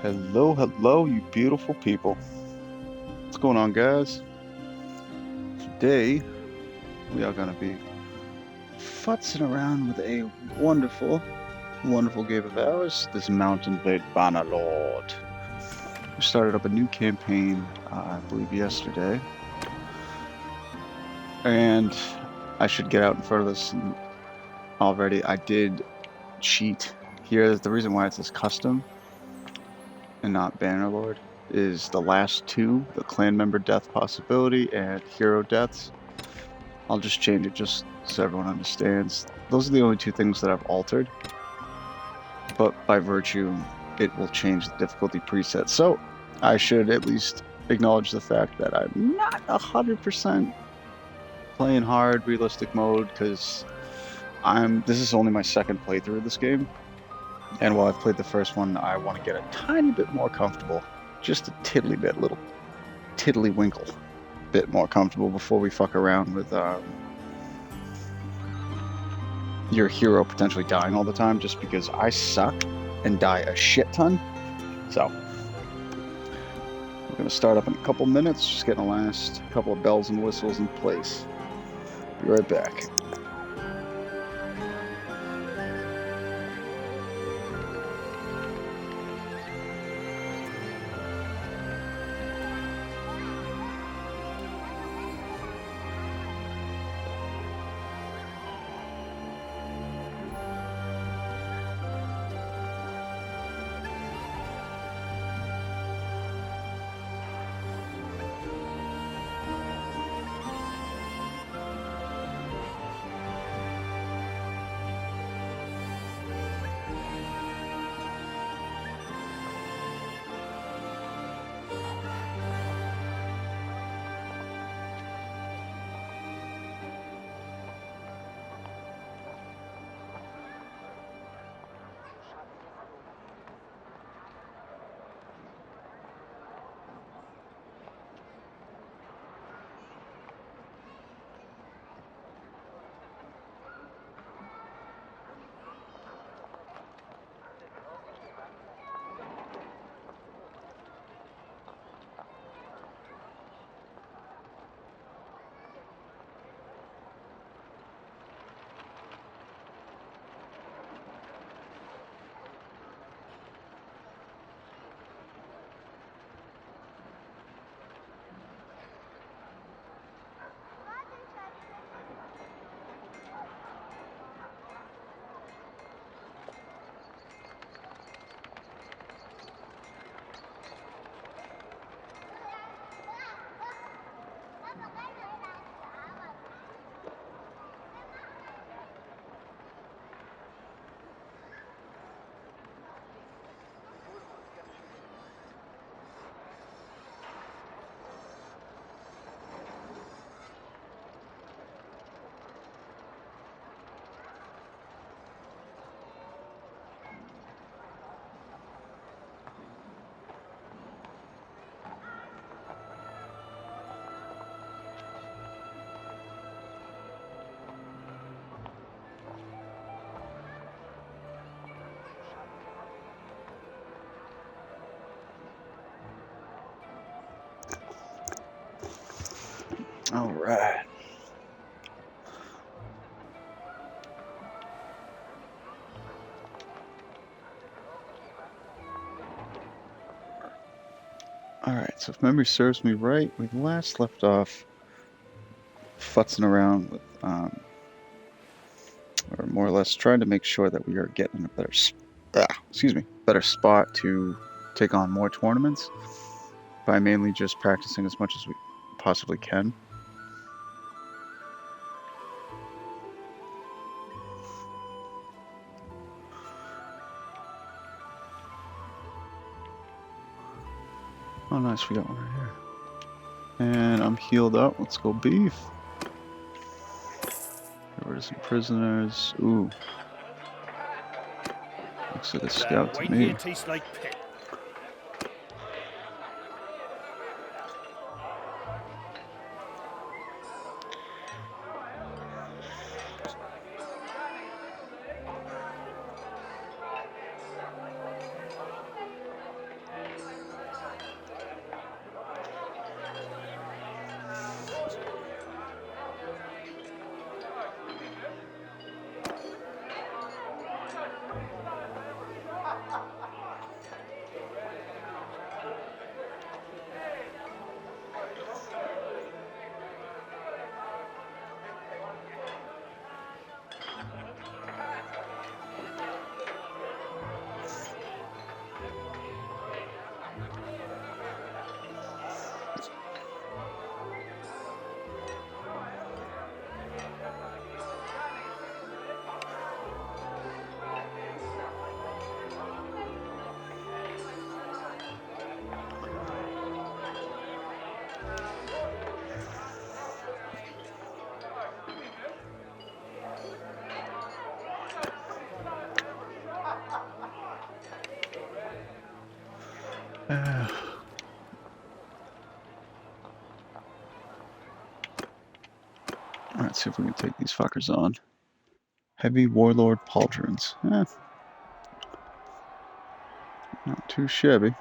Hello, hello, you beautiful people. What's going on, guys? Today, we are going to be futzing around with a wonderful, wonderful game of ours, this Mountain Blade Bannerlord. We started up a new campaign, I believe, yesterday. And I should get out in front of this already. I did cheat here. The reason why it says custom and not Bannerlord is the last two, the clan member death possibility and hero deaths. I'll just change it just so everyone understands. Those are the only two things that I've altered, but by virtue, it will change the difficulty preset. So I should at least acknowledge the fact that I'm not 100% playing hard realistic mode, because this is only my second playthrough of this game, and while I've played the first one, I want to get a tiny bit more comfortable, just a tiddly bit, little tiddly-winkle bit more comfortable before we fuck around with your hero potentially dying all the time, just because I suck and die a shit ton. So we're gonna start up in a couple minutes, just getting the last couple of bells and whistles in place. Be right back. All right. Alright, so if memory serves me right, we last left off futzing around with, or more or less trying to make sure that we are getting a better spot to take on more tournaments by mainly just practicing as much as we possibly can. Oh nice, we got one right here. And I'm healed up, let's go beef. Get rid of some prisoners. Ooh. Looks like a scout to me. Alright, see if we can take these fuckers on. Heavy Warlord Pauldrons. Not too shabby.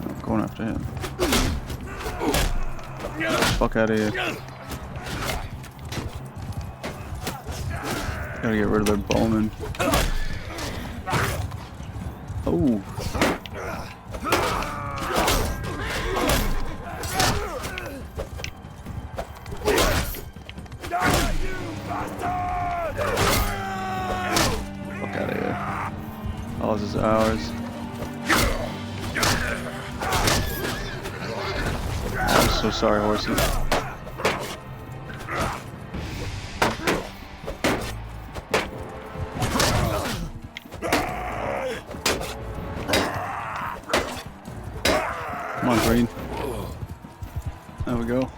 I'm going after him. Get the fuck out of here. Gotta get rid of their bowmen. Oh. Fuck out of here. All this is ours. I'm so sorry, horsey. Come on, Green. There we go.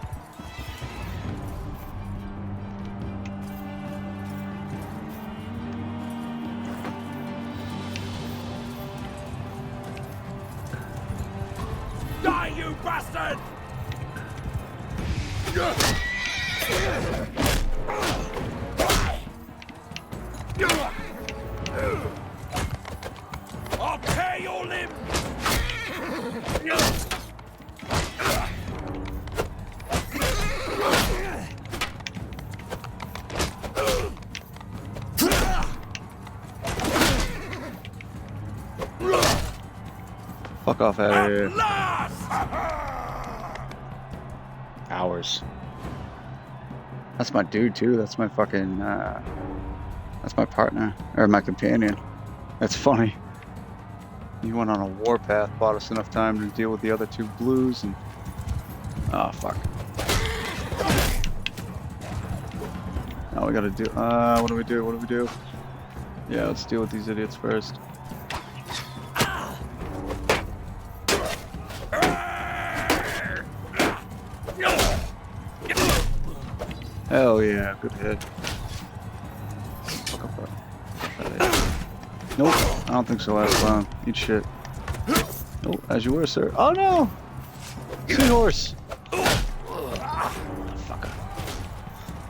Die, you bastard! I'll tear your limb! Fuck off out of here. Hours. That's my dude too. That's my fucking that's my partner. Or my companion. That's funny. He went on a warpath, bought us enough time to deal with the other two blues and oh fuck. Now we gotta do what do we do? What do we do? Yeah, let's deal with these idiots first. Hell yeah, good hit. Fuck up that. Nope, I don't think so last time. Eat shit. Nope, as you were, sir. Oh no! Seahorse! Fucker.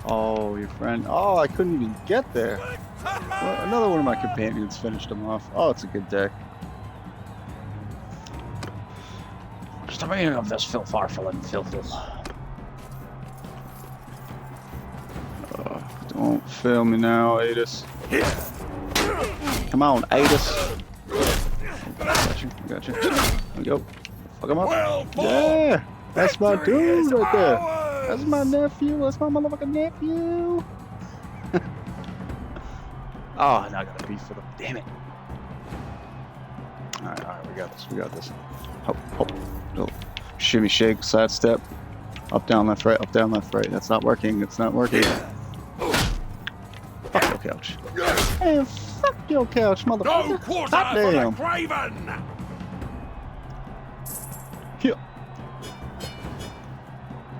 Oh, your friend. Oh, I couldn't even get there. Well, another one of my companions finished him off. Oh, it's a good deck. What's the meaning of this filfarful and filthil? Don't fail me now, Adis. Come on, Adis. Got you. There we go. Fuck him up. Yeah! That's my dude right there. That's my nephew. That's my motherfucking nephew. Oh, now I got a beef for them. Damn it. Alright, we got this. We got this. Hop, hop. Oh. Shimmy, shake, side step. Up, down, left, right. Up, down, left, right. That's not working. It's not working. Fuck your couch. Hey, fuck your couch, motherfucker. No quarter for the craven! Here.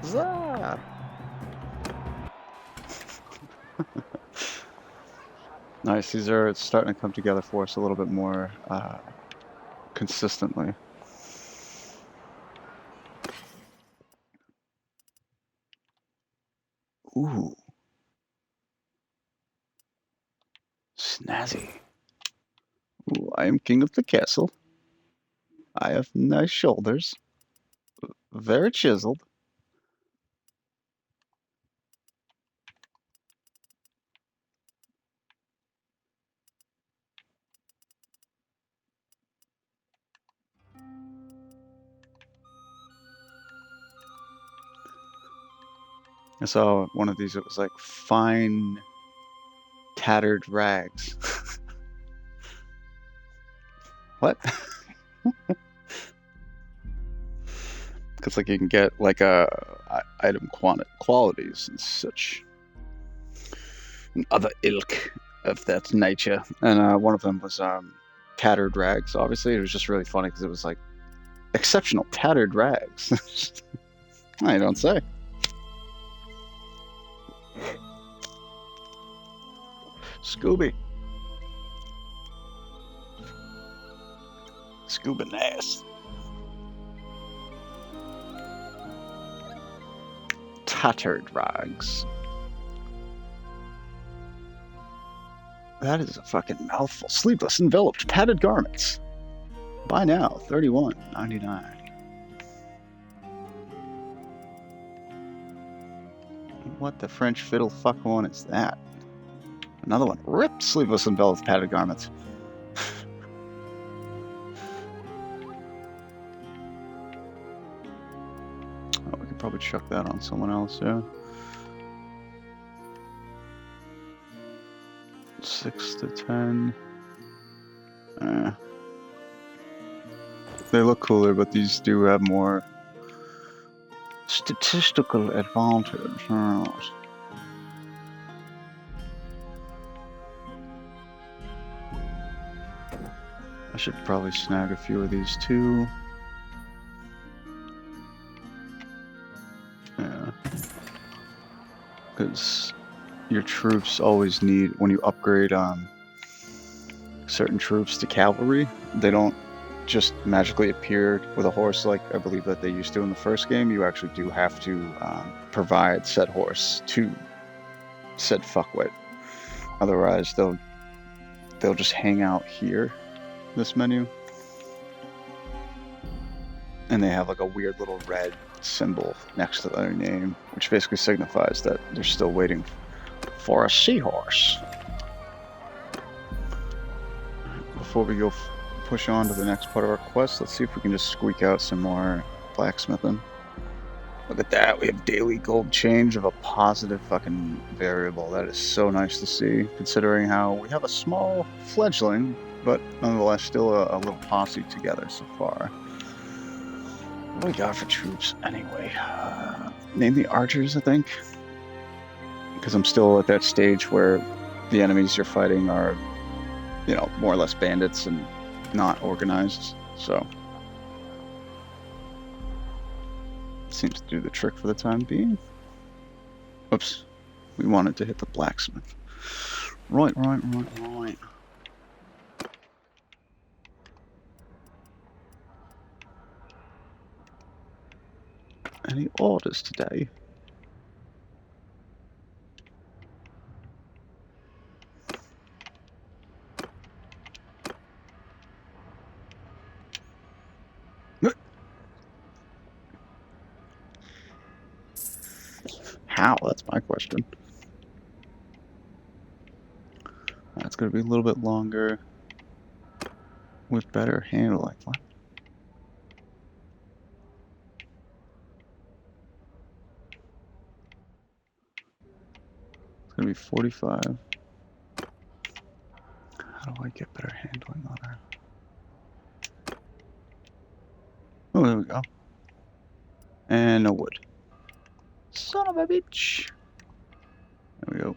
Zah. Nice, these are starting to come together for us a little bit more consistently. Ooh. Snazzy. Ooh, I am king of the castle. I have nice shoulders. Very chiseled. I saw one of these, it was like fine tattered rags. What? Because like you can get like item qualities and such, and other ilk of that nature. And one of them was tattered rags. Obviously, it was just really funny because it was like Exceptional tattered rags. I don't say. Scooby. Scuba Nass. Tattered rags. That is a fucking mouthful. Sleeveless, enveloped, padded garments. Buy now, $31.99. What the French fiddle fuck one is that? Another one. Ripped, sleeveless, enveloped, padded garments. Oh, we could probably chuck that on someone else, yeah. 6 to 10. They look cooler, but these do have more statistical advantage. I should probably snag a few of these too. Yeah. Because your troops always need, when you upgrade certain troops to cavalry, they don't just magically appear with a horse like I believe that they used to in the first game. You actually do have to provide said horse to said fuckwit. Otherwise, they'll just hang out here, this menu, and they have like a weird little red symbol next to their name, which basically signifies that they're still waiting for a seahorse. Before we go push on to the next part of our quest, let's see if we can just squeak out some more blacksmithing. Look at that, we have daily gold change of a positive fucking variable. That is so nice to see, considering how we have a small fledgling, but nonetheless still a little posse together so far. What do we got for troops anyway? Mainly archers, I think, because I'm still at that stage where the enemies you're fighting are, you know, more or less bandits and not organized, so seems to do the trick for the time being. Oops, we wanted to hit the blacksmith. Right. Any orders today? How? That's my question. That's going to be a little bit longer with better handling. What? It's going to be 45. How do I get better handling on her? Oh, there we go. And no wood. Son of a bitch. There we go.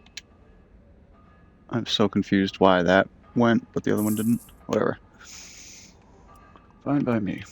I'm so confused why that went, but the other one didn't. Whatever. Fine by me.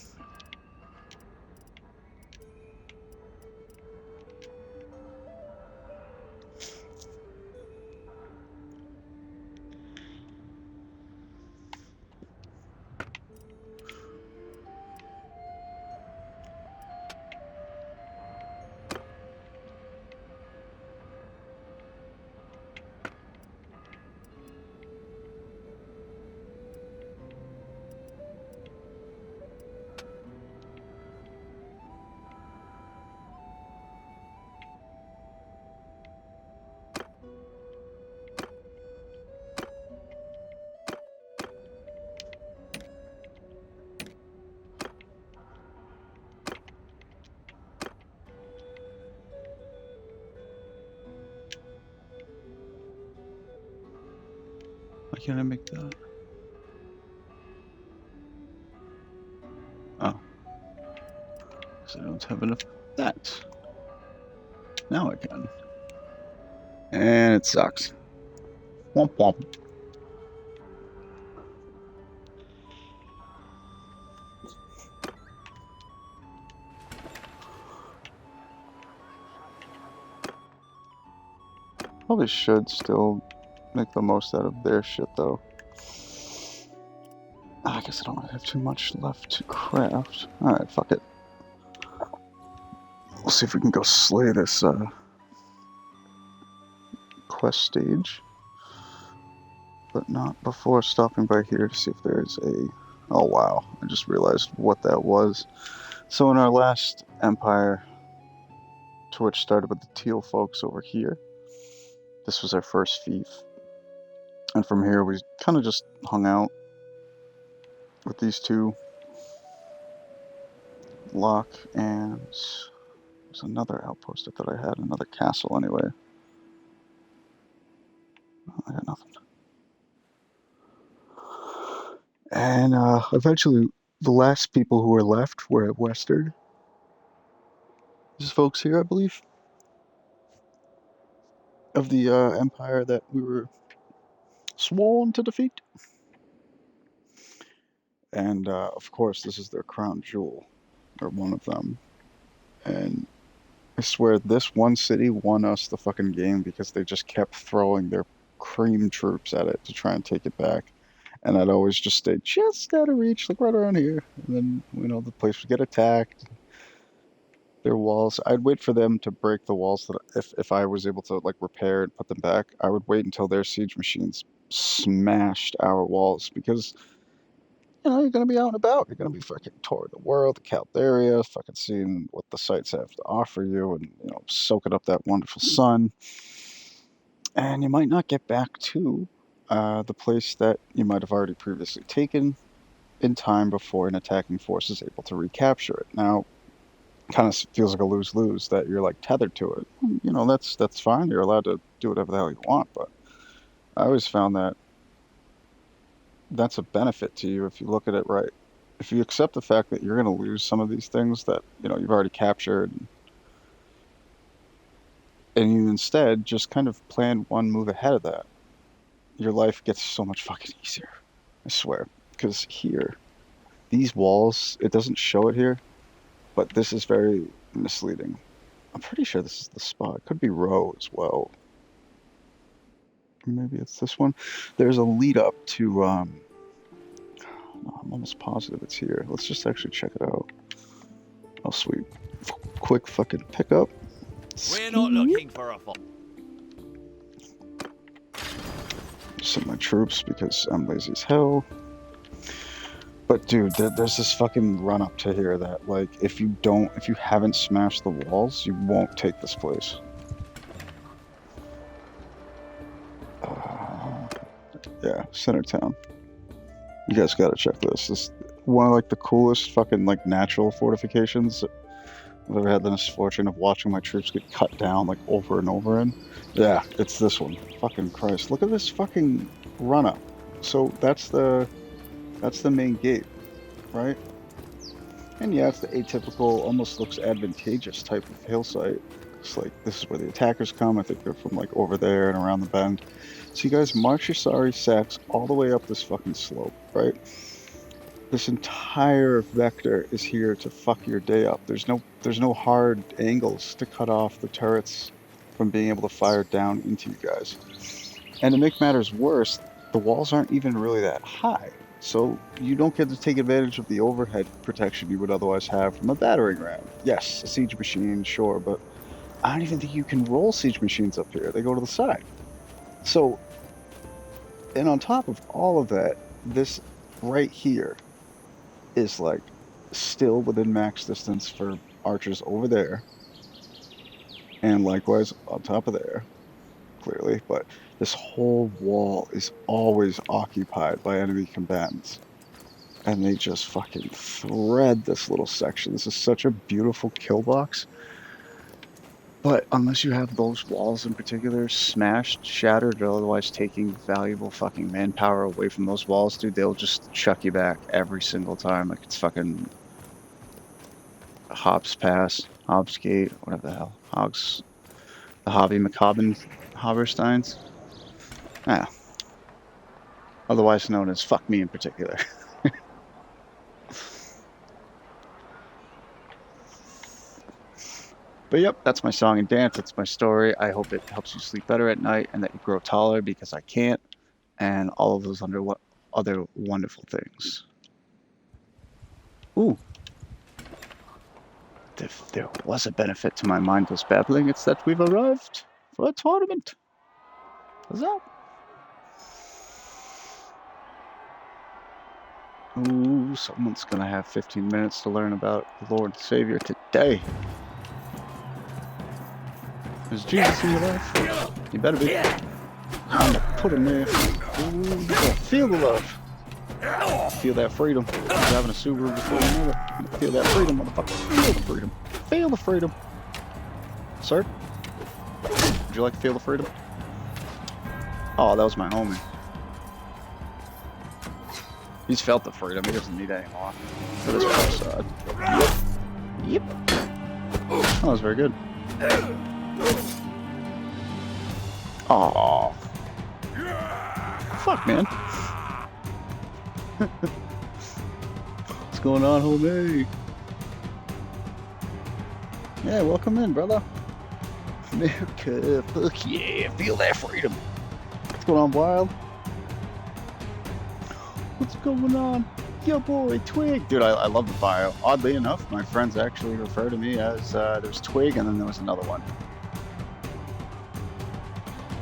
Why can't I make that? Oh. Because I don't have enough of that. Now I can. And it sucks. Womp womp. Probably should still make the most out of their shit, though. I guess I don't really have too much left to craft. Alright, fuck it. We'll see if we can go slay this quest stage. But not before stopping by here to see if there's a... Oh wow, I just realized what that was. So in our last empire, to which started with the teal folks over here, this was our first fief. And from here we kind of just hung out with these two. Lock and... There's another outpost. I thought I had another castle anyway. Oh, I got nothing. And eventually, the last people who were left were at Western. These folks here, I believe, of the empire that we were sworn to defeat. And of course, this is their crown jewel, or one of them. And I swear, this one city won us the fucking game because they just kept throwing their cream troops at it to try and take it back. And I'd always just stay just out of reach, like right around here. And then, you know, the place would get attacked. Their walls, I'd wait for them to break the walls that if I was able to like repair and put them back, I would wait until their siege machines smashed our walls because you know, you're gonna be out and about. You're gonna be fucking touring the world, the Calderia, fucking seeing what the sites have to offer you, and you know, soaking up that wonderful sun. And you might not get back to the place that you might have already previously taken in time before an attacking force is able to recapture it. Now, kind of feels like a lose-lose that you're like tethered to it. You know, that's fine. You're allowed to do whatever the hell you want, but I always found that that's a benefit to you if you look at it right. If you accept the fact that you're going to lose some of these things that you know you've already captured, and you instead just kind of plan one move ahead of that, your life gets so much fucking easier. I swear. Because here, these walls, it doesn't show it here, but this is very misleading. I'm pretty sure this is the spot. It could be row as well. Maybe it's this one. There's a lead up to I'm almost positive it's here. Let's just actually check it out. Oh sweet. Quick fucking pickup. We're not looking for a fall. Send my troops because I'm lazy as hell. But dude, there's this fucking run up to here that like if you haven't smashed the walls, you won't take this place. Yeah, center town. You guys gotta check this. This is one of like the coolest fucking like natural fortifications I've ever had the misfortune of watching my troops get cut down like over and over in. Yeah, it's this one. Fucking Christ. Look at this fucking run up. So that's the main gate, right? And yeah, it's the atypical, almost looks advantageous type of hill site. It's like, this is where the attackers come. I think they're from like over there and around the bend. So you guys march your sorry sacks all the way up this fucking slope, right? This entire vector is here to fuck your day up. There's no hard angles to cut off the turrets from being able to fire down into you guys. And to make matters worse, the walls aren't even really that high. So you don't get to take advantage of the overhead protection you would otherwise have from a battering ram. Yes, a siege machine, sure, but I don't even think you can roll siege machines up here. They go to the side. So, and on top of all of that, this right here is like still within max distance for archers over there. And likewise on top of there, clearly, but this whole wall is always occupied by enemy combatants. And they just fucking thread this little section. This is such a beautiful kill box. But unless you have those walls in particular smashed, shattered, or otherwise taking valuable fucking manpower away from those walls, dude, they'll just chuck you back every single time. Like it's fucking Hobbs Pass, Hobbs Gate, whatever the hell. Hogs, the Hobby McCobbin Habersteins. Ah, otherwise known as fuck me in particular. But yep, that's my song and dance. That's my story. I hope it helps you sleep better at night and that you grow taller because I can't, and all of those other wonderful things. Ooh, if there was a benefit to my mindless babbling, it's that we've arrived for a tournament. Huzzah! Ooh, someone's gonna have 15 minutes to learn about the Lord and Savior today. Is Jesus in your life? You better be. I'm gonna put him there. Ooh, you gonna feel the love. Feel that freedom. Driving a Subaru before you know it. Feel that freedom, motherfucker. Feel the freedom. Feel the freedom. Sir? Would you like to feel the freedom? Oh, that was my homie. He's felt the freedom. He doesn't need it anymore. For this facade. Yep. Oh, that was very good. Oh. Fuck, man. What's going on, homie? Yeah, welcome in, brother. America, fuck yeah, feel that freedom. What's going on, Wild? What's going on? Yo, boy, Twig. Dude, I love the bio. Oddly enough, my friends actually refer to me as, there's Twig and then there was another one.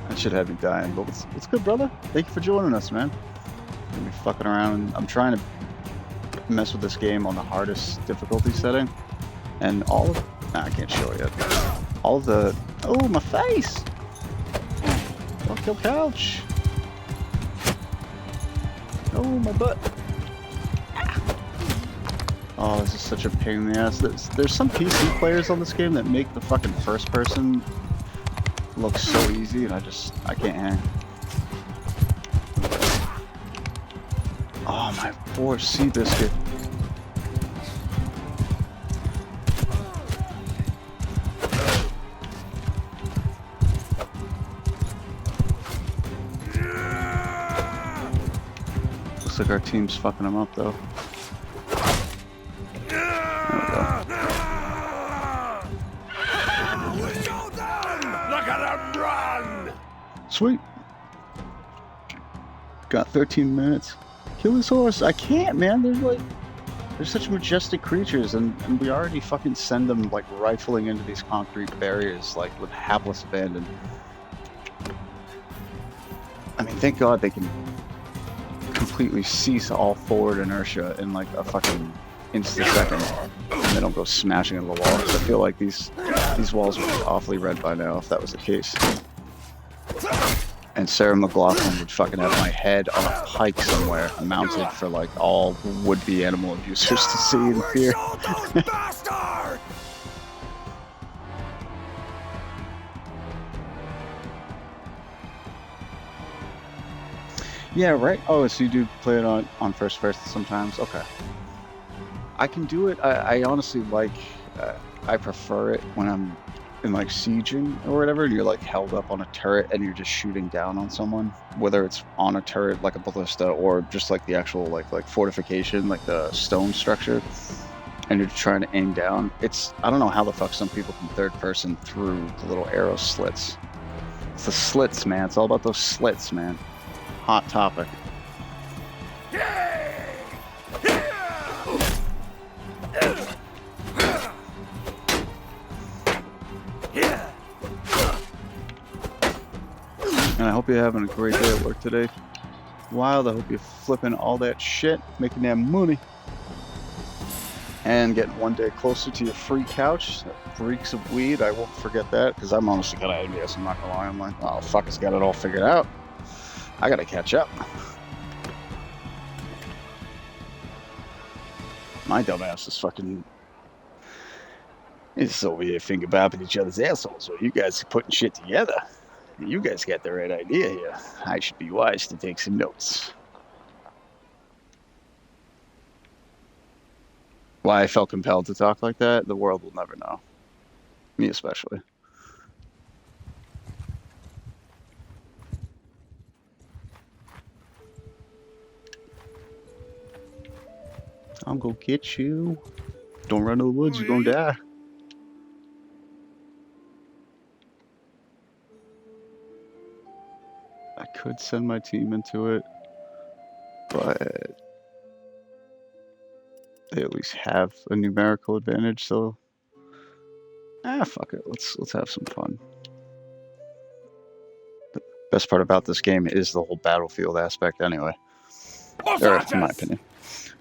That shit had me dying, but what's good, brother? Thank you for joining us, man. Gonna be fucking around. I'm trying to mess with this game on the hardest difficulty setting, and all of... Nah, I can't show it yet. All the... Oh, my face! Fuck your couch! Oh, my butt! Oh, this is such a pain in the ass. There's some PC players on this game that make the fucking first person look so easy, and I can't hang. Oh, my poor Seabiscuit. Looks like our team's fucking him up, though. Look at him run! Sweet. Got 13 minutes. Kill this horse. I can't, man. They're such majestic creatures, and we already fucking send them like rifling into these concrete barriers like with hapless abandon. I mean, thank God they can completely cease all forward inertia in like a fucking instant-second, and they don't go smashing into the wall. I feel like these walls would be awfully red by now if that was the case. And Sarah McLachlan would fucking have my head on a pike somewhere, mounted for like all would-be animal abusers to see and fear. Yeah, right. Oh, so you do play it on first sometimes? Okay. I can do it. I honestly like. I prefer it when I'm in like sieging or whatever, and you're like held up on a turret and you're just shooting down on someone, whether it's on a turret like a ballista or just like the actual like fortification, like the stone structure, and you're trying to aim down. I don't know how the fuck some people can third person through the little arrow slits. It's the slits, man. It's all about those slits, man. Hot topic. And I hope you're having a great day at work today. Wild, I hope you're flipping all that shit, making that money, and getting one day closer to your free couch that reeks of weed. I won't forget that, because I'm honestly kind of envious, I'm not gonna lie. I'm like, oh, fuck, it's got it all figured out. I gotta catch up. My dumbass is fucking... It's over here finger bopping each other's assholes while you guys are putting shit together. You guys got the right idea here. I should be wise to take some notes. Why I felt compelled to talk like that, the world will never know. Me especially. I'm gonna get you. Don't run to the woods, you're gonna die. could send my team into it, but they at least have a numerical advantage, so fuck it. Let's have some fun. The best part about this game is the whole battlefield aspect anyway. Or, in my opinion.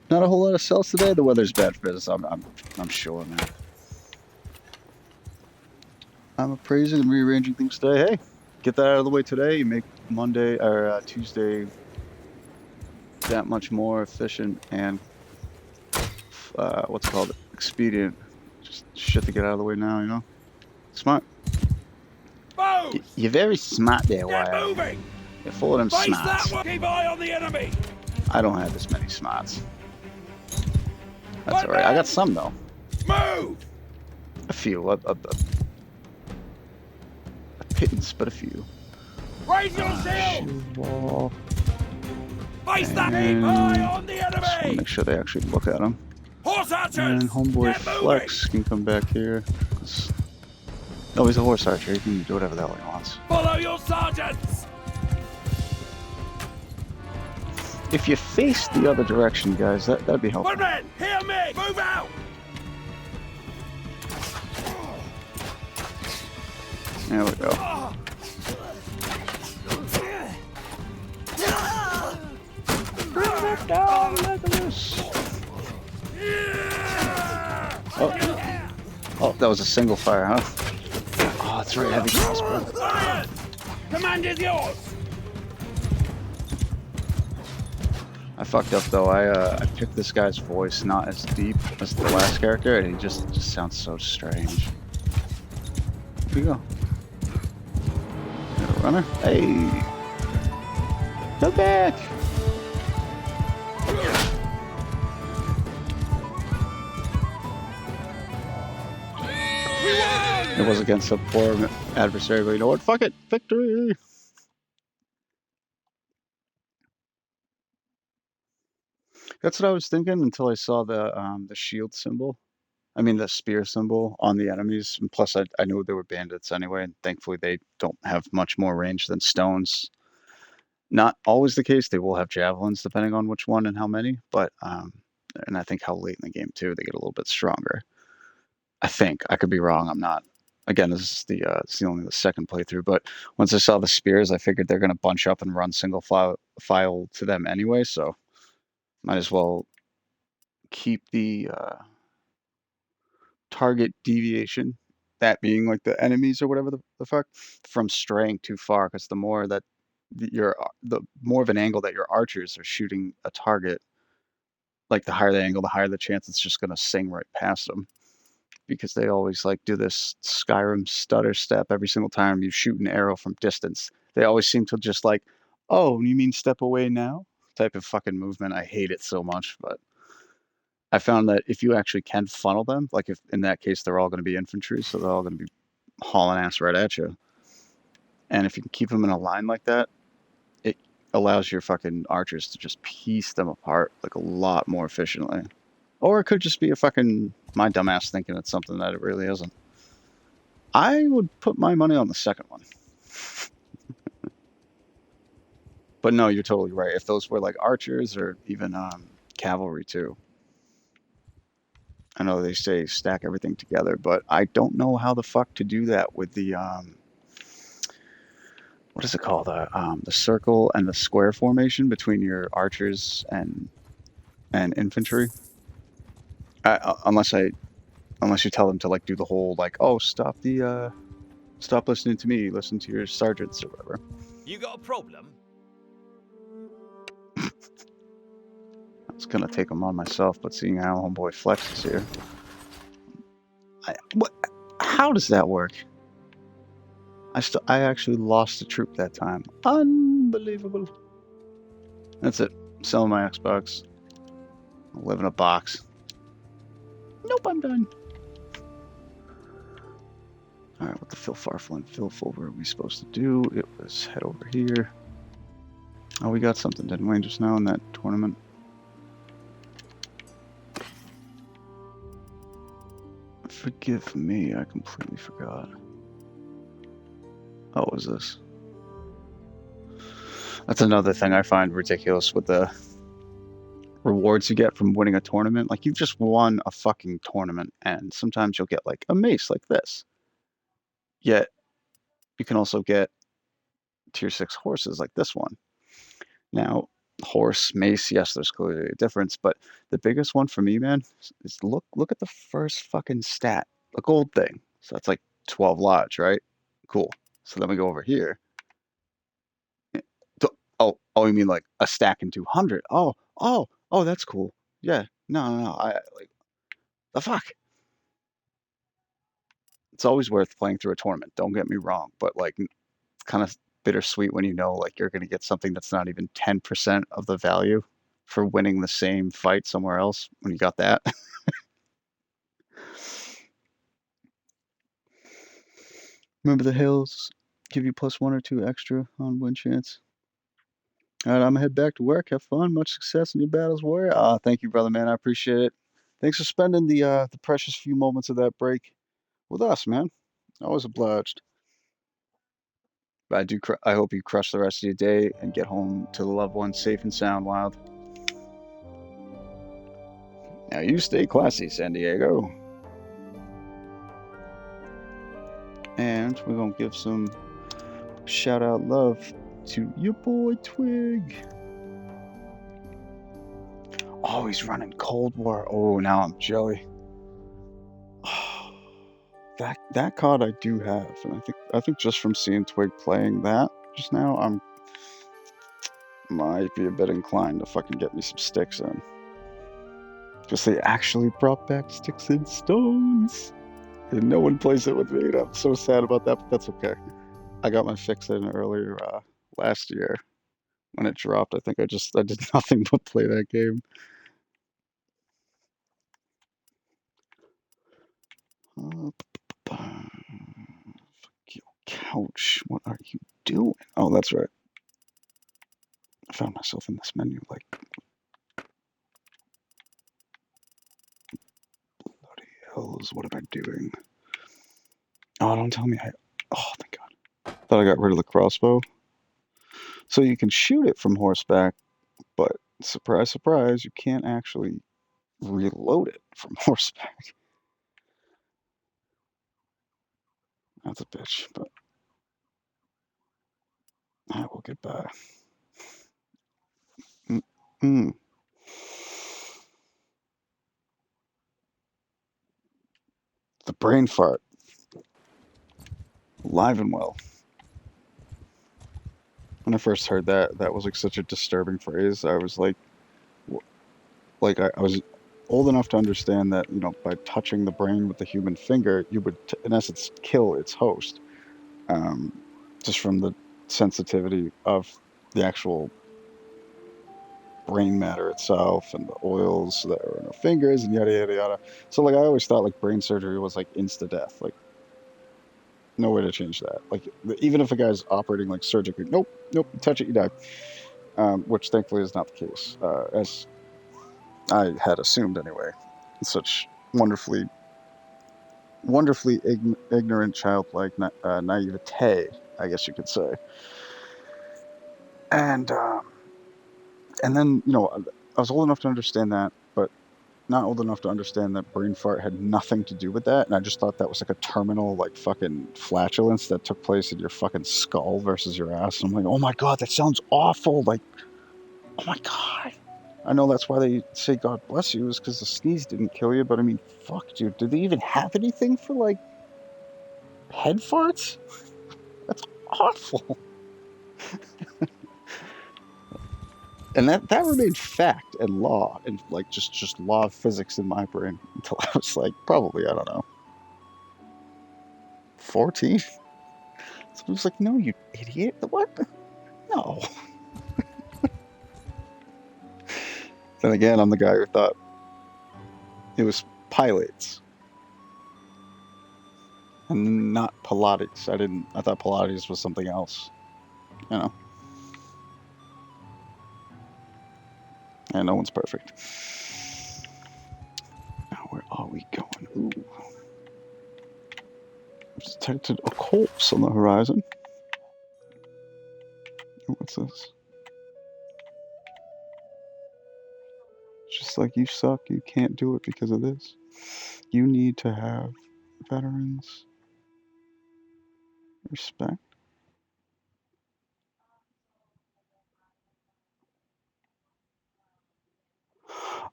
Not a whole lot of cells today. The weather's bad for business. I'm sure, man. I'm appraising and rearranging things today. Hey, get that out of the way today. You make Monday or Tuesday that much more efficient and what's it called, expedient. Just shit to get out of the way now, you know. Smart. You're very smart there, Wyatt. You're full of them smarts. Keep eye on the enemy. I don't have as many smarts. That's alright. I got some though. Move. A few. A pittance, but a few. Raise your shield. Shield wall. Face that aim. Eye on the Just want to enemy. make sure they actually look at him. Horse archers. And homeboy Flex can come back here. Oh, he's a horse archer. He can do whatever the hell he wants. Follow your sergeants. If you face the other direction, guys, that'd be helpful. Woodman, hear me. Move out. There we go. Bring that down, Legolas. Oh, that was a single fire, huh? Oh, that's right, heavy crossbow. Command is yours. I fucked up though. I picked this guy's voice not as deep as the last character, and he just sounds so strange. Here we go. Got a runner. Hey, go back. It was against a poor adversary, but you know what? Fuck it, victory. That's what I was thinking until I saw the shield symbol. I mean the spear symbol on the enemies. And plus, I knew they were bandits anyway, and thankfully they don't have much more range than stones. Not always the case. They will have javelins depending on which one and how many, but and I think how late in the game too they get a little bit stronger. I think I could be wrong. I'm not. Again, this is only the second playthrough, but once I saw the spears, I figured they're gonna bunch up and run single file to them anyway, so might as well keep the target deviation, that being like the enemies or whatever the fuck, from straying too far, because the more that the more of an angle that your archers are shooting a target, like the higher the angle, the higher the chance it's just gonna sing right past them. Because they always like do this Skyrim stutter step every single time you shoot an arrow from distance. They always seem to just like, oh, you mean step away now? Type of fucking movement. I hate it so much, but I found that if you actually can funnel them, like if in that case they're all going to be infantry, so they're all going to be hauling ass right at you. And if you can keep them in a line like that, it allows your fucking archers to just piece them apart like a lot more efficiently. Or it could just be a fucking my dumbass thinking it's something that it really isn't. I would put my money on the second one. But no, you're totally right. If those were like archers or even cavalry too. I know they say stack everything together, but I don't know how the fuck to do that with the what is it called? The circle and the square formation between your archers and infantry. Unless you tell them to like do the whole like, oh, stop listening to me, listen to your sergeants or whatever. You got a problem? I was gonna take them on myself, but seeing how homeboy Flex is here, what? How does that work? I actually lost a troop that time. Unbelievable. That's it. Selling my Xbox. I live in a box. Nope, I'm done. Alright, what the Filfarfel and Filful were we supposed to do? It was head over here. Oh, we got something, didn't we, just now in that tournament? Forgive me, I completely forgot. Oh, what was this? That's another thing I find ridiculous with the rewards you get from winning a tournament. Like, you've just won a fucking tournament, and sometimes you'll get, like, a mace like this. Yet, you can also get tier 6 horses like this one. Now, horse, mace, yes, there's clearly a difference, but the biggest one for me, man, is look at the first fucking stat, the gold thing. So that's like 12 lodge, right? Cool. So then we go over here. Oh, you mean like a stack in 200? Oh, that's cool. Yeah, no. I like the fuck. It's always worth playing through a tournament. Don't get me wrong, but like, it's kind of bittersweet when you know like you're gonna get something that's not even 10% of the value for winning the same fight somewhere else when you got that. Remember the hills give you +1 or 2 extra on win chance. All right, I'm gonna head back to work. Have fun. Much success in your battles, warrior. Thank you, brother, man. I appreciate it. Thanks for spending the precious few moments of that break with us, man. Always obliged. But I hope you crush the rest of your day and get home to the loved ones safe and sound, Wild. Now you stay classy, San Diego. And we're gonna give some shout out love to your boy Twig. Oh, he's running Cold War. Oh, now I'm jelly. That card I do have, and I think just from seeing Twig playing that just now, I'm might be a bit inclined to fucking get me some sticks in. Because they actually brought back sticks and stones. And no one plays it with me, and I'm so sad about that, but that's okay. I got my fix in earlier last year when it dropped. I think I did nothing but play that game. Couch, what are you doing? Oh, that's right. I found myself in this menu like, bloody hells, what am I doing? Oh, don't tell me oh, thank God. Thought I got rid of the crossbow. So you can shoot it from horseback, but surprise, surprise, you can't actually reload it from horseback. That's a bitch, but I will get by. Mm-mm. The brain fart, alive and well. When I first heard that, that was like such a disturbing phrase. I was like I was old enough to understand that, by touching the brain with the human finger, you would, in essence, kill its host. Um, just from the sensitivity of the actual brain matter itself and the oils that are in our fingers and yada yada yada. So like I always thought like brain surgery was like insta death, like no way to change that. Like even if a guy's operating like surgically, nope, you touch it, you die. Which thankfully is not the case, as I had assumed anyway. Such wonderfully ignorant, childlike naivete, I guess you could say. And and then I was old enough to understand that, but not old enough to understand that brain fart had nothing to do with that, and I just thought that was like a terminal like fucking flatulence that took place in your fucking skull versus your ass. And I'm like, oh my god, that sounds awful. Like, oh my god. I know that's why they say God bless you, is because the sneeze didn't kill you, but I mean, fuck, dude. Do they even have anything for like head farts? That's awful. And that remained fact and law and like just law of physics in my brain until I was like probably, I don't know, 14. So I was like, no, you idiot. What? No. Then again, I'm the guy who thought it was pilates and not Pilates. I thought Pilates was something else. You know? And no one's perfect. Now, where are we going? Ooh. I've detected a corpse on the horizon. What's this? It's like, you suck, you can't do it because of this. You need to have veterans respect.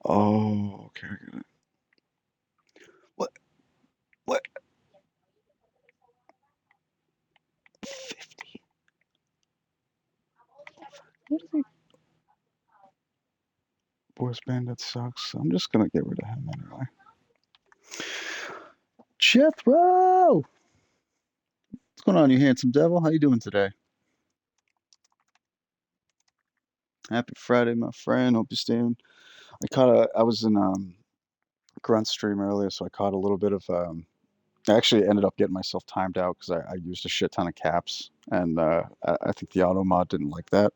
Oh, okay, I get it. What? What? 50? What is he? Boris Bandit sucks. I'm just gonna get rid of him anyway. Jethro! What's going on, you handsome devil? How you doing today? Happy Friday, my friend. Hope you're staying. I was in Grunt stream earlier, so I caught a little bit of I actually ended up getting myself timed out because I used a shit ton of caps, and I think the auto mod didn't like that.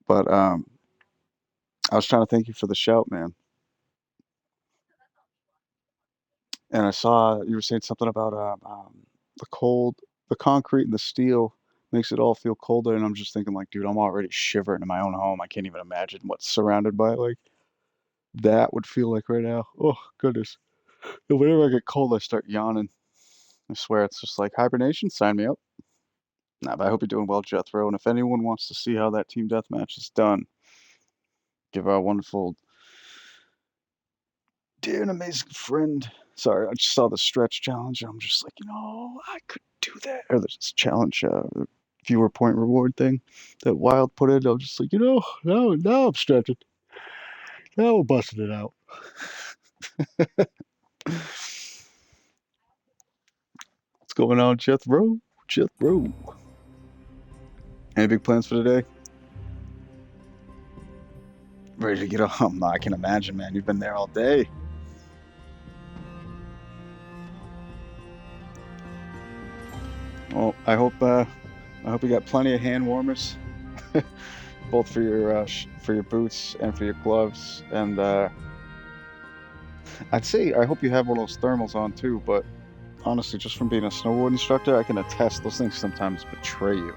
But I was trying to thank you for the shout, man. And I saw you were saying something about the cold, the concrete and the steel makes it all feel colder, and I'm just thinking like, dude, I'm already shivering in my own home. I can't even imagine what's surrounded by like that would feel like right now. Oh goodness. And whenever I get cold, I start yawning. I swear it's just like hibernation. Sign me up. Nah, but I hope you're doing well, Jethro. And if anyone wants to see how that team deathmatch is done, give our wonderful, dear and amazing friend. Sorry, I just saw the stretch challenge. And I'm just like, I could do that. Or this challenge, viewer point reward thing that Wild put in. I'm just like, now I'm stretching. Now we're busting it out. What's going on, Jethro? Jethro. Any big plans for today? Ready to get on? I can imagine, man. You've been there all day. Well, I hope you got plenty of hand warmers, both for your boots and for your gloves. And I'd say I hope you have one of those thermals on too. But honestly, just from being a snowboard instructor, I can attest those things sometimes betray you,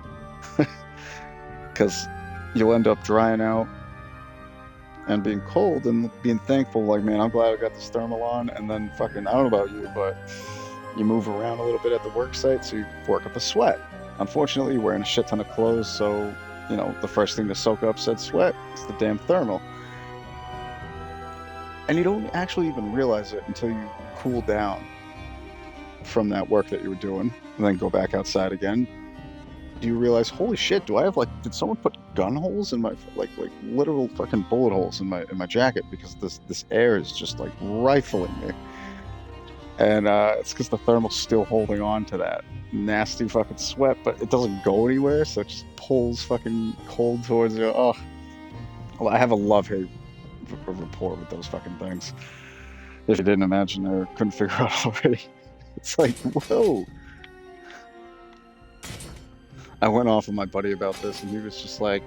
because you'll end up drying out and being cold and being thankful, like, man, I'm glad I got this thermal on. And then fucking, I don't know about you, but you move around a little bit at the work site, so you work up a sweat. Unfortunately, you're wearing a shit ton of clothes, so, the first thing to soak up said sweat. It's the damn thermal. And you don't actually even realize it until you cool down from that work that you were doing, and then go back outside again. Do you realize, holy shit, did someone put gun holes in my, like literal fucking bullet holes in my jacket, because this air is just like rifling me. And it's because the thermal's still holding on to that nasty fucking sweat, but it doesn't go anywhere, so it just pulls fucking cold towards you. Oh, well, I have a love-hate rapport with those fucking things. If you didn't imagine or couldn't figure out already. It's like, whoa. I went off with my buddy about this, and he was just like,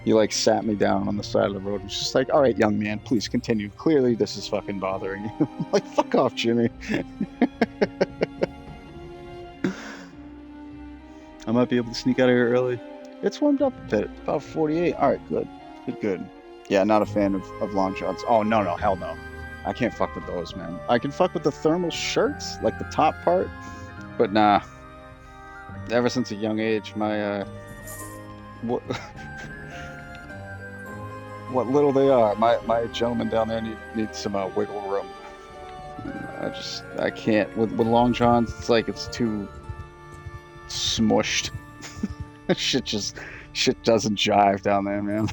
he like sat me down on the side of the road and was just like, all right, young man, please continue. Clearly this is fucking bothering you. I'm like, fuck off, Jimmy. I might be able to sneak out of here early. It's warmed up a bit, about 48. All right, good. Good. Yeah, not a fan of long johns. Oh, no, hell no. I can't fuck with those, man. I can fuck with the thermal shirts, like the top part, but nah. Ever since a young age, my, what little they are, my gentleman down there needs some wiggle room. I can't. With long johns, it's like it's too smushed. Shit doesn't jive down there, man.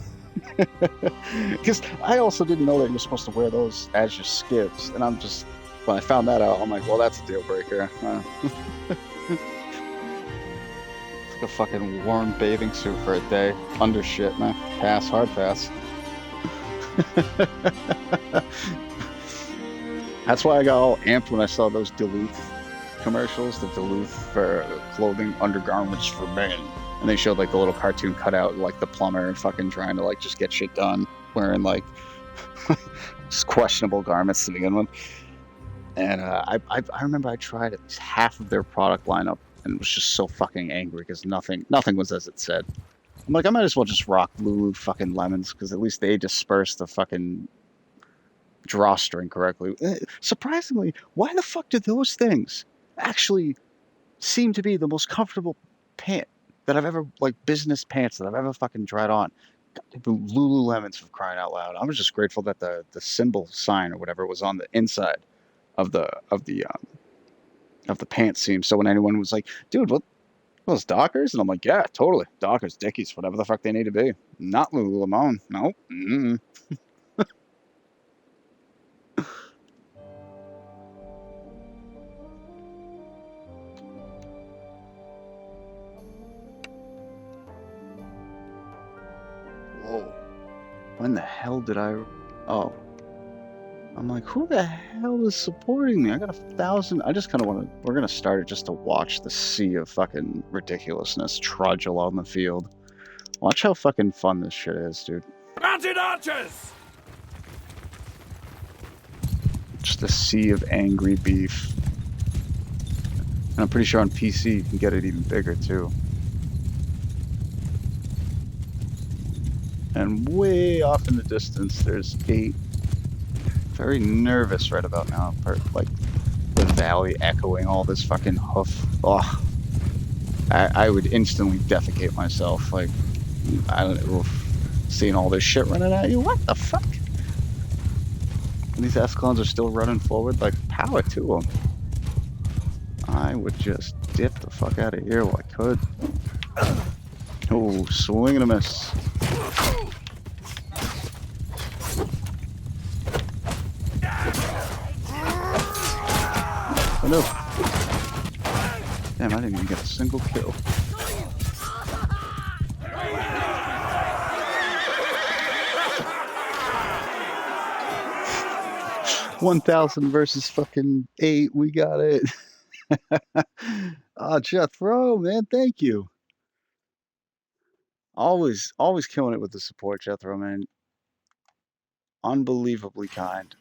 Because I also didn't know that you're supposed to wear those as your skivs, and when I found that out, I'm like, well, that's a deal breaker. It's like a fucking warm bathing suit for a day. Under shit, man. Pass, hard pass. That's why I got all amped when I saw those Duluth commercials, the Duluth for clothing undergarments for men. And they showed like the little cartoon cutout, like the plumber fucking trying to like just get shit done, wearing like just questionable garments to begin with. And I remember I tried at least half of their product lineup and was just so fucking angry because nothing was as it said. I'm like, I might as well just rock Lulu fucking lemons, because at least they disperse the fucking drawstring correctly. Surprisingly, why the fuck do those things actually seem to be the most comfortable pant that I've ever, like, business pants that I've ever fucking tried on? Lululemons, for crying out loud. I was just grateful that the symbol sign or whatever was on the inside of the pant seam. So when anyone was like, "Dude, what those Dockers?" and I'm like, "Yeah, totally, Dockers, Dickies, whatever the fuck they need to be. Not Lululemon. Nope." Whoa. When the hell did I? Oh, I'm like, who the hell is supporting me? I got 1,000. I just kind of want to. We're gonna start it just to watch the sea of fucking ridiculousness trudge along the field. Watch how fucking fun this shit is, dude. Mounted archers! Just a sea of angry beef. And I'm pretty sure on PC you can get it even bigger too. And way off in the distance, there's 8. Very nervous right about now. Like the valley echoing all this fucking hoof. Oh, I would instantly defecate myself. Like, I don't know, seeing all this shit running at you. What the fuck? And these Escalons are still running forward. Like, power to them. I would just dip the fuck out of here while I could. Oh, swing and a miss. Oh no. Damn, I didn't even get a single kill. $1,000 versus fucking 8. We got it. Oh, Jethro, man, thank you. Always killing it with the support, Jethro, man. Unbelievably kind.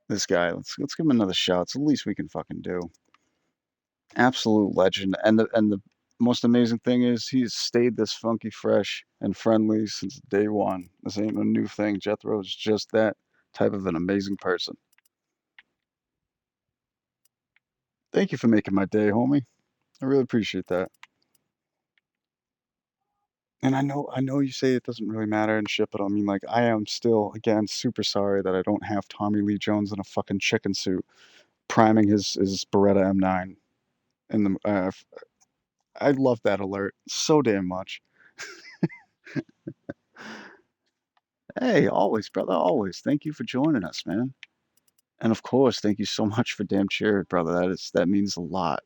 This guy. Let's give him another shot. It's the least we can fucking do. Absolute legend. And the most amazing thing is he's stayed this funky fresh and friendly since day one. This ain't a new thing. Jethro is just that type of an amazing person. Thank you for making my day, homie. I really appreciate that. And I know you say it doesn't really matter and shit, but I mean, like, I am still, again, super sorry that I don't have Tommy Lee Jones in a fucking chicken suit priming his Beretta M9 in the I love that alert so damn much. Hey, always, brother, always. Thank you for joining us, man. And of course, thank you so much for damn cheering, brother. That means a lot.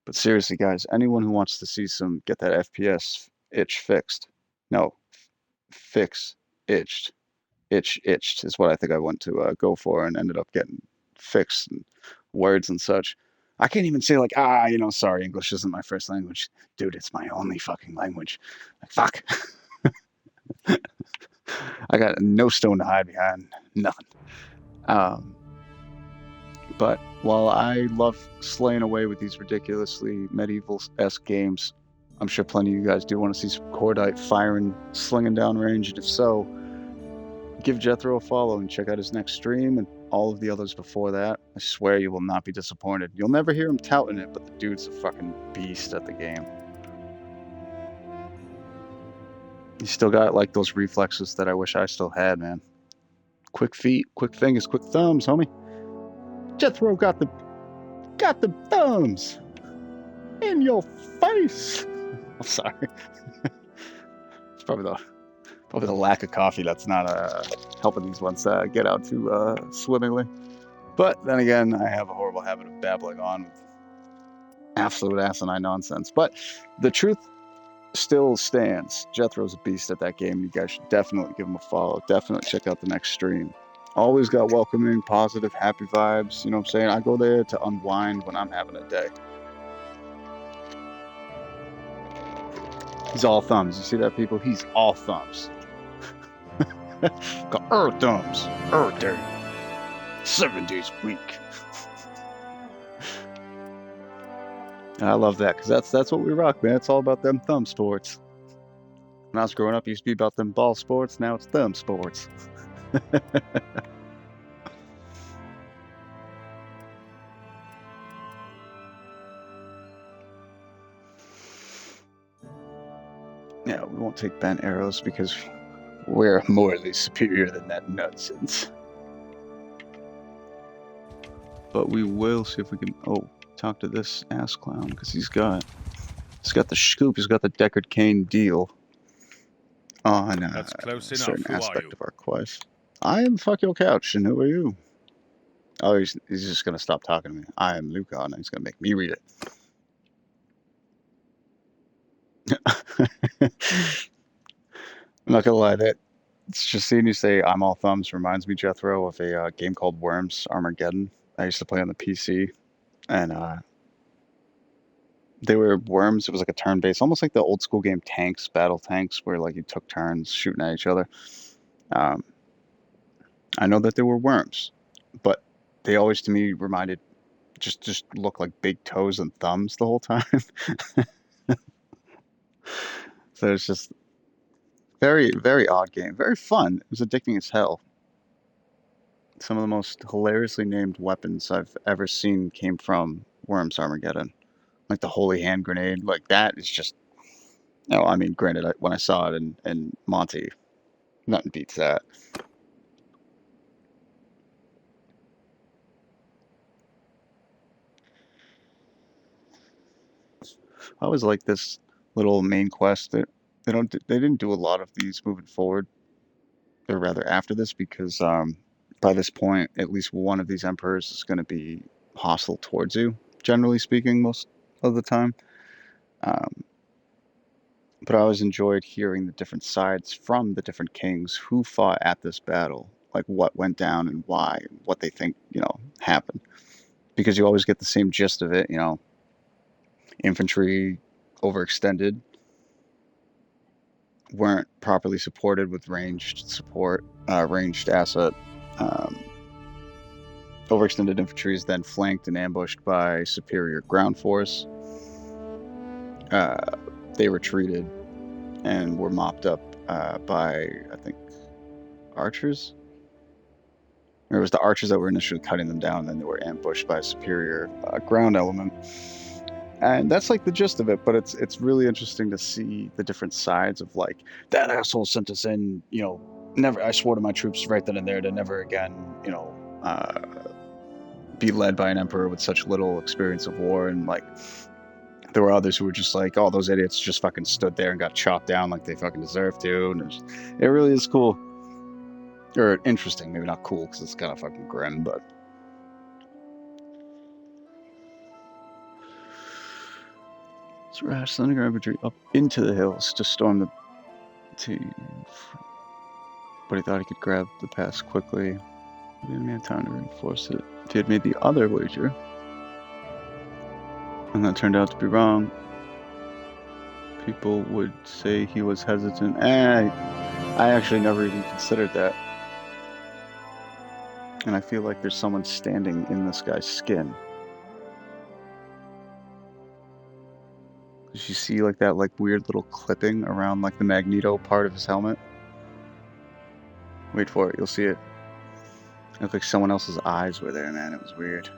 But seriously, guys, anyone who wants to see some get that FPS itch fixed. No, fix itched. Itched is what I think I went to go for and ended up getting fixed and words and such. I can't even say like, sorry, English isn't my first language. Dude, it's my only fucking language. Like, fuck. I got no stone to hide behind. Nothing. But while I love slaying away with these ridiculously medieval-esque games, I'm sure plenty of you guys do want to see some Cordite firing, slinging down range, and if so, give Jethro a follow and check out his next stream and all of the others before that. I swear you will not be disappointed. You'll never hear him touting it, but the dude's a fucking beast at the game. He's still got like those reflexes that I wish I still had, man. Quick feet, quick fingers, quick thumbs, homie. Jethro got the thumbs in your face. I'm sorry. It's probably the lack of coffee that's not helping these ones get out too swimmingly. But then again, I have a horrible habit of babbling on with absolute asinine nonsense. But the truth still stands. Jethro's a beast at that game. You guys should definitely give him a follow. Definitely check out the next stream. Always got welcoming, positive, happy vibes. You know what I'm saying? I go there to unwind when I'm having a day. He's all thumbs. You see that, people? He's all thumbs. Got thumbs. Day. 7 days a week. I love that because that's what we rock, man. It's all about them thumb sports. When I was growing up, it used to be about them ball sports. Now it's them sports. Yeah, we won't take bent arrows because we're morally superior than that nonsense. But we will see if we can, talk to this ass clown, because he's got the scoop, he's got the Deckard Cain deal on That's close a enough. certain Who are aspect you? of our quest. I am Fuck Your Couch, and who are you? Oh, he's just gonna stop talking to me. I am Luca, and he's gonna make me read it. I'm not gonna lie, that it's just seeing you say "I'm all thumbs" reminds me, Jethro, of a game called Worms Armageddon. I used to play on the PC, and they were worms. It was like a turn-based, almost like the old school game Tanks, Battle Tanks, where like you took turns shooting at each other. Um, I know that they were worms, but they always to me reminded just look like big toes and thumbs the whole time. So it's just very very odd game, very fun. It was addicting as hell. Some of the most hilariously named weapons I've ever seen came from Worms Armageddon, like the Holy Hand Grenade. Like that is just, I mean, granted, when I saw it in Monty, nothing beats that. I always like this little main quest. They didn't do a lot of these moving forward, or rather after this, because by this point, at least one of these emperors is going to be hostile towards you. Generally speaking, most of the time. Um, but I always enjoyed hearing the different sides from the different kings who fought at this battle, like what went down and why, and what they think happened, because you always get the same gist of it. Infantry overextended, weren't properly supported with ranged support, ranged asset. Um, Overextended infantry is then flanked and ambushed by superior ground force. Uh, they retreated and were mopped up by, I think, archers. Or it was the archers that were initially cutting them down, and then they were ambushed by a superior ground element. And that's like the gist of it, but it's really interesting to see the different sides of like that asshole sent us in, never. I swore to my troops right then and there to never again, uh, be led by an emperor with such little experience of war, and like there were others who were just like, oh, those idiots just fucking stood there and got chopped down like they fucking deserved to, and it really is cool, or interesting, maybe not cool because it's kind of fucking grim, but. So Rash sending our infantry up into the hills to storm the but he thought he could grab the pass quickly. The enemy had time to reinforce it. If he had made the other wager, and that turned out to be wrong, people would say he was hesitant. I actually never even considered that. And I feel like there's someone standing in this guy's skin. Did you see like that weird little clipping around like the Magneto part of his helmet? Wait for it, you'll see it. It looked like someone else's eyes were there, man. It was weird.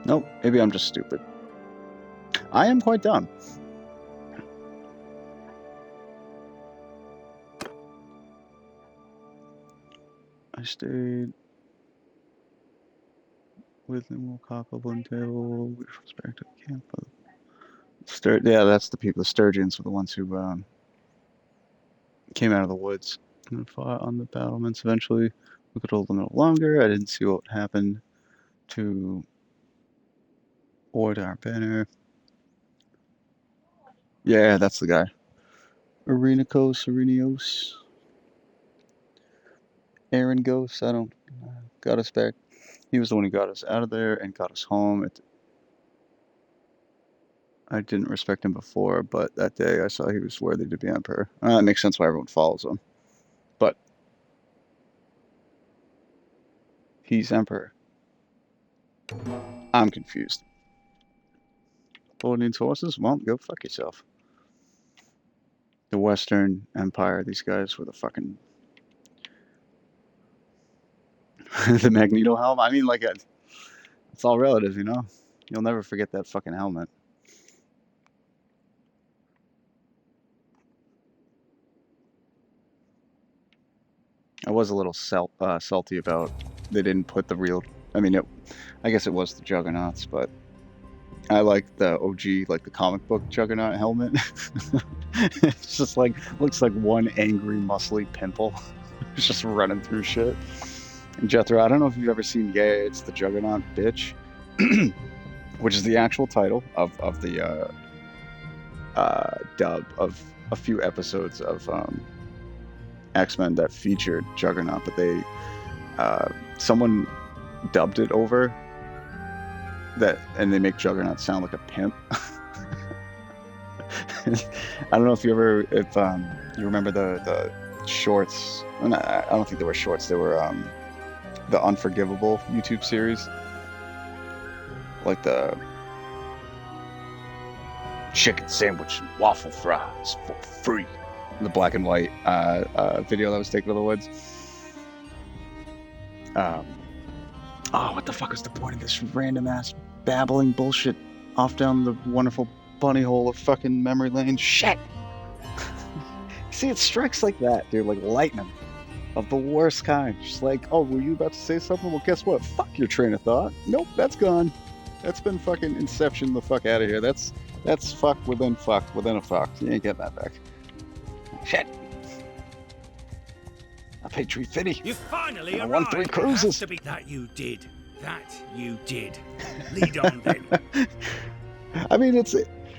Nope, maybe I'm just stupid. I am quite dumb. I stayed with him. We'll cock up one table. We back to the camp. Yeah, that's the people. The Sturgeons were the ones who came out of the woods and fought on the battlements. Eventually, we could hold them a little longer. I didn't see what happened to Ord our banner. Yeah, that's the guy. Arenios. Aaron Ghost. I don't. Got us back. He was the one who got us out of there and got us home. I didn't respect him before, but that day I saw he was worthy to be emperor. It makes sense why everyone follows him. But he's emperor. I'm confused. Lord needs horses? Well, go fuck yourself. The Western Empire, these guys with a fucking... the Magneto helm? I mean, like, it's all relative, you know? You'll never forget that fucking helmet. I was a little salty about they didn't put the real... I mean, I guess it was the Juggernauts, but I like the OG, like the comic book Juggernaut helmet. It's just like, looks like one angry, muscly pimple. It's just running through shit. And Jethro, I don't know if you've ever seen Yeah, It's the Juggernaut, Bitch, which is the actual title of the dub of a few episodes of X-Men that featured Juggernaut, but they someone dubbed it over that, and they make Juggernaut sound like a pimp. I don't know if you remember the shorts. I don't think they were shorts. They were the Unforgivable YouTube series, like the chicken sandwich and waffle fries for free. The black and white video that was taken of the woods. What the fuck was the point of this random ass babbling bullshit off down the wonderful bunny hole of fucking memory lane? Shit! See, it strikes like that, dude, like lightning of the worst kind. Just like, oh, were you about to say something? Well, guess what? Fuck your train of thought. Nope, that's gone. That's been fucking Inception the fuck out of here. That's fuck within a fuck. You ain't getting that back. Shit. I paid $350. You finally I won 3 arrived. cruises. It has to be that you did. That you did. Lead on then. I mean,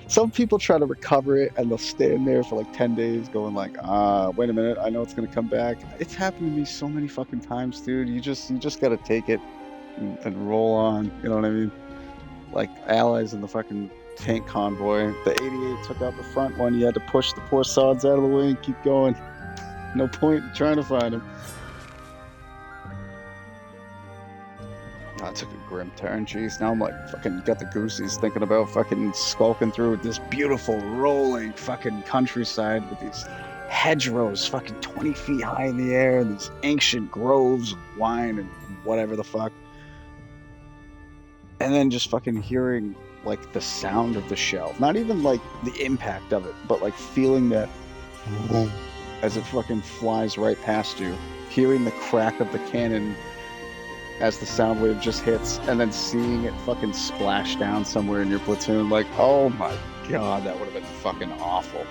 some people try to recover it and they'll stand there for like 10 days going like, wait a minute, I know it's gonna come back. It's happened to me so many fucking times, dude. You just gotta take it and roll on. You know what I mean? Like Allies in the fucking tank convoy. The 88 took out the front one. You had to push the poor sods out of the way and keep going. No point in trying to find him. I took a grim turn, jeez. Now I'm like fucking got the goosies thinking about fucking skulking through this beautiful rolling fucking countryside with these hedgerows fucking 20 feet high in the air and these ancient groves of wine and whatever the fuck. And then just fucking hearing like the sound of the shell. Not even like the impact of it, but like feeling that as it fucking flies right past you. Hearing the crack of the cannon as the sound wave just hits, and then seeing it fucking splash down somewhere in your platoon, like, oh my god, that would have been fucking awful.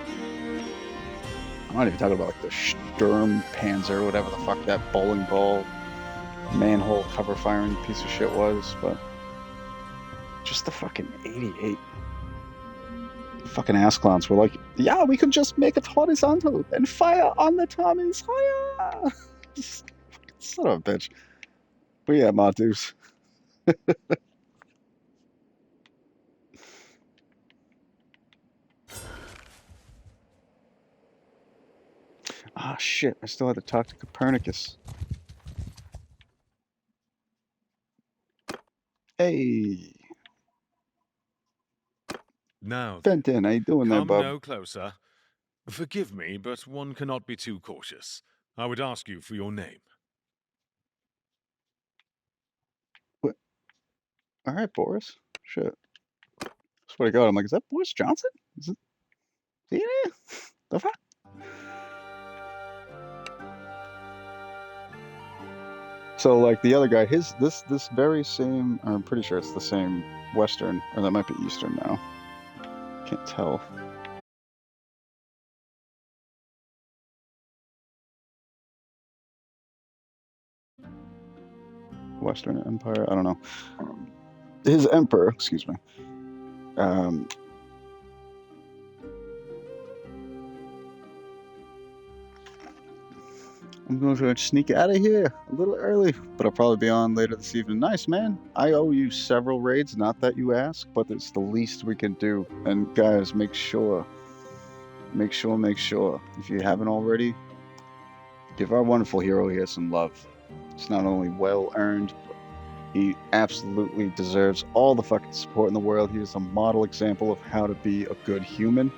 I'm not even talking about like the Sturmpanzer, whatever the fuck that bowling ball manhole cover firing piece of shit was, but just the fucking 88. Fucking ass clowns were like, yeah, we could just make it horizontal and fire on the Tommies higher. Son of a bitch. But yeah, Matus. Shit, I still had to talk to Copernicus. Hey. Now, Benton, how you doing there, come bub? no closer. Forgive me, but one cannot be too cautious. I would ask you for your name. What? All right, Boris. Shit. Swear to God, I'm like, is that Boris Johnson? Is it? Yeah. The fuck? So like the other guy, this very same, or I'm pretty sure it's the same Western, or that might be Eastern now. Can't tell. Western Empire, I don't know. His emperor, excuse me. I'm going to sneak out of here a little early, but I'll probably be on later this evening. Nice, man. I owe you several raids, not that you ask, but it's the least we can do. And guys, make sure, if you haven't already, give our wonderful hero here some love. It's not only well earned, but He absolutely deserves all the fucking support in the world. He is a model example of how to be a good human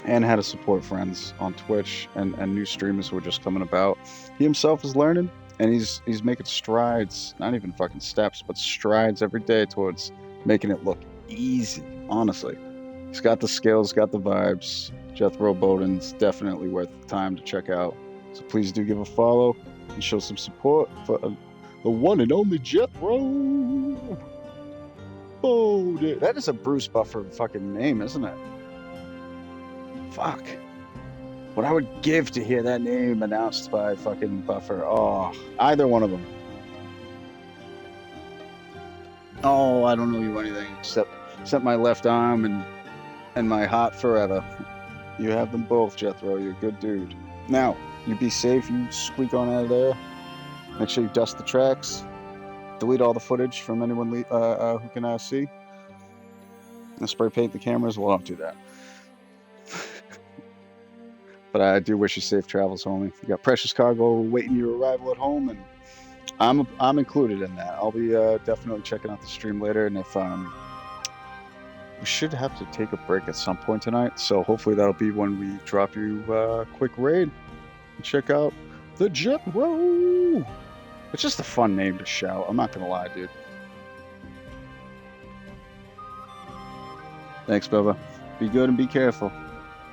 and how to support friends on Twitch and new streamers who are just coming about. He himself is learning, and he's making strides, not even fucking steps, but strides every day towards making it look easy, honestly. He's got the skills, got the vibes. Jethro Bowden's definitely worth the time to check out. So please do give a follow and show some support for the one and only Jethro Bowden. That is a Bruce Buffer fucking name, isn't it? Fuck. What I would give to hear that name announced by fucking Buffer. Oh, either one of them. Oh, I don't know you anything except my left arm and my heart forever. You have them both, Jethro. You're a good dude. Now, you be safe. You squeak on out of there. Make sure you dust the tracks. Delete all the footage from anyone who can see. And spray paint the cameras. Well, don't do that. But I do wish you safe travels, homie. You got precious cargo waiting your arrival at home, and I'm included in that. I'll be definitely checking out the stream later, and if we should have to take a break at some point tonight, so hopefully that'll be when we drop you a quick raid and check out the Jethro. It's just a fun name to shout. I'm not gonna lie, dude. Thanks, Bubba. Be good and be careful.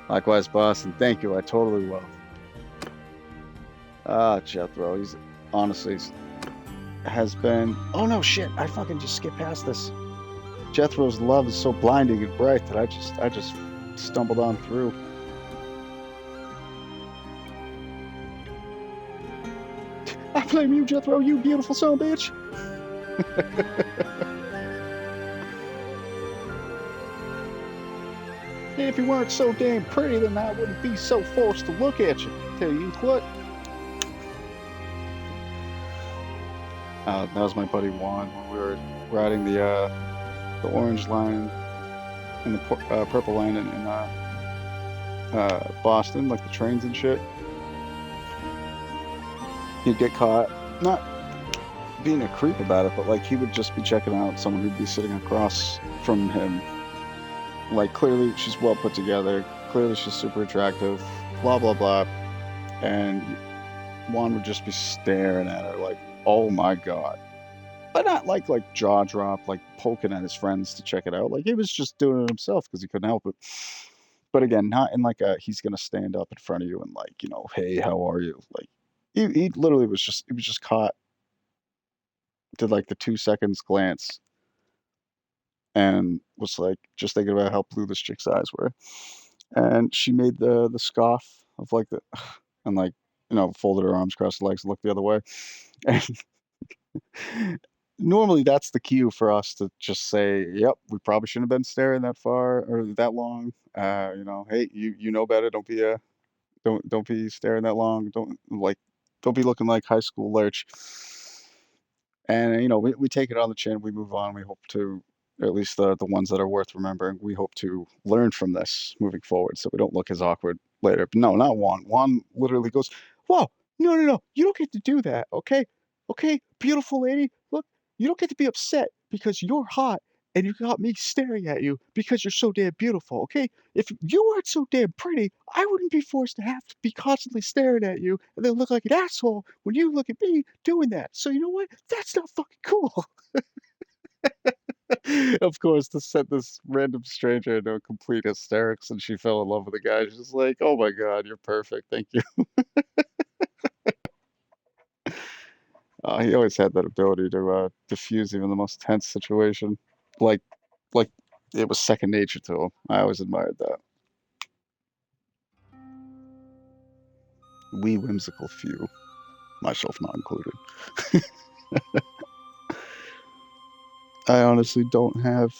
Likewise, boss, and thank you. I totally will. Jethro, he's honestly has been. Oh no, shit! I fucking just skipped past this. Jethro's love is so blinding and bright that I just stumbled on through. I blame you, Jethro. You beautiful son of a bitch. If you weren't so damn pretty, then I wouldn't be so forced to look at you. Tell you what. That was my buddy Juan when we were riding the orange line and the purple line in Boston, like the trains and shit. He'd get caught, not being a creep about it, but like he would just be checking out someone who'd be sitting across from him. Like, clearly she's well put together, clearly she's super attractive, blah, blah, blah. And Juan would just be staring at her like, oh my God. But not like jaw drop, like poking at his friends to check it out. Like, he was just doing it himself because he couldn't help it. But again, not in like he's going to stand up in front of you and like, you know, hey, how are you? Like, he literally was just caught, did like the 2 seconds glance and was like just thinking about how blue this chick's eyes were. And she made the scoff of like the, and like, you know, folded her arms, crossed her legs, and looked the other way. And normally that's the cue for us to just say, yep, we probably shouldn't have been staring that far or that long. You know, hey, you know better. Don't be staring that long. Don't be looking like high school lurch. And you know, we take it on the chin. We move on. We hope to, or at least the ones that are worth remembering, we hope to learn from this moving forward, so we don't look as awkward later. But no, not Juan. Juan literally goes, "Whoa, no, you don't get to do that, okay? Okay, beautiful lady, look, you don't get to be upset because you're hot and you got me staring at you because you're so damn beautiful, okay? If you weren't so damn pretty, I wouldn't be forced to have to be constantly staring at you and then look like an asshole when you look at me doing that. So you know what? That's not fucking cool." Of course, to set this random stranger into a complete hysterics, and she fell in love with the guy. She's like, "Oh my God, you're perfect. Thank you." He always had that ability to diffuse even the most tense situation, like like it was second nature to him. I always admired that. We whimsical few, myself not included. I honestly don't have.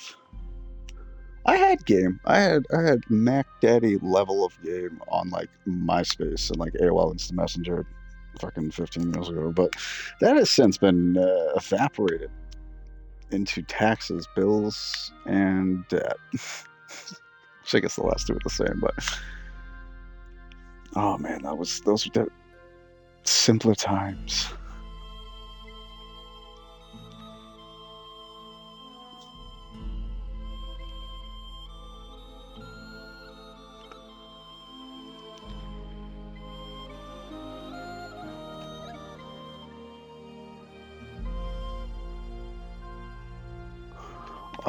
I had game. I had Mac Daddy level of game on like MySpace and like AOL Instant Messenger, fucking 15 years ago. But that has since been evaporated into taxes, bills, and debt. Which I guess the last two are the same. But oh man, those were simpler times.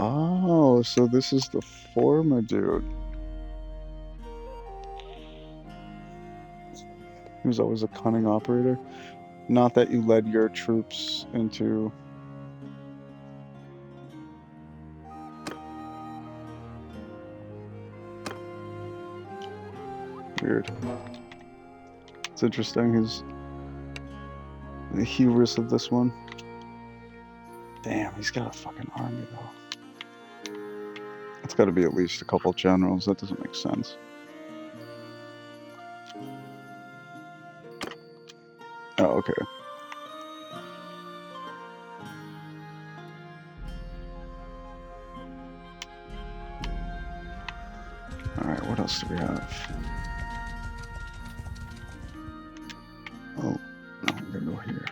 Oh, so this is the former dude. He was always a cunning operator. Not that you led your troops into... Weird. It's interesting, his... the hubris of this one. Damn, he's got a fucking army, though. It's gotta be at least a couple generals. That doesn't make sense. Oh, okay. Alright, what else do we have? Oh, no, I'm gonna go here.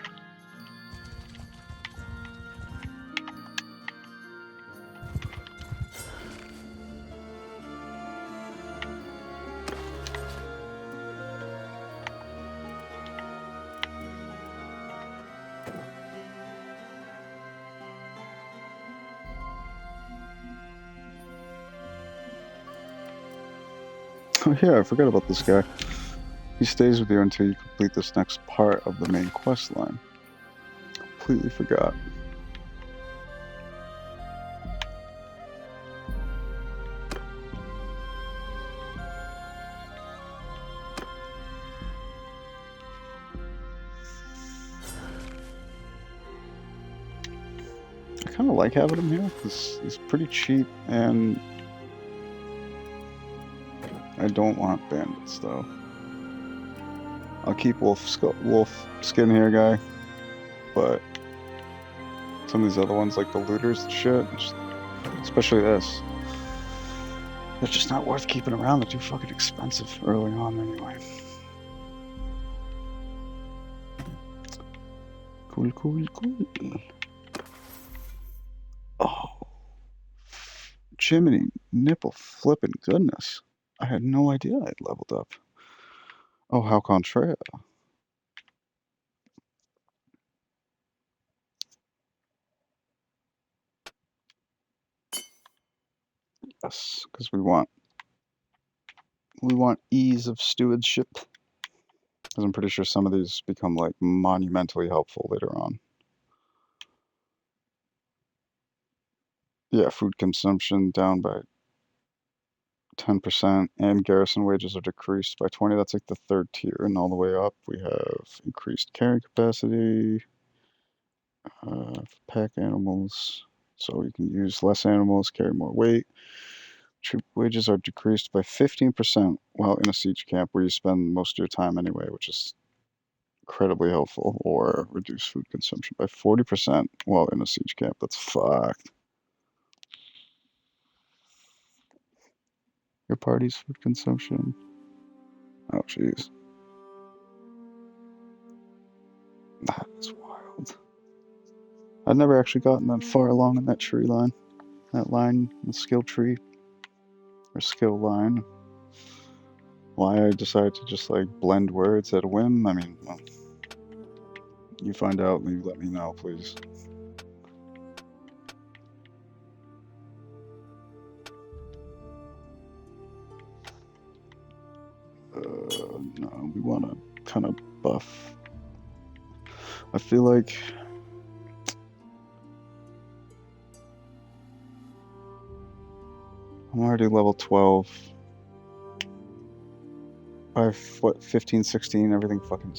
Oh yeah, I forgot about this guy. He stays with you until you complete this next part of the main quest line. Completely forgot. I kind of like having him here because he's pretty cheap, and I don't want bandits though. I'll keep wolf skin here, guy, but some of these other ones, like the looters and shit, especially this, they're just not worth keeping around. They're too fucking expensive early on anyway. Cool, cool, cool. Oh, Jiminy nipple flipping goodness. I had no idea I'd leveled up. Oh, how contrary. Yes, because we want ease of stewardship. Because I'm pretty sure some of these become like monumentally helpful later on. Yeah, food consumption down by 10%, and garrison wages are decreased by 20. That's like the third tier, and all the way up we have increased carrying capacity, pack animals, so you can use less animals, carry more weight. Troop wages are decreased by 15% while in a siege camp where you spend most of your time anyway, which is incredibly helpful, or reduce food consumption by 40% while in a siege camp. That's fucked. Your party's food consumption. Oh, jeez. That is wild. I've never actually gotten that far along in that tree line. That line, the skill tree, or skill line. Why I decided to just like blend words at a whim, I mean, well, you find out and you let me know, please. No, we want to kind of buff. I feel like I'm already level 12. By what, 15, 16, everything fucking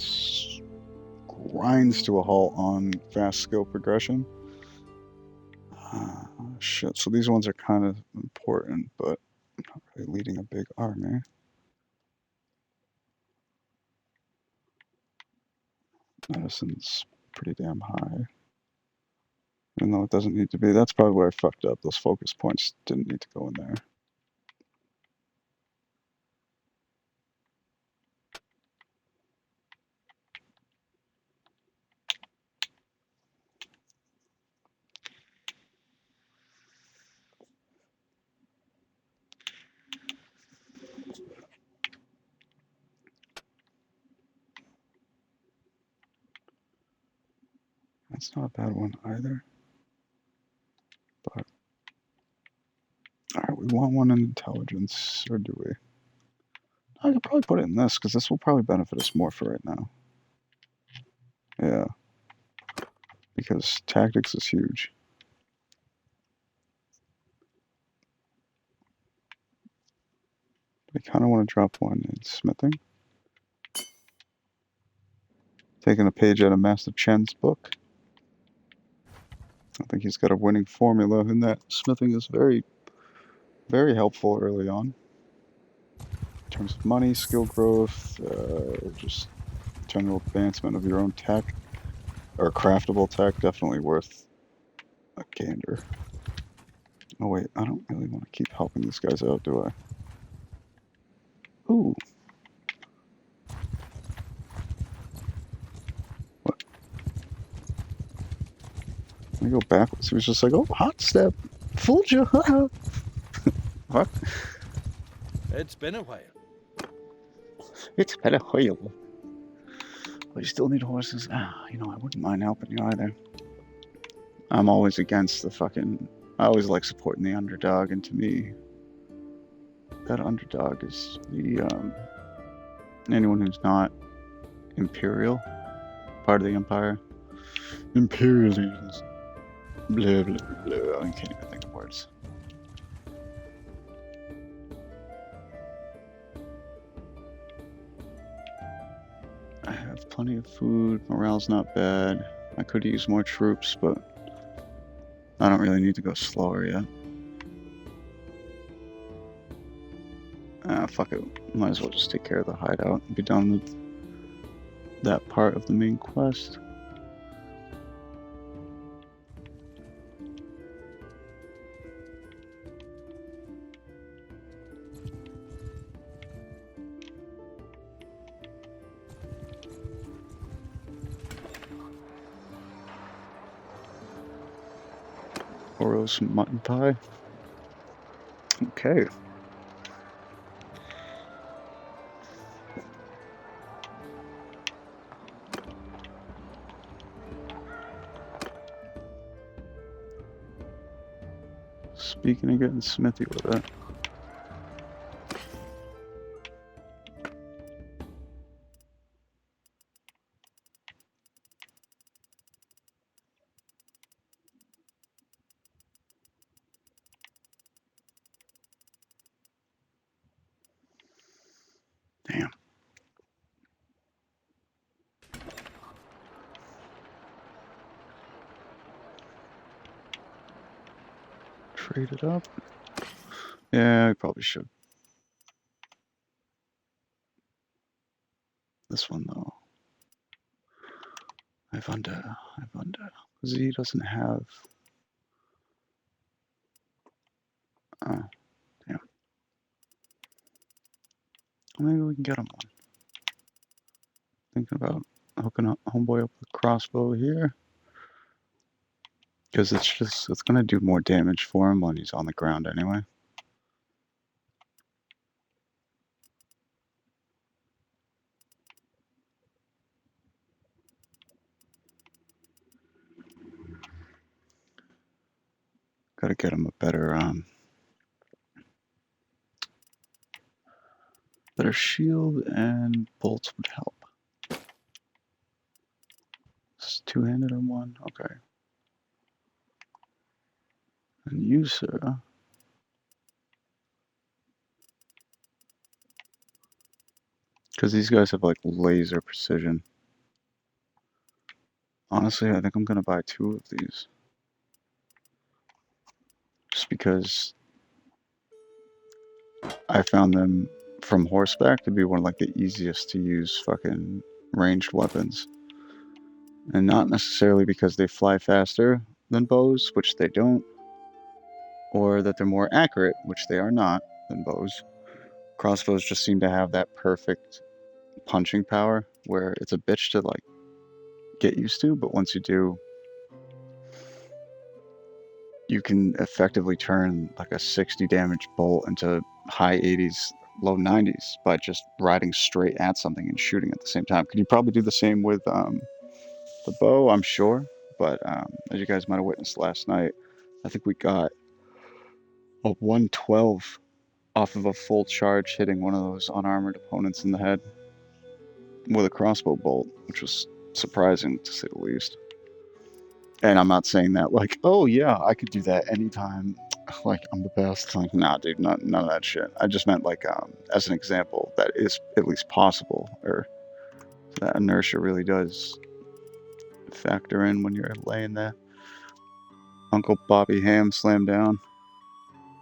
grinds to a halt on fast skill progression. Shit, so these ones are kind of important, but not really leading a big army. Medicine's pretty damn high. Even though it doesn't need to be. That's probably where I fucked up. Those focus points didn't need to go in there. That's not a bad one either. But we want one in intelligence, or do we? I could probably put it in this, because this will probably benefit us more for right now. Yeah. Because tactics is huge. I kind of want to drop one in smithing. Taking a page out of Master Chen's book. I think he's got a winning formula in that smithing is very, very helpful early on. In terms of money, skill growth, just general advancement of your own tech. Or craftable tech, definitely worth a gander. Oh wait, I don't really want to keep helping these guys out, do I? Ooh. What? Let me go backwards. He was just like, oh, hot step. Fooled you. What? It's been a while. It's been a while. But you still need horses. You know, I wouldn't mind helping you either. I'm always against the fucking... I always like supporting the underdog, and to me, that underdog is the, anyone who's not imperial, part of the empire. Imperials. Blah, blah, blah. I can't even think of words. I have plenty of food. Morale's not bad. I could use more troops, but I don't really need to go slower yet. Fuck it. Might as well just take care of the hideout and be done with that part of the main quest. Oro's mutton pie. Okay. Speaking of getting smithy with it. Damn. Trade it up. Yeah, I probably should. This one though. I wonder. Because he doesn't have... damn. Maybe we can get him one. Thinking about hooking up homeboy up with a crossbow here. Because it's gonna do more damage for him when he's on the ground anyway. Gotta get him a better shield, and bolts would help. It's two-handed on one, okay. And you, sir. Because these guys have like laser precision. Honestly, I think I'm gonna buy 2 of these. Just because I found them from horseback to be one of like the easiest to use fucking ranged weapons. And not necessarily because they fly faster than bows, which they don't, or that they're more accurate, which they are not, than bows. Crossbows just seem to have that perfect punching power where it's a bitch to like get used to, but once you do, you can effectively turn like a 60 damage bolt into high 80s, low 90s by just riding straight at something and shooting at the same time. Could you probably do the same with the bow? I'm sure, but as you guys might have witnessed last night, I think we got A 112 off of a full charge hitting one of those unarmored opponents in the head with a crossbow bolt, which was surprising to say the least. And I'm not saying that like, oh yeah, I could do that anytime. Like I'm the best. Like, nah, dude, none of that shit. I just meant like, as an example, that is at least possible, or that inertia really does factor in when you're laying there. Uncle Bobby Ham slam down.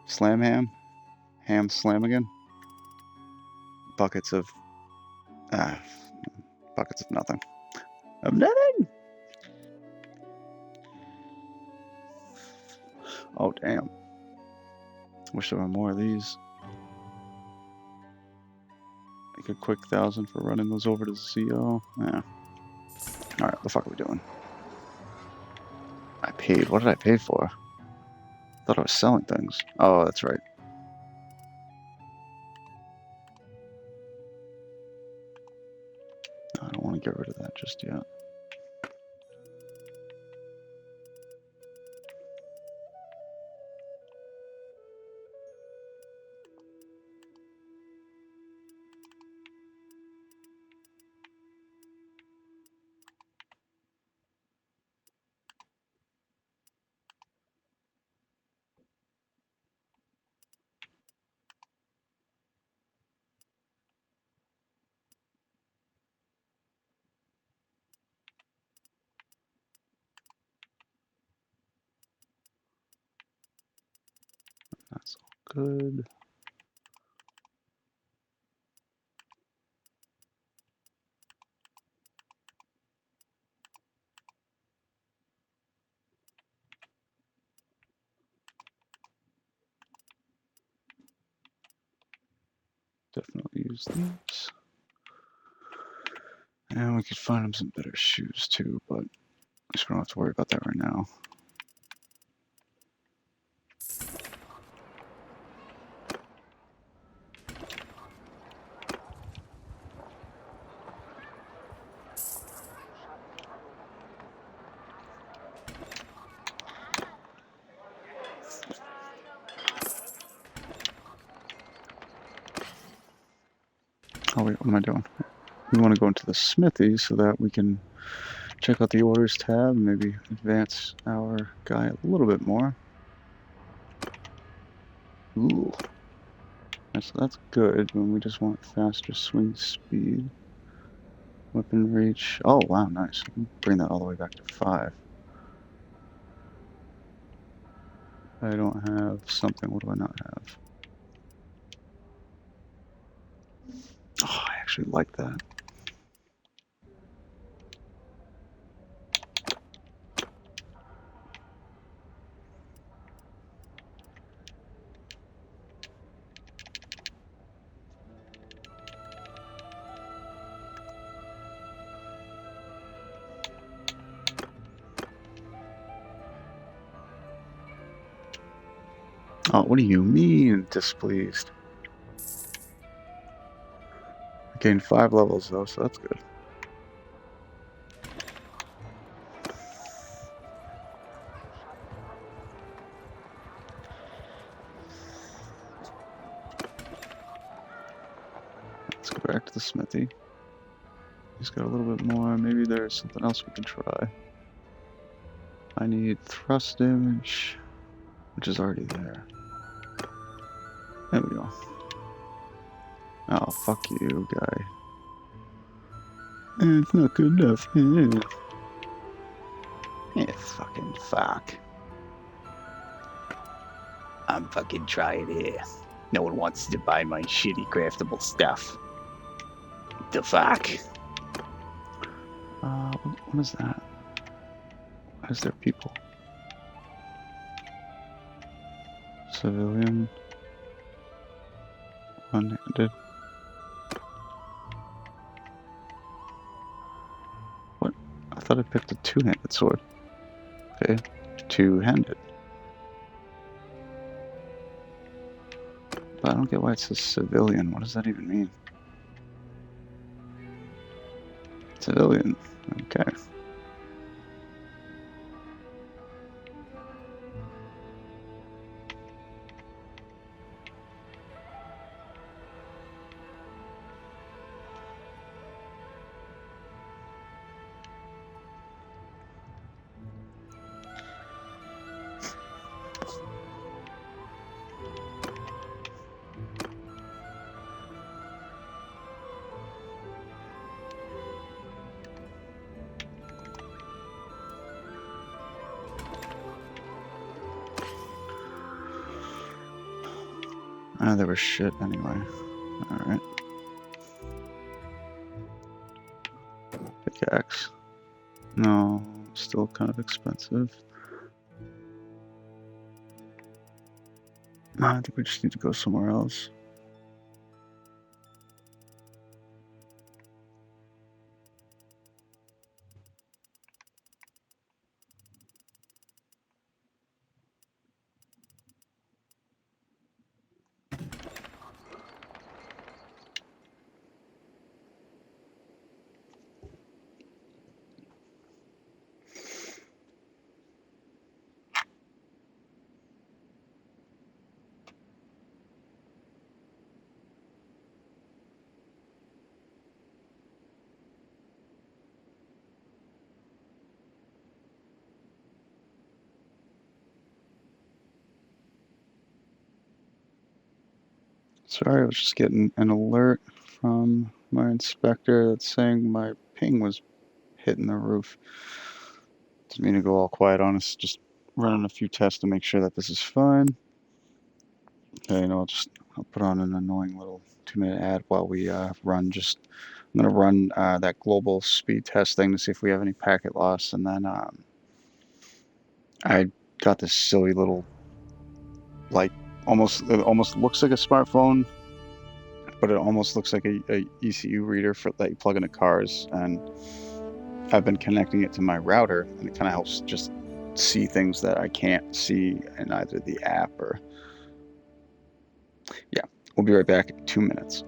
Slam ham? Ham slam again? Buckets of buckets of nothing. Of nothing! Oh damn. Wish there were more of these. Like a quick 1,000 for running those over to CO. Yeah. Alright, what the fuck are we doing? I paid. What did I pay for? I thought I was selling things. Oh, that's right. I don't want to get rid of that just yet. That's all good. Definitely use these. And we could find him some better shoes too, but I just don't have to worry about that right now. Oh wait, what am I doing? We want to go into the smithy so that we can check out the orders tab and maybe advance our guy a little bit more. Ooh. That's good when we just want faster swing speed. Weapon reach. Oh wow, nice. We can bring that all the way back to 5. I don't have something. What do I not have? Oh, I actually like that. Oh, what do you mean displeased? I gained 5 levels though, so that's good. Let's go back to the smithy. He's got a little bit more. Maybe there's something else we can try. I need thrust damage, which is already there. There we go. Oh, fuck you, guy. It's not good enough. Yeah, fucking fuck. I'm fucking trying here. No one wants to buy my shitty craftable stuff. The fuck? What is that? Why is there people? Civilian. One-handed. What? I thought I picked a two-handed sword. Okay, two-handed. But I don't get why it says civilian. What does that even mean? Civilian. Okay. Ah, there was shit anyway. Alright. Pickaxe. No, still kind of expensive. I think we just need to go somewhere else. Sorry, I was just getting an alert from my inspector that's saying my ping was hitting the roof. Didn't mean to go all quiet on us, just running a few tests to make sure that this is fine. Okay, you know, I'll put on an annoying little 2-minute ad while we run. I'm gonna run that global speed test thing to see if we have any packet loss, and then I got this silly little, like, it almost looks like a smartphone, but it almost looks like a ECU reader that you plug into cars, and I've been connecting it to my router, and it kind of helps just see things that I can't see in either the app or... Yeah, we'll be right back in 2 minutes.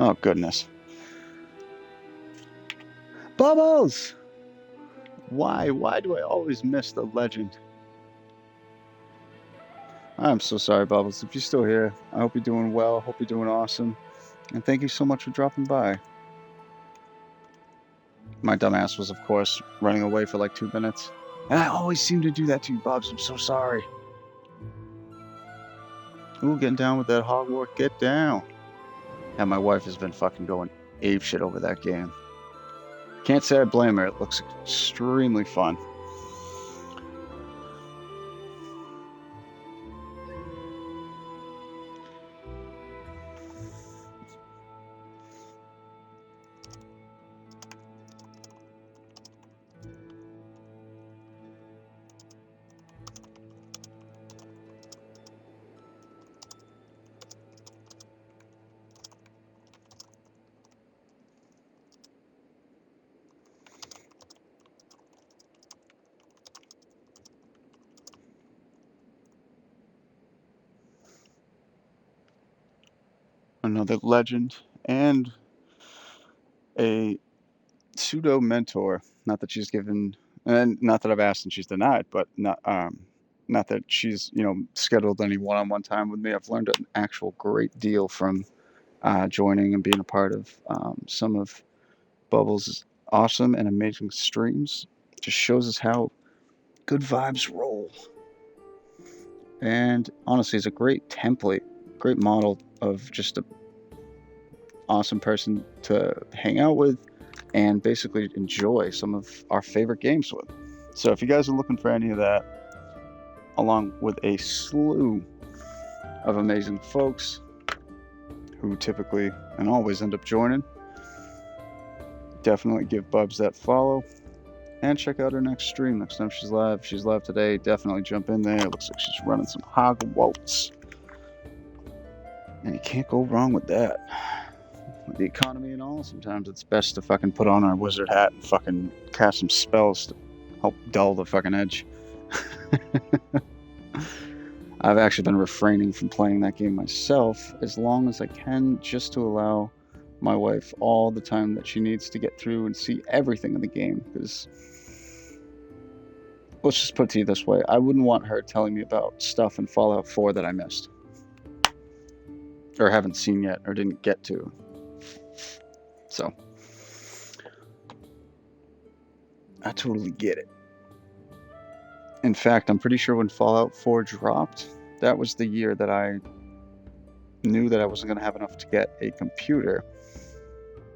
Oh, goodness. Bubbles! Why? Why do I always miss the legend? I'm so sorry, Bubbles. If you're still here, I hope you're doing well. Hope you're doing awesome. And thank you so much for dropping by. My dumbass was, of course, running away for like 2 minutes. And I always seem to do that to you, Bubs. I'm so sorry. Ooh, getting down with that Hogwarts. Get down. And my wife has been fucking going apeshit over that game. Can't say I blame her. It looks extremely fun. Another legend and a pseudo mentor. Not that she's given, and not that I've asked and she's denied, but not that she's scheduled any one-on-one time with me. I've learned an actual great deal from joining and being a part of some of Bubbles' awesome and amazing streams. Just shows us how good vibes roll. And honestly, it's a great template, great model of just a awesome person to hang out with and basically enjoy some of our favorite games with. So if you guys are looking for any of that, along with a slew of amazing folks who typically and always end up joining, definitely give Bubs that follow and check out her next stream next time she's live. If she's live today, definitely jump in there. It looks like she's running some Hogwarts, and you can't go wrong with that. With the economy and all, sometimes it's best to fucking put on our wizard hat and fucking cast some spells to help dull the fucking edge. I've actually been refraining from playing that game myself as long as I can, just to allow my wife all the time that she needs to get through and see everything in the game. Because let's just put it to you this way, I wouldn't want her telling me about stuff in Fallout 4 that I missed, or haven't seen yet, or didn't get to. So I totally get it. In fact, I'm pretty sure when Fallout 4 dropped, that was the year that I knew that I wasn't going to have enough to get a computer,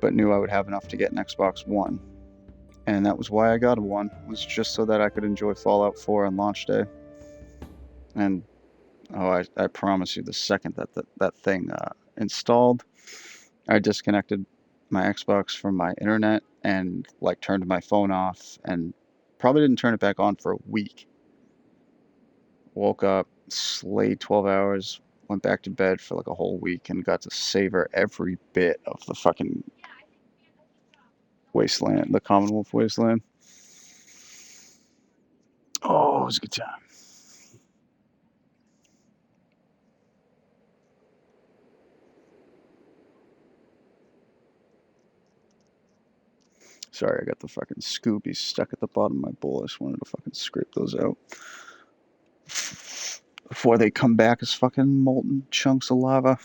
but knew I would have enough to get an Xbox One. And that was why I got one, was just so that I could enjoy Fallout 4 on launch day. And I promise you, the second that thing installed, I disconnected my Xbox from my internet and like turned my phone off and probably didn't turn it back on for a week. Woke up, slayed 12 hours, went back to bed for like a whole week and got to savor every bit of the fucking wasteland, the Commonwealth wasteland. Oh, it was a good time. Sorry, I got the fucking Scoobies stuck at the bottom of my bowl. I just wanted to fucking scrape those out before they come back as fucking molten chunks of lava.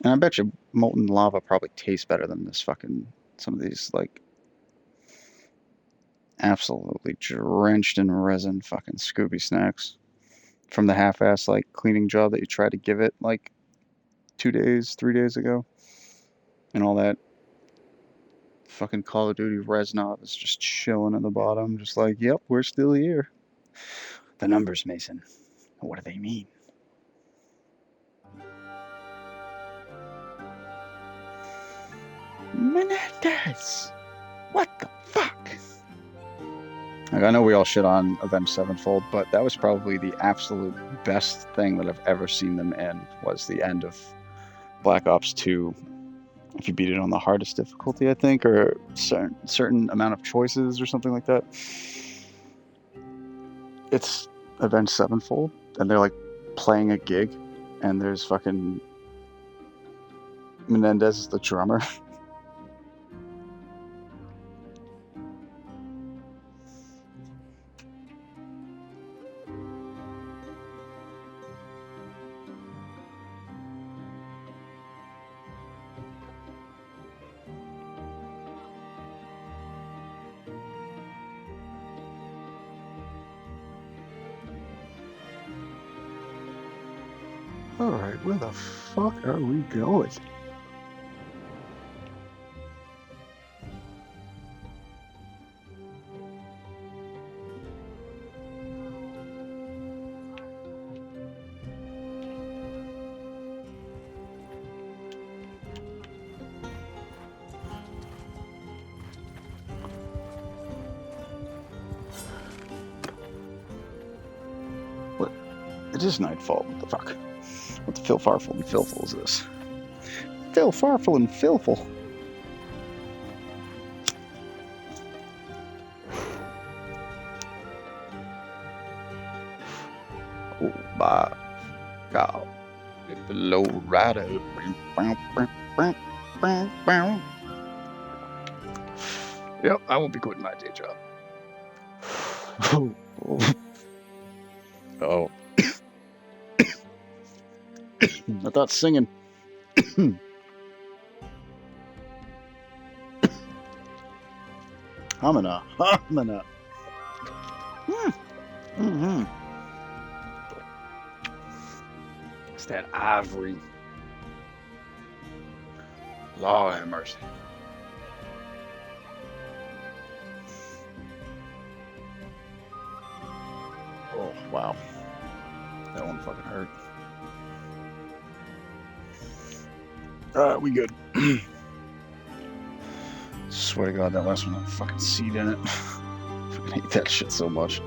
And I bet you molten lava probably tastes better than this fucking, some of these like absolutely drenched in resin fucking Scooby snacks from the half-ass like cleaning job that you tried to give it like 2 days, 3 days ago, and all that fucking Call of Duty Reznov is just chilling in the bottom, just like, yep, we're still here. The numbers, Mason. What do they mean? Menendez! What the fuck? Like, I know we all shit on Avenged Sevenfold, but that was probably the absolute best thing that I've ever seen them in, was the end of Black Ops 2. If you beat it on the hardest difficulty, I think, or certain amount of choices or something like that. It's Avenged Sevenfold, and they're like playing a gig, and there's fucking Menendez is the drummer. Alright, where the fuck are we going? What? It is nightfall. What the fuck? What the Farful and Filful is this? Farful and Filful. Oh my god. The low rider. Yep, I won't be quitting my day job. Oh. I thought singing. Hamina. Mm-hmm. It's that ivory. Lord have mercy. Oh, wow. That one fucking hurt. Alright, we good. Swear to God, that last one had a fucking seed in it. I fucking hate that shit so much.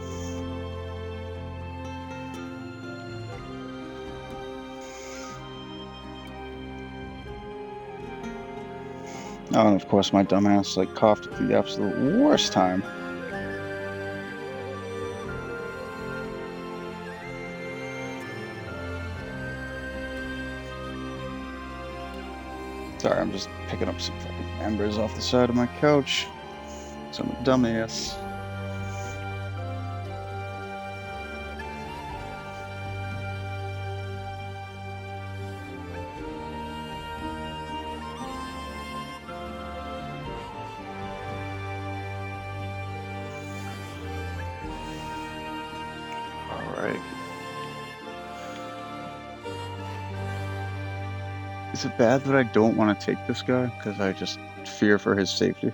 Oh, and of course my dumbass like coughed at the absolute worst time. Sorry, I'm just picking up some fucking embers off the side of my couch. So I'm a dumbass. Alright. Is it bad that I don't want to take this guy? Because I just fear for his safety?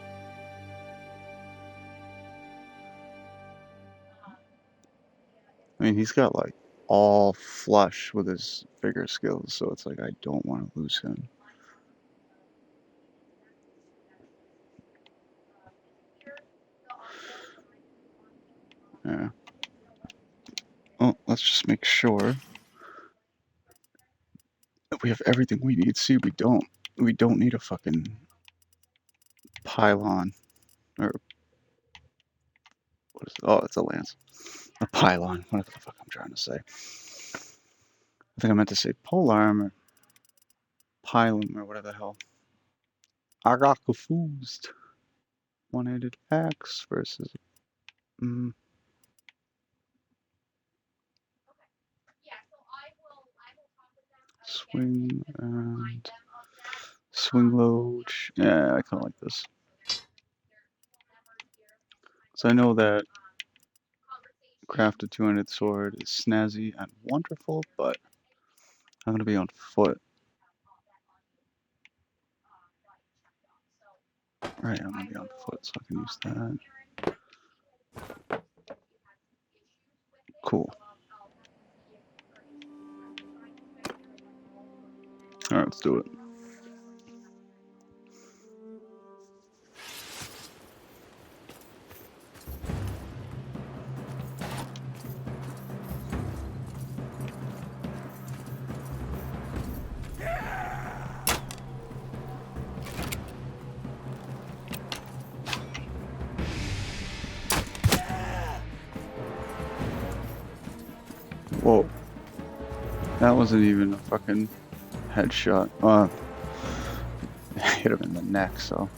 I mean, he's got like all flush with his figure skills, so it's like I don't want to lose him. Yeah. Well, let's just make sure that we have everything we need. See, we don't. We don't need a fucking pylon. Or, what is it? Oh, it's a lance. A pylon, whatever the fuck I'm trying to say. I think I meant to say polearm or pylon or whatever the hell. I got confused. One-handed axe versus... Swing and... Swing load. Yeah, I kind of like this. So I know that crafted two-handed sword is snazzy and wonderful, but I'm going to be on foot. Right, I'm going to be on foot, so I can use that. Cool. Alright, let's do it. Whoa. That wasn't even a fucking headshot. hit him in the neck, so.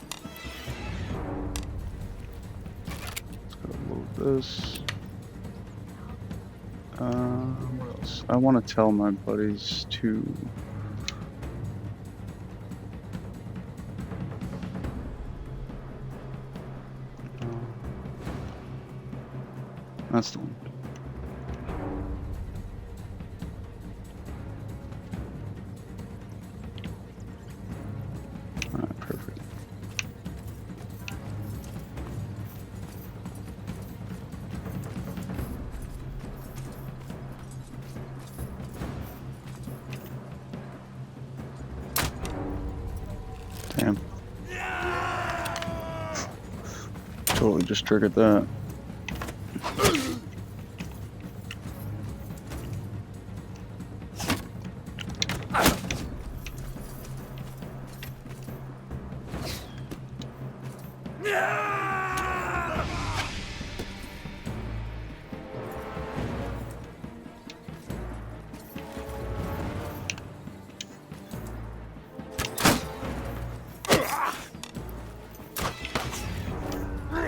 Let's go load this. What else? I want to tell my buddies to. That's the one. Alright, perfect. Damn. Totally just triggered that.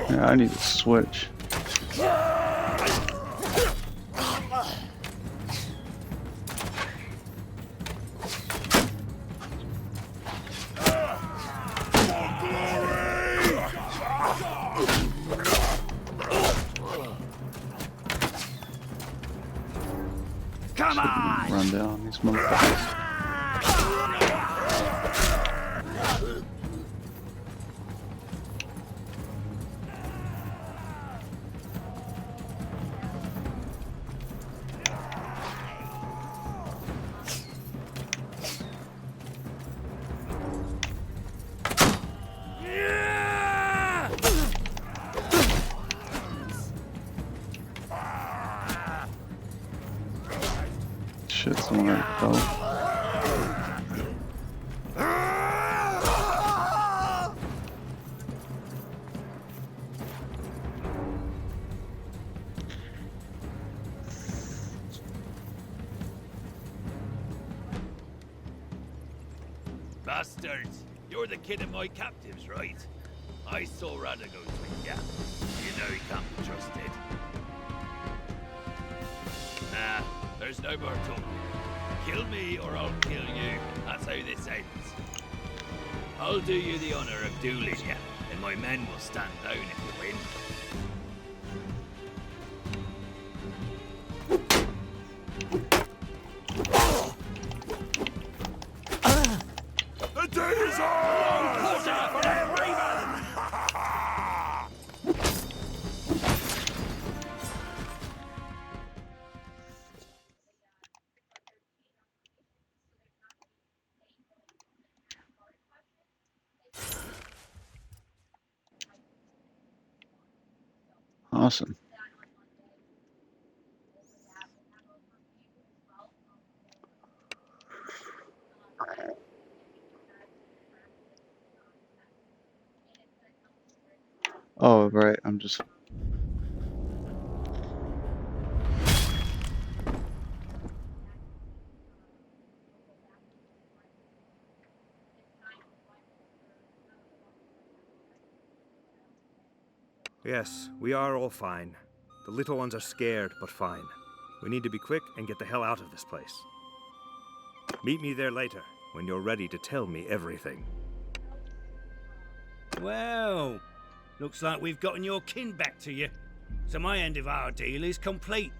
Yeah, I need to switch. Come on! Run down these motherfuckers. Shit, someone fell. Bastards! You're the kid of my captives, right? I saw Radago's with ya. You know he can't be trusted. Nah, there's no more talk. Kill me or I'll kill you. That's how this ends. I'll do you the honor of dueling you, and my men will stand down if you win. The day is on! Awesome. Oh, right, I'm just... Yes, we are all fine. The little ones are scared, but fine. We need to be quick and get the hell out of this place. Meet me there later, when you're ready to tell me everything. Well, looks like we've gotten your kin back to you. So my end of our deal is complete.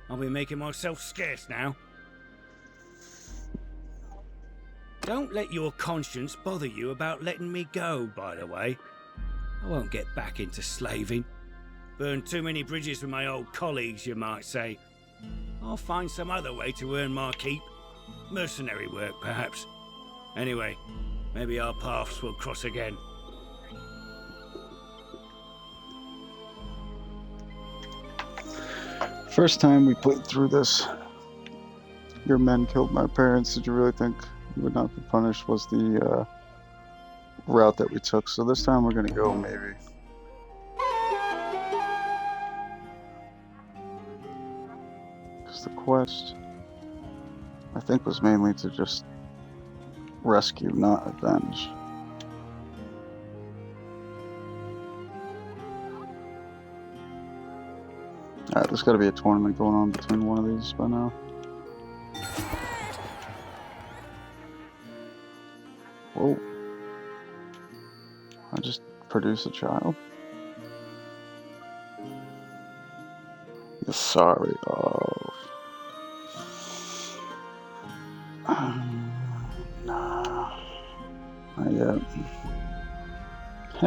I'll be making myself scarce now. Don't let your conscience bother you about letting me go, by the way. I won't get back into slaving. Burned too many bridges with my old colleagues, you might say. I'll find some other way to earn my keep. Mercenary work, perhaps. Anyway, maybe our paths will cross again. First time we played through this, your men killed my parents. Did you really think you would not be punished? Was the route that we took. So this time we're gonna go maybe. Because the quest, I think, was mainly to just rescue, not avenge. Alright, there's gotta be a tournament going on between one of these by now. Whoa. I just produced a child? Yes, sorry. Oh. Nah. Not yet.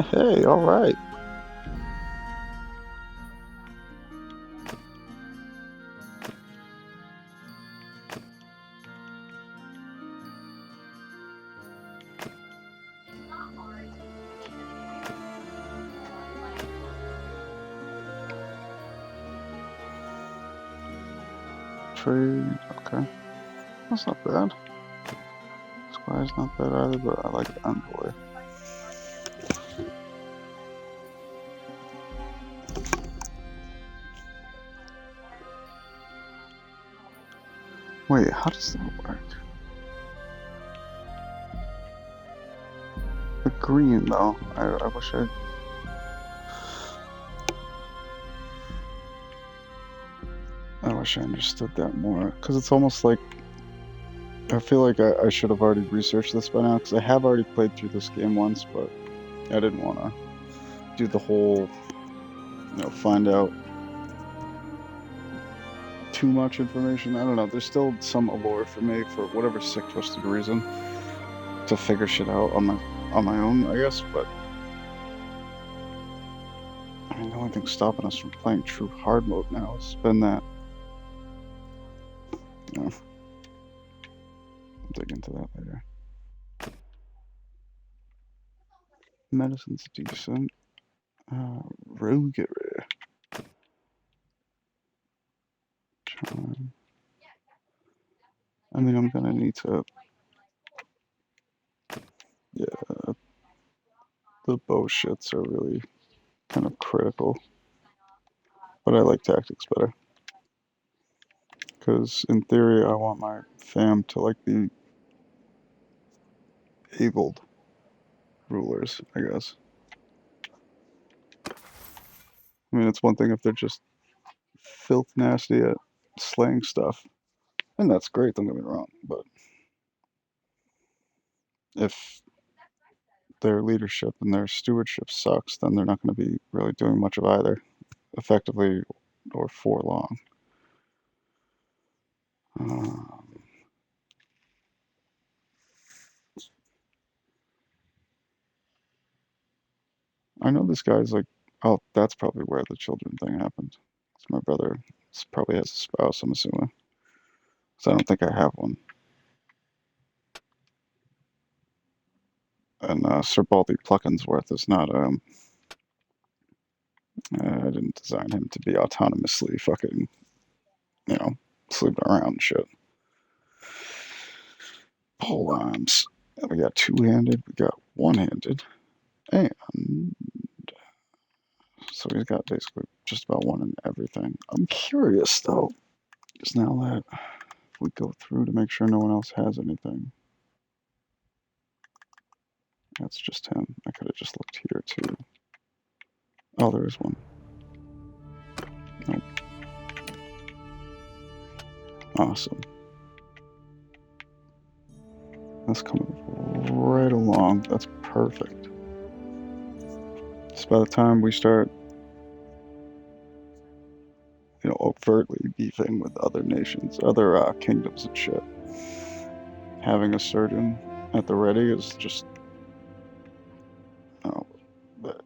Hey, alright. Trade, okay. That's not bad. Squire's not bad either, but I like Envoy. Wait, how does that work? The green, though. I wish I understood that more. Because it's almost like... I feel like I should have already researched this by now, because I have already played through this game once, but I didn't want to do the whole, find out too much information. I don't know, there's still some allure for me, for whatever sick, twisted reason, to figure shit out on my own, I guess, but... I mean, the only thing stopping us from playing true hard mode now has been that... I'll dig into that later. Medicine's decent. Roguery. Charm. I mean, I'm gonna need to... Yeah, the bow shits are really kind of critical. But I like tactics better. Because in theory, I want my fam to like be abled rulers, I guess. I mean, it's one thing if they're just filth nasty at slaying stuff. And that's great, don't get me wrong, but if their leadership and their stewardship sucks, then they're not going to be really doing much of either, effectively or for long. I know this guy's like, oh, that's probably where the children thing happened. My brother probably has a spouse, I'm assuming. Because I don't think I have one. And Sir Baldy Pluckensworth is not, I didn't design him to be autonomously fucking, sleeping around and shit. Pole arms. We got two-handed, we got one-handed. And so he's got basically just about one in everything. I'm curious though, just now that if we go through to make sure no one else has anything. That's just him. I could have just looked here too. Oh, there is one. Nope. Awesome. That's coming right along. That's perfect. Just by the time we start, overtly beefing with other nations, other kingdoms and shit, having a surgeon at the ready is just, that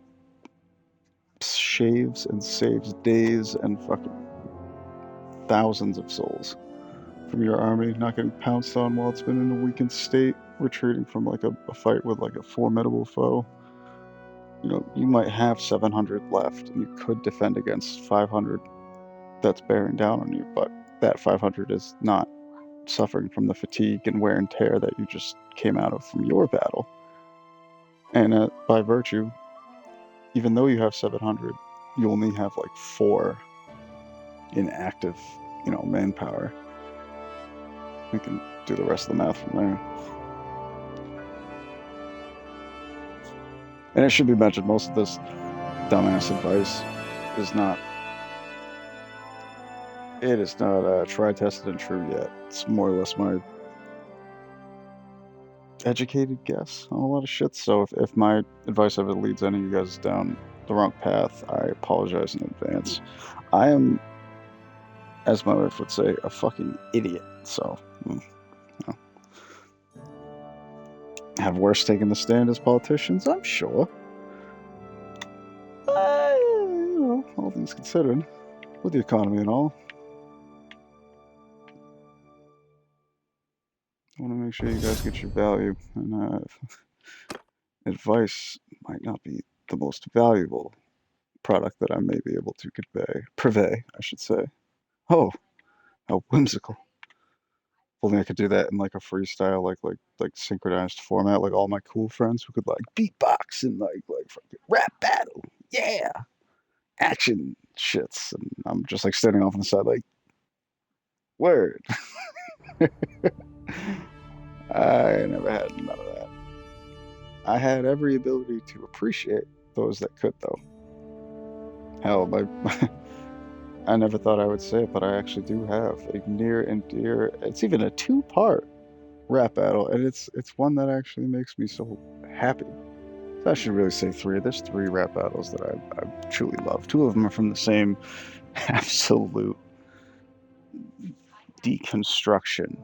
shaves and saves days and fucking thousands of souls from your army, not getting pounced on while it's been in a weakened state, retreating from like a fight with like a formidable foe. You might have 700 left and you could defend against 500 that's bearing down on you, but that 500 is not suffering from the fatigue and wear and tear that you just came out of from your battle. And by virtue, even though you have 700, you only have like 4 in active, manpower. We can do the rest of the math from there. And it should be mentioned, most of this dumbass advice is not It is not tried, tested, and true yet. It's more or less my educated guess on a lot of shit. So if my advice ever leads any of you guys down the wrong path, I apologize in advance. I am, as my wife would say, a fucking idiot. So, you know, have worse taken the stand as politicians? I'm sure. You know, all things considered, with the economy and all. I want to make sure you guys get your value, and advice might not be the most valuable product that I may be able to purvey, I should say. Oh, how whimsical! If only I could do that in like a freestyle, like synchronized format, like all my cool friends who could like beatbox and like fucking rap battle, yeah, action shits, and I'm just like standing off on the side, like word. I never had none of that. I had every ability to appreciate those that could, though. Hell, I never thought I would say it, but I actually do have a near and dear. It's even a two-part rap battle, and it's one that actually makes me so happy. So I should really say three. There's three rap battles that I truly love. Two of them are from the same absolute deconstruction,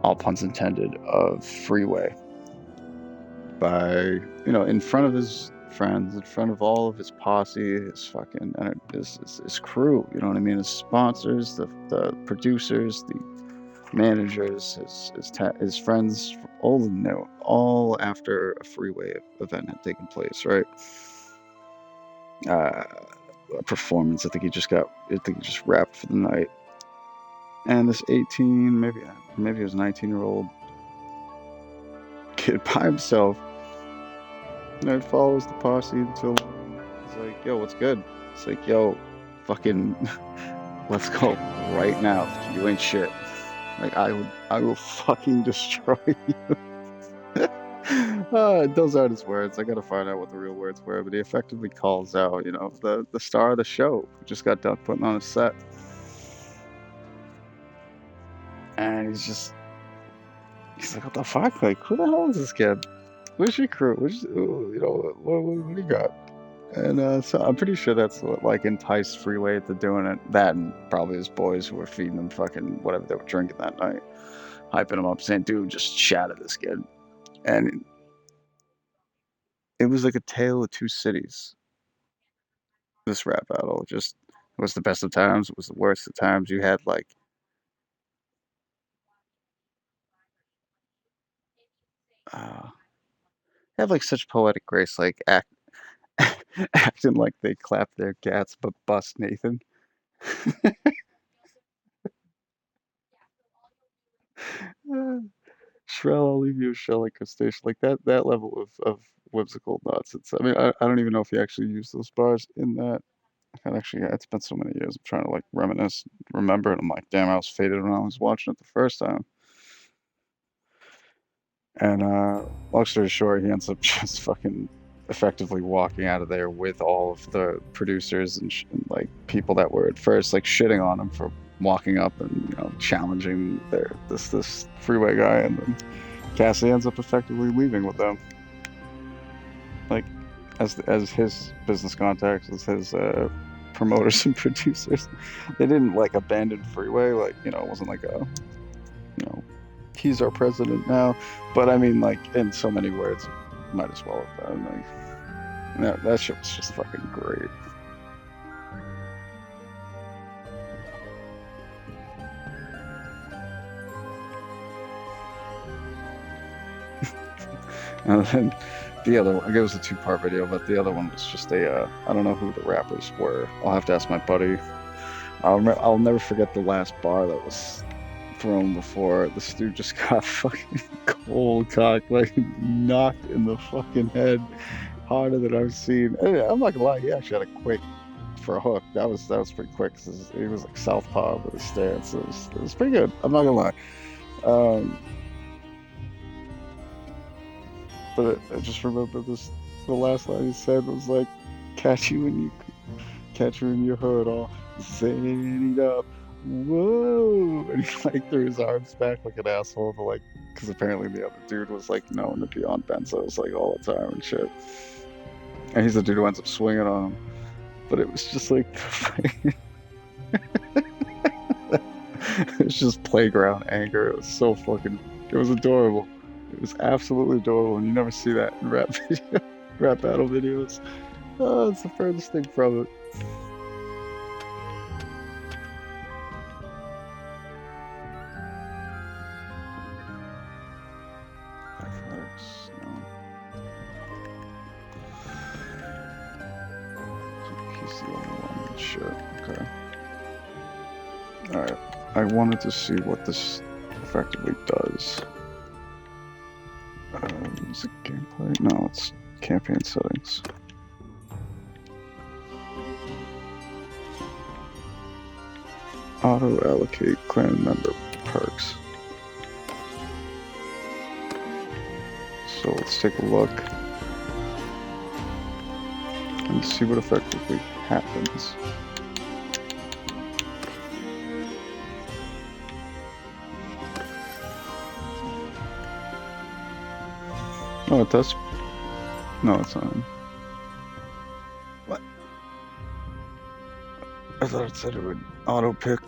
all puns intended, of Freeway. By, in front of his friends, in front of all of his posse, his fucking, and his crew, you know what I mean? His sponsors, the producers, the managers, his friends, old and new, all after a Freeway event had taken place, right? A performance. I think he just rapped for the night. And this 18, maybe he was a 19-year-old kid by himself, follows the posse until he's like, yo, what's good? It's like, yo, fucking, let's go right now. You ain't shit. Like, I will fucking destroy you. Those aren't his words. I gotta find out what the real words were, but he effectively calls out, the star of the show who just got done putting on a set. And he's like, what the fuck? Like, who the hell is this kid? Where's your crew? What do you got? And so I'm pretty sure that's what like enticed Freeway into doing it. That and probably his boys who were feeding him fucking whatever they were drinking that night, hyping him up, saying, "Dude, just shatter this kid." And it was like a tale of two cities. This rap battle it was the best of times. It was the worst of times. You had like uh, have like such poetic grace, like acting like they clap their gats but bust Nathan. Shrell, I'll leave you a shell like crustacean. Like that level of whimsical nonsense. I mean, I don't even know if he actually used those bars in that. It's been so many years. I'm trying to like reminisce, remember, and I'm like, damn, I was faded when I was watching it the first time. And long story short, he ends up just fucking effectively walking out of there with all of the producers and like people that were at first like shitting on him for walking up and challenging this Freeway guy, and then Cassie ends up effectively leaving with them, like as his business contacts, as his promoters and producers. They didn't like abandon Freeway, like it wasn't like a he's our president now, but I mean, like, in so many words, might as well have been. Like, that shit was just fucking great. And then the other one, it was a two-part video, but the other one was just I don't know who the rappers were. I'll have to ask my buddy. I'll never forget the last bar that was thrown before this dude just got fucking cold cocked, like knocked in the fucking head harder than I've seen. I'm not gonna lie, he actually had a quick for a hook. That was pretty quick. Cause he was like southpaw with his stance. It was pretty good. I'm not gonna lie. But I just remember the last line he said was like, catch you when you hood off. Zane it up. Whoa! And he like threw his arms back like an asshole to like, because apparently the other dude was like known to be on benzos like all the time and shit. And he's the dude who ends up swinging on him. But it was just like, it was just playground anger. It was so fucking, it was adorable. It was absolutely adorable, and you never see that in rap rap battle videos. Oh, it's the furthest thing from it. Athletics, no. He's the only one and shit. Okay. Alright. I wanted to see what this effectively does. Is it gameplay? No, it's campaign settings. Auto-allocate clan member perks. So let's take a look and see what effectively happens. Oh, it does. No, it's not. What? I thought it said it would auto pick.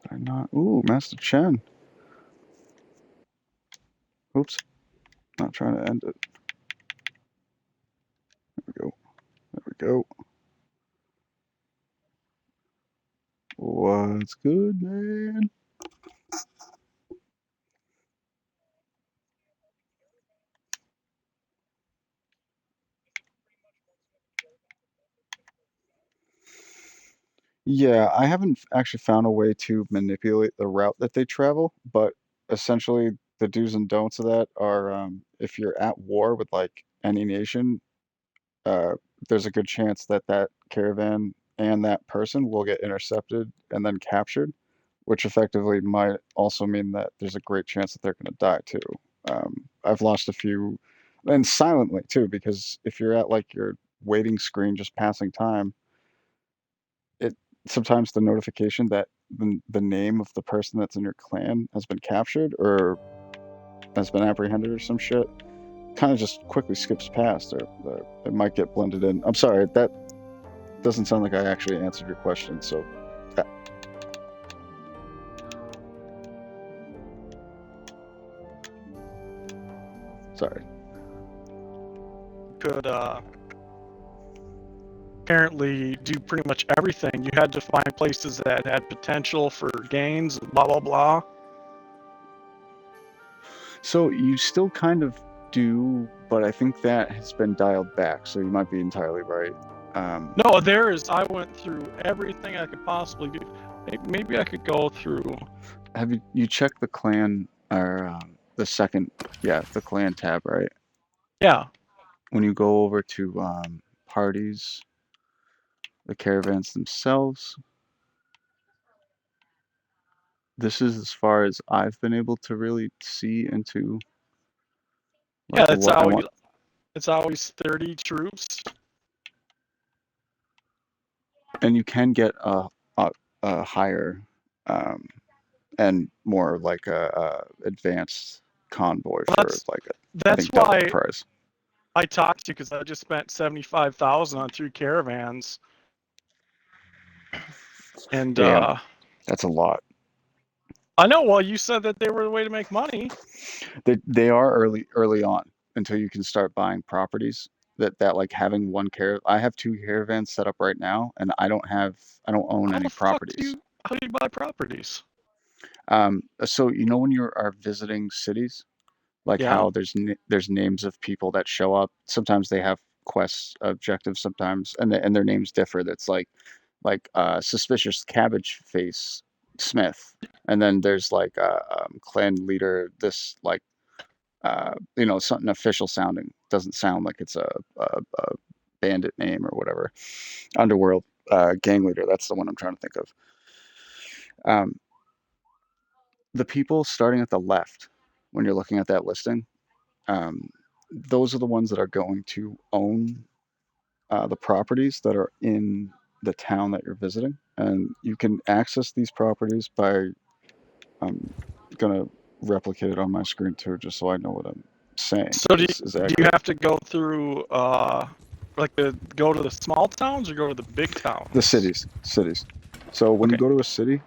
Did I not? Ooh, Master Chen. Oops. Not trying to end it. There we go. There we go. What's good, man? Yeah, I haven't actually found a way to manipulate the route that they travel, but essentially the do's and don'ts of that are if you're at war with like any nation, uh, there's a good chance that that caravan and that person will get intercepted and then captured, which effectively might also mean that there's a great chance that they're going to die too. I've lost a few, and silently too, because if you're at like your waiting screen just passing time, it sometimes the notification that the name of the person that's in your clan has been captured or has been apprehended or some shit kind of just quickly skips past, or it might get blended in. I'm sorry, that doesn't sound like I actually answered your question, so sorry. Could apparently do pretty much everything. You had to find places that had potential for gains, blah blah blah. So you still kind of do, but I think that has been dialed back, so you might be entirely right. No, there is. I went through everything I could possibly do. Maybe I could go through. Have you checked the clan or the second, yeah, the clan tab, right? Yeah. When you go over to parties, the caravans themselves, this is as far as I've been able to really see into Yeah, like what I want. it's always 30 troops. And you can get a higher um, and more like a advanced convoy for That's like I that's think double why the price. I talked to you, because I just spent 75,000 on 3 caravans. And Damn, that's a lot. I know. Well, you said that they were the way to make money. They are early on until you can start buying properties. That like having one I have 2 caravans set up right now, and I don't own How any the fuck properties. how do you buy properties? So you know when you are visiting cities, like Yeah. how there's names of people that show up. Sometimes they have quests, objectives, sometimes, and their names differ. That's like suspicious cabbage face Smith, and then there's like clan leader. This like something official sounding. Doesn't sound like it's a bandit name or whatever. Underworld gang leader. That's the one I'm trying to think of. Um, the people starting at the left when you're looking at that listing. Um, those are the ones that are going to own the properties that are in the town that you're visiting, and you can access these properties by. I'm gonna replicate it on my screen too, just so I know what I'm saying So is do you accurate. have to go through go to the small towns or go to the big The towns? cities. So when you Okay. go to a city,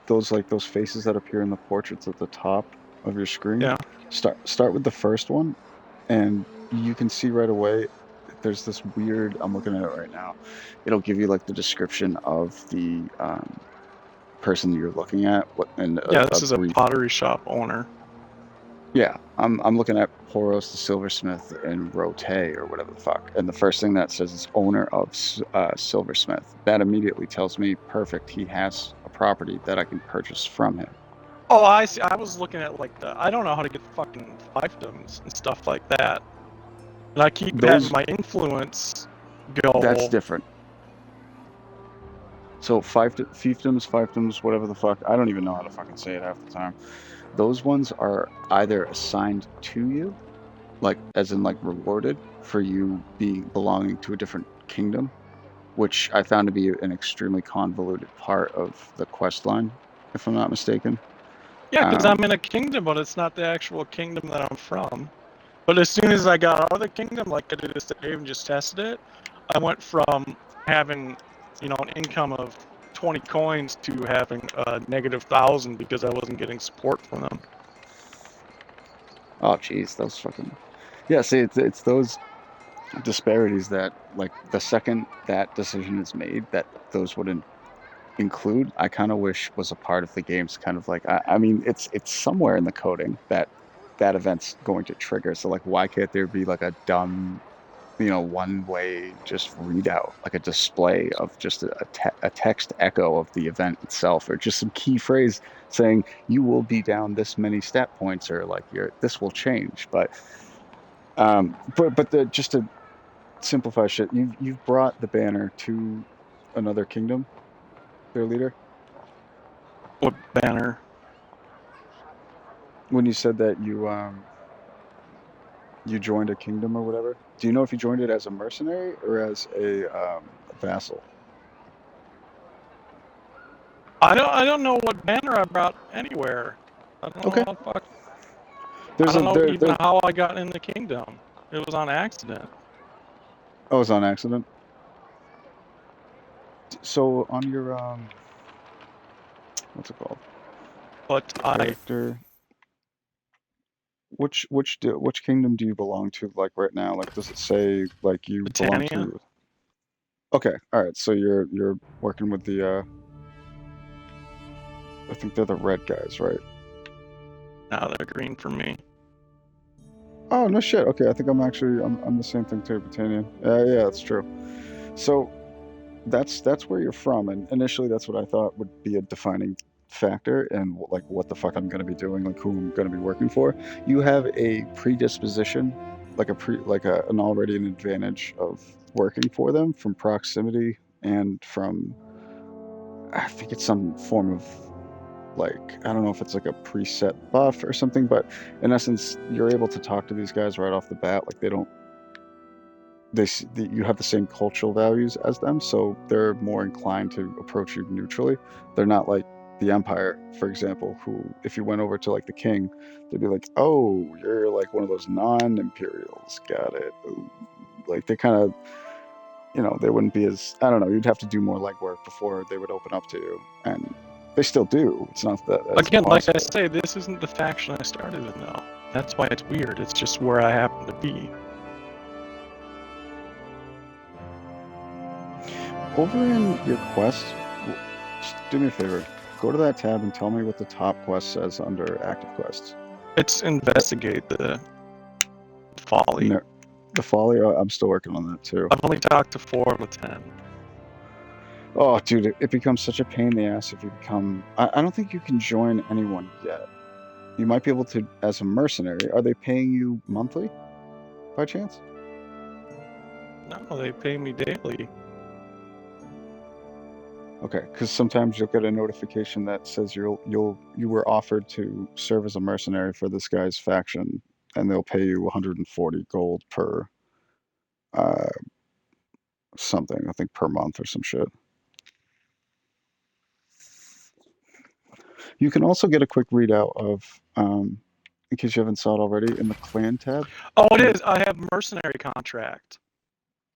those faces that appear in the portraits at the top of your screen, Yeah. start with the first one, and you can see right away. There's this weird. I'm looking at it right now. It'll give you like the description of the person you're looking at, what and Yeah, a this is a brief. pottery shop owner. Yeah, I'm looking at Poros the silversmith in Rote or whatever the fuck, and the first thing that says is owner of silversmith. That immediately tells me perfect. He has a property that I can purchase from him. Oh, I see. I was looking at I don't know how to get fucking fiefdoms and stuff like that. And I keep having Those my influence that's go. different. So fiefdoms, whatever the fuck. I don't even know how to fucking say it half the time. Those ones are either assigned to you, like as in like rewarded for you being belonging to a different kingdom, which I found to be an extremely convoluted part of the quest line, if I'm not mistaken. Yeah, because Um, I'm in a kingdom, but it's not the actual kingdom that I'm from. But as soon as I got out of the kingdom, like I did a save and just tested it, I went from having, an income of 20 coins to having a negative 1,000 because I wasn't getting support from them. oh, geez, those fucking yeah. See, it's those disparities that like the second that decision is made, that those wouldn't include. I kind of wish was a part of the game's kind of like. I mean, it's somewhere in the coding that that event's going to trigger. So like, why can't there be like a dumb one way just readout, like a display of just a text echo of the event itself, or just some key phrase saying you will be down this many stat points, or like this will change. But the just to simplify shit, you've brought the banner to another kingdom, their leader. What banner? When you said that you joined a kingdom or whatever, do you know if you joined it as a mercenary or as a vassal? I don't know what banner I brought anywhere. I don't know Okay, how fuck. I there's don't a know there even there. how I got in the kingdom. It was on accident. Oh, it was on accident. So on your what's it called? But I Character. Which kingdom do you belong to like right now? Like does it say like you belong Britannia. to? Okay, all right. So you're working with the I think they're the red guys, right? Now they're green for me. Oh, no shit. Okay, I think I'm the same thing too, Britannian. Yeah, that's true. So that's where you're from, and initially that's what I thought would be a defining factor and like what the fuck I'm going to be doing, like who I'm going to be working for. You have a predisposition, like an already an advantage of working for them from proximity and from I think it's some form of like I don't know if it's like a preset buff or something, but in essence you're able to talk to these guys right off the bat. Like they don't you have the same cultural values as them, so they're more inclined to approach you neutrally. They're not like the Empire, for example, who if you went over to like the king, they'd be like, "Oh, you're like one of those non-Imperials, got it." Ooh. Like they kind of, they wouldn't be as I don't know. You'd have to do more legwork before they would open up to you, and they still do. It's not that it's Again, like I impossible. say, this isn't the faction I started in, though. That's why it's weird. It's just where I happen to be. Over in your quest, just do me a favor. Go to that tab and tell me what the top quest says under active quests. It's investigate the folly. No, the folly. I'm still working on that too. I've only talked to 4 of the 10. Oh, dude, it becomes such a pain in the ass if you become. I don't think you can join anyone yet. You might be able to as a mercenary. Are they paying you monthly, by chance? No, they pay me daily. Okay, because sometimes you'll get a notification that says you were offered to serve as a mercenary for this guy's faction and they'll pay you 140 gold per uh, something, I think per month or some shit. You can also get a quick readout of, in case you haven't saw it already, in the clan tab. Oh, it is. I have mercenary contract.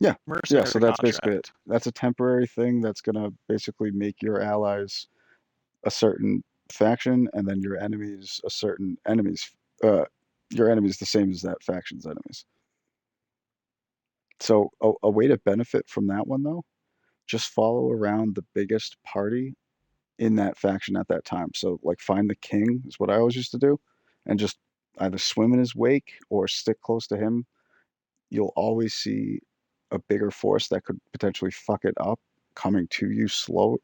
Yeah, Mercenary so that's basically it. contract. That's a temporary thing that's gonna basically make your allies a certain faction, and then your enemies a certain enemies. Your enemies the same as that faction's enemies. So a way to benefit from that one though, just follow around the biggest party in that faction at that time. So like find the king is what I always used to do, and just either swim in his wake or stick close to him. You'll always see a bigger force that could potentially fuck it up coming to you slowly,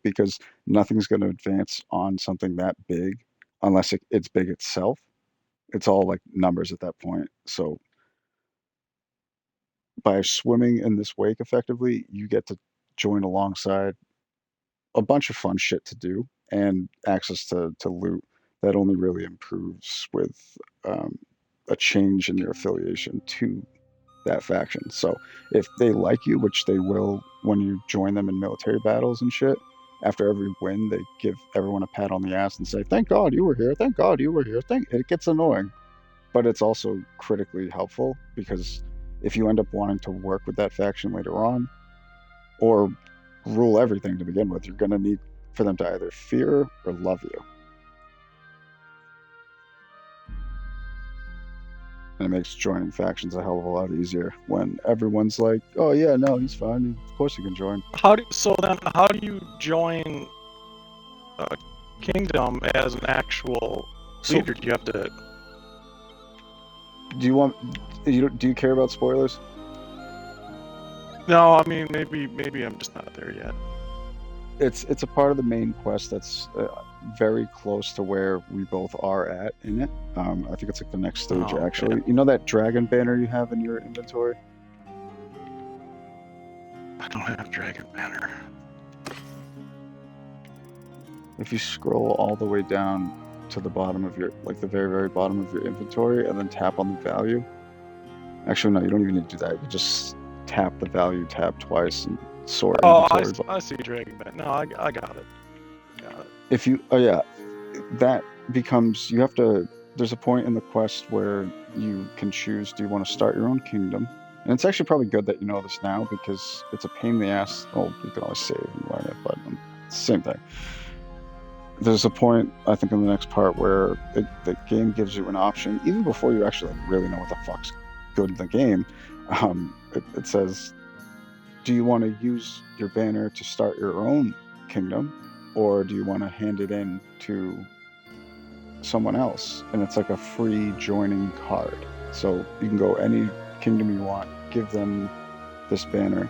because nothing's going to advance on something that big unless it's big itself. It's all like numbers at that point. So by swimming in this wake effectively, you get to join alongside a bunch of fun shit to do and access to loot that only really improves with um, a change in your affiliation to that faction. So if they like you, which they will when you join them in military battles and shit, after every win, they give everyone a pat on the ass and say, "Thank God you were here. Thank God you were here." It gets annoying, but it's also critically helpful because if you end up wanting to work with that faction later on, or rule everything to begin with, you're going to need for them to either fear or love you. And it makes joining factions a hell of a lot easier when everyone's like, "Oh yeah, no, he's fine. Of course you can join." How do you join a kingdom as an actual leader? Do you have to? Do you care about spoilers? No, I mean maybe I'm just not there yet. It's a part of the main quest that's very close to where we both are at in it. I think it's like the next stage, Oh, okay. actually. You know that dragon banner you have in your inventory? I don't have dragon banner. If you scroll all the way down to the bottom of your, like the very, very bottom of your inventory, and then tap on the value. Actually, no, you don't even need to do that. You just tap the value tab twice and sort inventory. I see dragon banner. No, I got it. Got it. If you, oh yeah, that becomes, you have to, there's a point in the quest where you can choose, do you want to start your own kingdom? And it's actually probably good that you know this now, because it's a pain in the ass. Well, you can always save and learn it, but same thing. There's a point, I think, in the next part where the game gives you an option, even before you actually really know what the fuck's good in the game. It says, do you want to use your banner to start your own kingdom, or do you want to hand it in to someone else? And it's like a free joining card. So you can go any kingdom you want, give them this banner,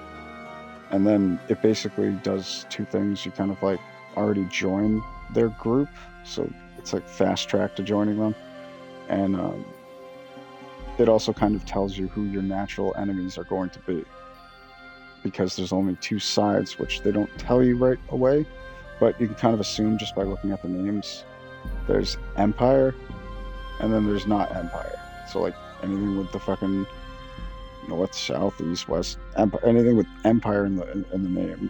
and then it basically does two things. You kind of like already join their group, so it's like fast track to joining them, and it also kind of tells you who your natural enemies are going to be, because there's only two sides, which they don't tell you right away, but you can kind of assume just by looking at the names. There's Empire, and then there's not Empire. So like anything with the fucking north, south, east, west, Empire, anything with Empire in the name,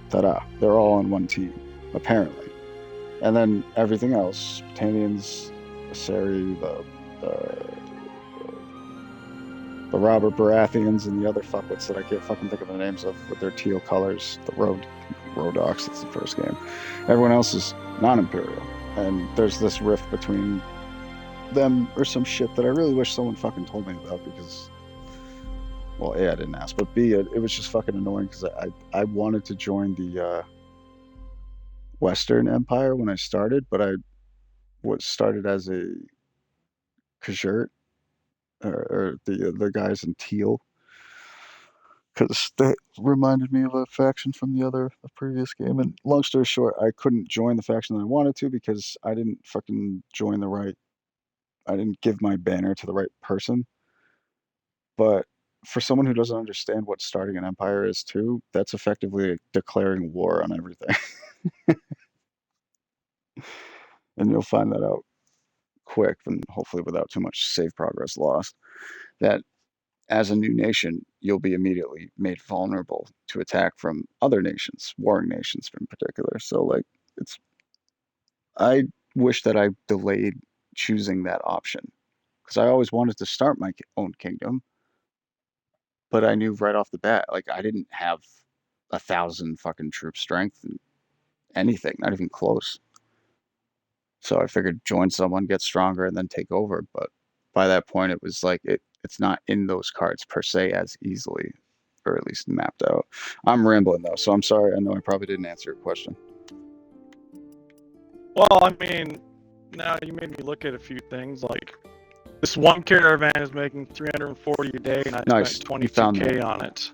ta-da, they're all on one team, apparently. And then everything else, Tanians, Aseri, the Robert Baratheons, and the other fuckwits that I can't fucking think of the names of with their teal colors, the Rodox, that's the first game. Everyone else is non-Imperial. And there's this rift between them or some shit that I really wish someone fucking told me about, because, well, A, I didn't ask, but B, it was just fucking annoying because I wanted to join the Western Empire when I started, but I was started as a Kajert, or the guys in teal, because that reminded me of a faction from the previous game. And long story short, I couldn't join the faction that I wanted to because I didn't fucking join I didn't give my banner to the right person. But for someone who doesn't understand what starting an empire is too, that's effectively declaring war on everything. And you'll find that out quick and hopefully without too much save progress lost, that as a new nation, you'll be immediately made vulnerable to attack from other nations, warring nations in particular. So like it's I wish that I delayed choosing that option because I always wanted to start my own kingdom, but I knew right off the bat, like I didn't have 1,000 fucking troop strength and anything, not even close. So I figured join someone, get stronger, and then take over. But by that point, it was like it's not in those cards per se as easily, or at least mapped out. I'm rambling though, so I'm sorry. I know I probably didn't answer your question. Well, I mean, now you made me look at a few things. Like this one caravan is making 340 a day, and I Nice. spent You found 22K that. on it.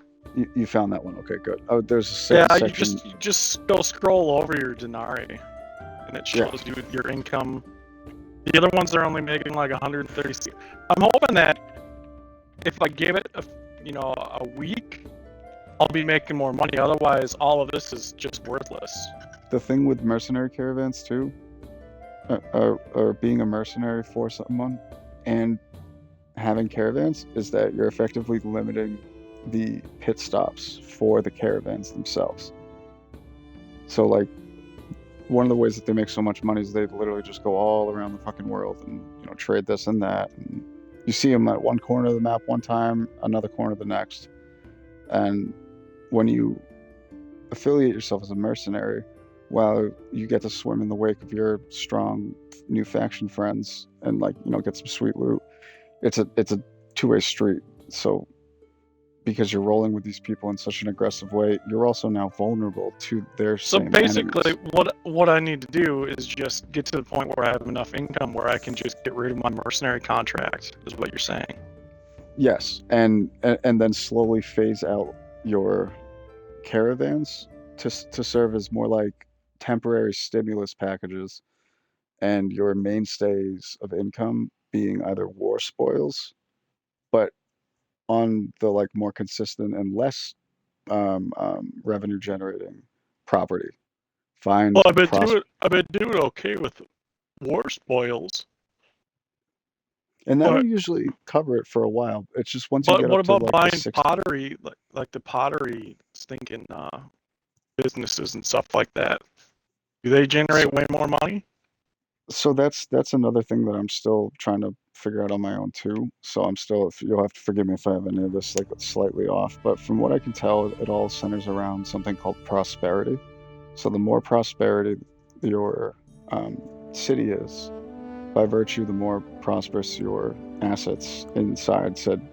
You found that one. Okay, good. Oh, there's a sales Yeah, section. you just go scroll over your denarii, and it Yeah. shows you your income. The other ones are only making like 130. I'm hoping that if I give it a week, I'll be making more money. Otherwise, all of this is just worthless. The thing with mercenary caravans too, or being a mercenary for someone, and having caravans is that you're effectively limiting the pit stops for the caravans themselves. So like one of the ways that they make so much money is they literally just go all around the fucking world and trade this and that. And you see them at one corner of the map one time, another corner the next. And when you affiliate yourself as a mercenary, well, you get to swim in the wake of your strong new faction friends and get some sweet loot. It's a two-way street. So because you're rolling with these people in such an aggressive way, you're also now vulnerable to their So same basically, enemies. what I need to do is just get to the point where I have enough income where I can just get rid of my mercenary contract, is what you're saying. Yes, and then slowly phase out your caravans to serve as more like temporary stimulus packages, and your mainstays of income being either war spoils, but on the like more consistent and less revenue generating property. Well, Find I've been doing okay with war spoils, and that'll but usually cover it for a while. It's just once you get what up to about like the buying 60. pottery, like the pottery stinking businesses and stuff like that? Do they So generate way more money? so that's another thing that I'm still trying to figure out on my own too. So I'm still, if you'll have to forgive me if I have any of this like slightly off, but from what I can tell, it all centers around something called prosperity. So the more prosperity your city is, by virtue, the more prosperous your assets inside said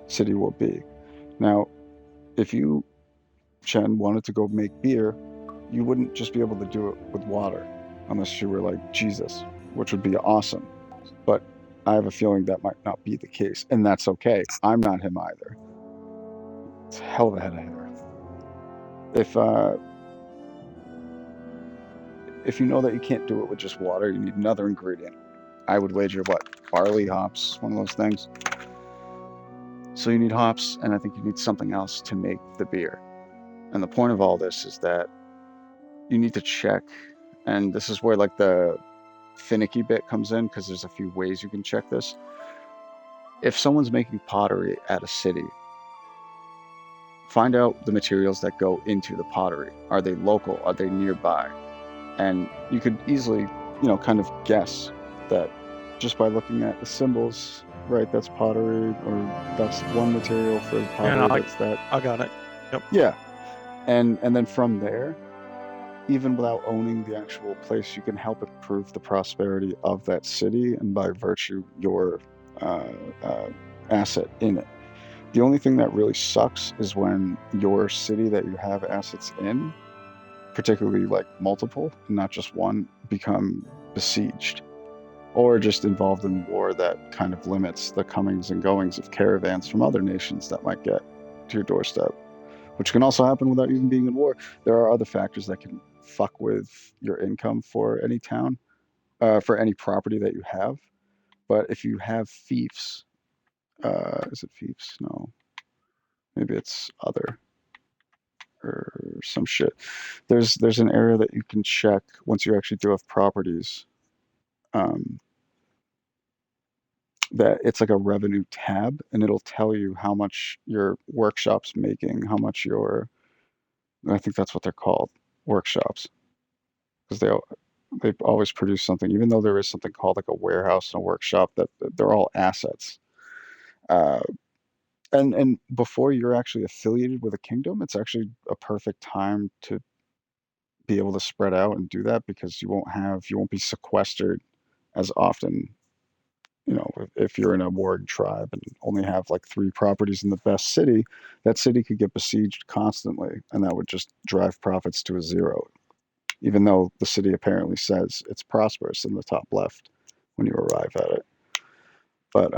city will be. Now, if you, Chen, wanted to go make beer, you wouldn't just be able to do it with water unless you were like Jesus, which would be awesome. But I have a feeling that might not be the case, and that's okay. I'm not him either. It's a hell of a head of hair. If you know that you can't do it with just water, you need another ingredient. I would wager what? Barley, hops, one of those things. So you need hops, and I think you need something else to make the beer. And the point of all this is that you need to check, and this is where like the finicky bit comes in, because there's a few ways you can check this. If someone's making pottery at a city, find out the materials that go into the pottery. Are they local? Are they nearby? And you could easily, kind of guess that just by looking at the symbols, right? That's pottery, or that's one material for pottery. That's that. I got it. Yep. Yeah, and then from there, even without owning the actual place, you can help improve the prosperity of that city, and by virtue, your asset in it. The only thing that really sucks is when your city that you have assets in, particularly like multiple, not just one, become besieged or just involved in war that kind of limits the comings and goings of caravans from other nations that might get to your doorstep, which can also happen without even being in war. There are other factors that can fuck with your income for any town, for any property that you have. But if you have fiefs, is it fiefs? No, maybe it's other or some shit. There's an area that you can check once you actually do have properties. Um, that it's like a revenue tab, and it'll tell you how much your workshop's making, how much your, I think that's what they're called, workshops, because they always produce something, even though there is something called like a warehouse and a workshop, that they're all assets. Uh, and before you're actually affiliated with a kingdom, it's actually a perfect time to be able to spread out and do that, because you won't be sequestered as often. You know, if you're in a warring tribe and only have like 3 properties in the best city, that city could get besieged constantly, and that would just drive profits to a zero, even though the city apparently says it's prosperous in the top left when you arrive at it. But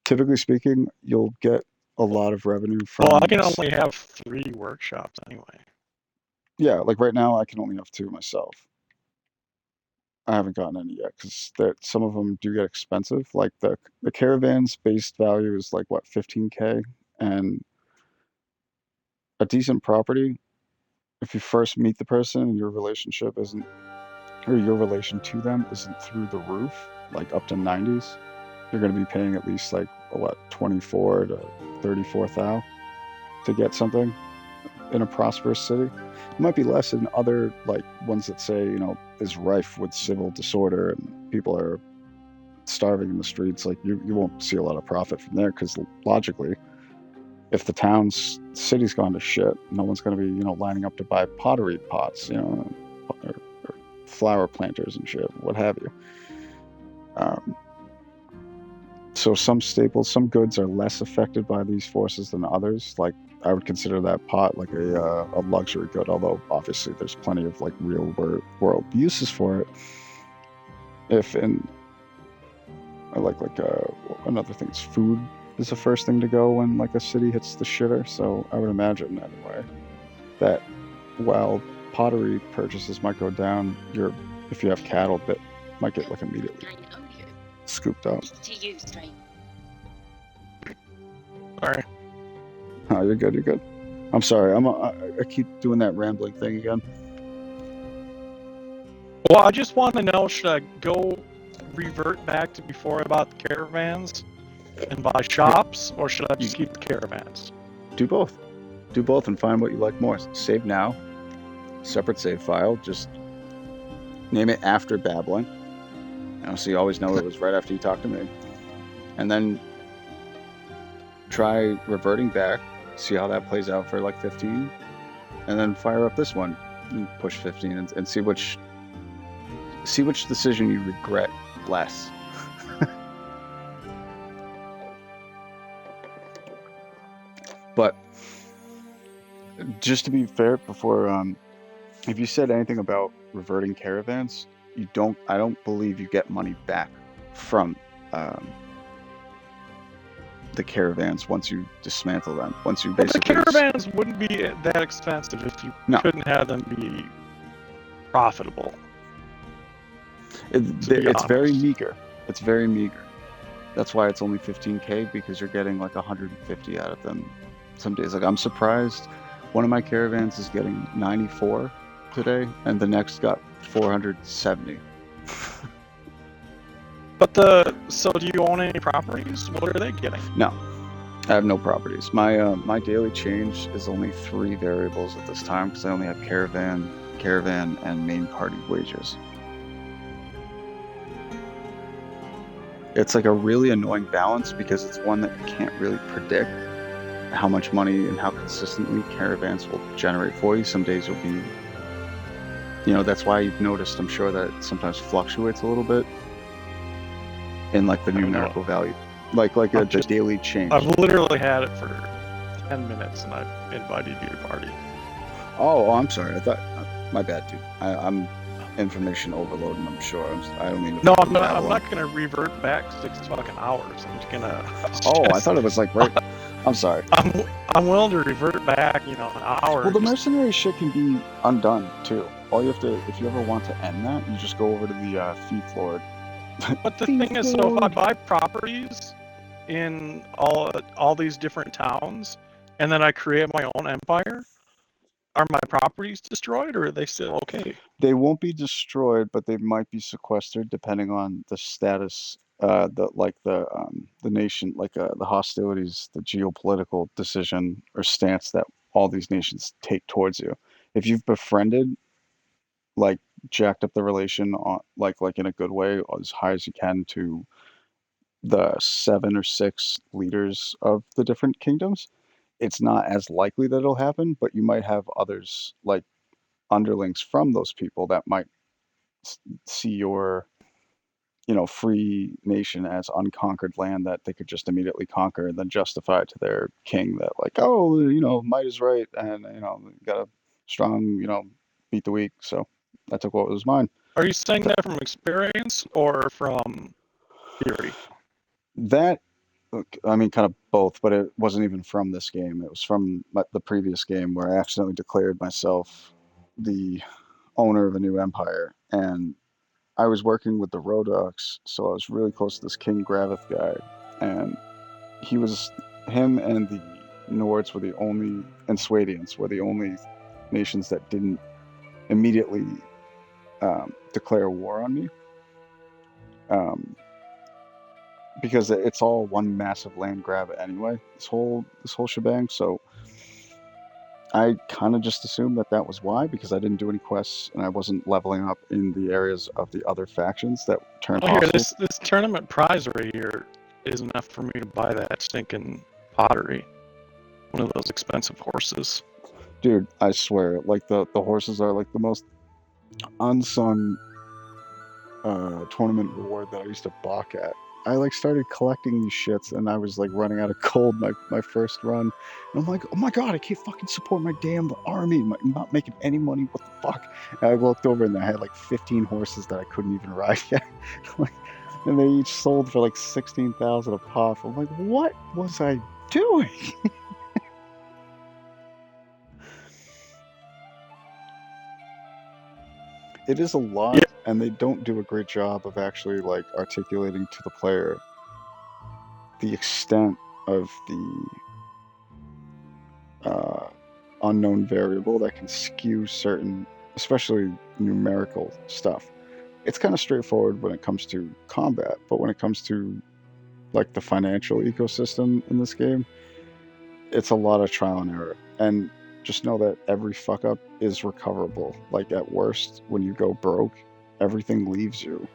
typically speaking, you'll get a lot of revenue Well, from, I can only have 3 workshops anyway. yeah, like right now I can only have 2 myself. I haven't gotten any yet because some of them do get expensive. Like the caravan's base value is like what, 15K, and a decent property, if you first meet the person and your relationship isn't, or your relation to them isn't through the roof, like up to 90s, you're going to be paying at least like what, 24 to 34 thou to get something in a prosperous city. It might be less in other like ones that say, you know, is rife with civil disorder and people are starving in the streets. Like you won't see a lot of profit from there, because logically, if the city's gone to shit, no one's going to be, you know, lining up to buy pottery pots, you know, or flower planters and shit, what have you. So some staples, some goods are less affected by these forces than others. Like I would consider that pot like a luxury good, although obviously there's plenty of like real world uses for it. Another thing is food is the first thing to go when like a city hits the shitter. So I would imagine anyway that while pottery purchases might go down, if you have cattle, that might get like immediately scooped up. Sorry. Oh, you're good. You're good. I'm sorry. I keep doing that rambling thing again. Well, I just want to know, should I go revert back to before I bought the caravans and buy shops, or should I just keep the caravans? Do both. Do both and find what you like more. Save now. Separate save file. Just name it after babbling. So you always know it was right after you talked to me. And then try reverting back, see how that plays out for like 15, and then fire up this one and push 15 and see which decision you regret less. But just to be fair, before if you said anything about reverting caravans, I don't believe you get money back from the caravans once you dismantle them. Once you basically, the caravans wouldn't be that expensive if you couldn't have them be profitable. It's very meager. It's very meager. That's why it's only 15K, because you're getting like 150 out of them some days. Like I'm surprised. One of my caravans is getting 94 today, and the next got 470. But so do you own any properties? What are they getting? No, I have no properties. My daily change is only 3 variables at this time, because I only have caravan, and main party wages. It's like a really annoying balance, because it's one that you can't really predict how much money and how consistently caravans will generate for you. Some days you'll be, that's why you've noticed, I'm sure, that it sometimes fluctuates a little bit in like the numerical value, like the daily change. I've literally had it for 10 minutes and I've invited you to party. Oh, I'm sorry. I thought, my bad, dude. I'm information overloading, I'm sure. I don't mean to. No, I'm not going to revert back 6 fucking hours. I'm just going to. Oh, I thought it was like right. I'm sorry. I'm willing to revert back, an hour. Well, the mercenary shit can be undone too. All you have to, if you ever want to end that, you just go over to the Thief Lord. But the thing is, so if I buy properties in all these different towns, and then I create my own empire, are my properties destroyed, or are they still okay? They won't be destroyed, but they might be sequestered depending on the status, the nation, the hostilities, the geopolitical decision or stance that all these nations take towards you. If you've befriended, like jacked up the relation on like in a good way as high as you can to the 7 or 6 leaders of the different kingdoms, it's not as likely that it'll happen, but you might have others like underlings from those people that might see your, free nation as unconquered land that they could just immediately conquer and then justify to their king that like, oh, might is right, and got a strong, beat the weak. So I took what was mine. Are you saying that from experience or from theory? That, I mean, kind of both, but it wasn't even from this game. It was from the previous game where I accidentally declared myself the owner of a new empire, and I was working with the Rodox, so I was really close to this King Gravith guy, and him and the Nords were the only, and Swadians were the only nations that didn't immediately declare war on me, because it's all one massive land grab anyway. This whole shebang. So I kind of just assumed that was why, because I didn't do any quests and I wasn't leveling up in the areas of the other factions that turned Oh, here, hostile. this tournament prize right here is enough for me to buy that stinking pottery. One of those expensive horses. Dude, I swear, like the horses are like the most unsung tournament reward that I used to balk at. I like started collecting these shits and I was like running out of gold my first run. And I'm like, oh my god, I can't fucking support my damn army. I'm not making any money. What the fuck? And I looked over and I had like 15 horses that I couldn't even ride yet. And they each sold for like 16,000 a pop. I'm like, what was I doing? It is a lot, Yeah. and they don't do a great job of actually like articulating to the player the extent of the unknown variable that can skew certain, especially numerical stuff. It's kind of straightforward when it comes to combat, but when it comes to like the financial ecosystem in this game, it's a lot of trial and error. And just know that every fuck up is recoverable. Like at worst, when you go broke, everything leaves you,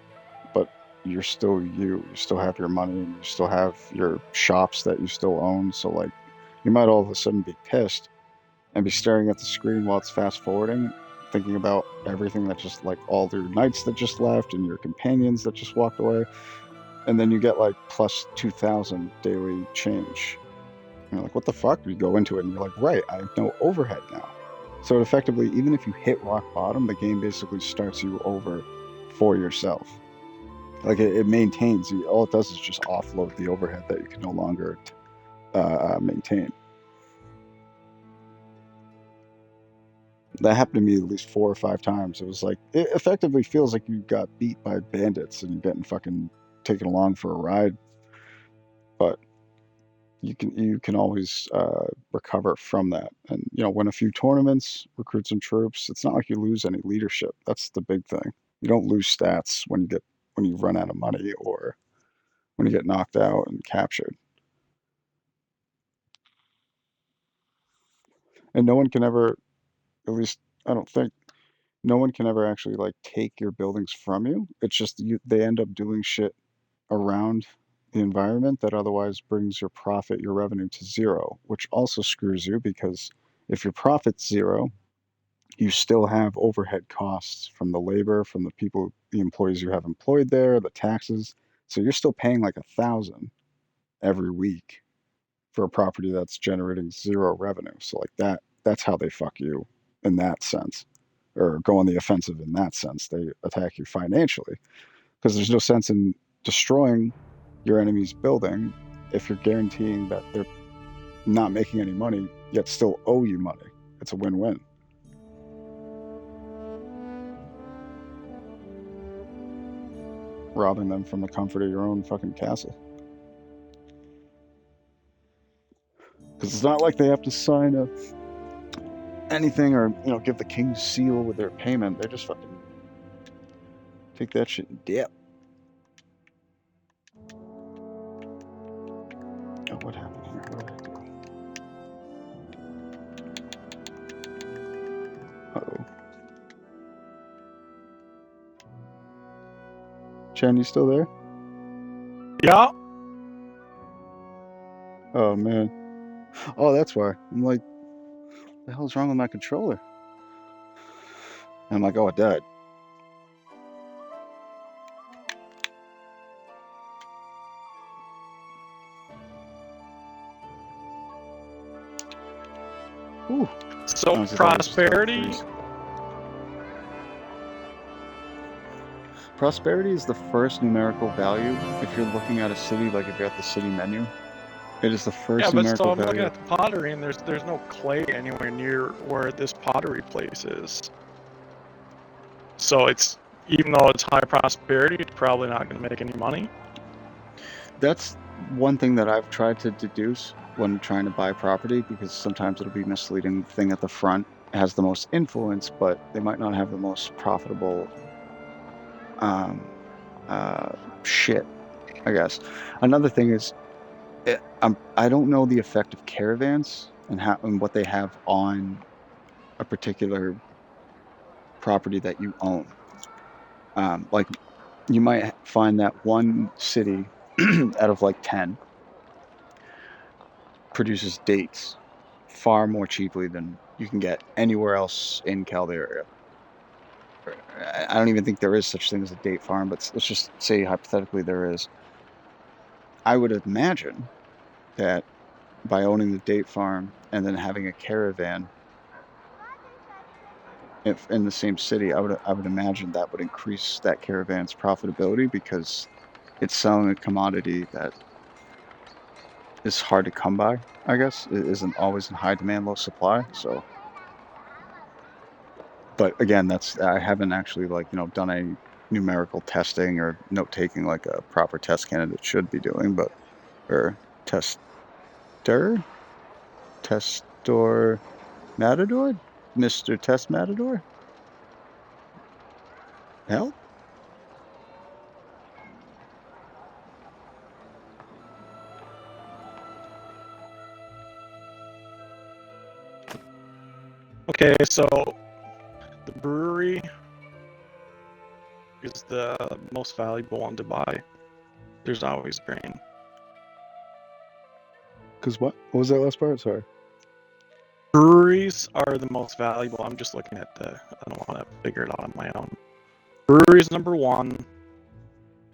but you're still you. You still have your money and you still have your shops that you still own. So like, you might all of a sudden be pissed and be staring at the screen while it's fast forwarding, thinking about everything that just like all your knights that just left and your companions that just walked away, and then you get like plus 2,000 daily change. And you're like, what the fuck? You go into it and you're like, right, I have no overhead now. So effectively, even if you hit rock bottom, the game basically starts you over for yourself. Like it maintains you. All it does is just offload the overhead that you can no longer maintain. That happened to me at least 4 or 5 times. It was like, it effectively feels like you got beat by bandits and you're getting fucking taken along for a ride. But you can always recover from that, and win a few tournaments, recruit some troops. It's not like you lose any leadership. That's the big thing. You don't lose stats when you run out of money or when you get knocked out and captured. And no one can ever, at least I don't think, no one can ever actually like take your buildings from you. It's just they end up doing shit around the environment that otherwise brings your profit, your revenue to zero, which also screws you because if your profit's zero, you still have overhead costs from the labor, from the people, the employees you have employed there, the taxes. So you're still paying like 1,000 every week for a property that's generating zero revenue. So like that's how they fuck you in that sense, or go on the offensive in that sense. They attack you financially because there's no sense in destroying your enemy's building if you're guaranteeing that they're not making any money yet still owe you money. It's a win-win. Robbing them from the comfort of your own fucking castle. Because it's not like they have to sign anything or, you know, give the king's seal with their payment. They just fucking take that shit and dip. Oh, what happened here? What did I do? Uh-oh. Chen, you still there? Yeah. Oh, man. Oh, that's why. I'm like, what the hell's wrong with my controller? And I'm like, oh, it died. Ooh. So Honestly, I thought it was just about to prosperity. freeze. Prosperity is the first numerical value if you're looking at a city, like if you're at the city menu. It is the first Yeah, but so numerical I'm looking value. at the pottery, and there's no clay anywhere near where this pottery place is. So it's, even though it's high prosperity, it's probably not going to make any money. That's one thing that I've tried to deduce when trying to buy property, because sometimes it'll be misleading. The thing at the front has the most influence, but they might not have the most profitable shit, I guess. Another thing is, I don't know the effect of caravans and what they have on a particular property that you own. Like, you might find that one city out of like 10 produces dates far more cheaply than you can get anywhere else in Caldera. I don't even think there is such thing as a date farm, but let's just say hypothetically there is. I would imagine that by owning the date farm and then having a caravan, if in the same city, I would imagine that would increase that caravan's profitability, because it's selling a commodity that is hard to come by. I guess it isn't always in high demand, low supply. So, but again, I haven't actually, like, you know, done any numerical testing or note taking like a proper test candidate should be doing, but or testor matador, Mr. Test Matador. Help. Okay, so the brewery is the most valuable one to buy. There's always grain. Because what? What was that last part? Sorry. Breweries are the most valuable. I'm just looking at I don't want to figure it out on my own. Brewery is number 1.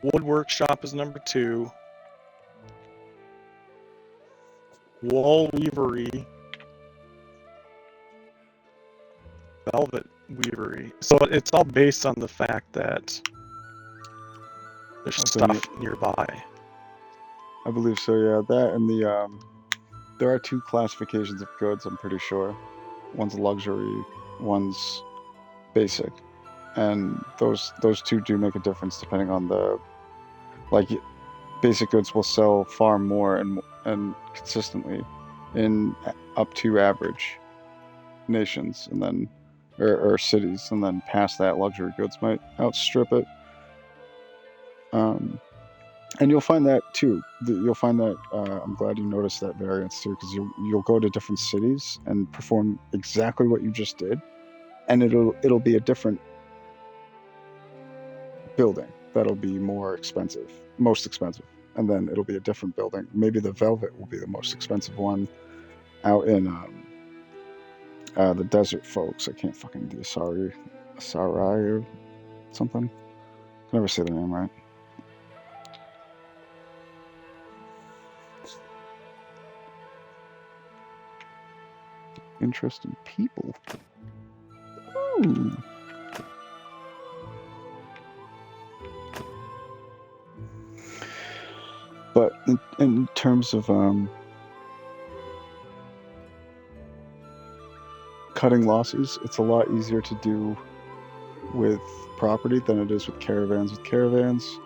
Wood workshop is number 2. Wool weavery. Velvet weavery. So it's all based on the fact that there's stuff nearby. I believe so, yeah. That and the there are 2 classifications of goods, I'm pretty sure. One's luxury, one's basic. And those 2 do make a difference depending on the, like, basic goods will sell far more and consistently in up to average nations, and then or cities, and then past that luxury goods might outstrip it. And you'll find that too. You'll find that I'm glad you noticed that variance too, because you'll go to different cities and perform exactly what you just did, and it'll be a different building that'll be more expensive, most expensive, and then it'll be a different building. Maybe the Velvet will be the most expensive one out in the desert folks. I can't fucking the Asari or something. I can never say the name right. Interesting people. Ooh. But in terms of cutting losses, it's a lot easier to do with property than it is with caravans. With caravans,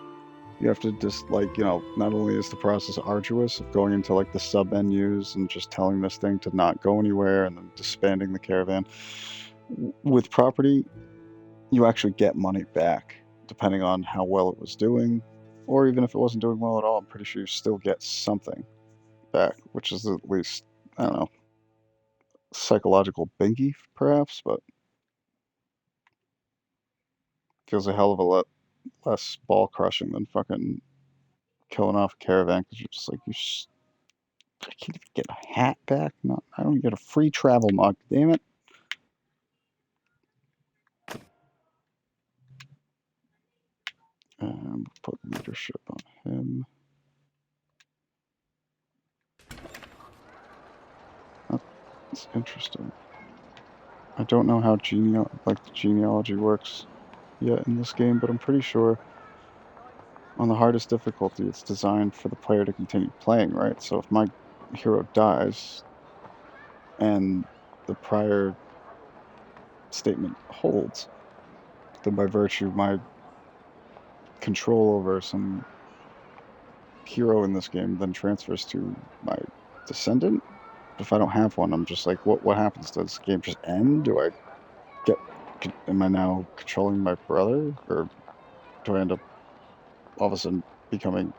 You have to just, like, not only is the process arduous of going into, like, the sub-menus and just telling this thing to not go anywhere and then disbanding the caravan. With property, you actually get money back, depending on how well it was doing, or even if it wasn't doing well at all, I'm pretty sure you still get something back, which is at least, I don't know, psychological bingy, perhaps, but feels a hell of a lot less ball crushing than fucking killing off a caravan because you're just like, I can't even get a hat back. No, I don't get a free travel mug. Damn it. And put leadership on him. That's interesting. I don't know how the genealogy works yet in this game, but I'm pretty sure on the hardest difficulty, it's designed for the player to continue playing, right? So if my hero dies and the prior statement holds, then by virtue my control over some hero in this game then transfers to my descendant. If I don't have one, I'm just like, what happens? Does the game just end? Am I now controlling my brother? Or do I end up all of a sudden becoming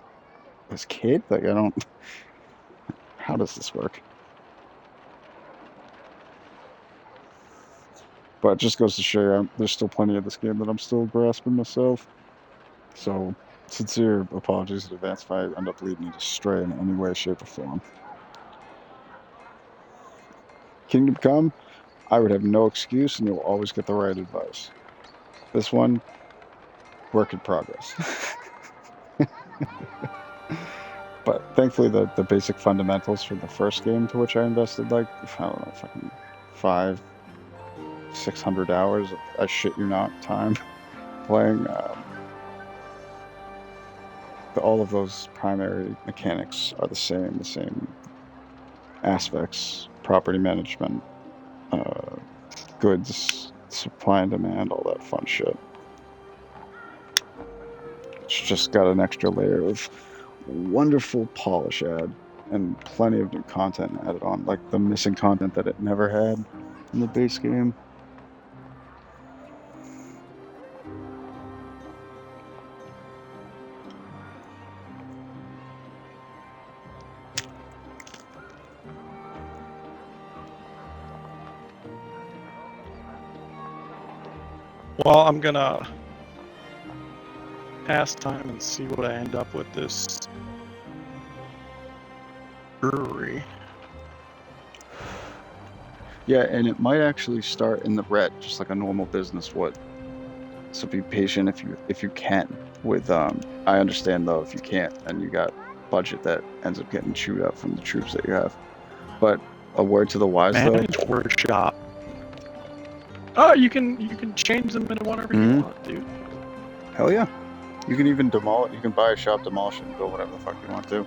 his kid? Like, I don't, how does this work? But it just goes to show you, there's still plenty of this game that I'm still grasping myself. So, sincere apologies in advance if I end up leading you astray in any way, shape, or form. Kingdom Come, I would have no excuse and you'll always get the right advice. This one, work in progress. But thankfully the basic fundamentals for the first game, to which I invested like, I don't know, fucking 500-600 hours of, I shit you not, time playing, all of those primary mechanics are the same aspects, property management, goods, supply and demand, all that fun shit. It's just got an extra layer of wonderful polish add and plenty of new content added on, like the missing content that it never had in the base game. Well, I'm gonna pass time and see what I end up with this brewery. Yeah, and it might actually start in the red, just like a normal business would. So be patient if you can. With I understand though if you can't, then you got budget that ends up getting chewed up from the troops that you have. But a word to the wise Manage though. workshop. Oh, you can change them into whatever you want, dude. Hell yeah. You can even demolish. You can buy a shop, demolish it, and build whatever the fuck you want to.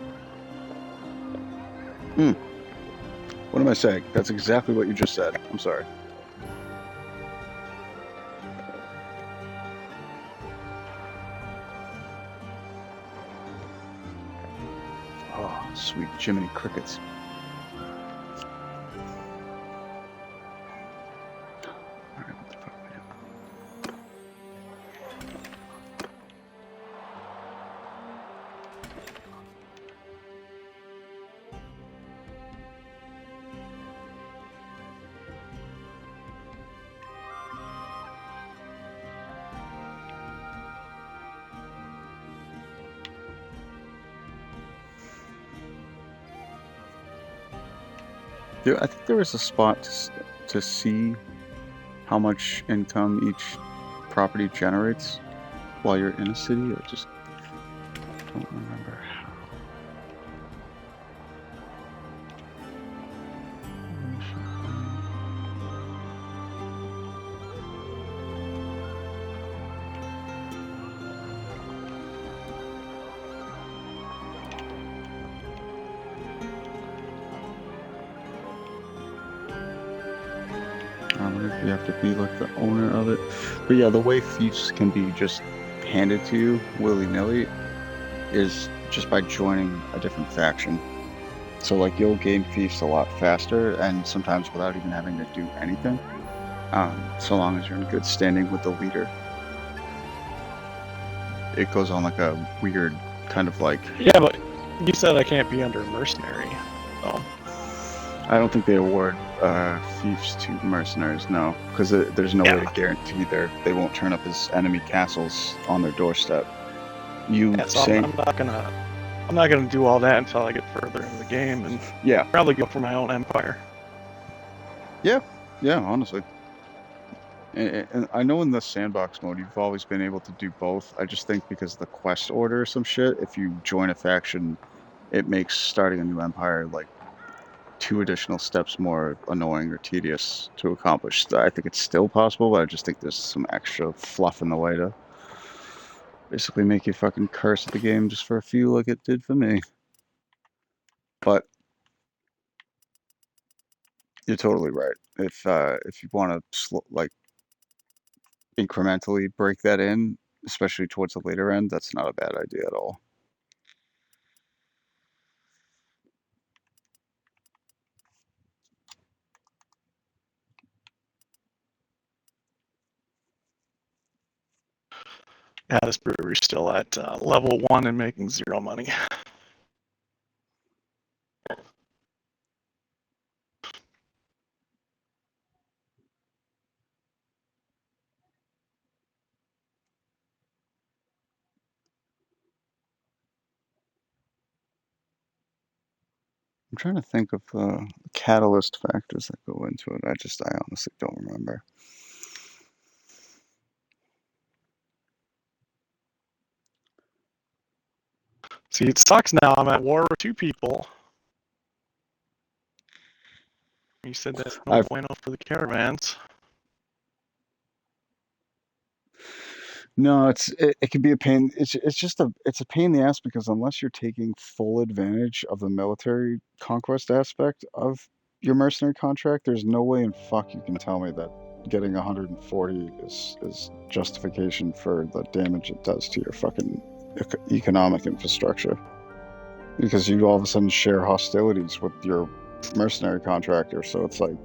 What am I saying? That's exactly what you just said. I'm sorry. Oh, sweet Jiminy Crickets. Alright, what the fuck am I doing? I think there is a spot to see how much income each property generates while you're in a city. I just don't remember how. I wonder if you have to be like the owner of it. But yeah, the way fiefs can be just handed to you willy-nilly is just by joining a different faction. So like you'll gain fiefs a lot faster and sometimes without even having to do anything. So long as you're in good standing with the leader. It goes on like a weird kind of like, Yeah, but you said I can't be under a mercenary. Oh, I don't think they award fiefs to mercenaries, no, because there's no way to guarantee they won't turn up as enemy castles on their doorstep. You yeah, so saying, I'm not gonna do all that until I get further into the game and yeah, probably go for my own empire. yeah, honestly. And I know in the sandbox mode you've always been able to do both. I just think because of the quest order or some shit, if you join a faction, it makes starting a new empire like 2 additional steps more annoying or tedious to accomplish. I think it's still possible, but I just think there's some extra fluff in the way to basically make you fucking curse at the game just for a few like it did for me. But you're totally right. If you want to like incrementally break that in, especially towards the later end, that's not a bad idea at all. Yeah, this brewery's still at level 1 and making 0 money. I'm trying to think of the catalyst factors that go into it. I honestly don't remember. See, it sucks now. I'm at war with 2 people. You said that's no I've bueno for the caravans. No, it can be a pain. It's a pain in the ass because unless you're taking full advantage of the military conquest aspect of your mercenary contract, there's no way in fuck you can tell me that getting 140 is justification for the damage it does to your fucking economic infrastructure. Because you all of a sudden share hostilities with your mercenary contractor, so it's like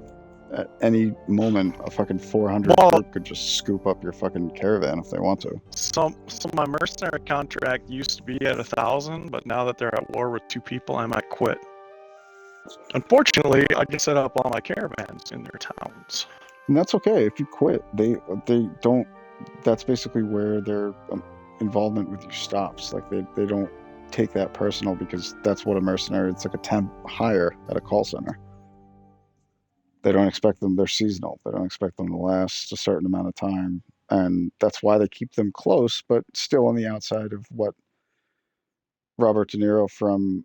at any moment, a fucking 400 Well, group could just scoop up your fucking caravan if they want to. so my mercenary contract used to be at 1,000, but now that they're at war with 2 people, I might quit. Unfortunately, I can set up all my caravans in their towns. And that's okay if you quit. They don't. That's basically where their involvement with you stops. Like they don't take that personal because that's what a mercenary. It's like a temp hire at a call center. They don't expect them. They're seasonal. They don't expect them to last a certain amount of time, and that's why they keep them close, but still on the outside of what Robert De Niro from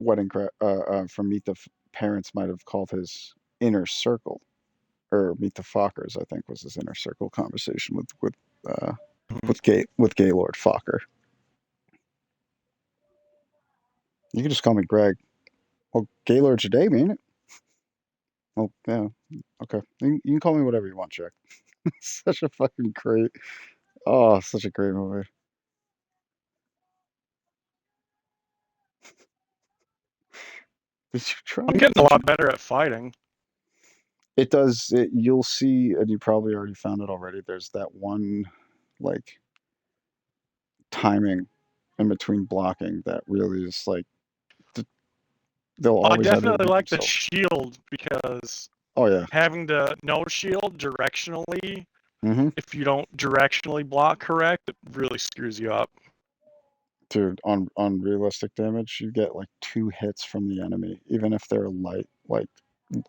from Meet the Parents might have called his inner circle, or Meet the Fockers, I think was his inner circle conversation uh, Mhm. with Gaylord Fokker. You can just call me Greg. Well, Gaylord's your name, ain't it? Well, yeah, okay. You can call me whatever you want, Jack. Such a fucking great, oh, such a great movie. Did you try? I'm getting a Did you? lot better at fighting. It does. You'll see, and you probably already found it already. There's that one, like, timing in between blocking that really is like they'll I always definitely outdo like the themselves. shield because Oh yeah. having the no shield directionally, Mm-hmm. if you don't directionally block correct, it really screws you up. Dude, on realistic damage, you get like 2 hits from the enemy, even if they're light, like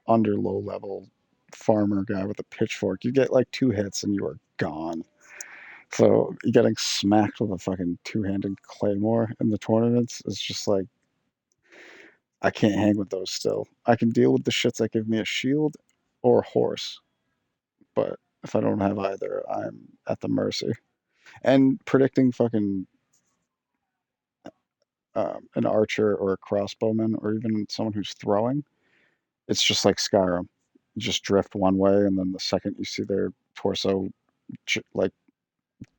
under low level farmer guy with a pitchfork. You get like 2 hits and you are gone. So getting smacked with a fucking 2-handed claymore in the tournaments is just like I can't hang with those still. I can deal with the shits that give me a shield or a horse, but if I don't have either, I'm at the mercy. And predicting fucking an archer or a crossbowman or even someone who's throwing, it's just like Skyrim. You just drift one way, and then the second you see their torso like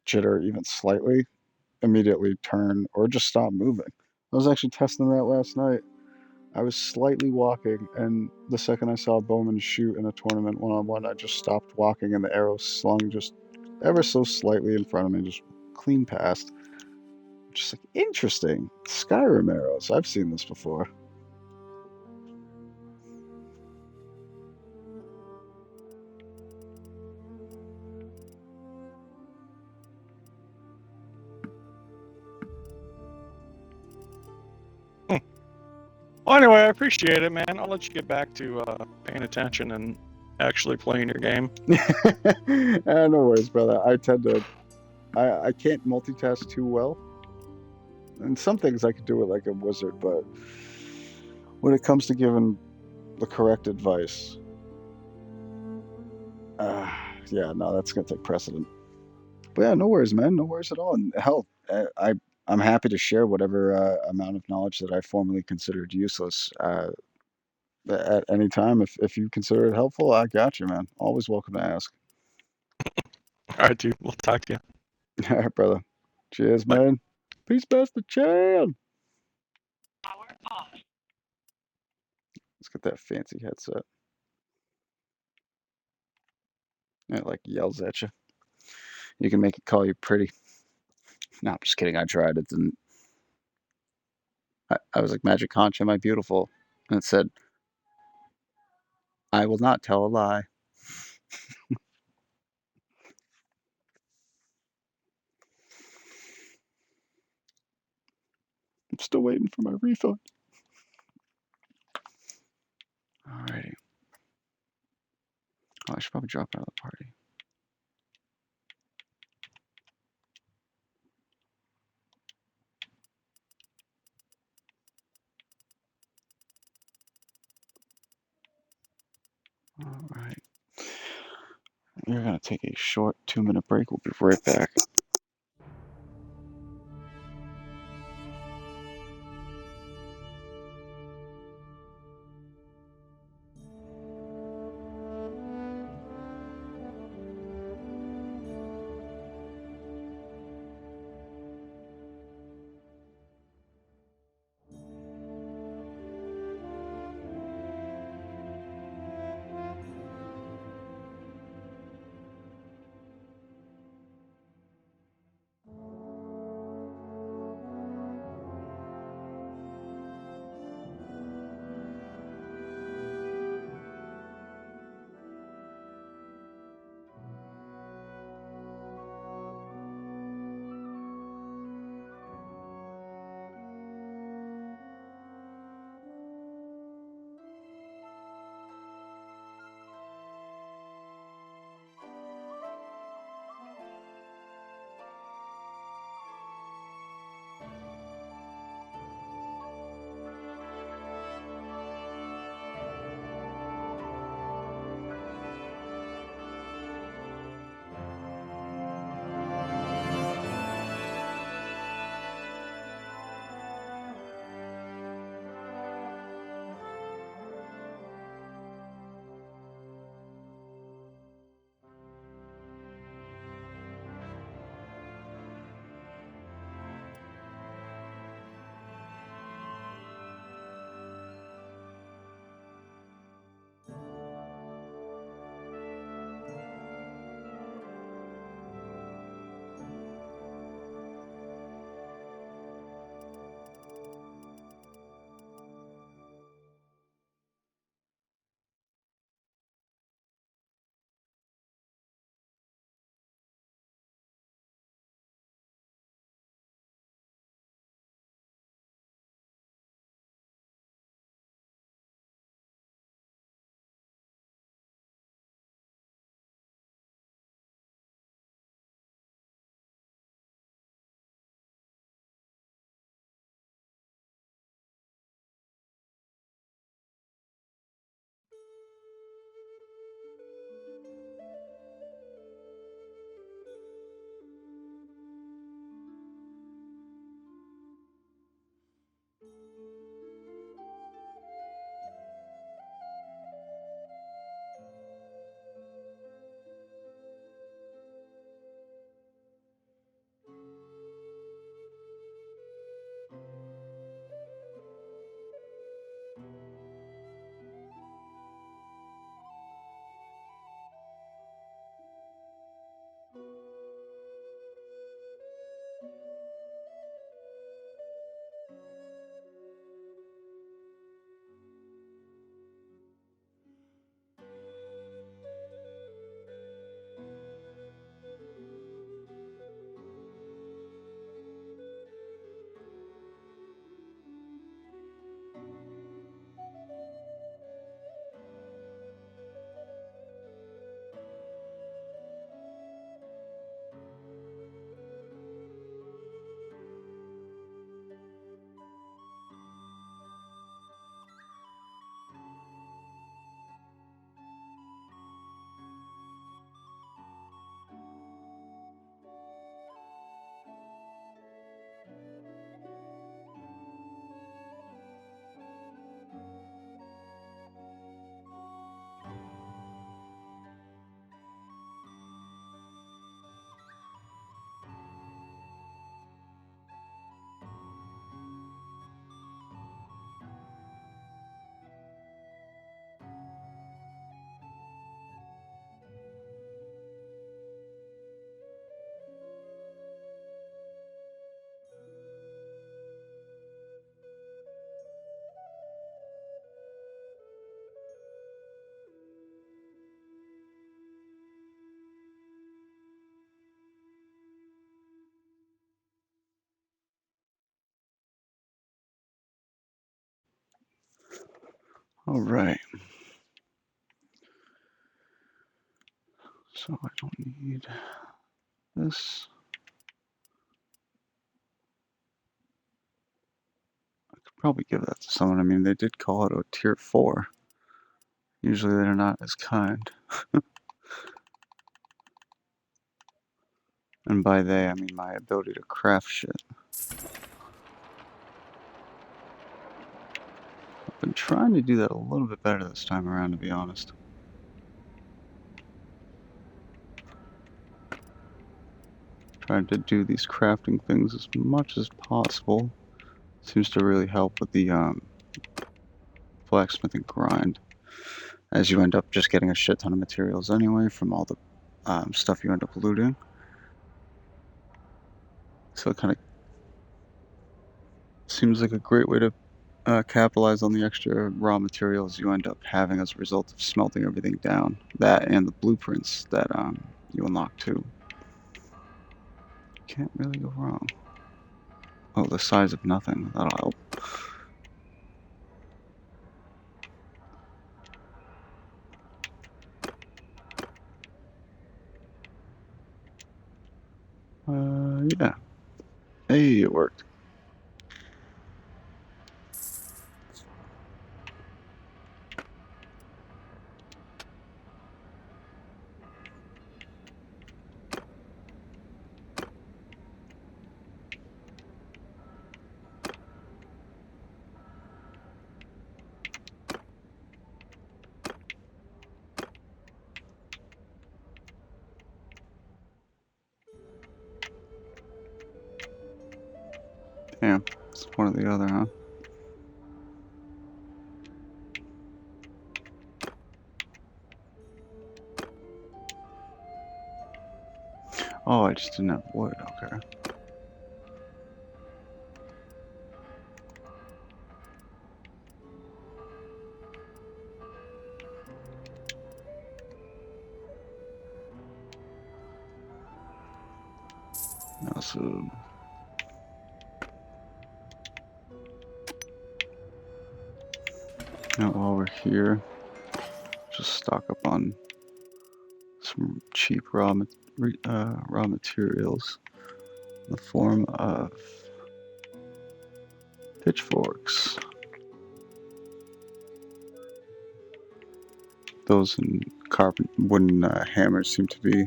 jitter even slightly, immediately turn or just stop moving. I was actually testing that last night. I was slightly walking, and the second I saw Bowman shoot in a tournament one-on-one, I just stopped walking, and the arrow slung just ever so slightly in front of me, just clean past. Just like, interesting. Skyrim arrows. I've seen this before. Well, anyway, I appreciate it, man. I'll let you get back to paying attention and actually playing your game. No worries, brother. I can't multitask too well. And some things I could do it like a wizard, but when it comes to giving the correct advice, yeah, no, that's gonna take precedent. But yeah, no worries, man. No worries at all. And hell, I'm happy to share whatever amount of knowledge that I formerly considered useless at any time. If you consider it helpful, I got you, man. Always welcome to ask. All right, dude. We'll talk to you. All right, brother. Cheers, Bye. man. Peace, Master Chan. Let's get that fancy headset. It like yells at you. You can make it call you pretty. No, I'm just kidding. I tried. It didn't. I was like, Magic Conch, am I beautiful? And it said, I will not tell a lie. I'm still waiting for my refund. Alrighty. Oh, I should probably drop out of the party. Alright. We're going to take a short 2-minute break. We'll be right back. All right. So I don't need this. I could probably give that to someone. I mean, they did call it a tier 4. Usually they're not as kind. And by they, I mean my ability to craft shit. I've been trying to do that a little bit better this time around, to be honest. Trying to do these crafting things as much as possible. Seems to really help with the blacksmithing grind, as you end up just getting a shit ton of materials anyway from all the stuff you end up looting. So it kind of seems like a great way to capitalize on the extra raw materials you end up having as a result of smelting everything down. That and the blueprints that you unlock too. Can't really go wrong. Oh, the size of nothing. That'll help. Yeah. Hey, it worked. Damn. It's one or the other, huh? Oh, I just didn't have wood. Okay. Awesome. Now, while we're here, just stock up on some cheap raw materials in the form of pitchforks. Those and wooden hammers seem to be.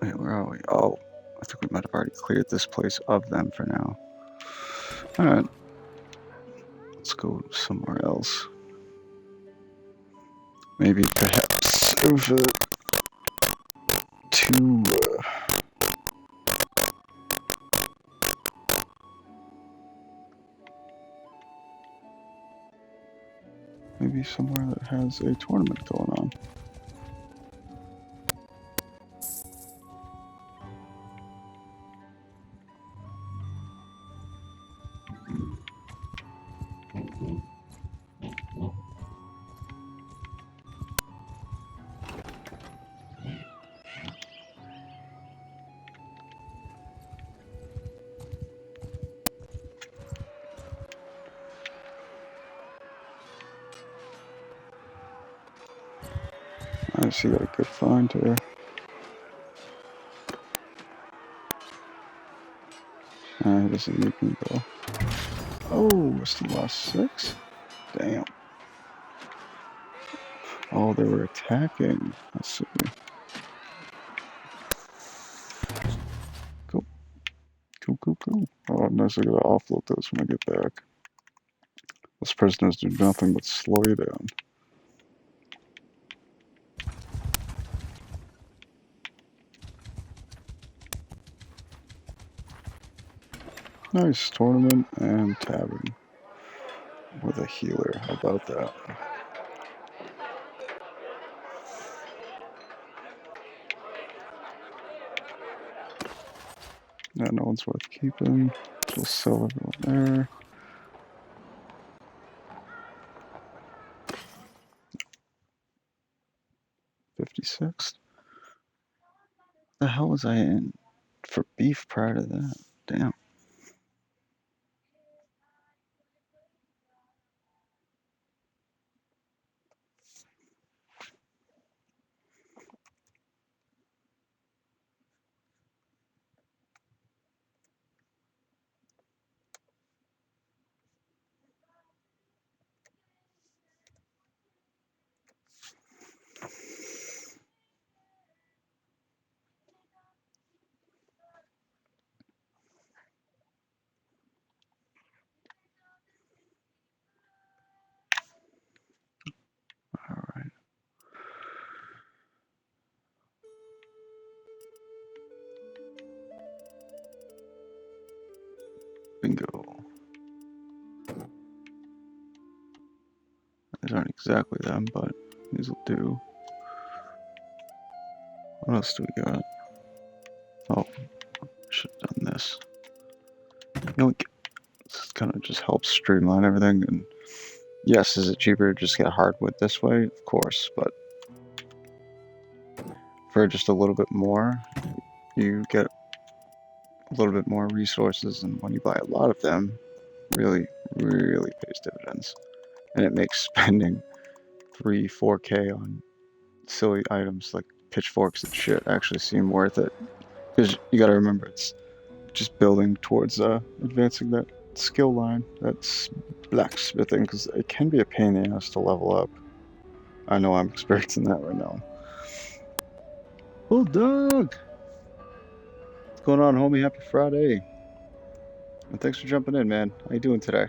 Wait, where are we? Oh, I think we might have already cleared this place of them for now. Alright. Let's go somewhere else. Maybe perhaps over to maybe somewhere that has a tournament going on. I see got a good find here. He doesn't need me though. Oh, it's the last 6? Damn. Oh, they were attacking. I see. Cool. Cool. Oh, I'm nice. I gotta offload those when I get back. Those prisoners do nothing but slow you down. Nice tournament and tavern with a healer. How about that? Yeah, no one's worth keeping. Just sell everyone there. $56. The hell was I in for beef prior to that? Damn. Bingo. These aren't exactly them, but these will do. What else do we got? Oh, should have done this. Yoink. This kind of just helps streamline everything. And yes, is it cheaper to just get hardwood this way? Of course, but for just a little bit more, you get a little bit more resources, and when you buy a lot of them, really pays dividends. And it makes spending 3-4K on silly items like pitchforks and shit actually seem worth it. Because you gotta remember, it's just building towards advancing that skill line. That's blacksmithing, because it can be a pain in the ass to level up. I know I'm experiencing that right now. Oh, Doug! What's going on, homie? Happy Friday. And thanks for jumping in, man. How you doing today?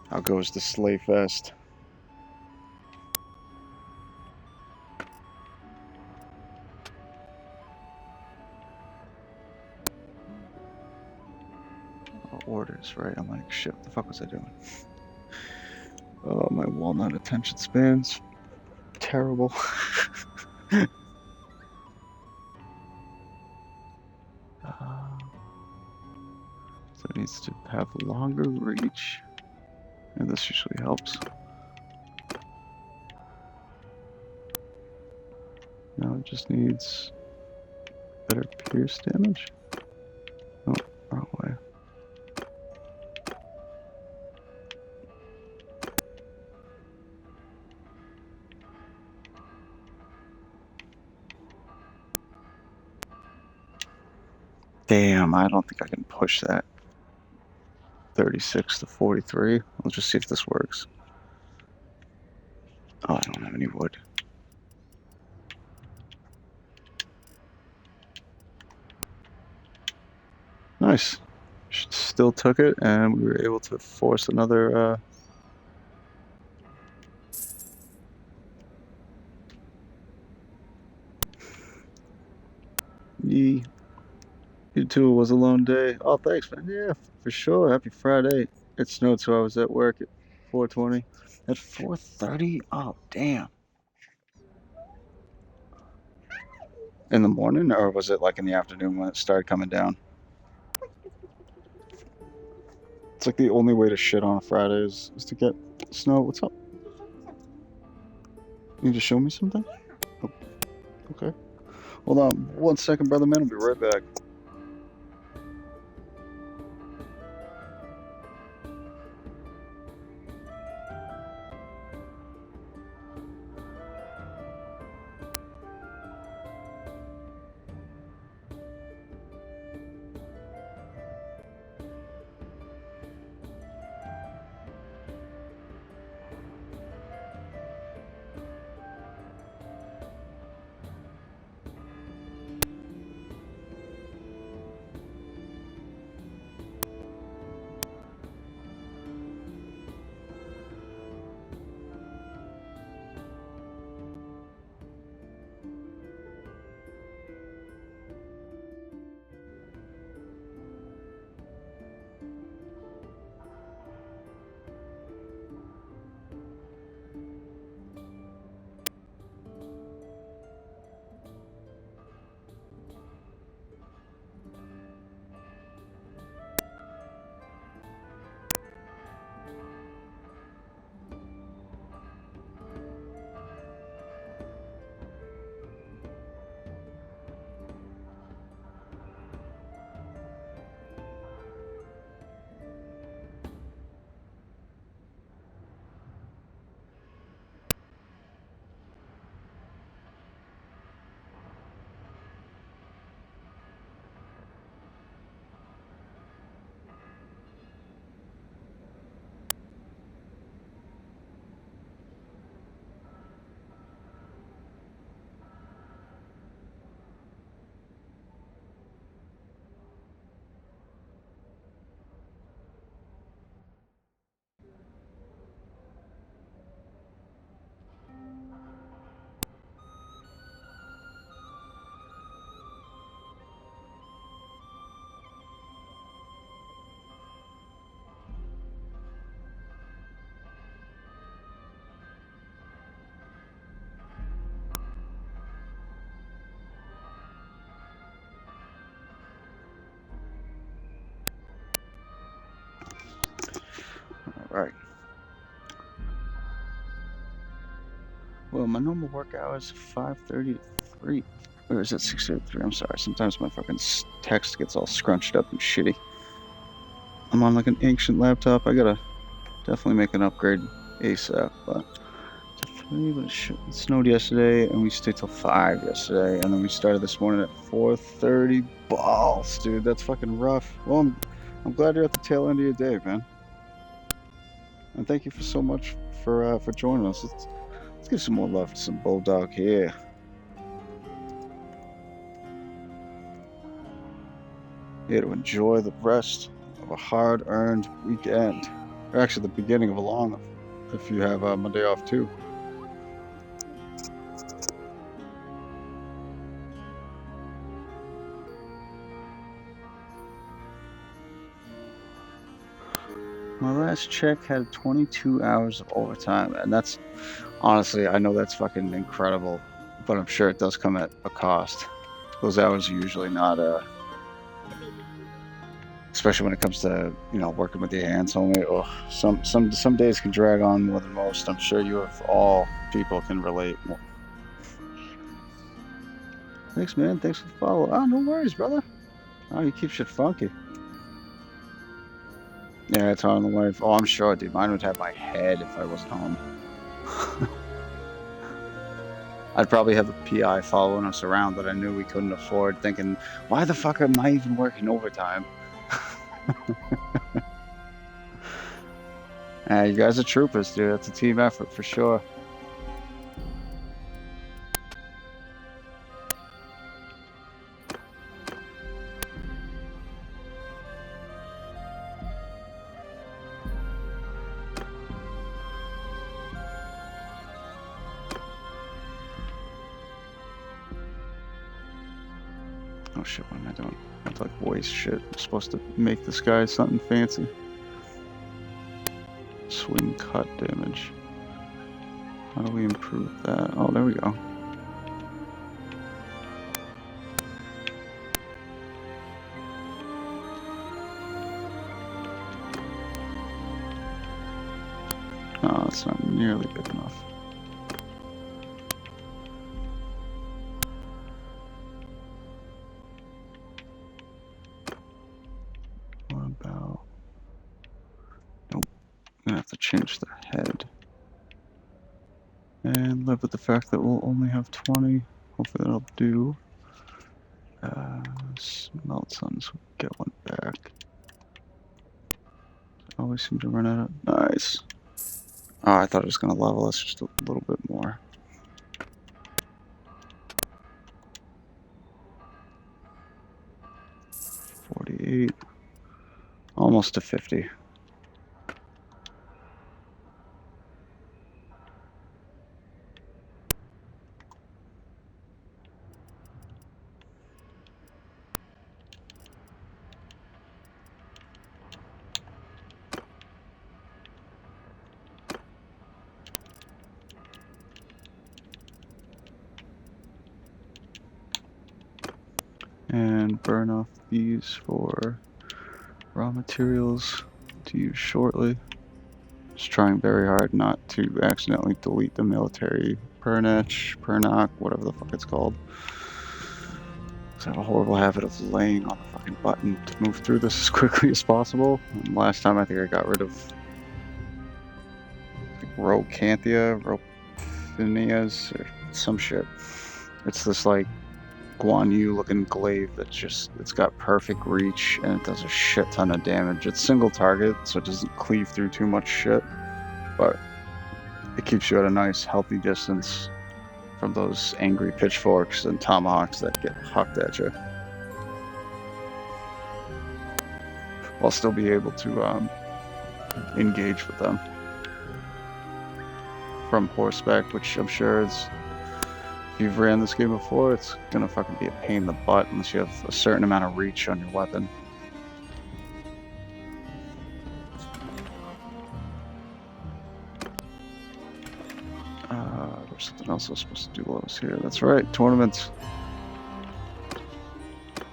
How goes the Slay Fest? Oh, orders, right? I'm like, shit, what the fuck was I doing? Oh, my walnut attention span's terrible. So it needs to have longer reach, and this usually helps. Now it just needs better pierce damage. Oh, wrong way. Damn, I don't think I can push that. 36 to 43. Let's just see if this works. Oh, I don't have any wood. Nice. Still took it, and we were able to force another. You too. It was a long day. Oh, thanks, man. Yeah, for sure. Happy Friday. It snowed, so I was at work at 4:20. At 4:30. Oh, damn. In the morning, or was it like in the afternoon when it started coming down? It's like the only way to shit on a Friday is to get snow. What's up? You need to show me something? Oh, okay. Hold on 1 second, brother man. I'll be right back. Right. Well, my normal work hours are 5:30 to 3. Or is it 6:30 to 3? I'm sorry. Sometimes my fucking text gets all scrunched up and shitty. I'm on like an ancient laptop. I gotta definitely make an upgrade ASAP. But to 3, but it snowed yesterday, and we stayed till 5 yesterday, and then we started this morning at 4:30. Balls, dude. That's fucking rough. Well, I'm glad you're at the tail end of your day, man. And thank you for so much for joining us. Let's give some more love to some Bulldog here. Here to enjoy the rest of a hard-earned weekend. Or actually, the beginning of a long one, if you have Monday off too. My last check had 22 hours of overtime, and that's honestly, I know that's fucking incredible, but I'm sure it does come at a cost. Those hours are usually not especially when it comes to, you know, working with your hands only. Oh, some days can drag on more than most. I'm sure you of all people can relate. Thanks, man. Thanks for the follow. Oh, no worries, brother. Oh, you keep shit funky. Yeah, it's on the way. Oh, I'm sure, dude. Mine would have my head if I wasn't home. I'd probably have a PI following us around that I knew we couldn't afford, thinking, why the fuck am I even working overtime? You guys are troopers, dude. That's a team effort for sure. Oh shit, what am I doing? That's like voice shit. I'm supposed to make this guy something fancy. Swing cut damage. How do we improve that? Oh, there we go. Oh, it's not nearly big enough. What about... Nope. I'm gonna have to change the head. And live with the fact that we'll only have 20. Hopefully that'll do. Smelt suns, we'll get one back. Always seem to run out of... Nice. Oh, I thought it was gonna level us just a little bit more. $48. Almost to 50. And burn off these for raw materials to use shortly. Just trying very hard not to accidentally delete the military pernoc, whatever the fuck it's called. I have a horrible habit of laying on the fucking button to move through this as quickly as possible. And last time I think I got rid of Rocanthia, Rophinias, or some shit. It's this like Guan Yu looking glaive that's just, it's got perfect reach and it does a shit ton of damage. It's single target, so it doesn't cleave through too much shit, but it keeps you at a nice healthy distance from those angry pitchforks and tomahawks that get hucked at you. While still be able to engage with them from horseback, which I'm sure is, if you've ran this game before, it's gonna fucking be a pain in the butt unless you have a certain amount of reach on your weapon. There's something else I was supposed to do while I was here. That's right, tournaments.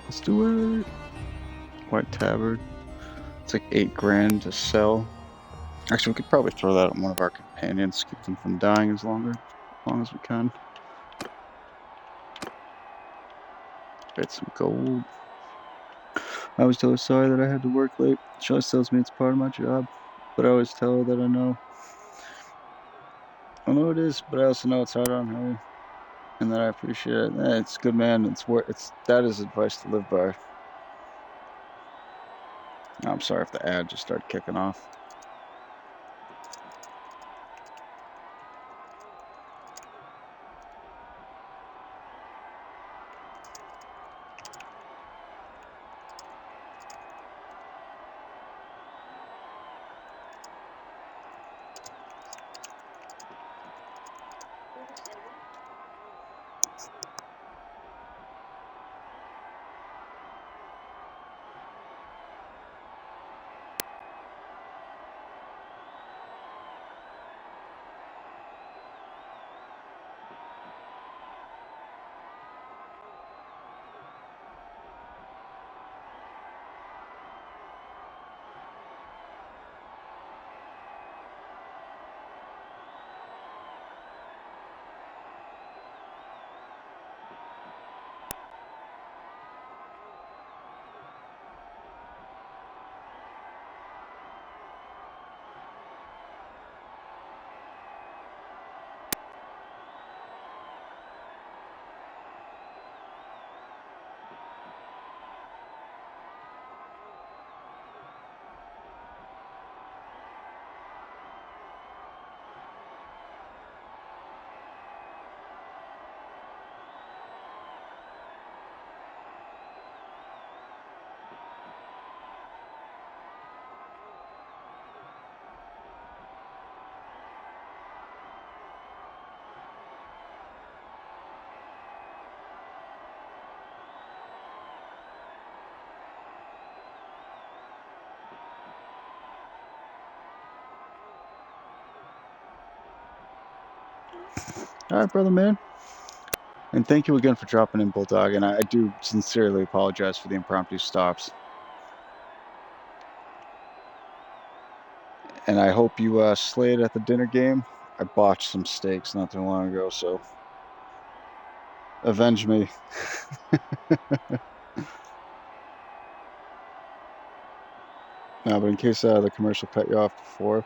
Let's do it. White Tabard. It's like $8 grand to sell. Actually, we could probably throw that on one of our companions, keep them from dying as long as we can. Get some gold. I always tell her sorry that I had to work late. She always tells me it's part of my job, but I always tell her that I know it is, but I also know it's hard on her, and that I appreciate it. It's good, man. That is advice to live by. I'm sorry if the ad just started kicking off. All right, brother man. And thank you again for dropping in, Bulldog. And I do sincerely apologize for the impromptu stops. And I hope you slayed at the dinner game. I botched some steaks not too long ago, so avenge me. No, but in case the commercial cut you off before,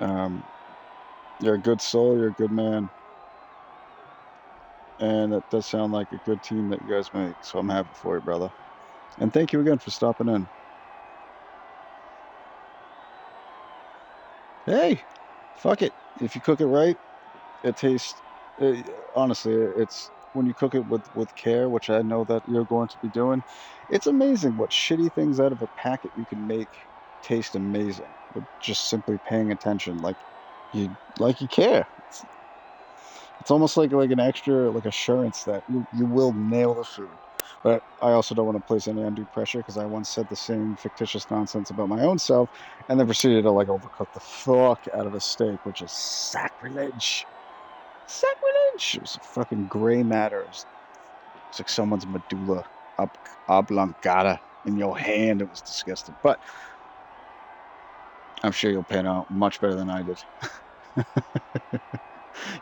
um, you're a good soul, you're a good man, and it does sound like a good team that you guys make. So I'm happy for you, brother. And thank you again for stopping in. Hey, fuck it. If you cook it right, it tastes. Uh, Honestly, it's when you cook it with care, which I know that you're going to be doing. It's amazing what shitty things out of a packet you can make taste amazing with just simply paying attention, like you care. It's almost like an extra like assurance that you will nail the food. But I also don't want to place any undue pressure because I once said the same fictitious nonsense about my own self and then proceeded to like overcook the fuck out of a steak, which is sacrilege. Sacrilege! It was fucking gray matter. It's like someone's medulla oblongata in your hand. It was disgusting. But I'm sure you'll pan out much better than I did.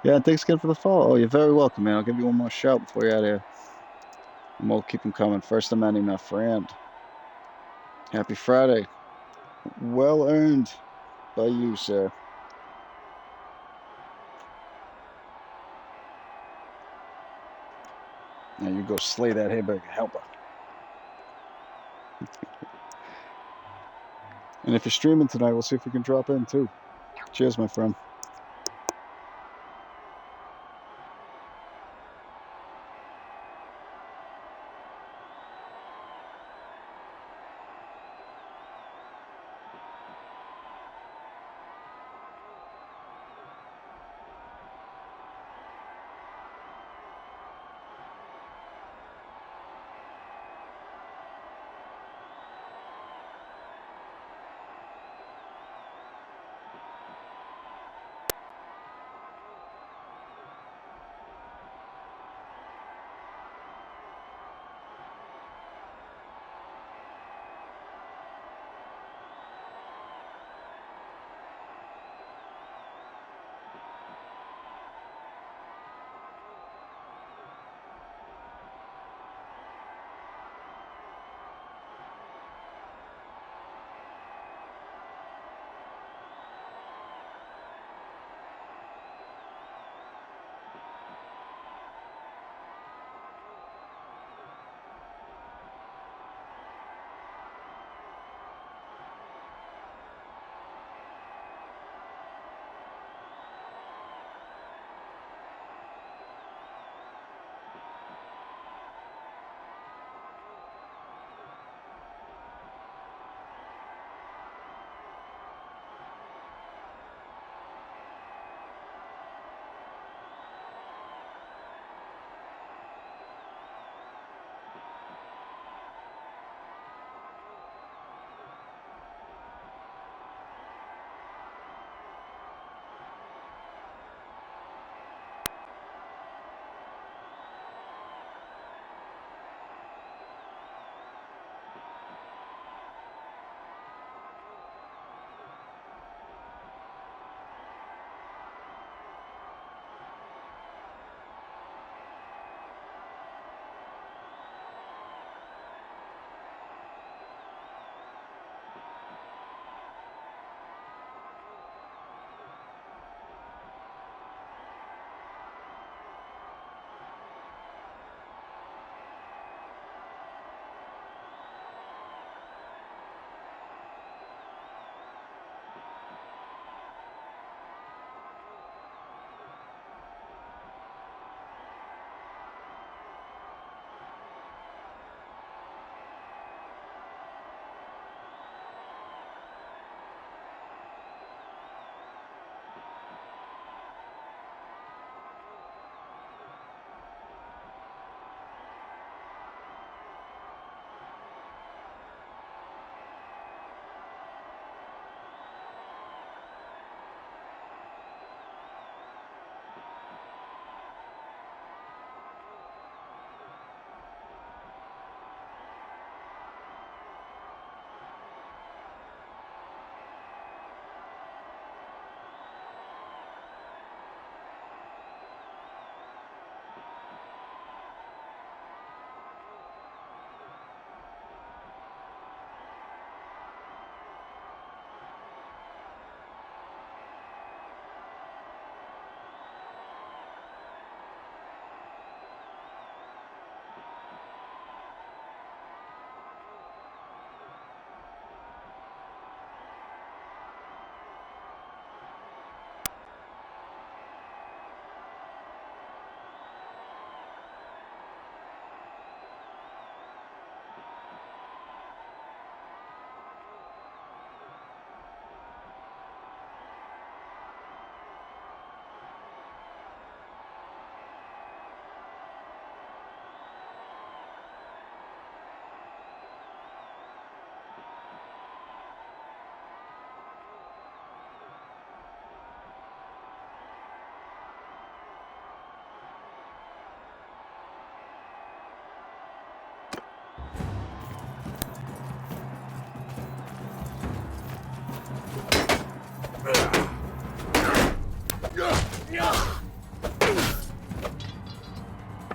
Yeah, thanks again for the follow. Oh, you're very welcome, man. I'll give you one more shout before you're out of here. And we'll keep them coming. First amending, my friend. Happy Friday. Well earned by you, sir. Now you go slay that hamburger helper. And if you're streaming tonight, we'll see if we can drop in too. Cheers, my friend.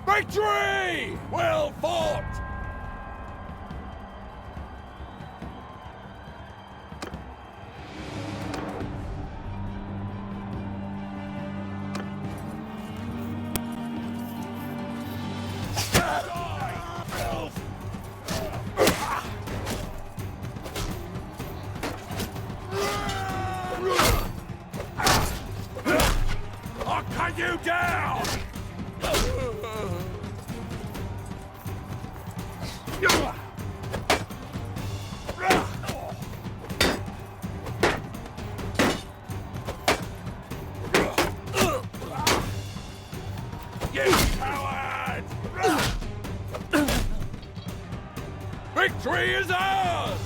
Victory! Well fought! I'll cut you down! You coward! Victory is ours!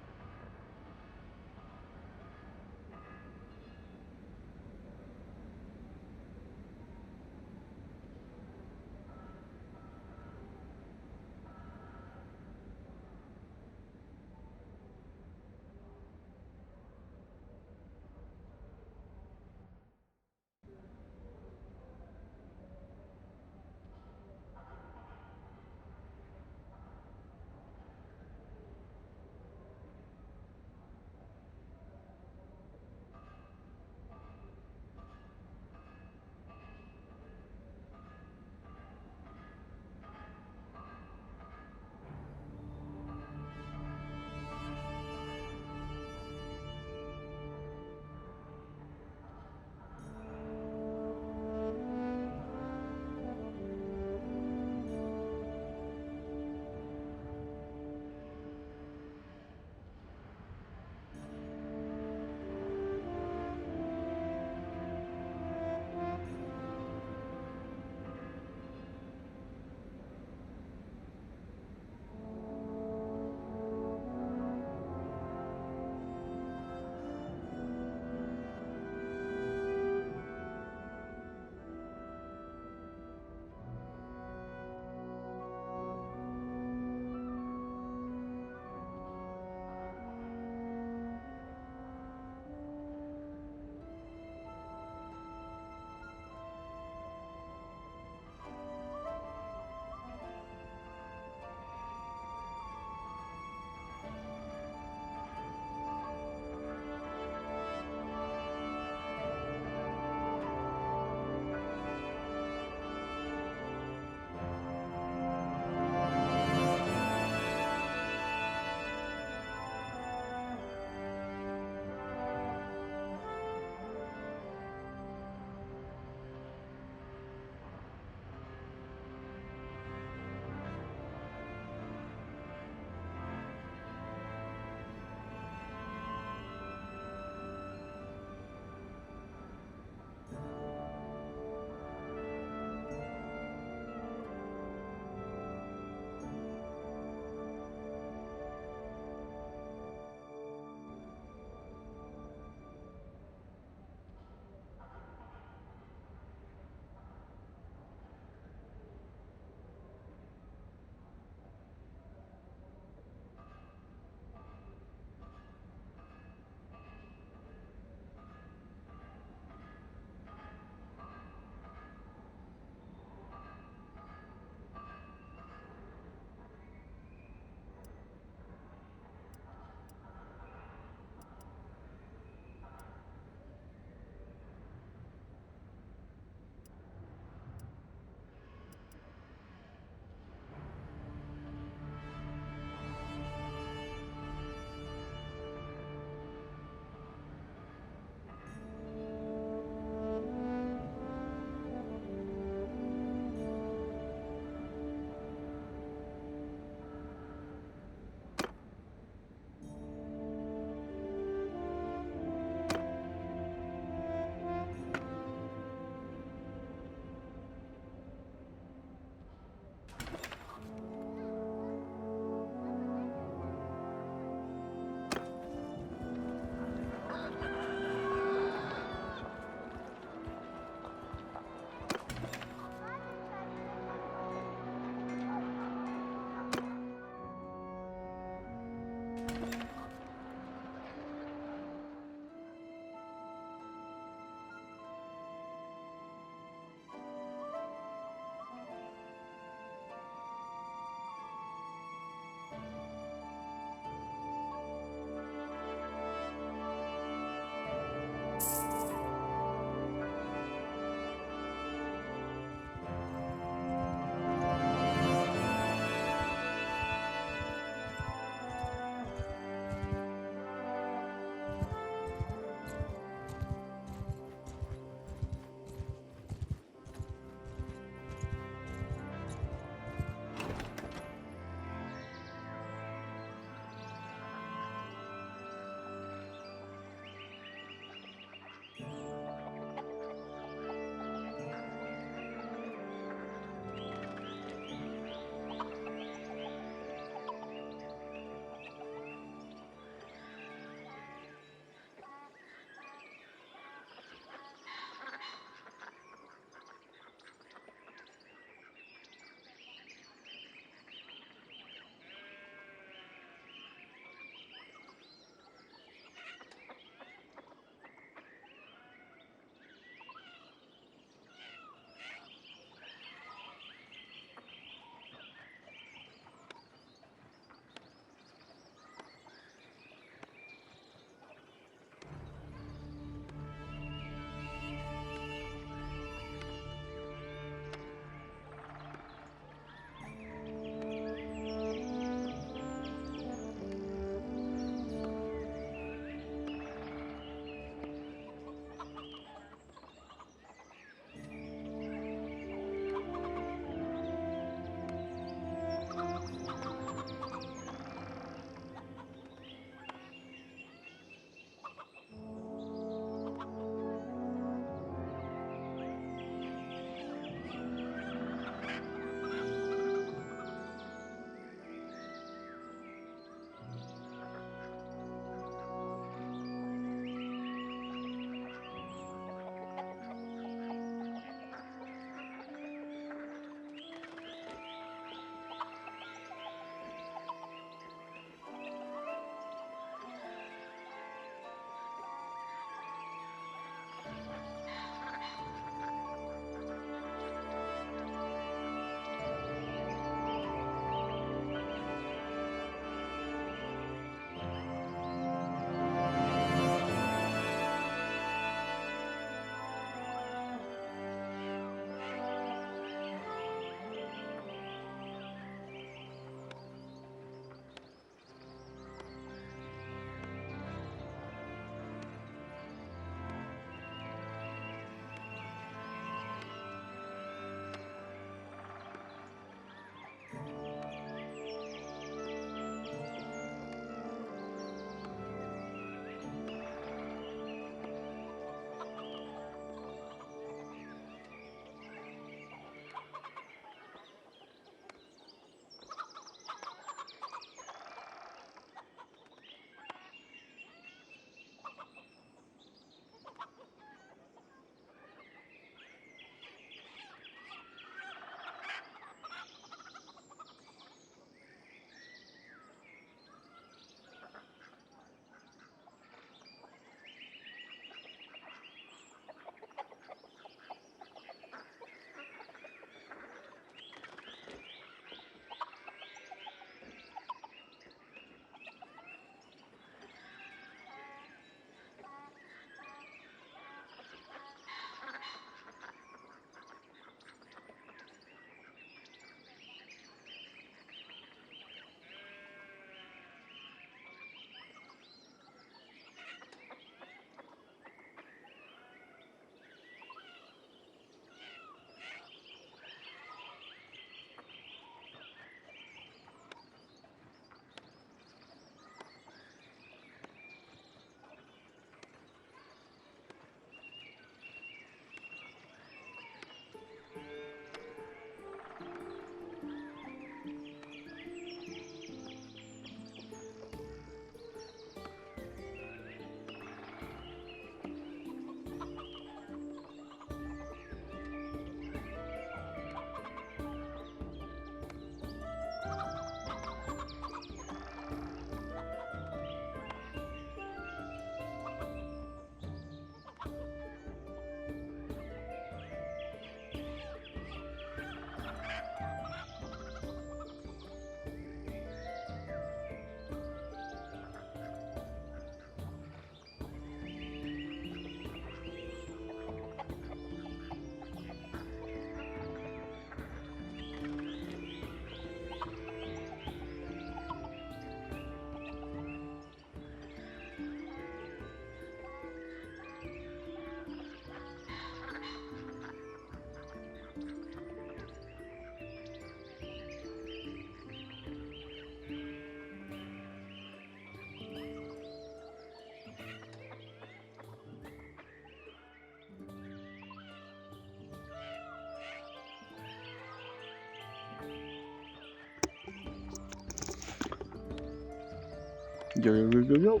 Yo.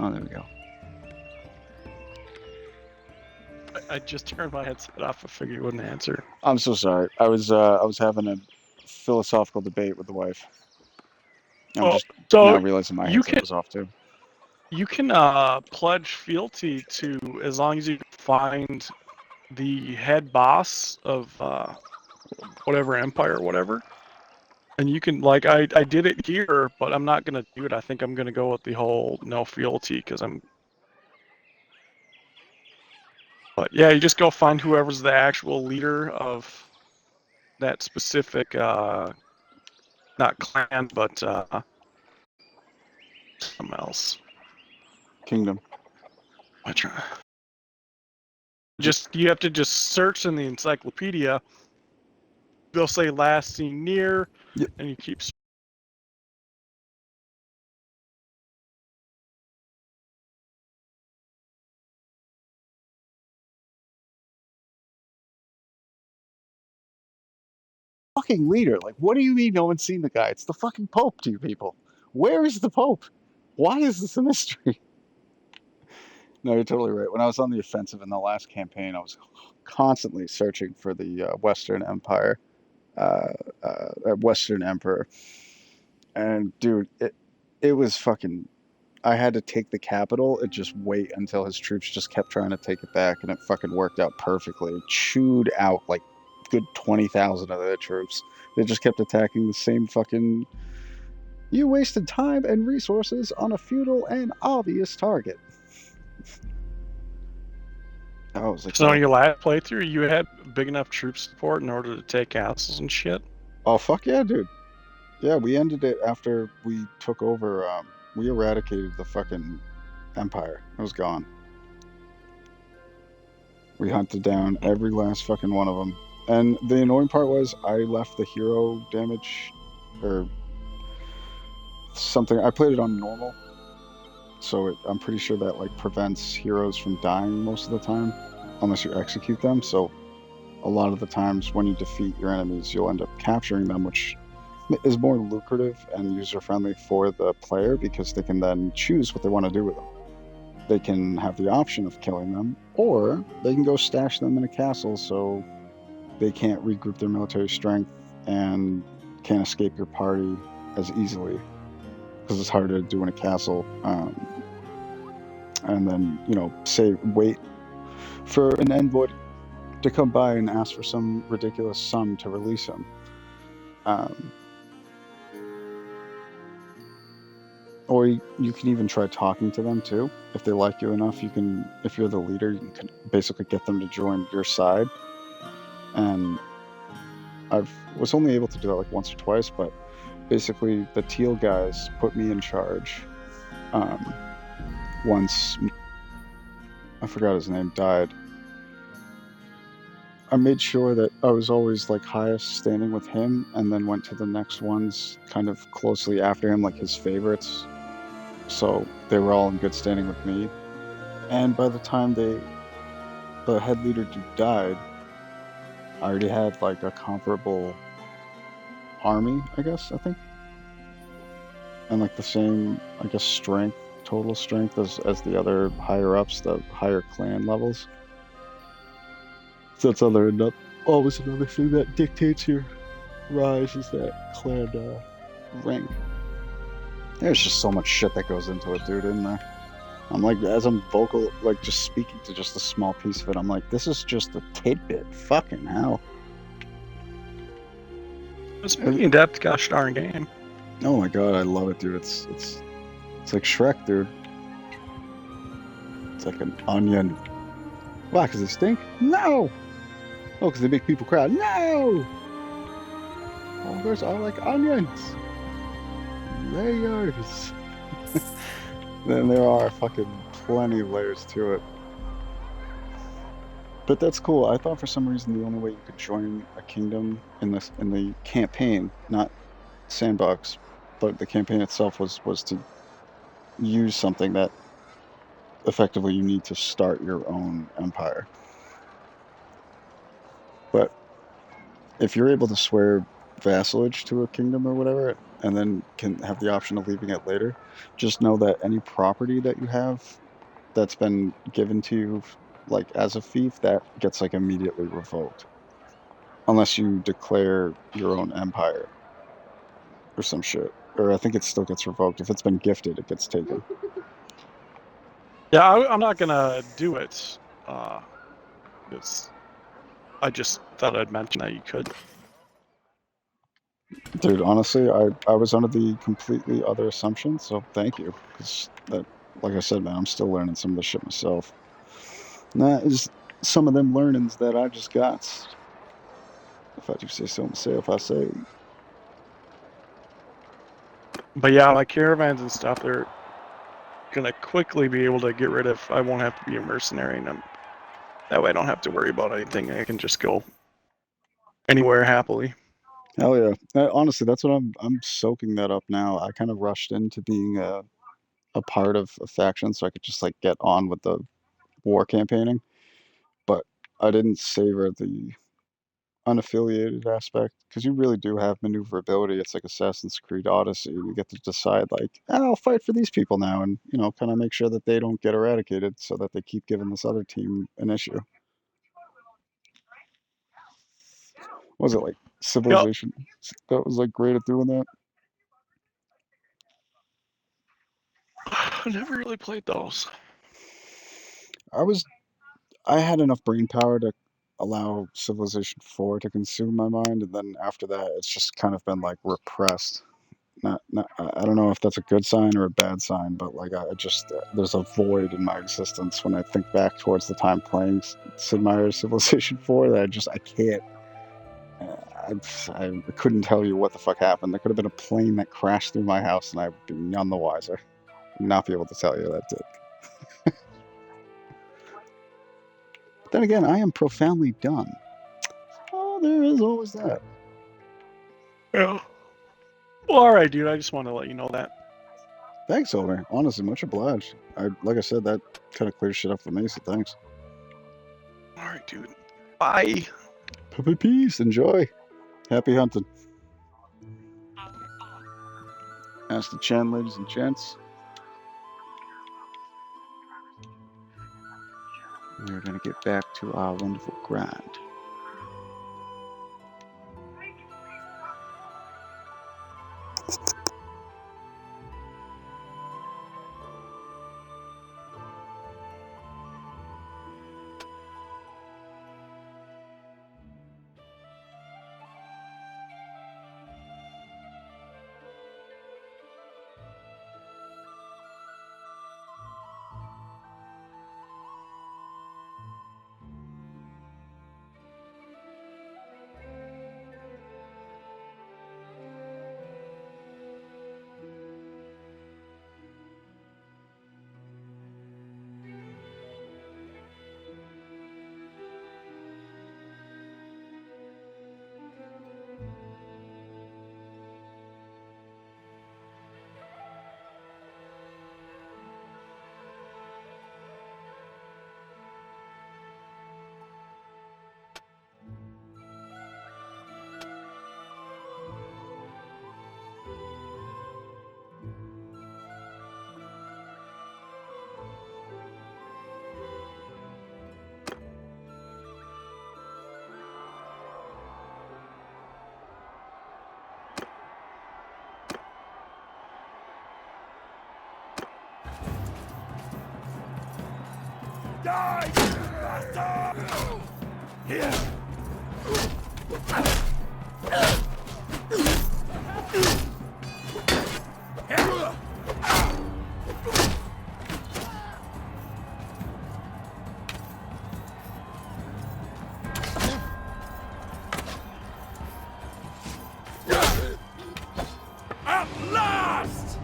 Oh, there we go. I just turned my headset off. I figured you wouldn't answer. I'm so sorry. I was having a philosophical debate with the wife. I'm just now So realizing my you headset can was off too. pledge fealty to, as long as you find the head boss of whatever empire or whatever. And you can, like, I did it here, but I'm not gonna do it. I think I'm gonna go with the whole no fealty because But yeah, you just go find whoever's the actual leader of that specific, not clan, but something else. Kingdom. I try. You have to just search in the encyclopedia. They'll say last seen near, Yep. and you keep. Fucking leader. Like, what do you mean no one's seen the guy? It's the fucking Pope to you people. Where is the Pope? Why is this a mystery? No, you're totally right. When I was on the offensive in the last campaign, I was constantly searching for the Western Empire, Western Emperor. And dude, it was fucking. I had to take the capital and just wait until his troops just kept trying to take it back, and it fucking worked out perfectly. It chewed out like good 20,000 of their troops. They just kept attacking the same fucking. You wasted time and resources on a futile and obvious target. I was like, So in your last playthrough, you had big enough troop support in order to take castles and shit. oh fuck yeah, dude. Yeah, we ended it after we took over. We eradicated the fucking empire. It was gone. We hunted down every last fucking one of them. And the annoying part was I left the hero damage or something. I played it on normal, so I'm pretty sure that like prevents heroes from dying most of the time, unless you execute them. So a lot of the times when you defeat your enemies, you'll end up capturing them, which is more lucrative and user friendly for the player because they can then choose what they want to do with them. They can have the option of killing them, or they can go stash them in a castle so they can't regroup their military strength and can't escape your party as easily because it's harder to do in a castle. And then, wait for an envoy to come by and ask for some ridiculous sum to release him. Or you can even try talking to them too. If they like you enough, if you're the leader, you can basically get them to join your side. And I was only able to do that like once or twice, but basically the teal guys put me in charge. Once, I forgot his name, died. I made sure that I was always like highest standing with him, and then went to the next ones kind of closely after him, like his favorites. So they were all in good standing with me. And by the time the head leader died, I already had like a comparable army, I think. And like the same, I guess, total strength as the other higher ups, the higher clan levels. So that's always another thing that dictates your rise is that clan rank. There's just so much shit that goes into it, dude, isn't there? I'm like, as I'm like just speaking to just a small piece of it, I'm like, this is just a tidbit. Fucking hell. It's a pretty in-depth, gosh darn game. Oh my god, I love it, dude. It's like Shrek, dude. It's like an onion. Why? Because they stink? No! Oh, because they make people cry? No! Ogres are like onions. Layers. Then there are fucking plenty of layers to it. But that's cool. I thought for some reason the only way you could join a kingdom in the campaign, not sandbox, but the campaign itself was to use something that effectively you need to start your own empire. But if you're able to swear vassalage to a kingdom or whatever, and then can have the option of leaving it later. Just know that any property that you have that's been given to you, like as a fief, that gets like immediately revoked, unless you declare your own empire or some shit. Or I think it still gets revoked. If it's been gifted, it gets taken. Yeah, I'm not gonna do it. Because I just thought I'd mention that you could. Dude, honestly, I was under the completely other assumption, so thank you. Because that, like I said, man, I'm still learning some of this shit myself. And that is some of them learnings that I just got. If I do say so myself, I say. But yeah, my caravans and stuff, they're gonna quickly be able to get rid of. I won't have to be a mercenary, and that way I don't have to worry about anything. I can just go anywhere happily. Hell yeah. Honestly, that's what I'm soaking that up now. I kind of rushed into being a part of a faction so I could just like get on with the war campaigning, but I didn't savor the unaffiliated aspect because you really do have maneuverability. It's like Assassin's Creed Odyssey. You get to decide like, I'll fight for these people now, and kind of make sure that they don't get eradicated so that they keep giving this other team an issue. Was it like Yep. Civilization that was like great at doing that? I never really played those. I had enough brain power to allow Civilization 4 to consume my mind, and then after that, it's just kind of been like repressed. Not, I don't know if that's a good sign or a bad sign, but like I just there's a void in my existence when I think back towards the time playing Sid Meier's Civilization 4 that I can't. I couldn't tell you what the fuck happened. There could have been a plane that crashed through my house, and I'd be none the wiser. Not be able to tell you that did. But then again, I am profoundly dumb. Oh, there is always that. Yeah. Well, all right, dude. I just want to let you know that. Thanks, Over. Honestly, much obliged. Like I said, that kind of clears shit up for me, so thanks. All right, dude. Bye. Peace. Enjoy. Happy hunting. Ask the Chen, ladies and gents. We're going to get back to our wonderful grind. Die, bastard! Here! At last!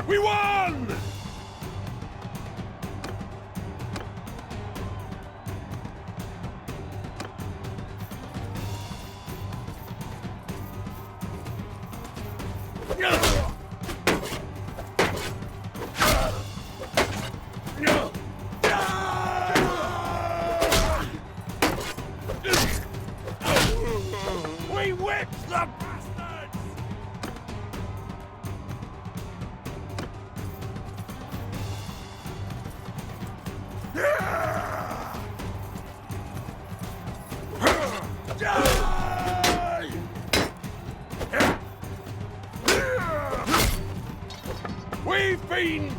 We won! We whipped the bastards! We've been...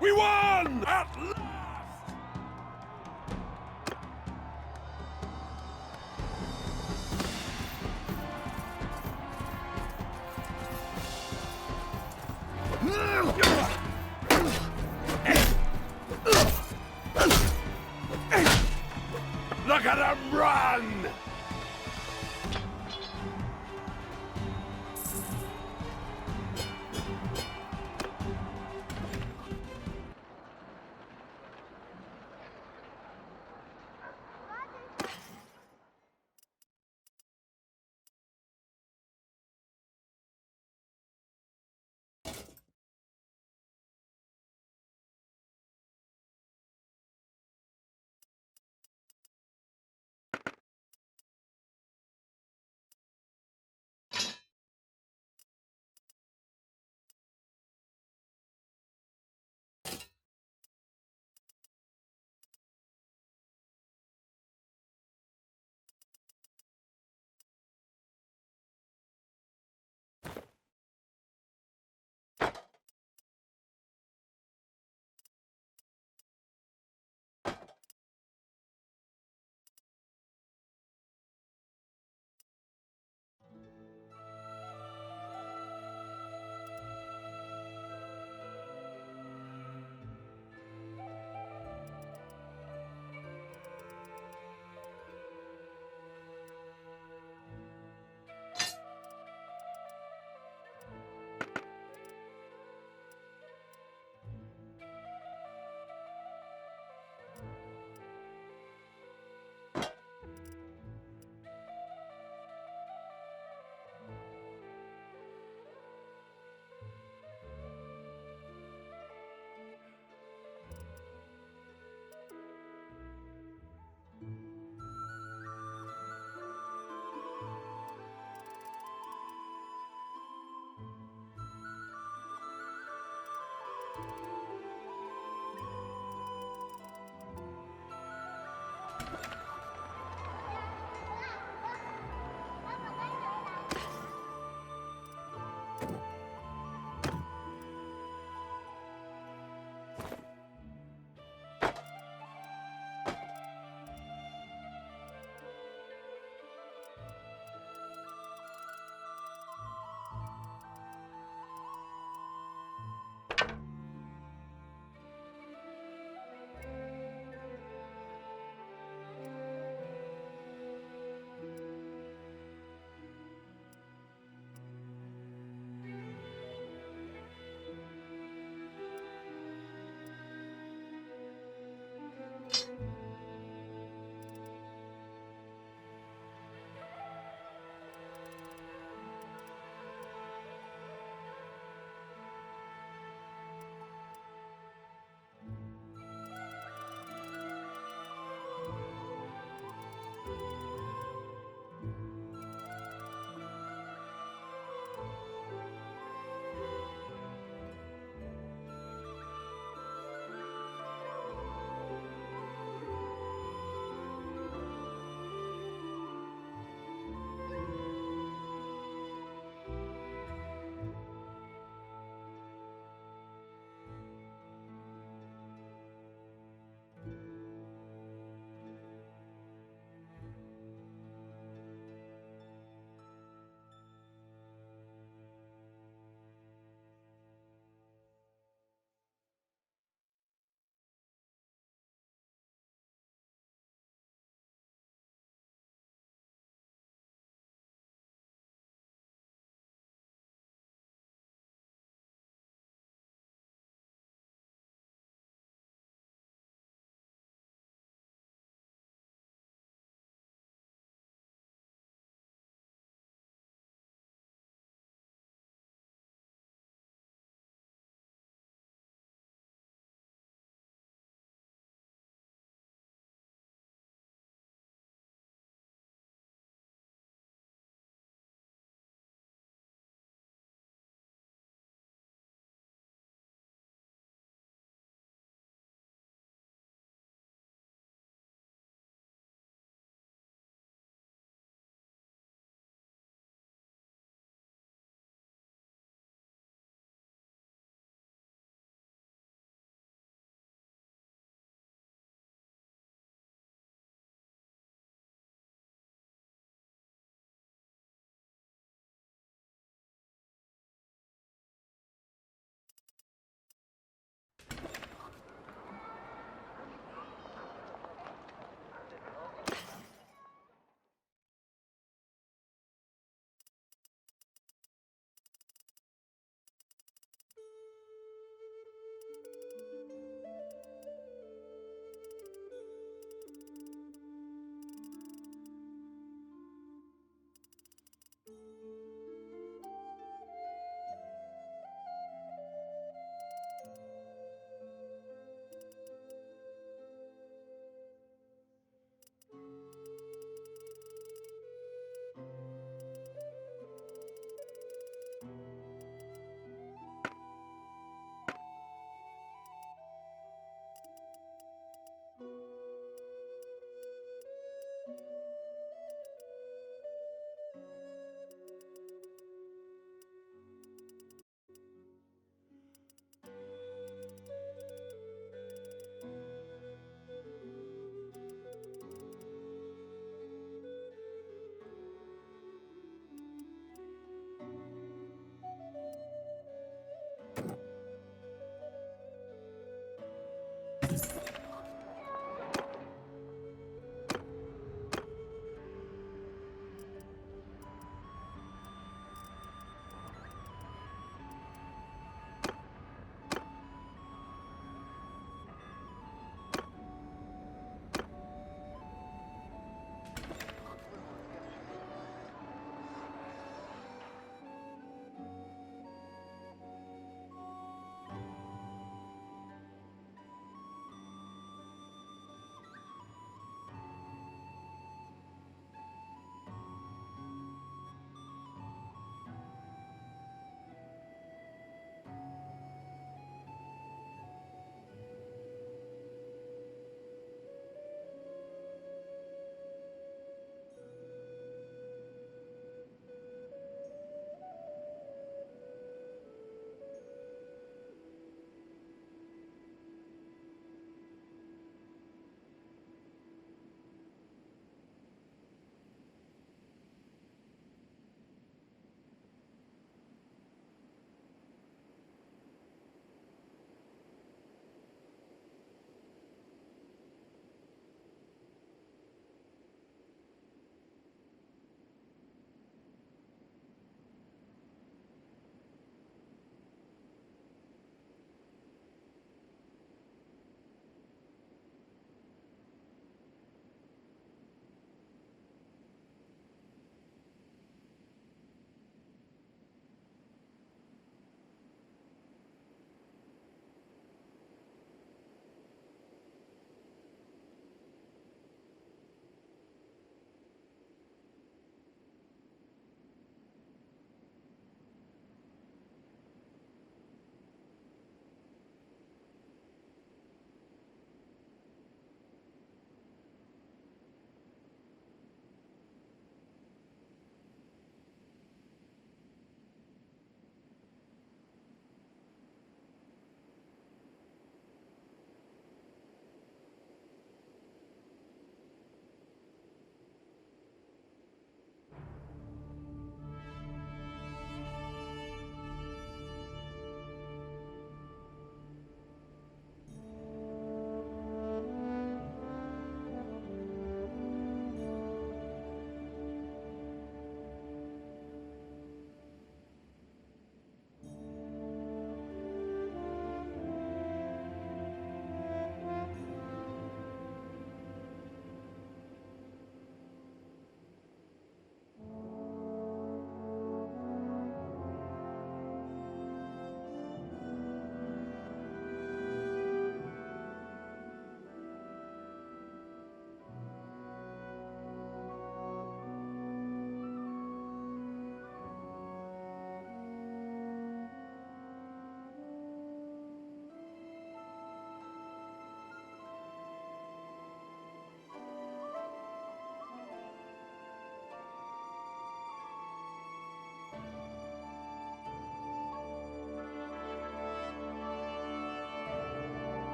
We won! At last! Look at them run!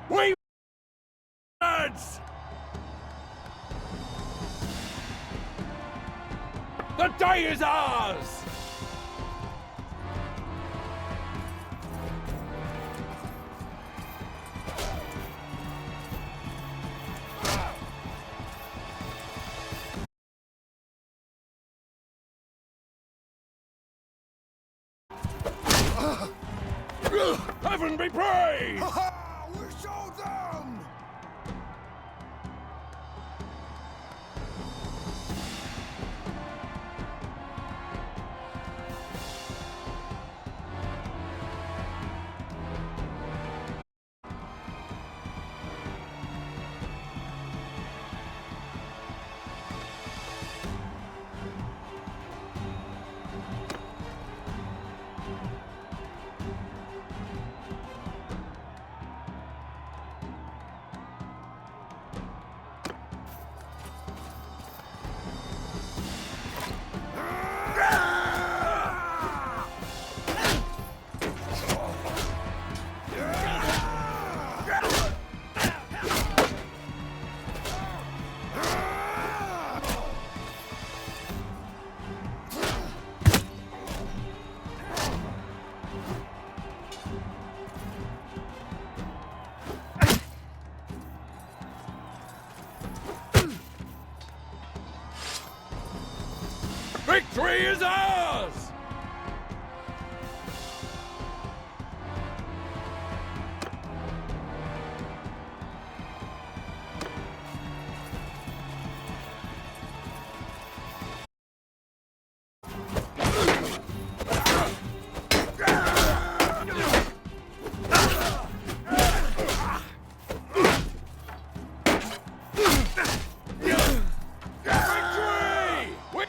We lads! The day is ours! Heaven be praised! We show them! Victory is ours! Victory!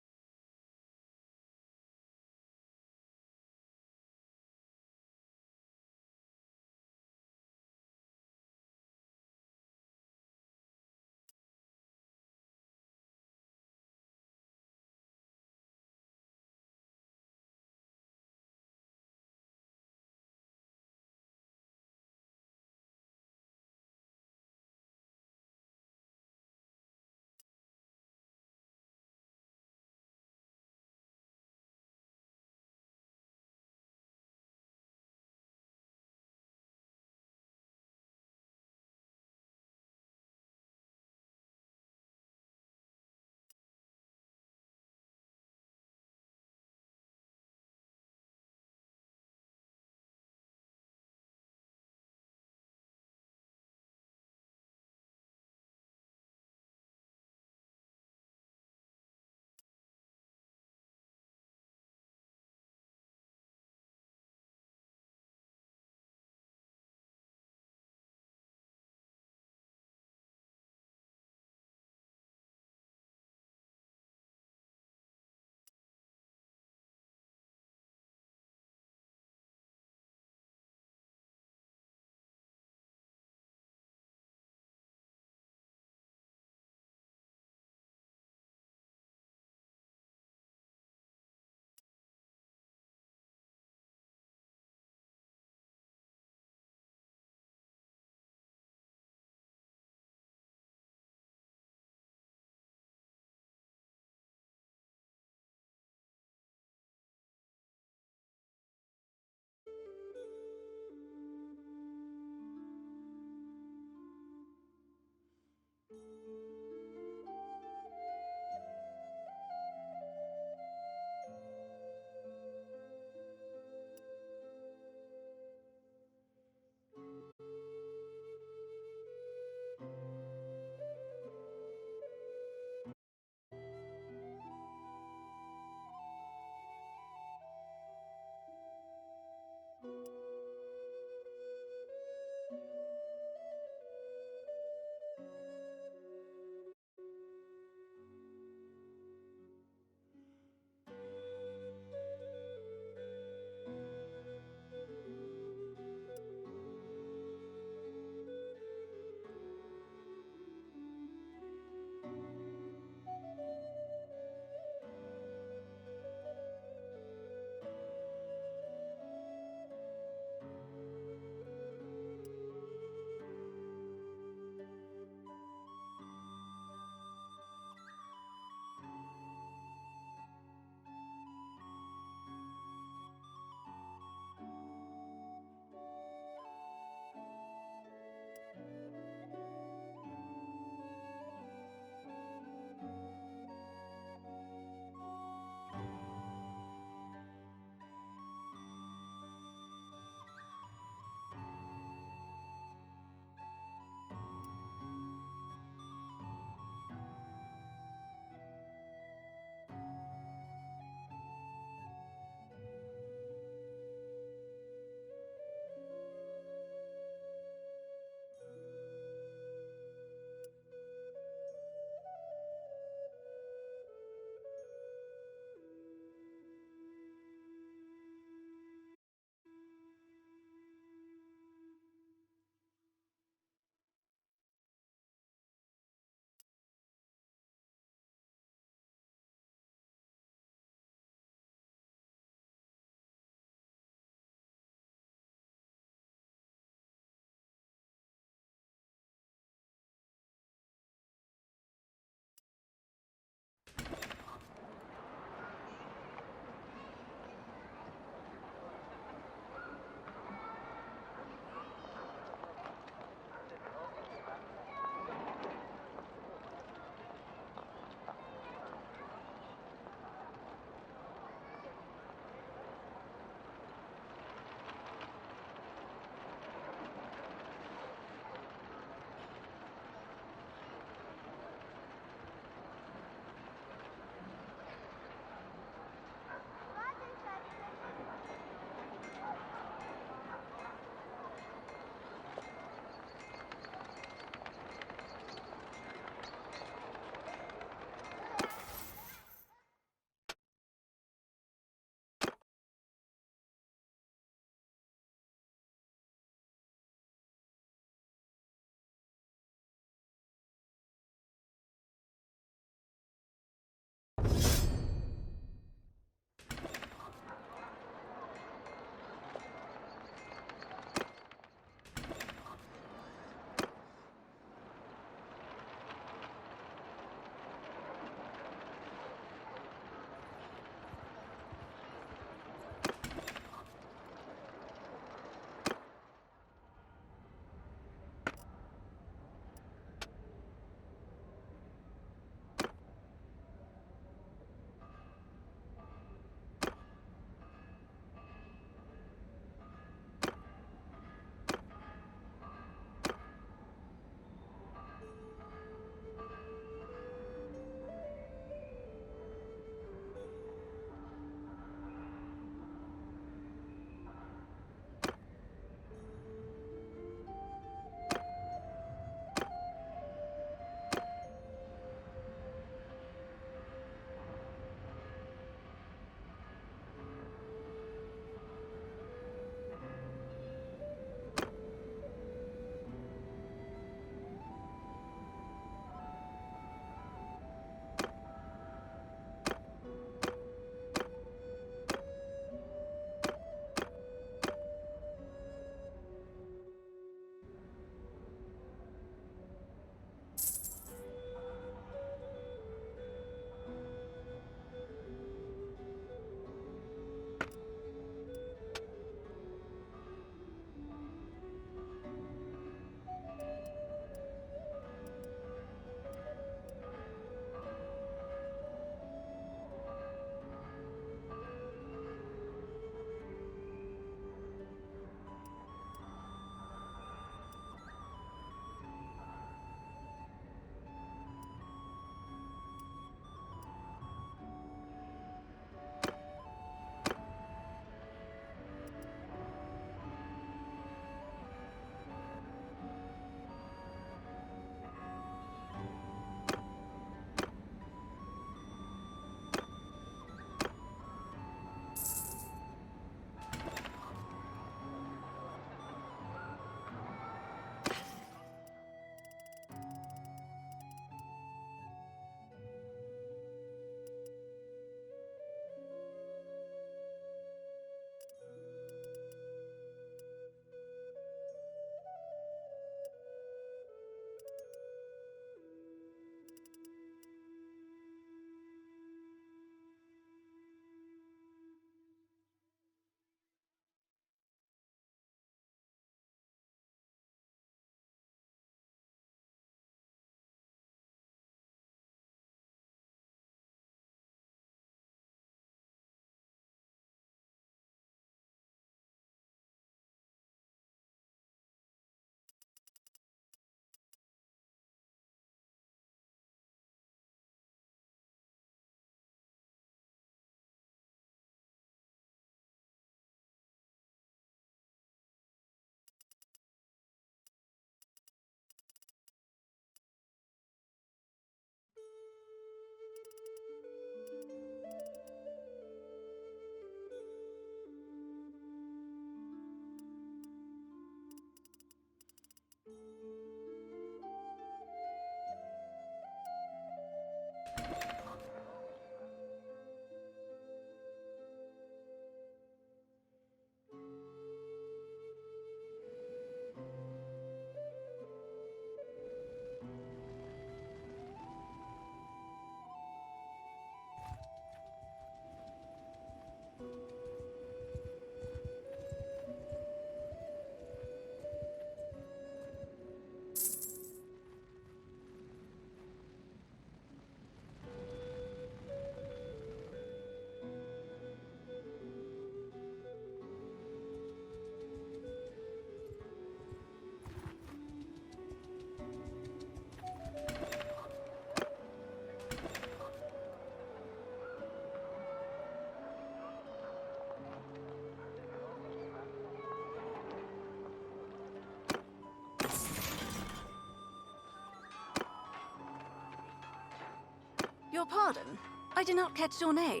your pardon? I did not catch your name.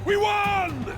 We won!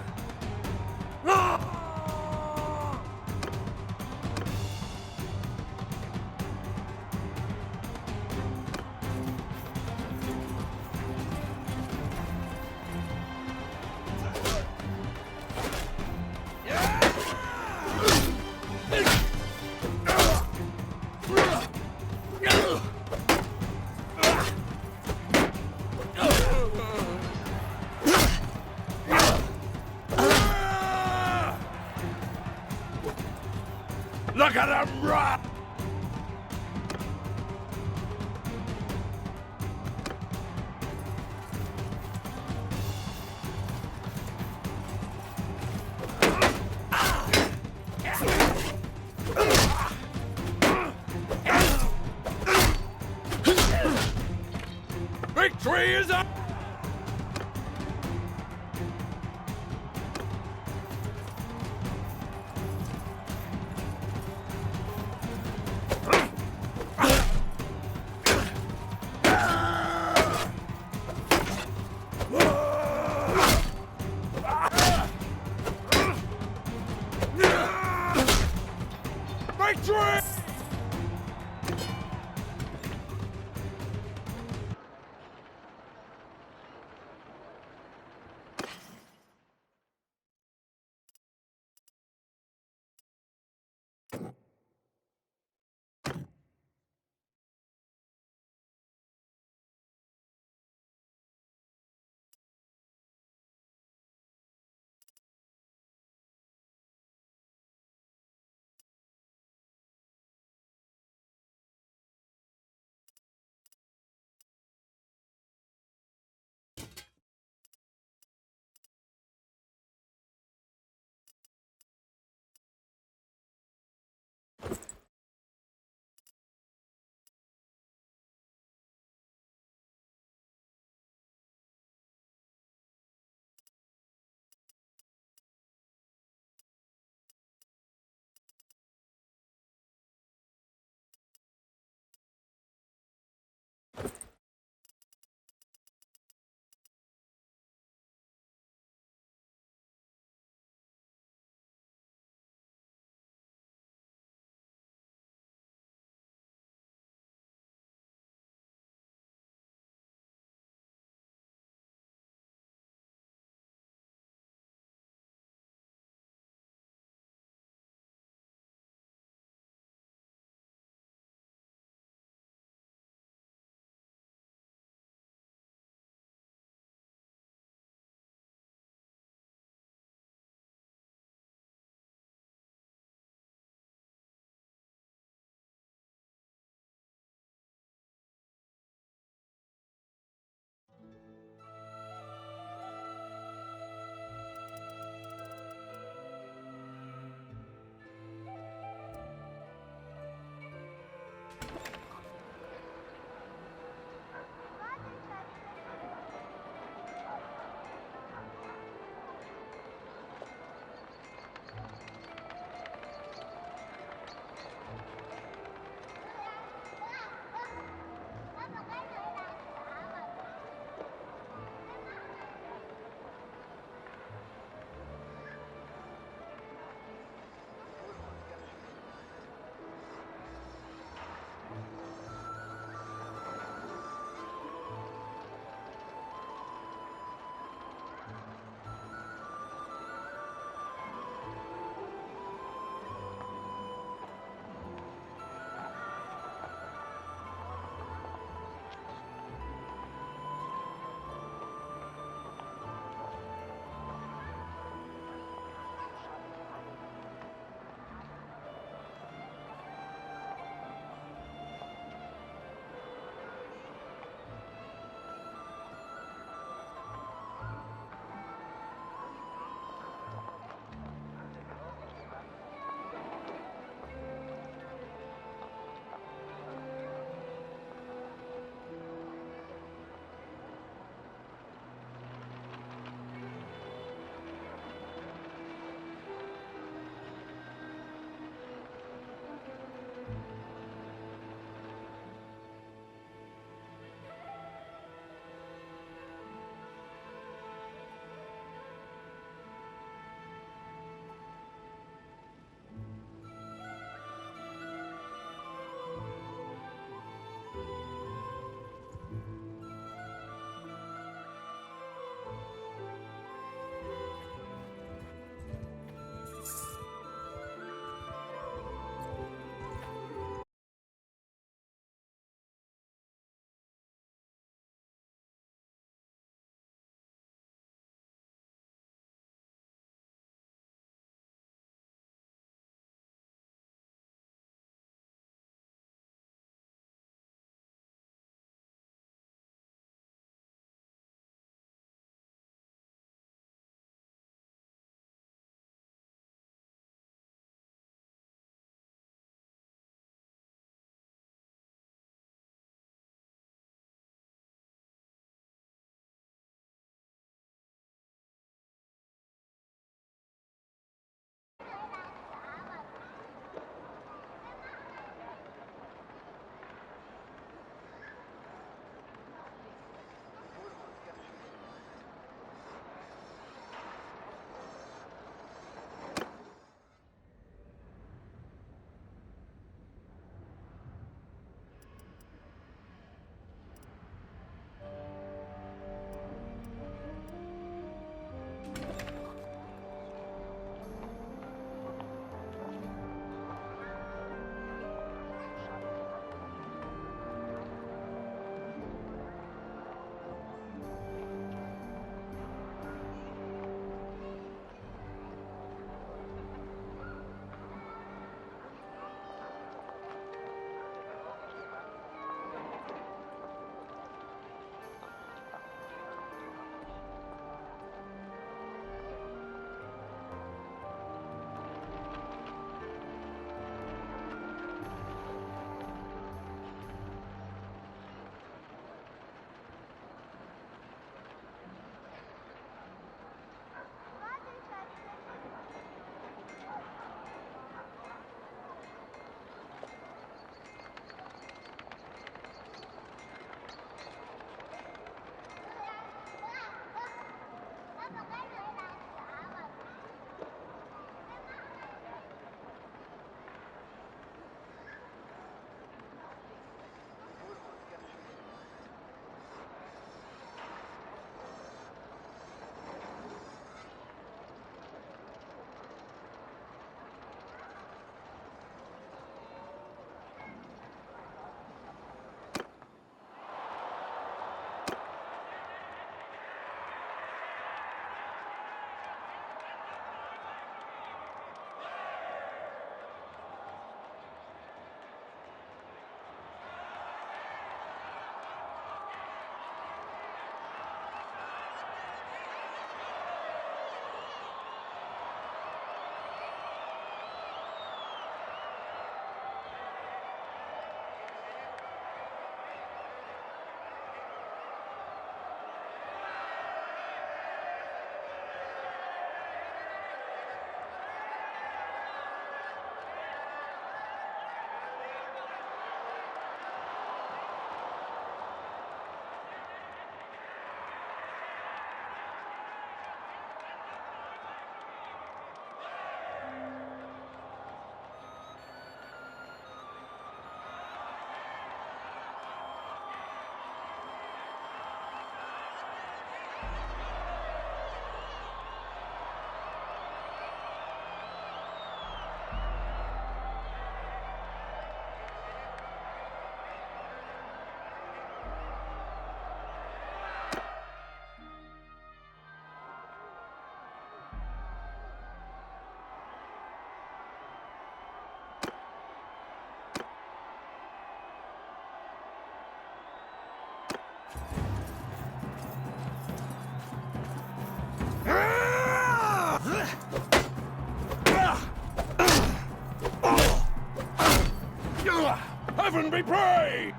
Look at him run! Victory is up! Victory! Heaven be praised!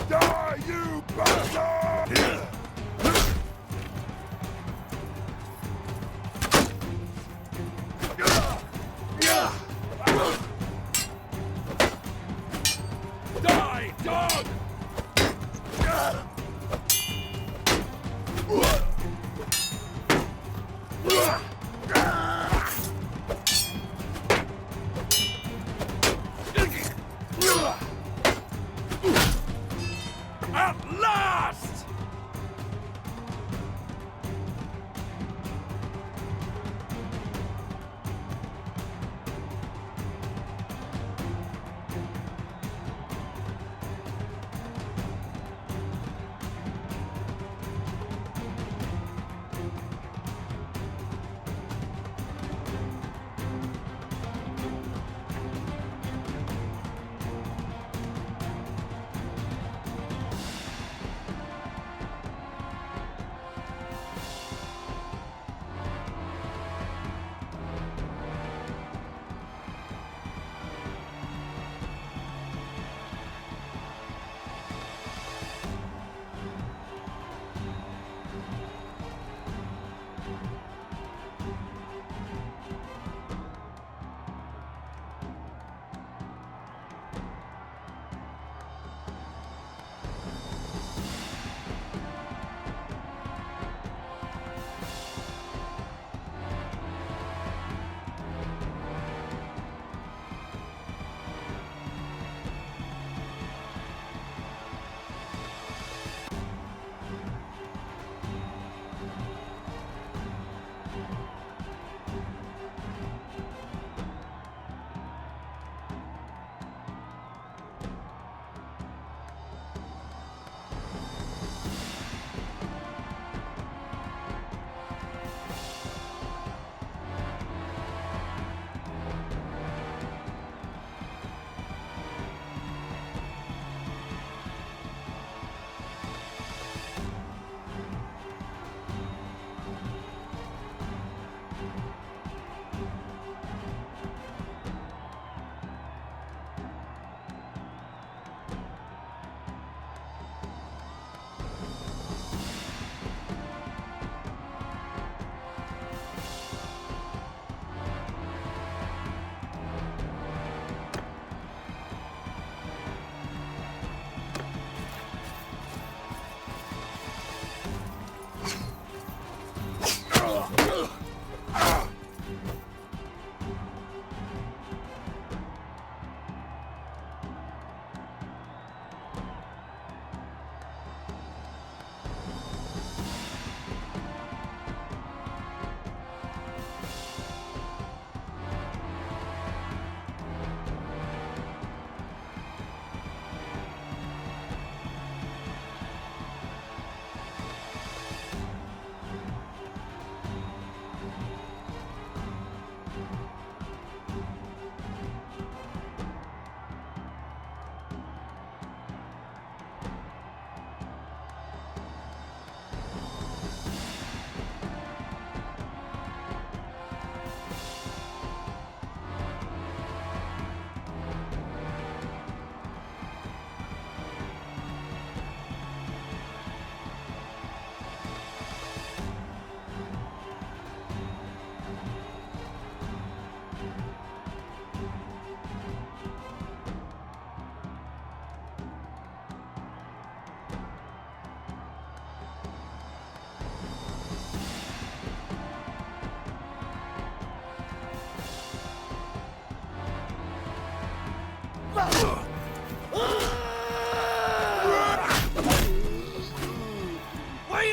Die, you bastard!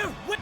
You!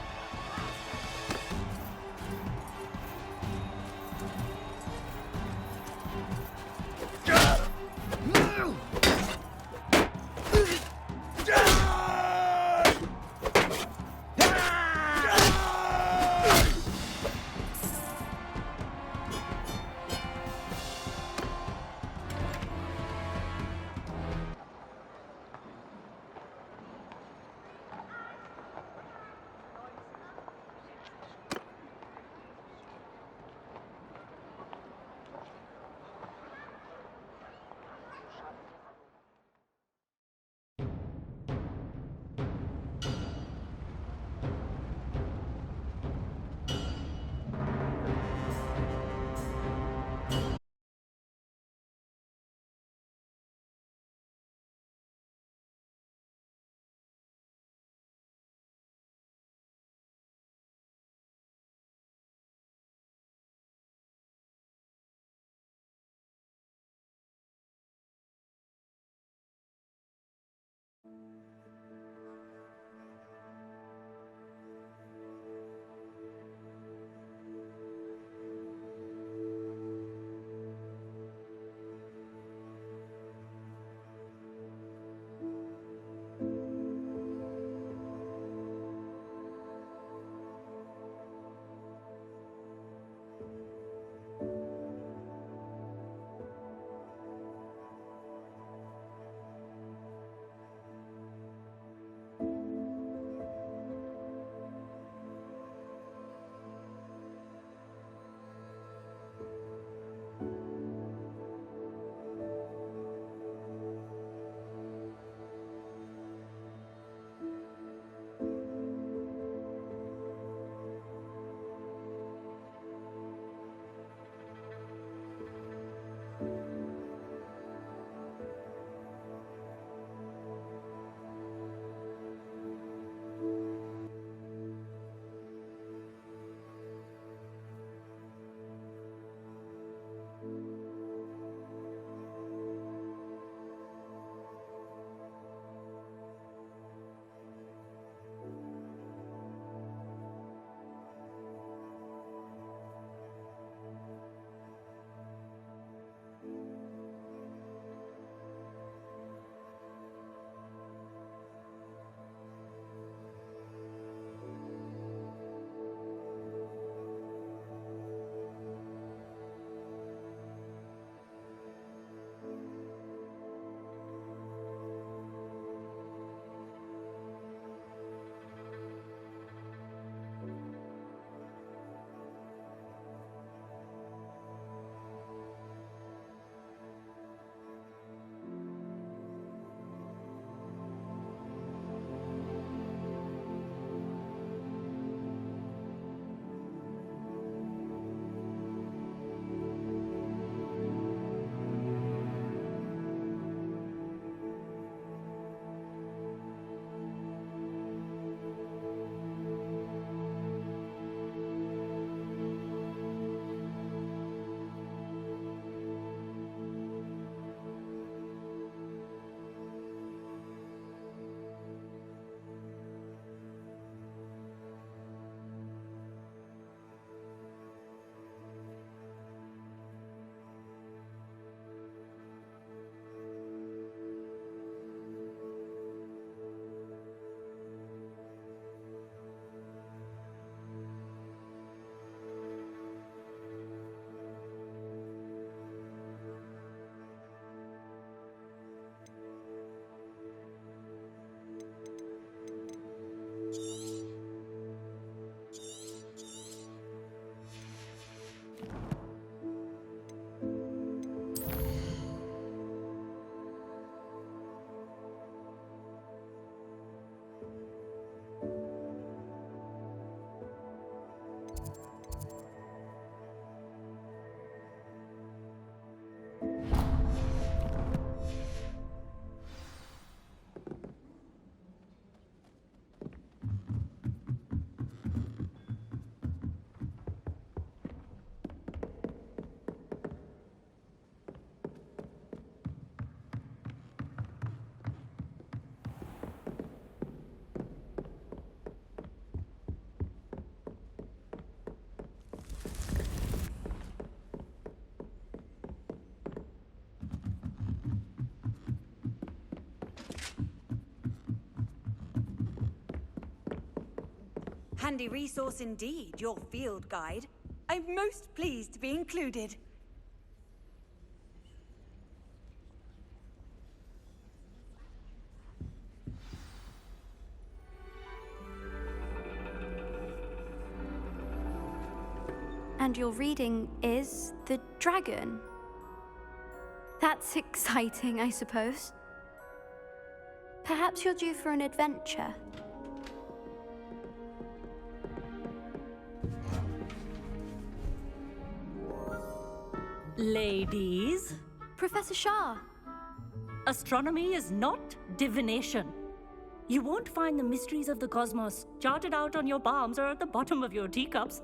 Handy resource indeed, your field guide. I'm most pleased to be included. And your reading is the dragon. That's exciting, I suppose. Perhaps you're due for an adventure. Ladies, Professor Shah. astronomy is not divination. You won't find the mysteries of the cosmos charted out on your palms or at the bottom of your teacups.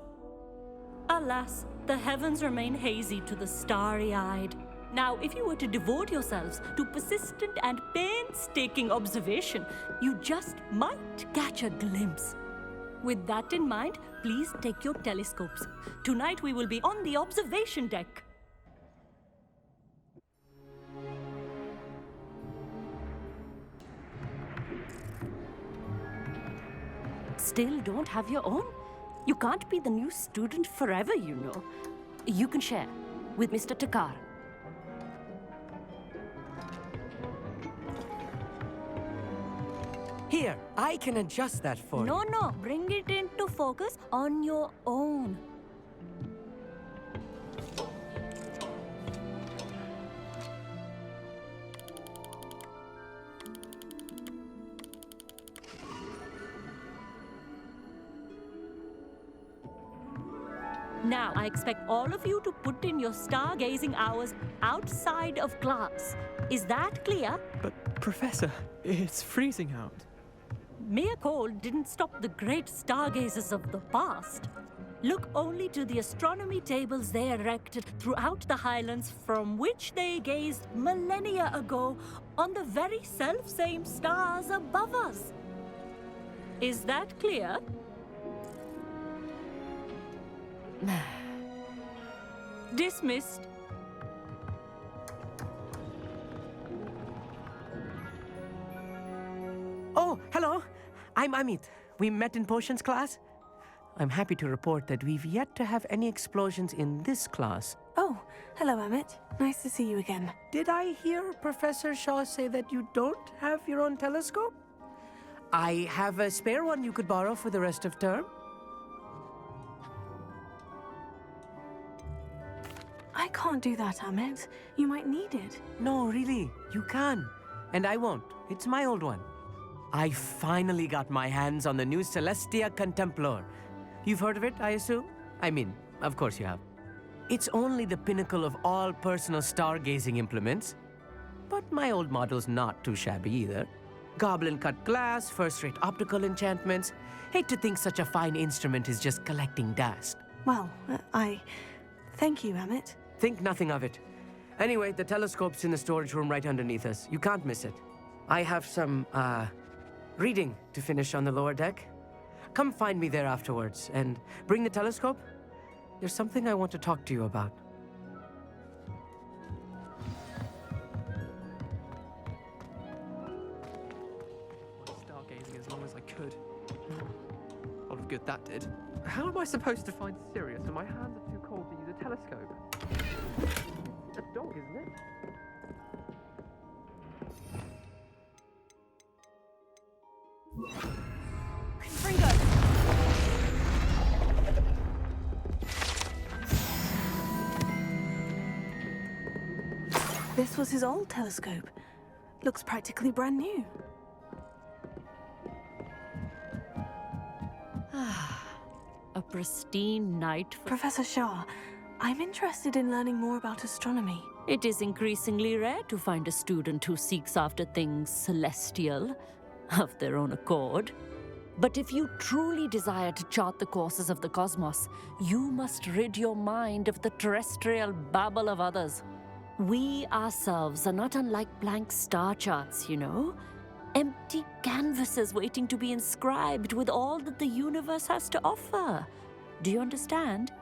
Alas, the heavens remain hazy to the starry-eyed. Now, if you were to devote yourselves to persistent and painstaking observation, you just might catch a glimpse. With that in mind, please take your telescopes. Tonight we will be on the observation deck. Still don't have your own? You can't be the new student forever, you know. You can share with Mr. Takar. Here, I can adjust that for you. No, bring it into focus on your own. Now, I expect all of you to put in your stargazing hours outside of class. Is that clear? But, Professor, it's freezing out. Mere cold didn't stop the great stargazers of the past. Look only to the astronomy tables they erected throughout the highlands from which they gazed millennia ago on the very self-same stars above us. Is that clear? Dismissed. Oh, hello. I'm Amit. We met in potions class. I'm happy to report that we've yet to have any explosions in this class. Oh, hello, Amit. Nice to see you again. Did I hear Professor Shaw say that you don't have your own telescope? I have a spare one you could borrow for the rest of term. I can't do that, Amit. You might need it. No, really, you can. And I won't. It's my old one. I finally got my hands on the new Celestia Contemplar. You've heard of it, I assume? I mean, of course you have. It's only the pinnacle of all personal stargazing implements. But my old model's not too shabby either. Goblin-cut glass, first-rate optical enchantments. Hate to think such a fine instrument is just collecting dust. Well, thank you, Amit. Think nothing of it. Anyway, the telescope's in the storage room right underneath us. You can't miss it. I have some, reading to finish on the lower deck. Come find me there afterwards, and bring the telescope. There's something I want to talk to you about. Stargazing as long as I could. A lot of good that did. How am I supposed to find Sirius when my hands are too cold to use a telescope? A dog, isn't it? This was his old telescope. Looks practically brand new. A pristine night for... Professor Shah, I'm interested in learning more about astronomy. It is increasingly rare to find a student who seeks after things celestial of their own accord. But if you truly desire to chart the courses of the cosmos, you must rid your mind of the terrestrial babble of others. We ourselves are not unlike blank star charts, you know? Empty canvases waiting to be inscribed with all that the universe has to offer. Do you understand?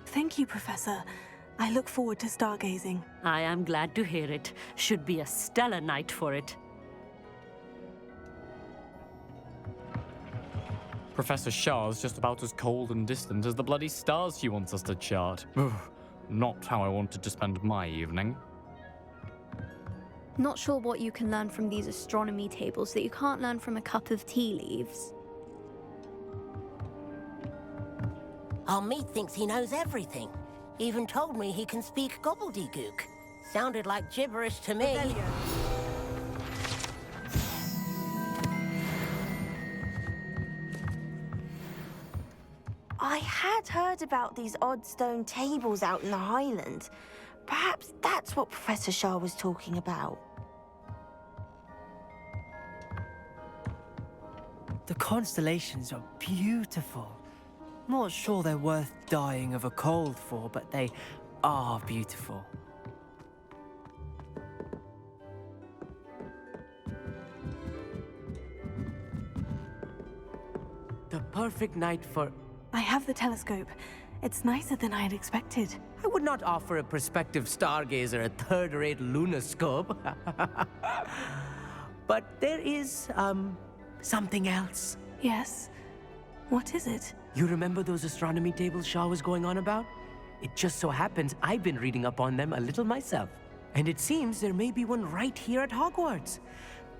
Thank you, Professor. I look forward to stargazing. I am glad to hear it. Should be a stellar night for it. Professor Shah's just about as cold and distant as the bloody stars she wants us to chart. Ugh, not how I wanted to spend my evening. Not sure what you can learn from these astronomy tables that you can't learn from a cup of tea leaves. Our meat thinks he knows everything. Even told me he can speak gobbledygook. Sounded like gibberish to me. I had heard about these odd stone tables out in the Highlands. Perhaps that's what Professor Shah was talking about. The constellations are beautiful. Not sure they're worth dying of a cold for, but they are beautiful. The perfect night for... I have the telescope. It's nicer than I had expected. I would not offer a prospective stargazer a third-rate lunoscope. But there is, something else. Yes? What is it? You remember those astronomy tables Shah was going on about? It just so happens I've been reading up on them a little myself. And it seems there may be one right here at Hogwarts.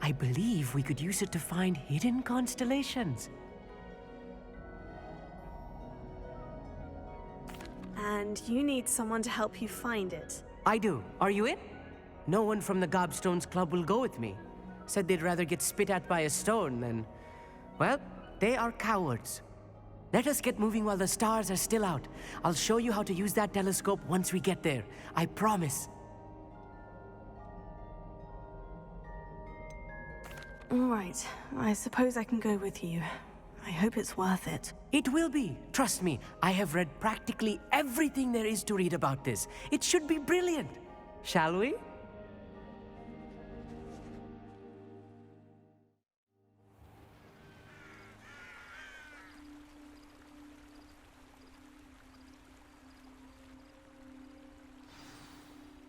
I believe we could use it to find hidden constellations. And you need someone to help you find it. I do. Are you in? No one from the Gobstones Club will go with me. Said they'd rather get spit at by a stone than... Well, they are cowards. Let us get moving while the stars are still out. I'll show you how to use that telescope once we get there. I promise. All right. I suppose I can go with you. I hope it's worth it. It will be. Trust me, I have read practically everything there is to read about this. It should be brilliant. Shall we?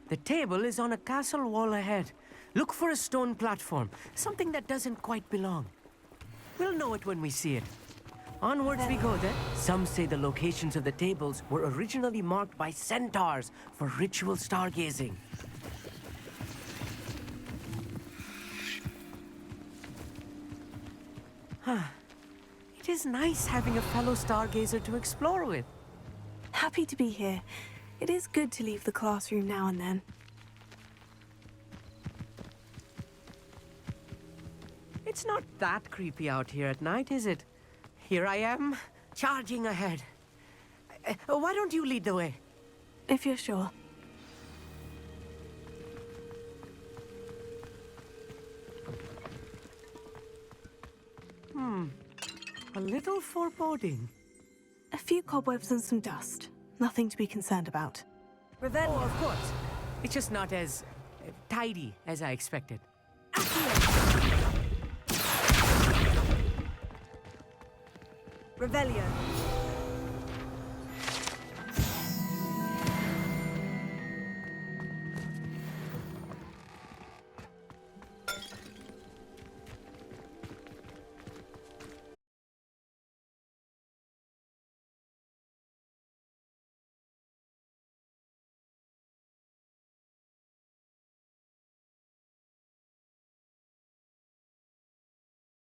The table is on a castle wall ahead. Look for a stone platform, something that doesn't quite belong. We'll know it when we see it. Onwards we go then. Some say the locations of the tables were originally marked by centaurs for ritual stargazing. It is nice having a fellow stargazer to explore with. Happy to be here. It is good to leave the classroom now and then. It's not that creepy out here at night, is it? Here I am, charging ahead. Why don't you lead the way? If you're sure. A little foreboding. A few cobwebs and some dust. Nothing to be concerned about. Revelio. Oh, of course. It's just not as tidy as I expected. Revelio.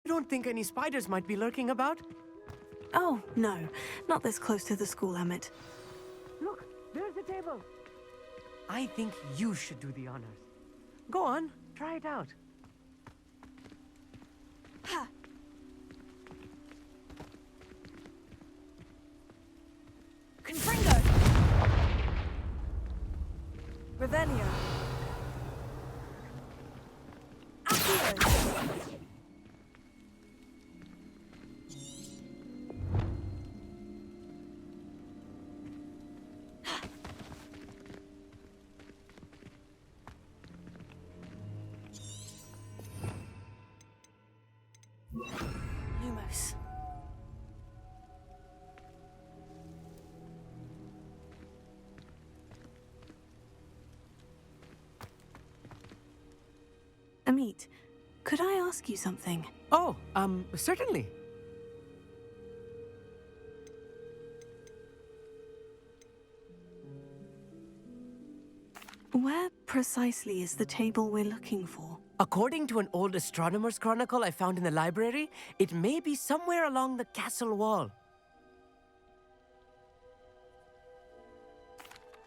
You don't think any spiders might be lurking about? Oh, no. Not this close to the school, Emmett. Look, there's the table. I think you should do the honors. Go on, try it out. Ha! Confringo! Revelio. Accio! meet. Could I ask you something? Oh, certainly. Where precisely is the table we're looking for? According to an old astronomer's chronicle I found in the library, it may be somewhere along the castle wall.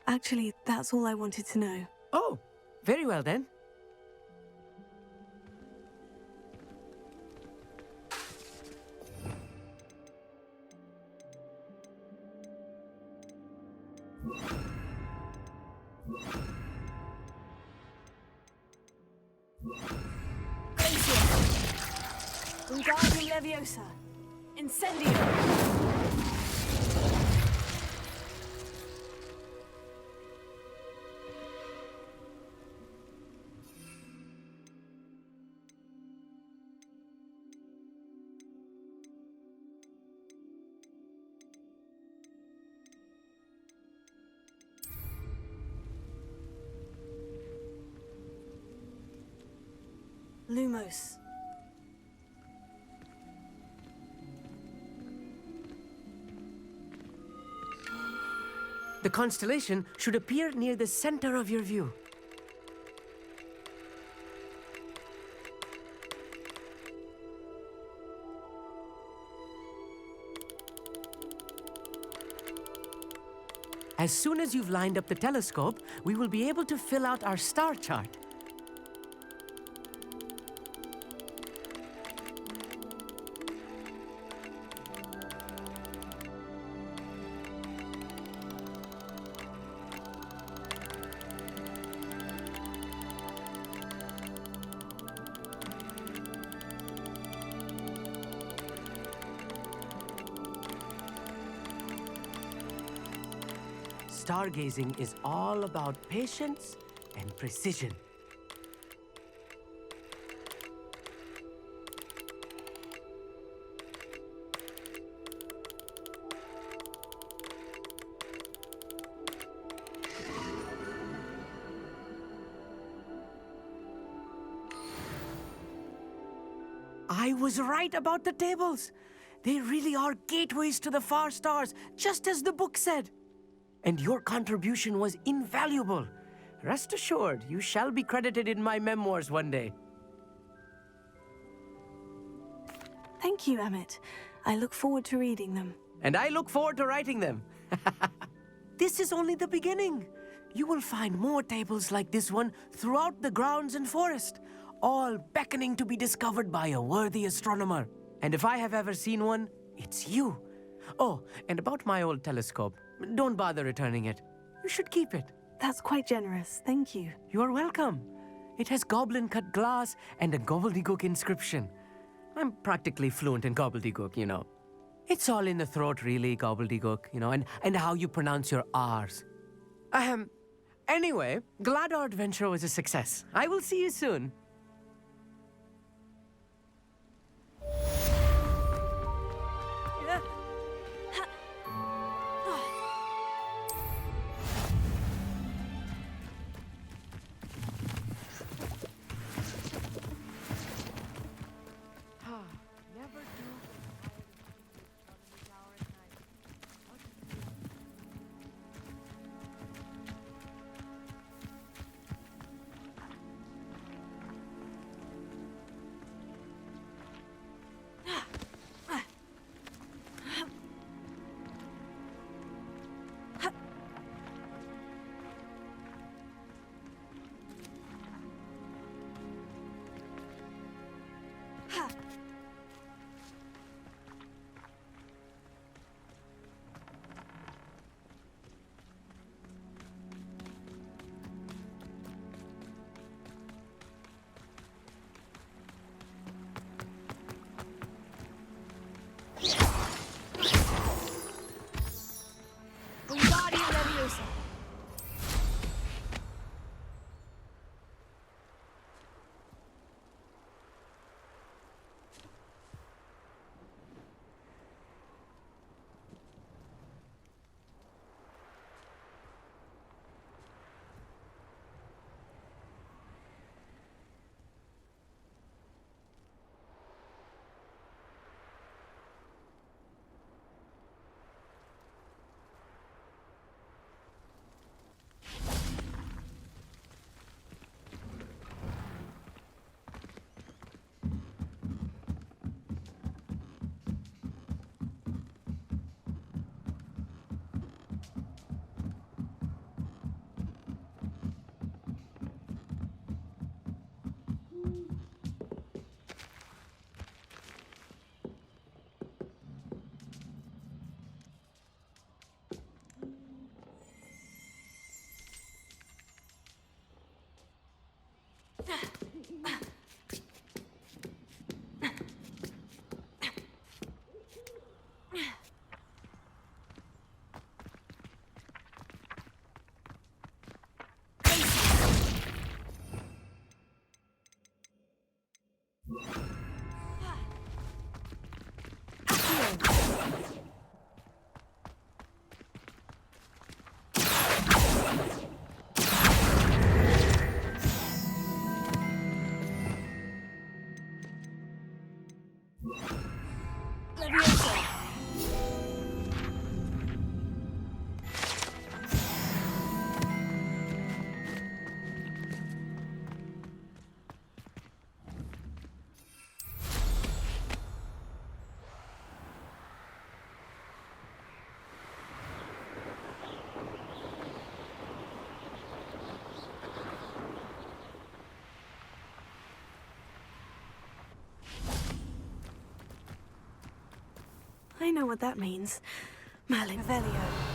Actually, that's all I wanted to know. Oh, very well then. Wingardium Leviosa. Incendio. Lumos. The constellation should appear near the center of your view. As soon as you've lined up the telescope, we will be able to fill out our star chart. Stargazing is all about patience and precision. I was right about the tables. They really are gateways to the far stars, just as the book said. And your contribution was invaluable. Rest assured, you shall be credited in my memoirs one day. Thank you, Emmett. I look forward to reading them. And I look forward to writing them. This is only the beginning. You will find more tables like this one throughout the grounds and forest, all beckoning to be discovered by a worthy astronomer. And if I have ever seen one, it's you. Oh, and about my old telescope. Don't bother returning it. You should keep it. That's quite generous. Thank you. You're welcome. It has goblin-cut glass and a gobbledygook inscription. I'm practically fluent in gobbledygook, you know. It's all in the throat, really, gobbledygook, you know, and how you pronounce your R's. Anyway, glad our adventure was a success. I will see you soon. I know what that means. Merlin Velio.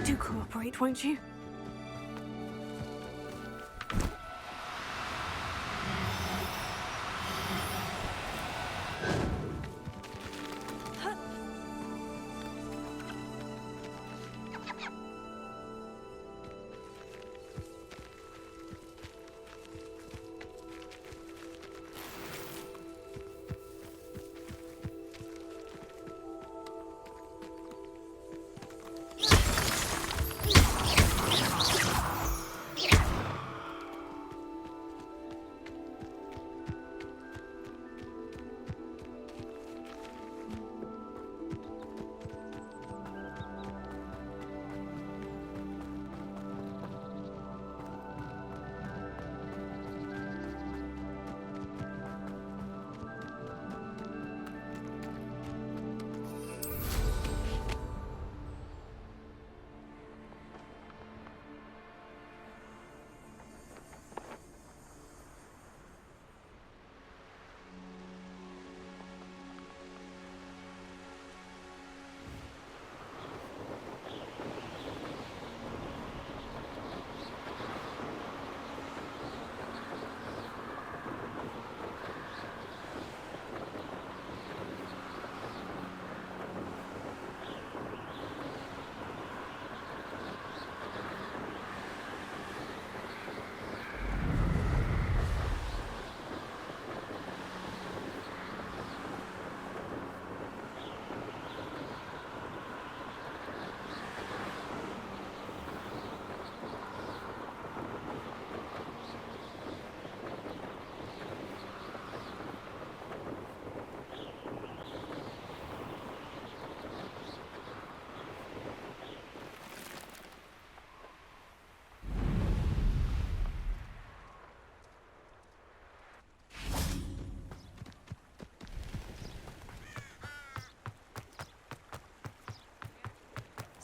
Do cooperate, won't you?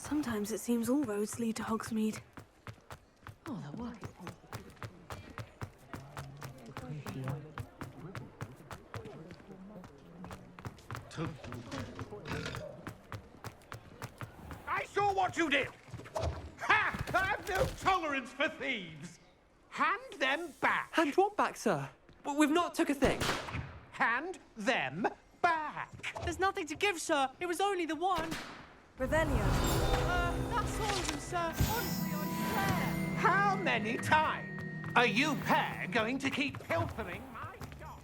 Sometimes it seems all roads lead to Hogsmeade. Oh, the work is I saw what you did! Ha! I've no tolerance for thieves! Hand them back! Hand what back, sir? We've not took a thing. Hand them back! There's nothing to give, sir. It was only the one. Revelio. That's all of them, sir. Honestly, I swear. How many times are you pair going to keep pilfering my shop?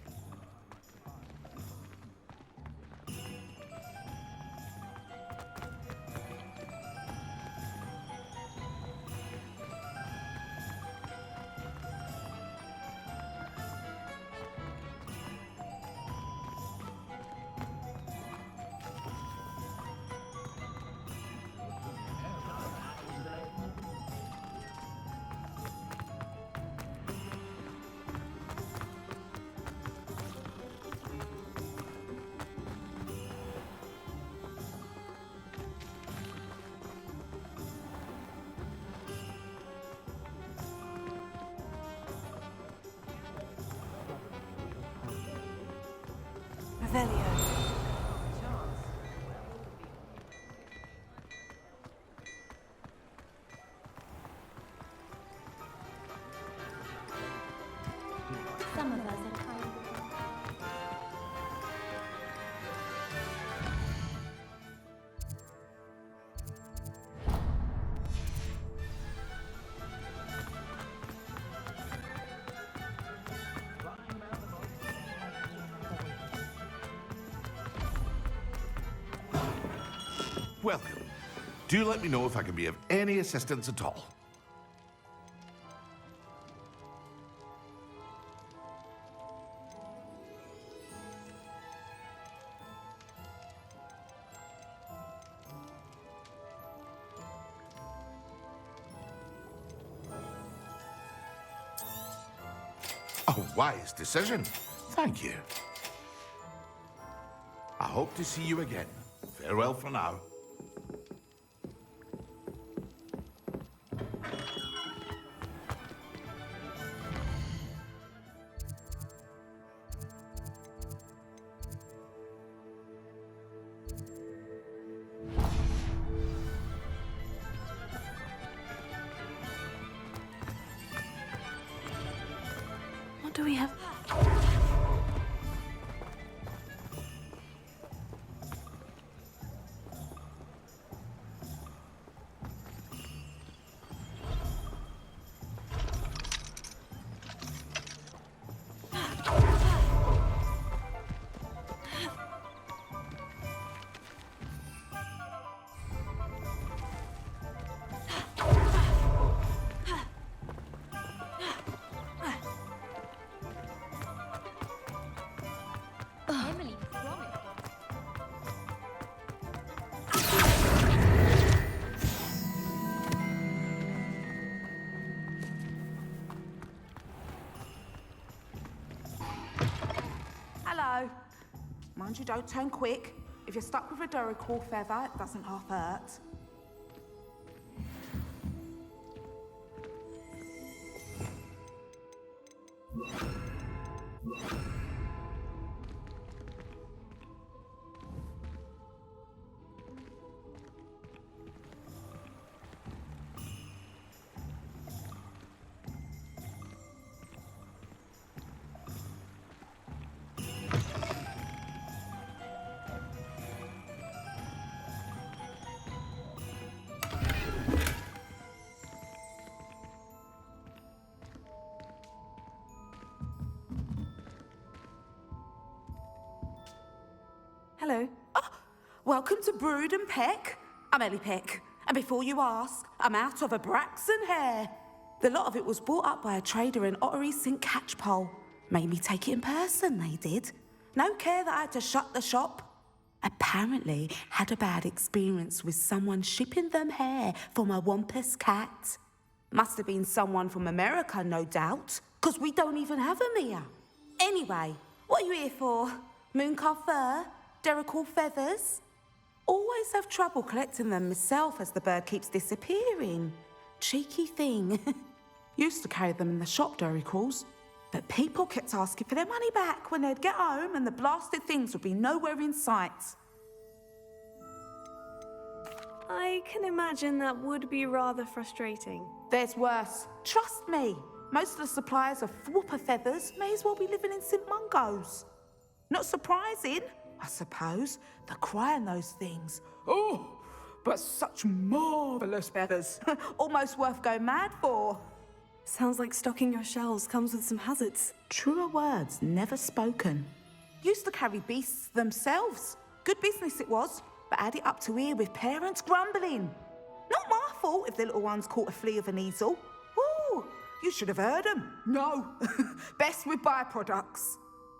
Revelio. Some of us are kind. Welcome. Do let me know if I can be of any assistance at all. A wise decision. Thank you. I hope to see you again. Farewell for now. What do we have? Emily promised. Hello. Mind you, don't turn quick. If you're stuck with a Duracell feather, it doesn't half hurt. Hello. Oh, welcome to Brood and Peck. I'm Ellie Peck. And before you ask, I'm out of a Braxton hair. The lot of it was bought up by a trader in Ottery St. Catchpole. Made me take it in person, they did. No care that I had to shut the shop. Apparently had a bad experience with someone shipping them hair for my Wampus cat. Must have been someone from America, no doubt, because we don't even have them here. Anyway, what are you here for? Mooncar fur? Duracell feathers? Always have trouble collecting them myself as the bird keeps disappearing. Cheeky thing. Used to carry them in the shop, do recalls. But people kept asking for their money back when they'd get home and the blasted things would be nowhere in sight. I can imagine that would be rather frustrating. There's worse. Trust me. Most of the suppliers of whooper feathers may as well be living in St. Mungo's. Not surprising, I suppose, the cry in those things. Oh, but such marvellous feathers. Almost worth going mad for. Sounds like stocking your shelves comes with some hazards. Truer words never spoken. Used to carry beasts themselves. Good business it was, but add it up to here with parents grumbling. Not my fault if the little ones caught a flea of an easel. Ooh, you should have heard them. No, best with byproducts.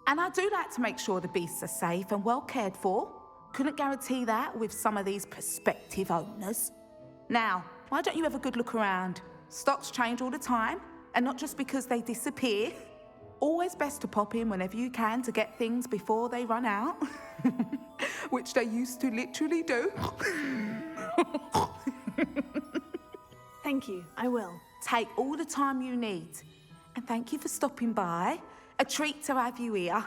And I do like to make sure the beasts are safe and well cared for. Couldn't guarantee that with some of these prospective owners. Now, why don't you have a good look around? Stocks change all the time, and not just because they disappear. Always best to pop in whenever you can to get things before they run out. Which they used to literally do. Thank you, I will. Take all the time you need. And thank you for stopping by. A treat to have you here.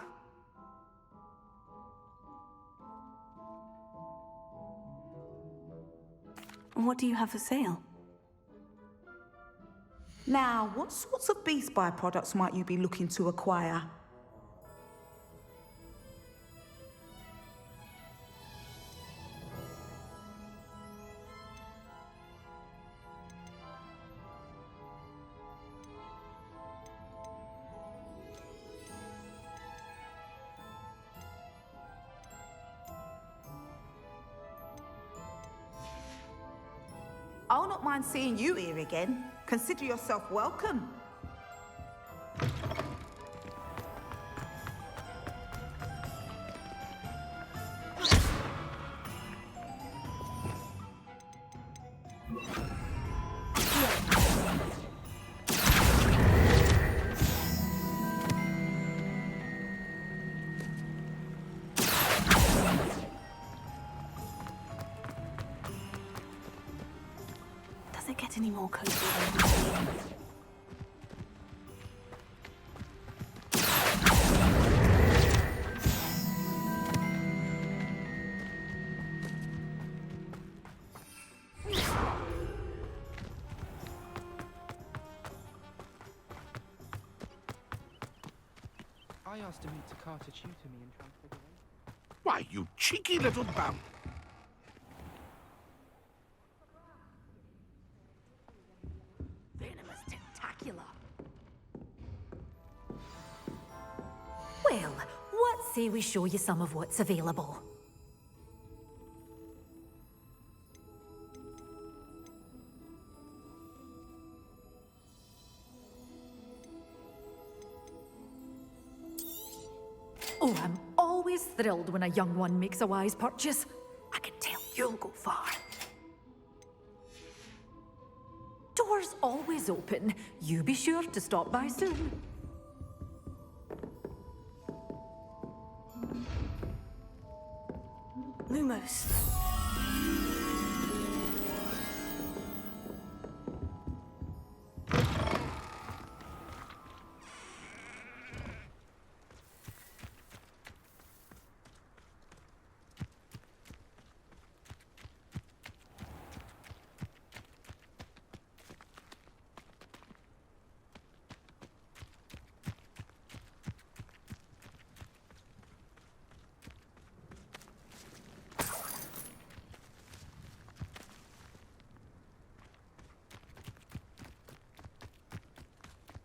What do you have for sale? Now, what sorts of beast byproducts might you be looking to acquire? I'll not mind seeing you here again. Consider yourself welcome. Does it get any more cozy than this? I asked him to cart a tutor me in Transfiguration. Why, you cheeky little bum! Venomous tentacular. Well, what say we show you some of what's available? Oh, I'm always thrilled when a young one makes a wise purchase. I can tell you'll go far. Doors always open. You be sure to stop by soon. Lumos.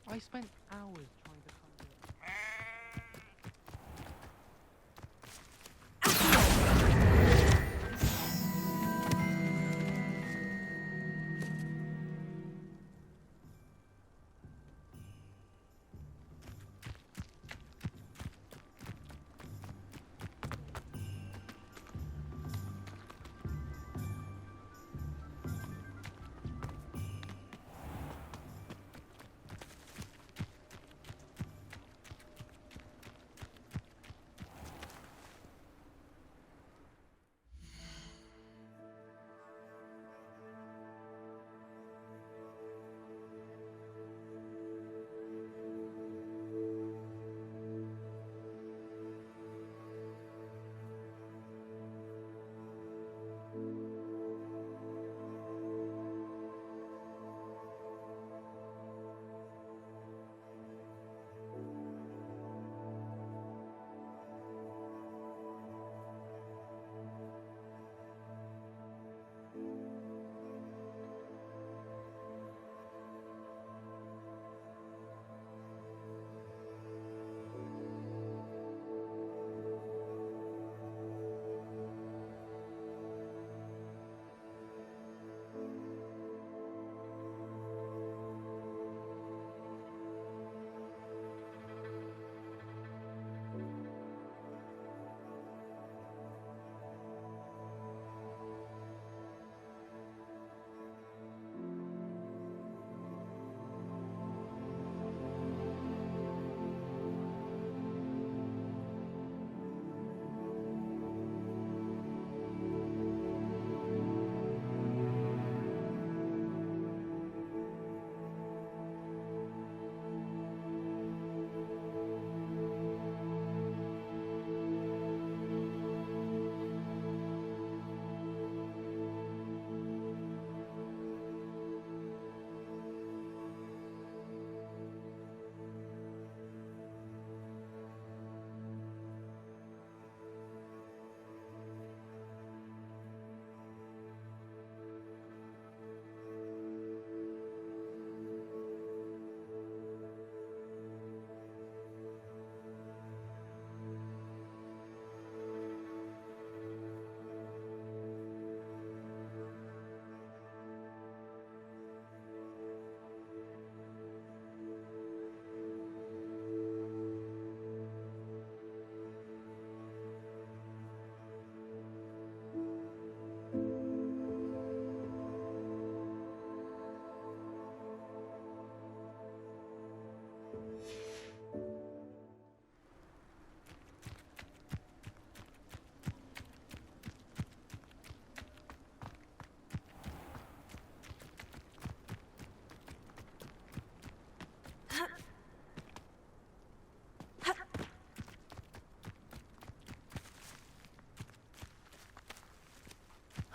I spent hours trying to find it.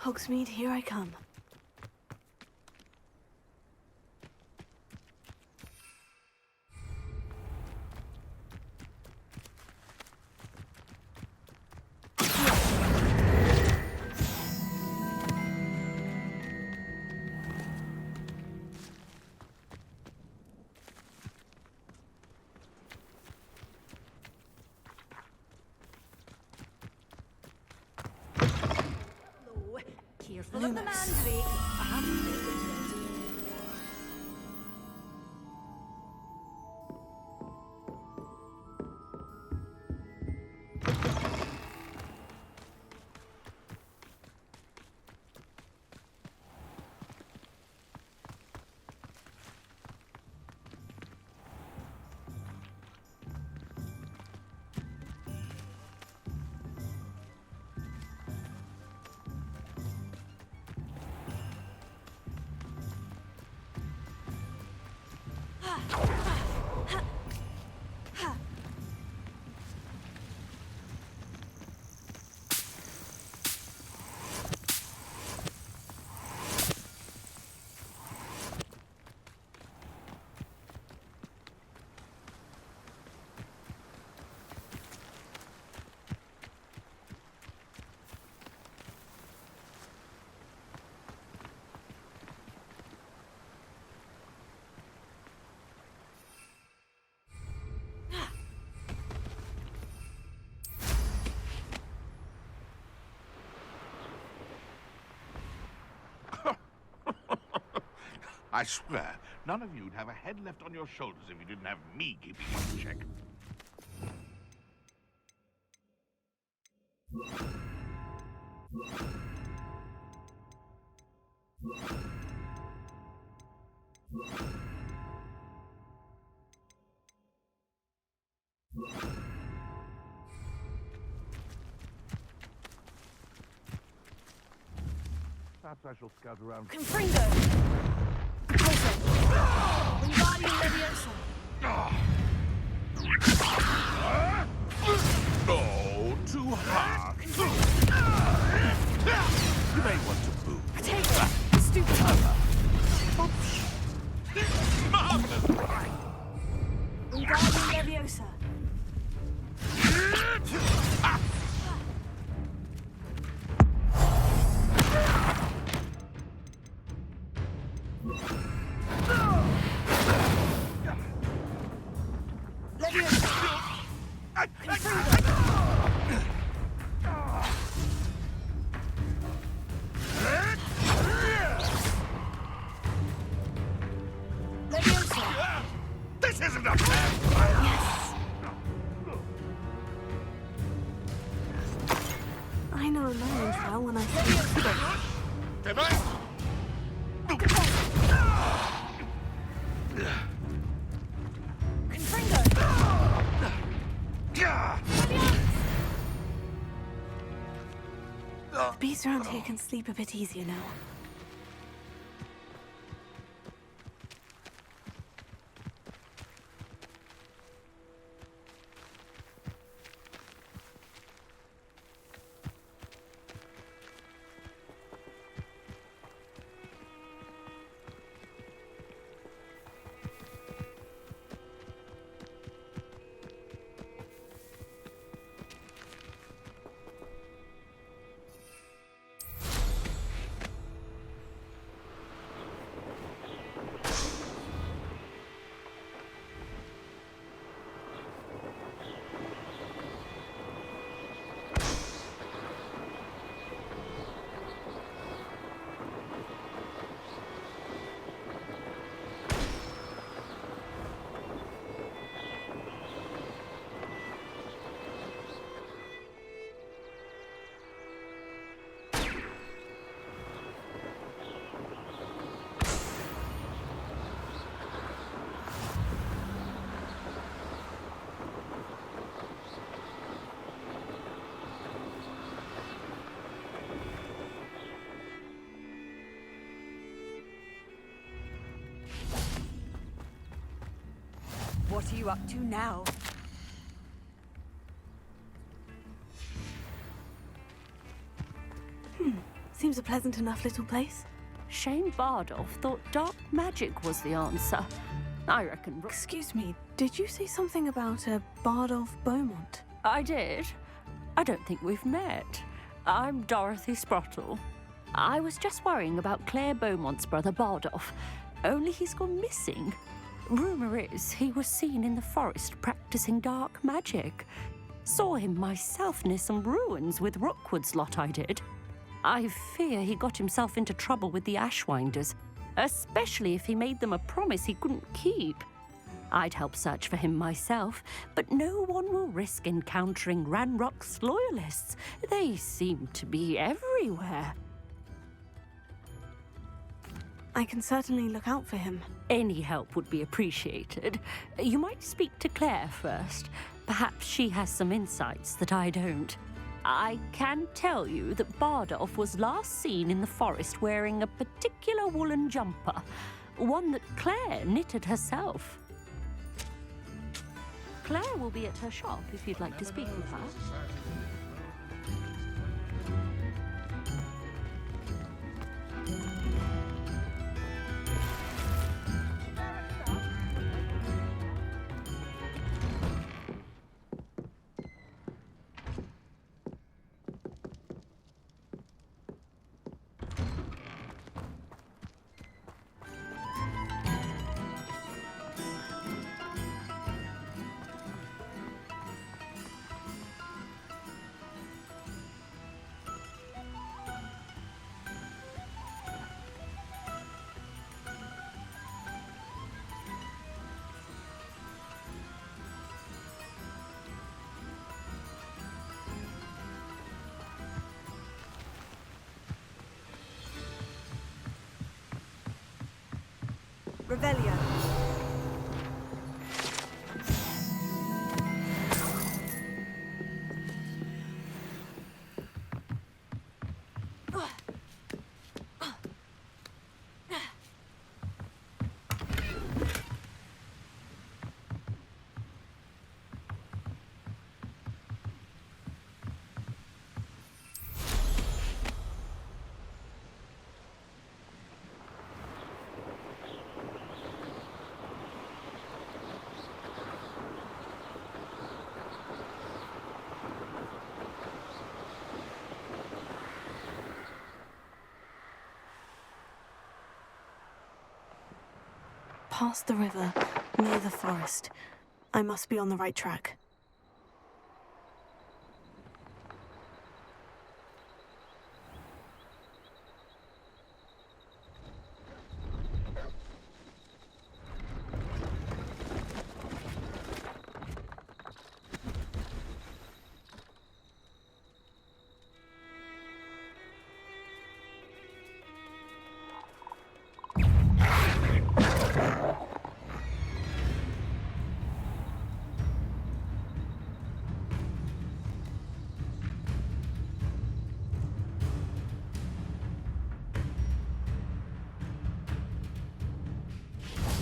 Hogsmeade, here I come. Careful of the mandrake. I swear, none of you'd have a head left on your shoulders if you didn't have me keeping you in check. Perhaps I shall scout around. Confringo! Wingardium Leviosa! Oh, too hard. You may want to move. Take it! Stupid! Wingardium Leviosa! This isn't a fair fight. I know Merlin's well when I see The beasts around here can sleep a bit easier now. What are you up to now? Seems seems a pleasant enough little place. Shane Bardolph thought dark magic was the answer. I reckon... Excuse me, did you say something about a Bardolph Beaumont? I did. I don't think we've met. I'm Dorothy Sprottle. I was just worrying about Claire Beaumont's brother Bardolph, only he's gone missing. Rumour is he was seen in the forest practicing dark magic. Saw him myself near some ruins with Rookwood's lot I did. I fear he got himself into trouble with the Ashwinders, especially if he made them a promise he couldn't keep. I'd help search for him myself, but no one will risk encountering Ranrock's loyalists. They seem to be everywhere. I can certainly look out for him. Any help would be appreciated. You might speak to Claire first. Perhaps she has some insights that I don't. I can tell you that Bardolph was last seen in the forest wearing a particular woolen jumper, one that Claire knitted herself. Claire will be at her shop if you'd like to speak with her. Revelio. Past the river, near the forest. I must be on the right track.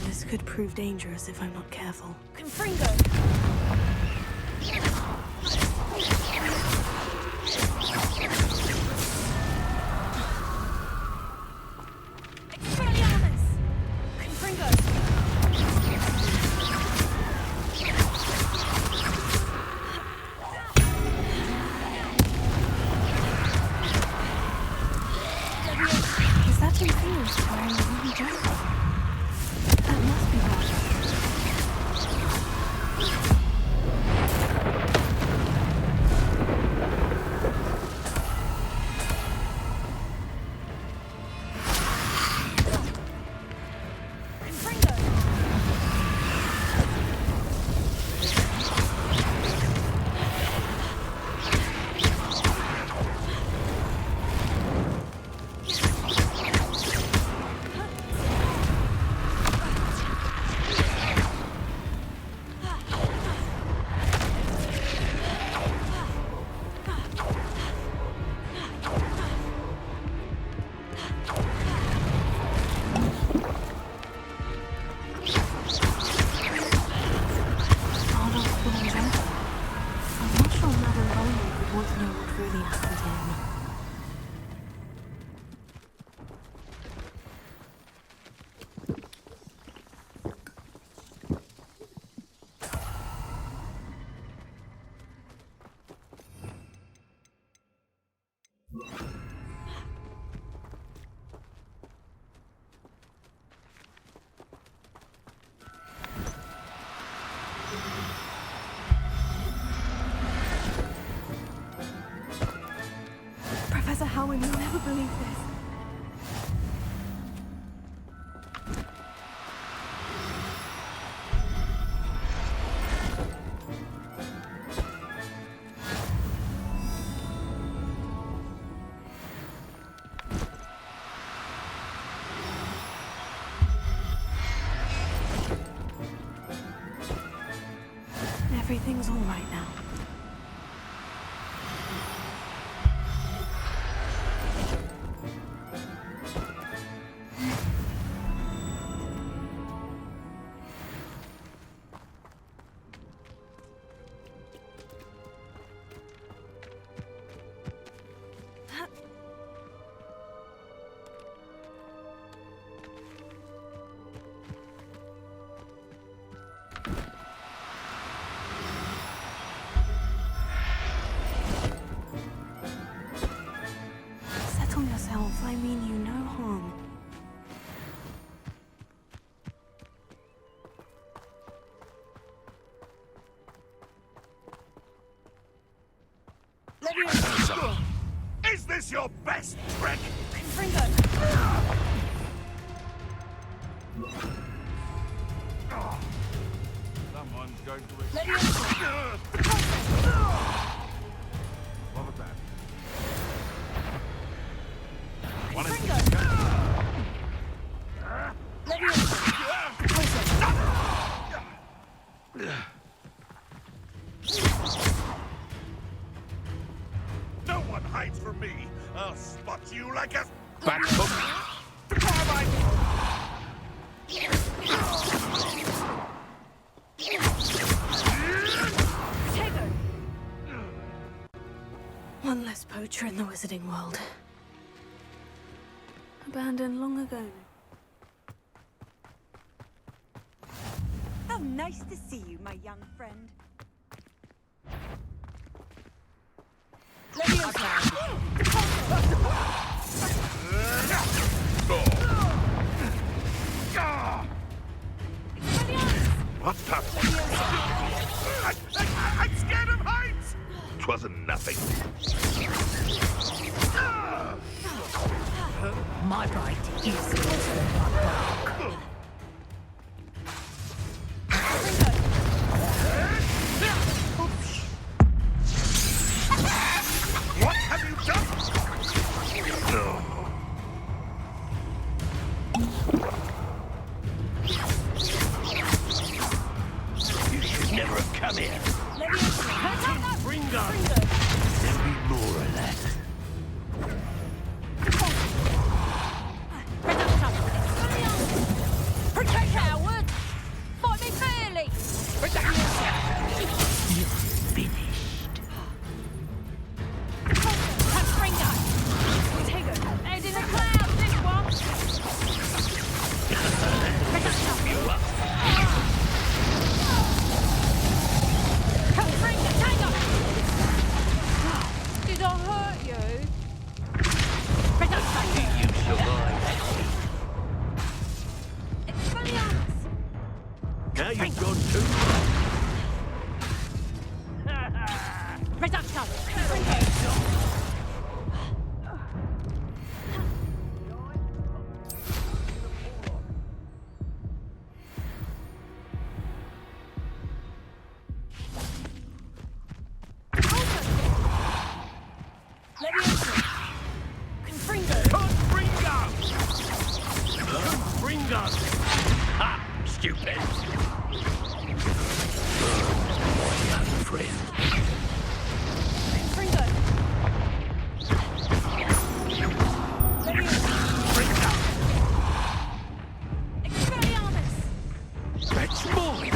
This could prove dangerous if I'm not careful. Confringo! Expelliarmus! Confringo! Is that infused wearing a wooden jumper? That must be hard. Everything's all right now. Settle yourself. I mean you no harm. Is this your best trick? Someone's going to What was that? One No one hides from me. I'll spot you like a back One less poacher in the wizarding world. Abandoned long ago. How nice to see you, my young friend. What's that? I'm scared of heights! 'Twasn't nothing. My bite is also not dark. What have you done? No. You should never have come here. Ringo! There'll be more of that. Protect Howard! Fight me fairly! You're finished. That's Ringo! Take it. Head in the clouds, this one! You up. Ringo, take it! Did I hurt you? You survived. Now you've gone too far. Reduction! Confringo! Ha! Stupid! My young friend. That's mine!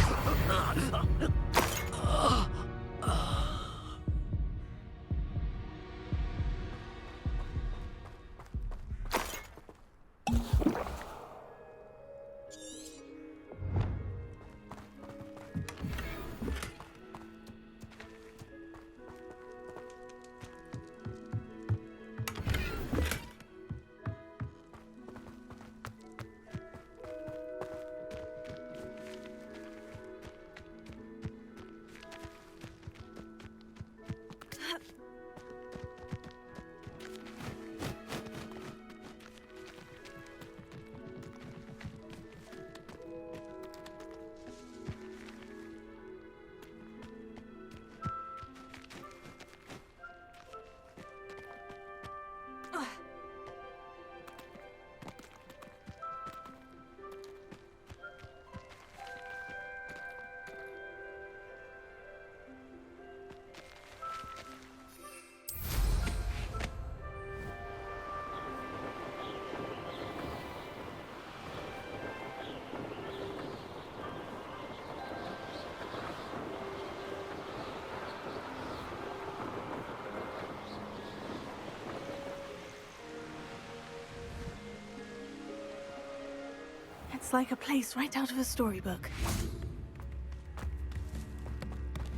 Looks like a place right out of a storybook.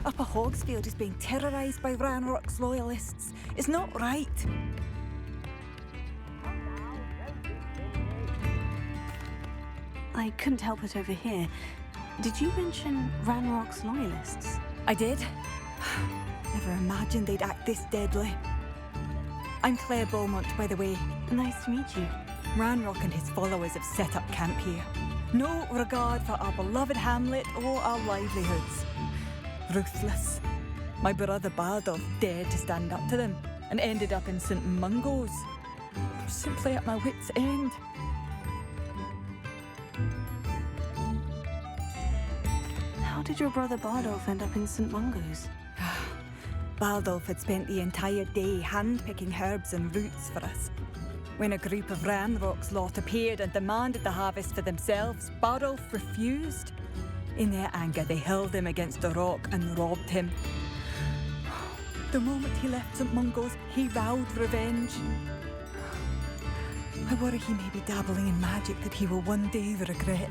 Upper Hogsfield is being terrorised by Ranrock's loyalists. It's not right. I couldn't help but overhear. Did you mention Ranrock's loyalists? I did. Never imagined they'd act this deadly. I'm Claire Beaumont, by the way. Nice to meet you. Ranrock and his followers have set up camp here. No regard for our beloved hamlet or our livelihoods. Ruthless. My brother Bardolph dared to stand up to them and ended up in St. Mungo's. I'm simply at my wit's end. How did your brother Bardolph end up in St. Mungo's? Bardolph had spent the entire day hand-picking herbs and roots for us. When a group of Ranrock's lot appeared and demanded the harvest for themselves, Bardolph refused. In their anger, they hurled him against a rock and robbed him. The moment he left St. Mungo's, he vowed revenge. I worry he may be dabbling in magic that he will one day regret.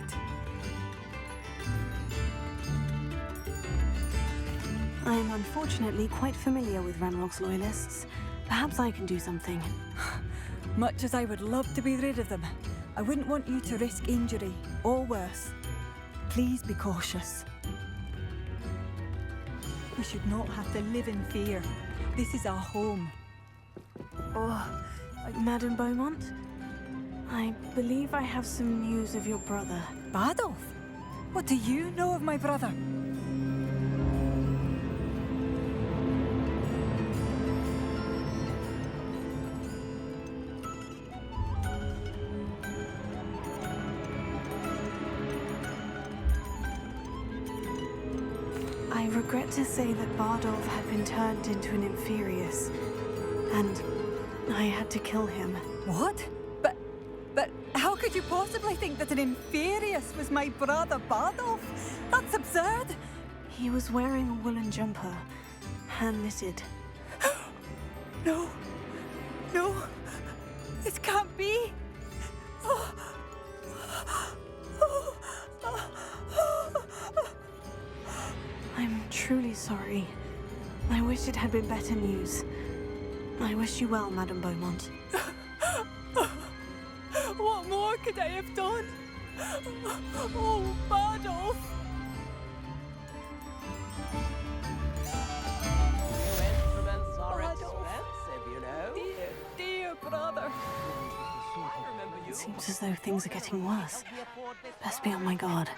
I am unfortunately quite familiar with Ranrock's loyalists. Perhaps I can do something. Much as I would love to be rid of them, I wouldn't want you to risk injury, or worse. Please be cautious. We should not have to live in fear. This is our home. Oh, Madame Beaumont? I believe I have some news of your brother. Bardolph? What do you know of my brother? I regret to say that Bardolph had been turned into an Inferius, and I had to kill him. What? But how could you possibly think that an Inferius was my brother Bardolph? That's absurd! He was wearing a woolen jumper, hand-knitted. No. No. This can't be. I'm truly sorry. I wish it had been better news. I wish you well, Madame Beaumont. What more could I have done? Oh, Bardolph! New instruments are expensive, you know. Dear brother. It seems as though things are getting worse. Best be on my guard.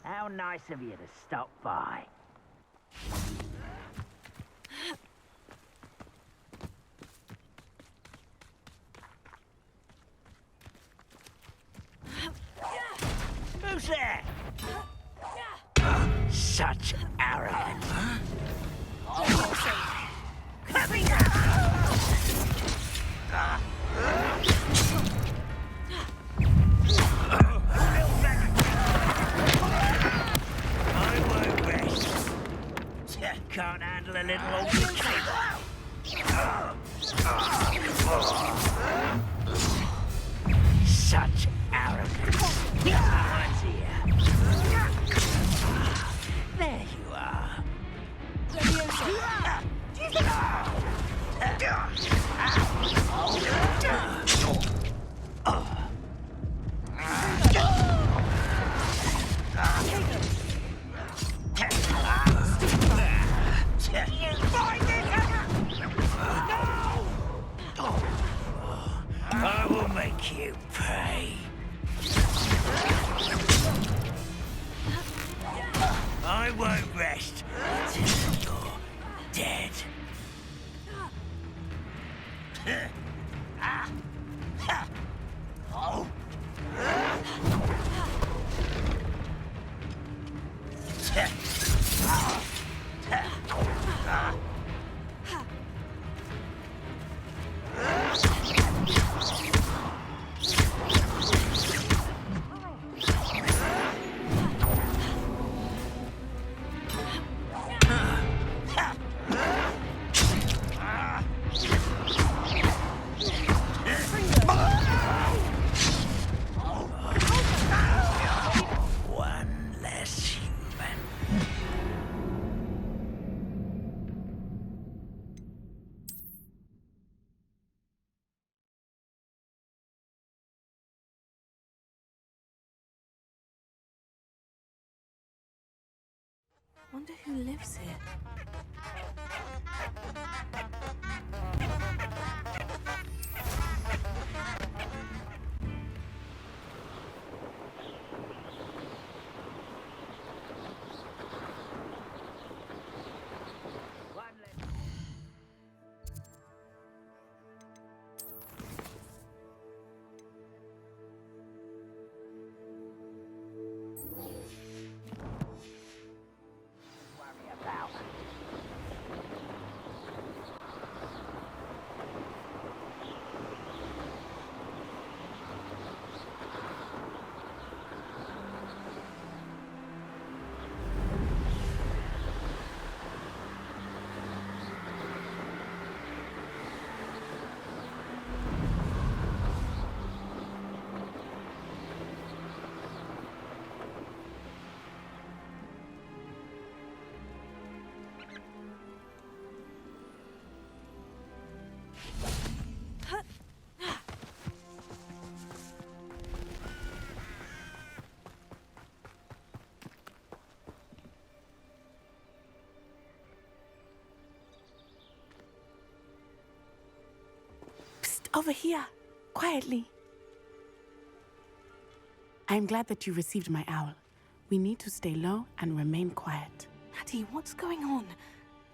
How nice of you to stop by. Who's there? Such arrogance. Coming Can't handle a little old Such arrogance. What's here? There you are. I will make you pay. I won't rest until you're dead. Wonder who lives here. Over here, quietly. I'm glad that you received my owl. We need to stay low and remain quiet. Natty, what's going on?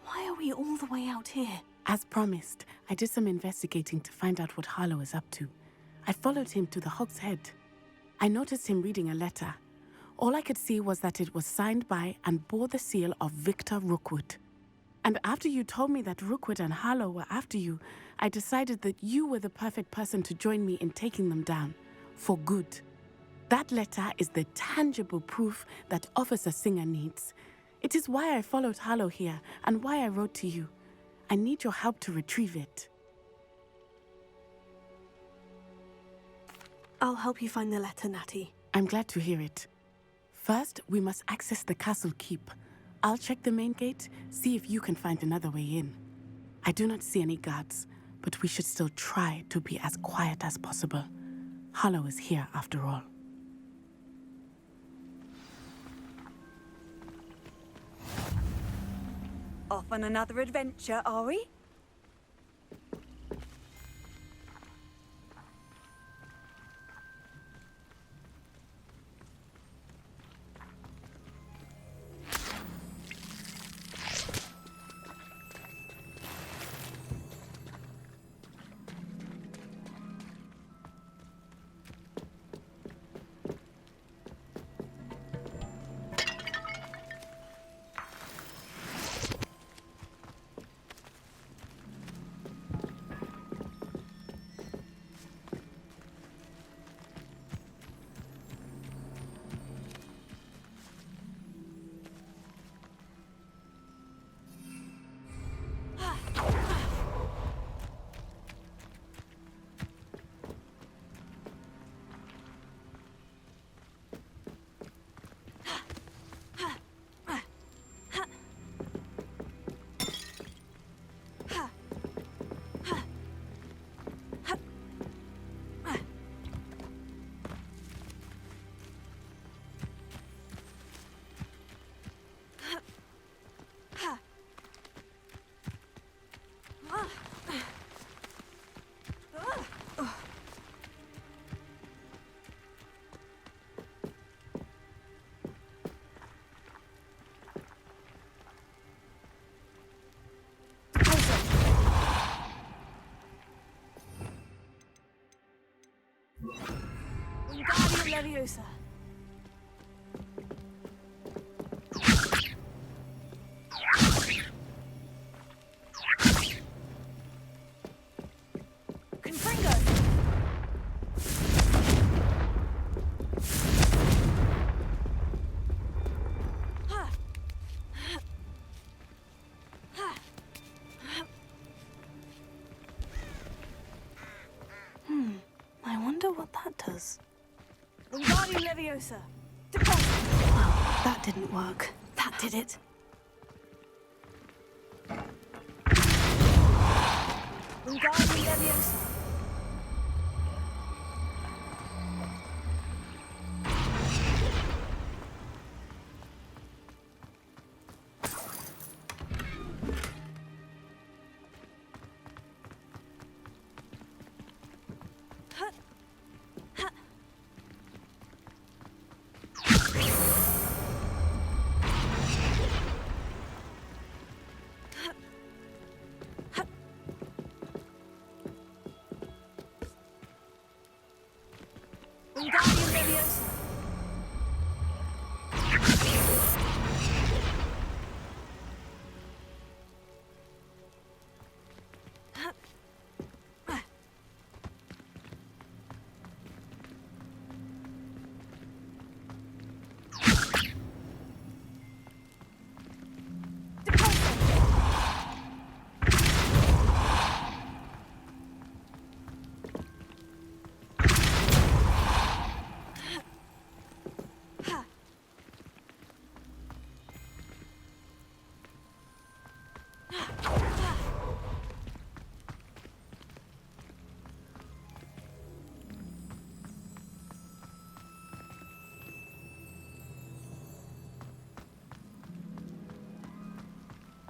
Why are we all the way out here? As promised, I did some investigating to find out what Harlow is up to. I followed him to the Hog's Head. I noticed him reading a letter. All I could see was that it was signed by and bore the seal of Victor Rookwood. And after you told me that Rookwood and Harlow were after you, I decided that you were the perfect person to join me in taking them down, for good. That letter is the tangible proof that Officer Singer needs. It is why I followed Harlow here and why I wrote to you. I need your help to retrieve it. I'll help you find the letter, Natty. I'm glad to hear it. First, we must access the castle keep. I'll check the main gate, see if you can find another way in. I do not see any guards, but we should still try to be as quiet as possible. Harlow is here after all. Off on another adventure, are we? Wingardium Leviosa. I wonder what that does. Wingardium Leviosa. Well, that didn't work. That did it. Wingardium Leviosa. Leviosa.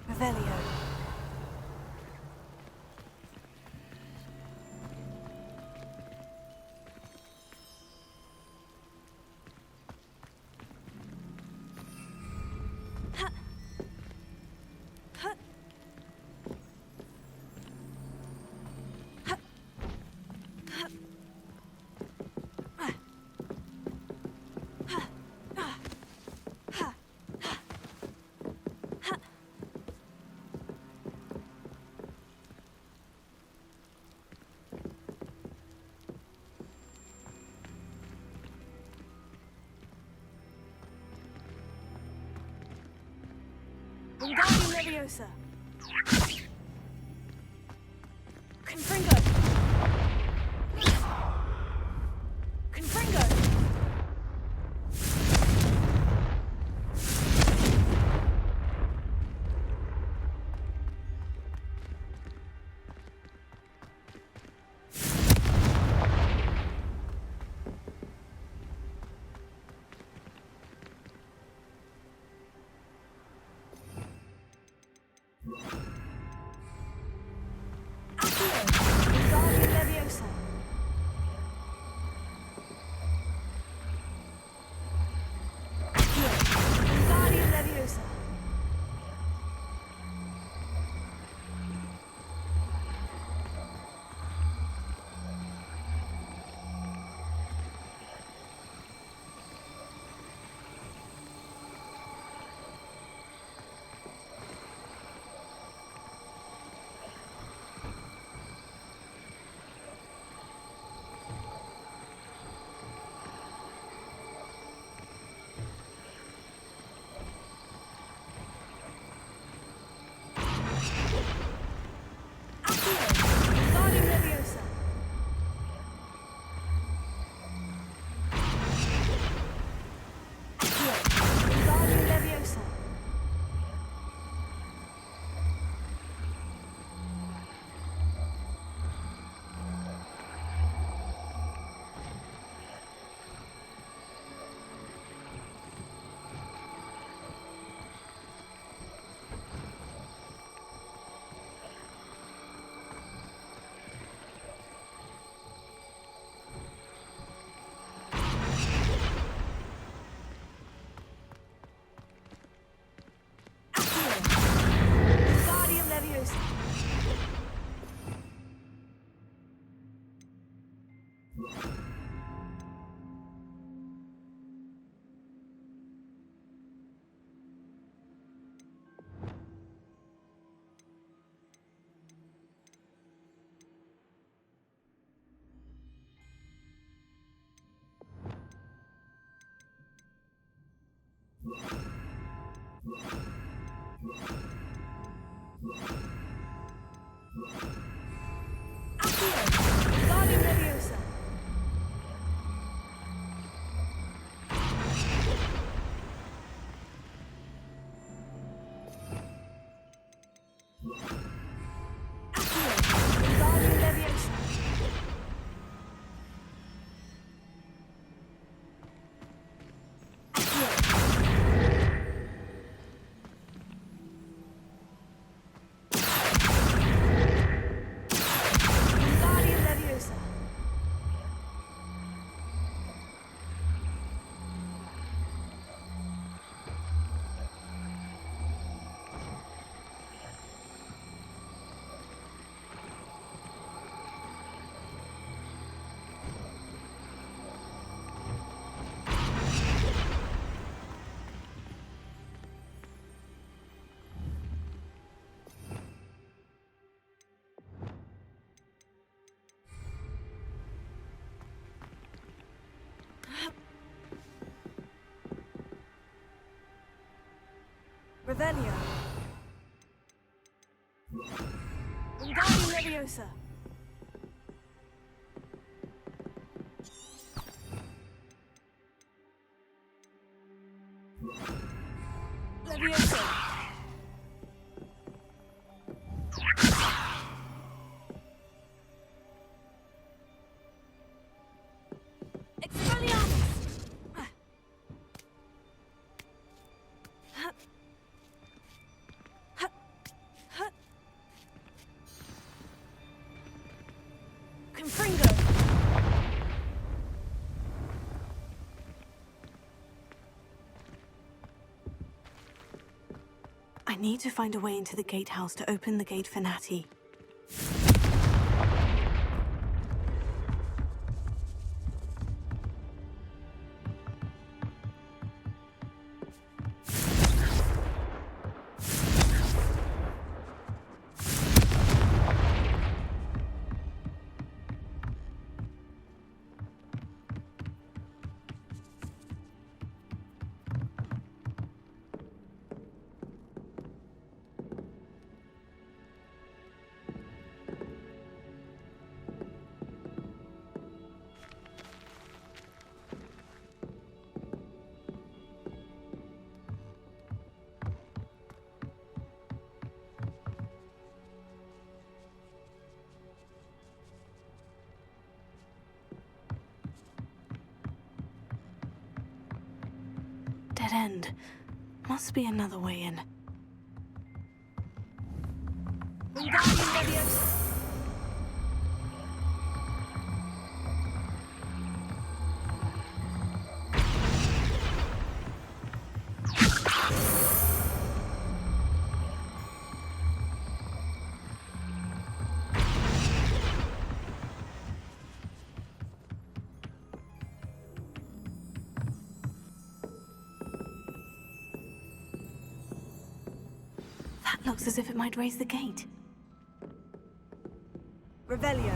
Revelio. Wingardium Leviosa. Confringo. Confringo. Wingardium Leviosa. Wingardium Leviosa. Wingardium Leviosa. Wingardium Leviosa. Wingardium Leviosa. Wingardium Leviosa. Wingardium Leviosa. Revelio. Wingardium Leviosa. Leviosa. Expelliarmus. Confringo. I need to find a way into the gatehouse to open the gate for Natty. Dead end. Must be another way in. Wingardium Leviosa. That looks as if it might raise the gate. Revelio.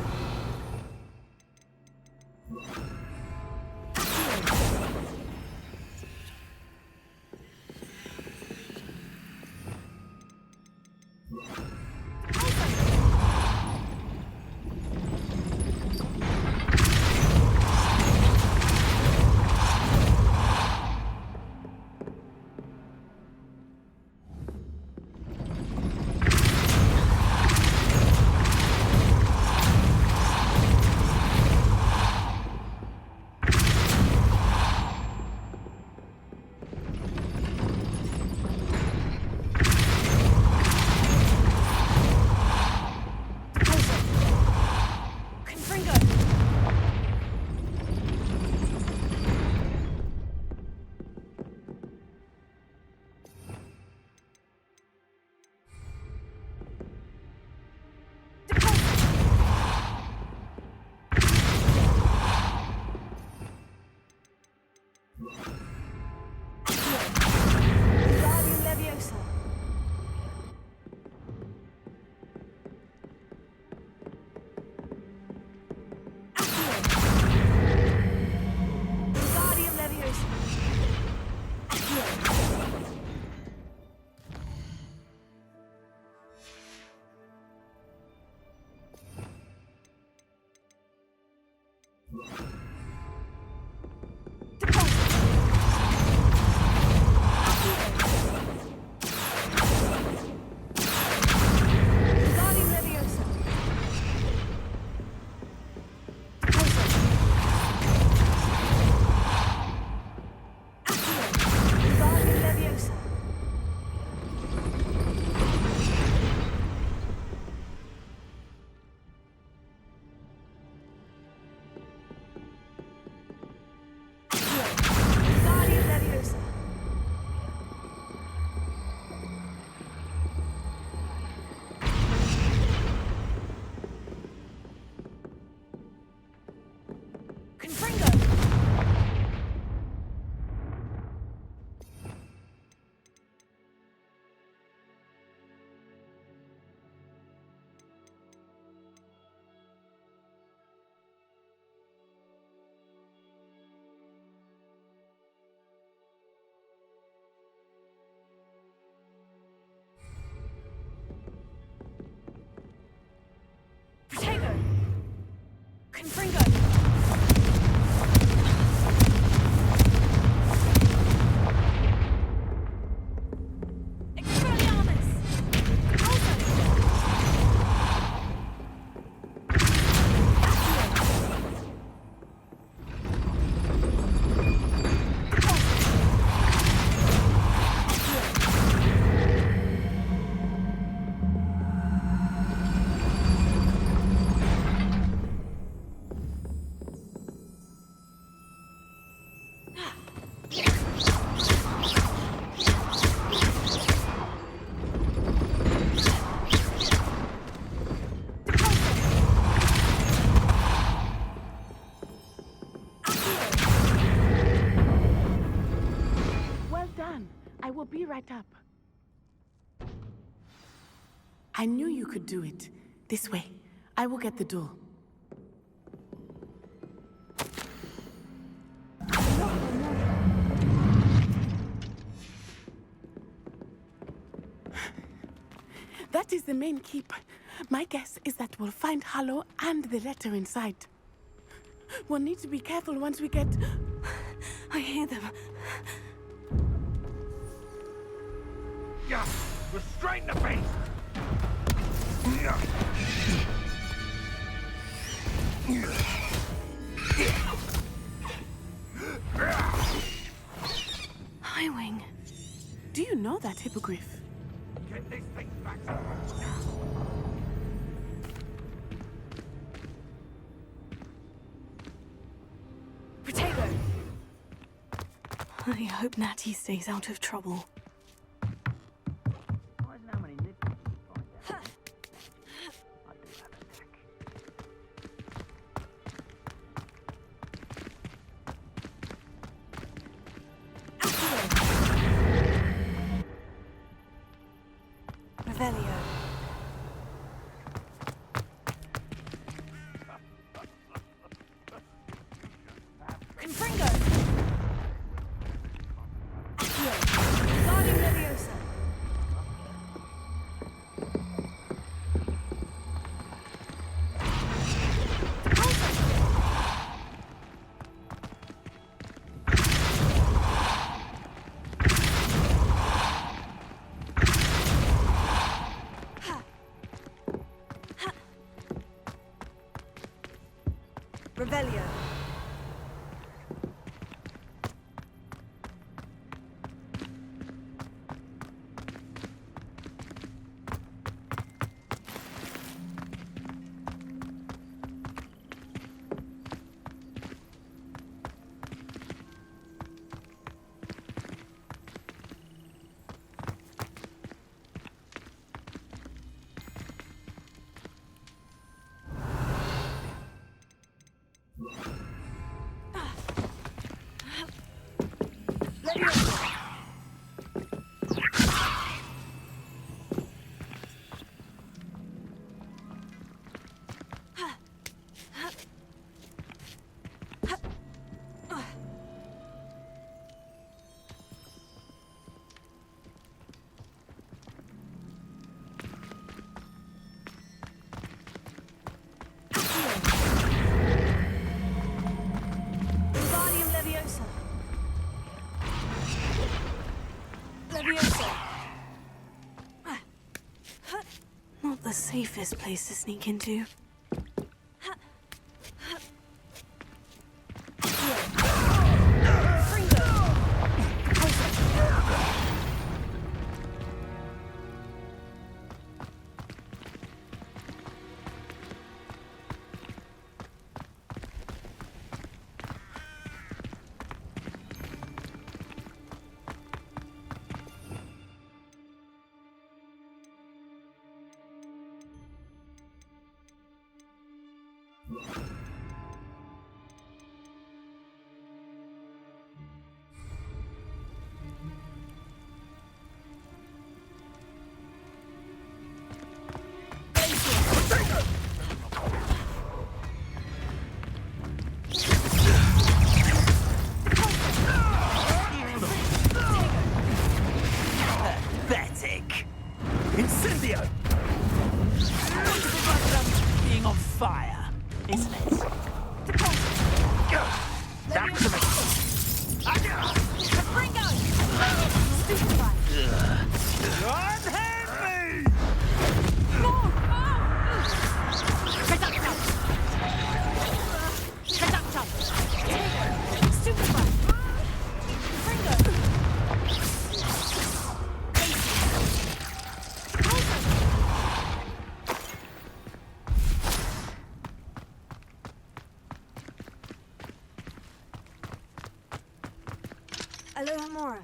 I will be right up. I knew you could do it. This way. I will get the door. That is the main keep. My guess is that we'll find Harlow and the letter inside. We'll need to be careful once we get... I hear them. Yeah, restrain the beast! Highwing. Do you know that hippogriff? Get this thing back. Potato! I hope Natty stays out of trouble. Revelio. Not the safest place to sneak into. Pathetic. Incendio! Being on fire, isn't it? Back to me! Ringo! Unhand me! No! Reduction! Reduction! Stupefy! Ringo! Aloha Mora.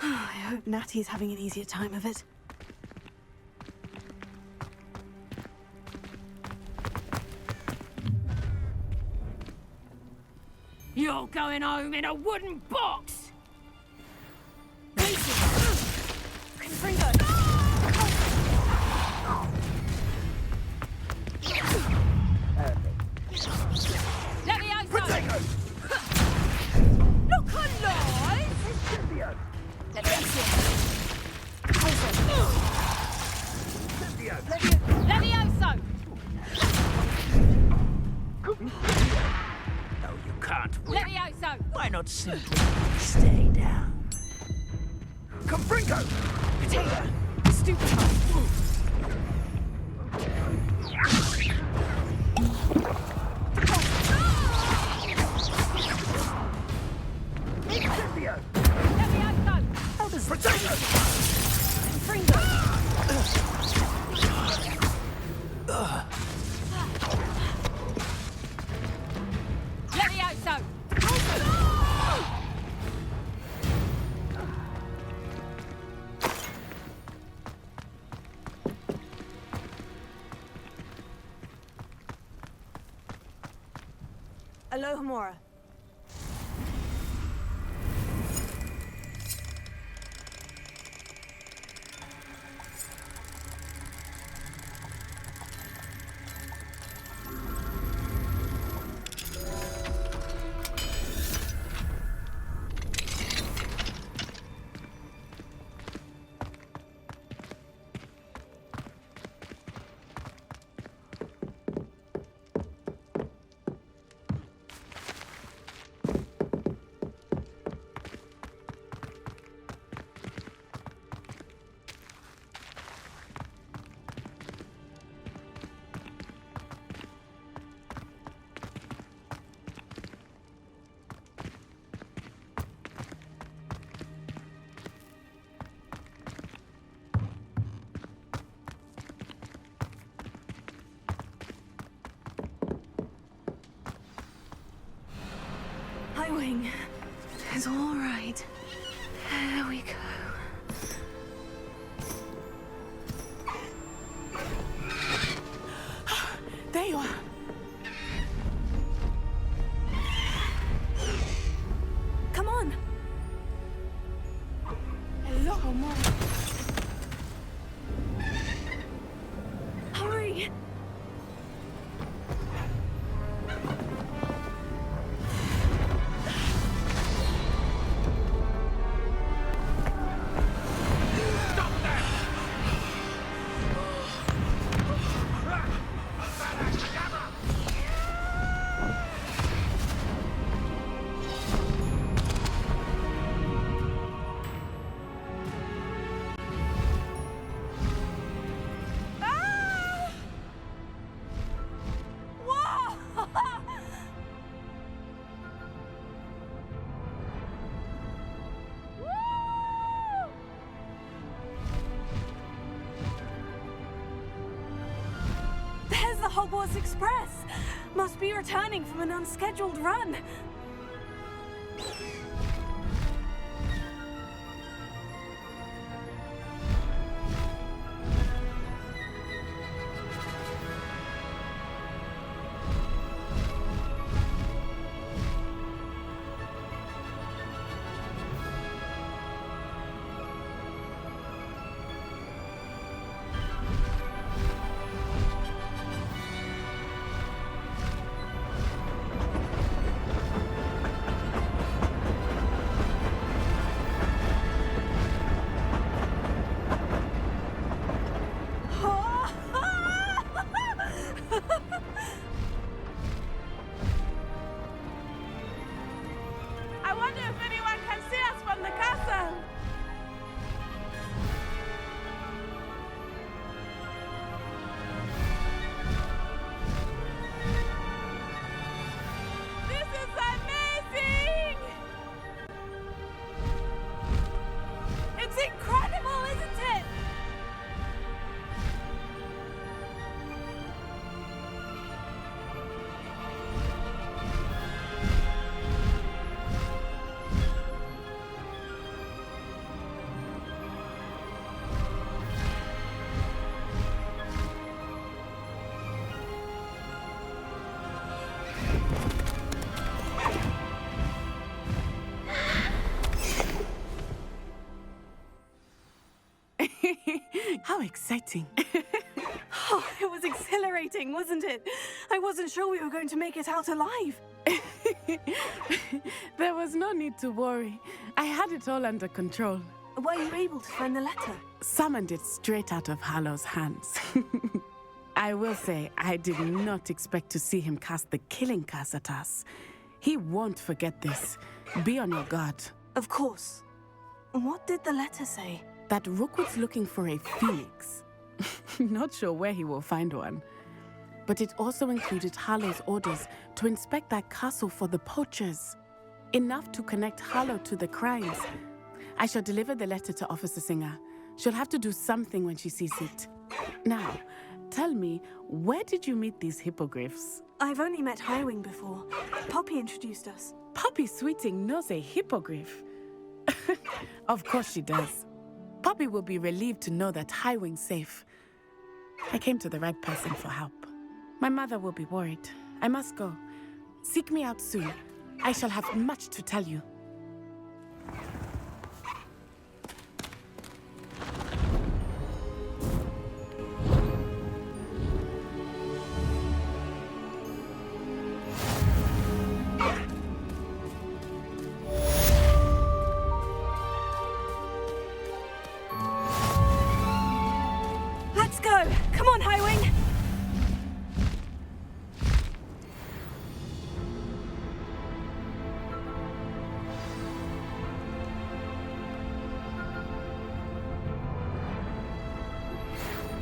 I hope Natty's having an easier time of it. You're going home in a wooden box! Ringo! Potato! Look alive! Levioso! No, you can't. Levioso! Why not simply stay down? Confringo! Potato! Stupefy! Incendio! Levioso! How does potato? Ringo! Levioso! Aloha Mora. Highwing. It's all right. There we go. There you are. Come on. Hello, Mom. Hurry. There's the Hogwarts Express. Must be returning from an unscheduled run. exciting. Oh, it was exhilarating, wasn't it? I wasn't sure we were going to make it out alive. There was no need to worry. I had it all under control. Were you able to find the letter? Summoned it straight out of Hallow's hands. I will say, I did not expect to see him cast the killing curse at us. He won't forget this. Be on your guard. Of course. What did the letter say? That Rookwood's looking for a phoenix. Not sure where he will find one. But it also included Harlow's orders to inspect that castle for the poachers. Enough to connect Harlow to the crimes. I shall deliver the letter to Officer Singer. She'll have to do something when she sees it. Now, tell me, where did you meet these hippogriffs? I've only met Highwing before. Poppy introduced us. Poppy Sweeting knows a hippogriff. Of course she does. Poppy will be relieved to know that Highwing's safe. I came to the right person for help. My mother will be worried. I must go. Seek me out soon. I shall have much to tell you. Let's go! Come on, Highwing!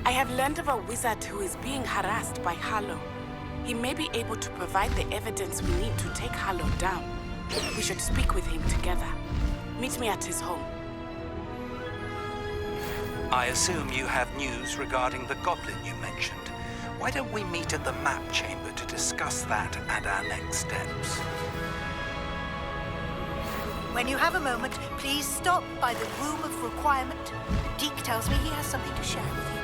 I have learned of a wizard who is being harassed by Harlow. He may be able to provide the evidence we need to take Harlow down. We should speak with him together. Meet me at his home. I assume you have news regarding the goblin you mentioned. Why don't we meet at the map chamber to discuss that and our next steps? When you have a moment, please stop by the Room of Requirement. Deke tells me he has something to share with you.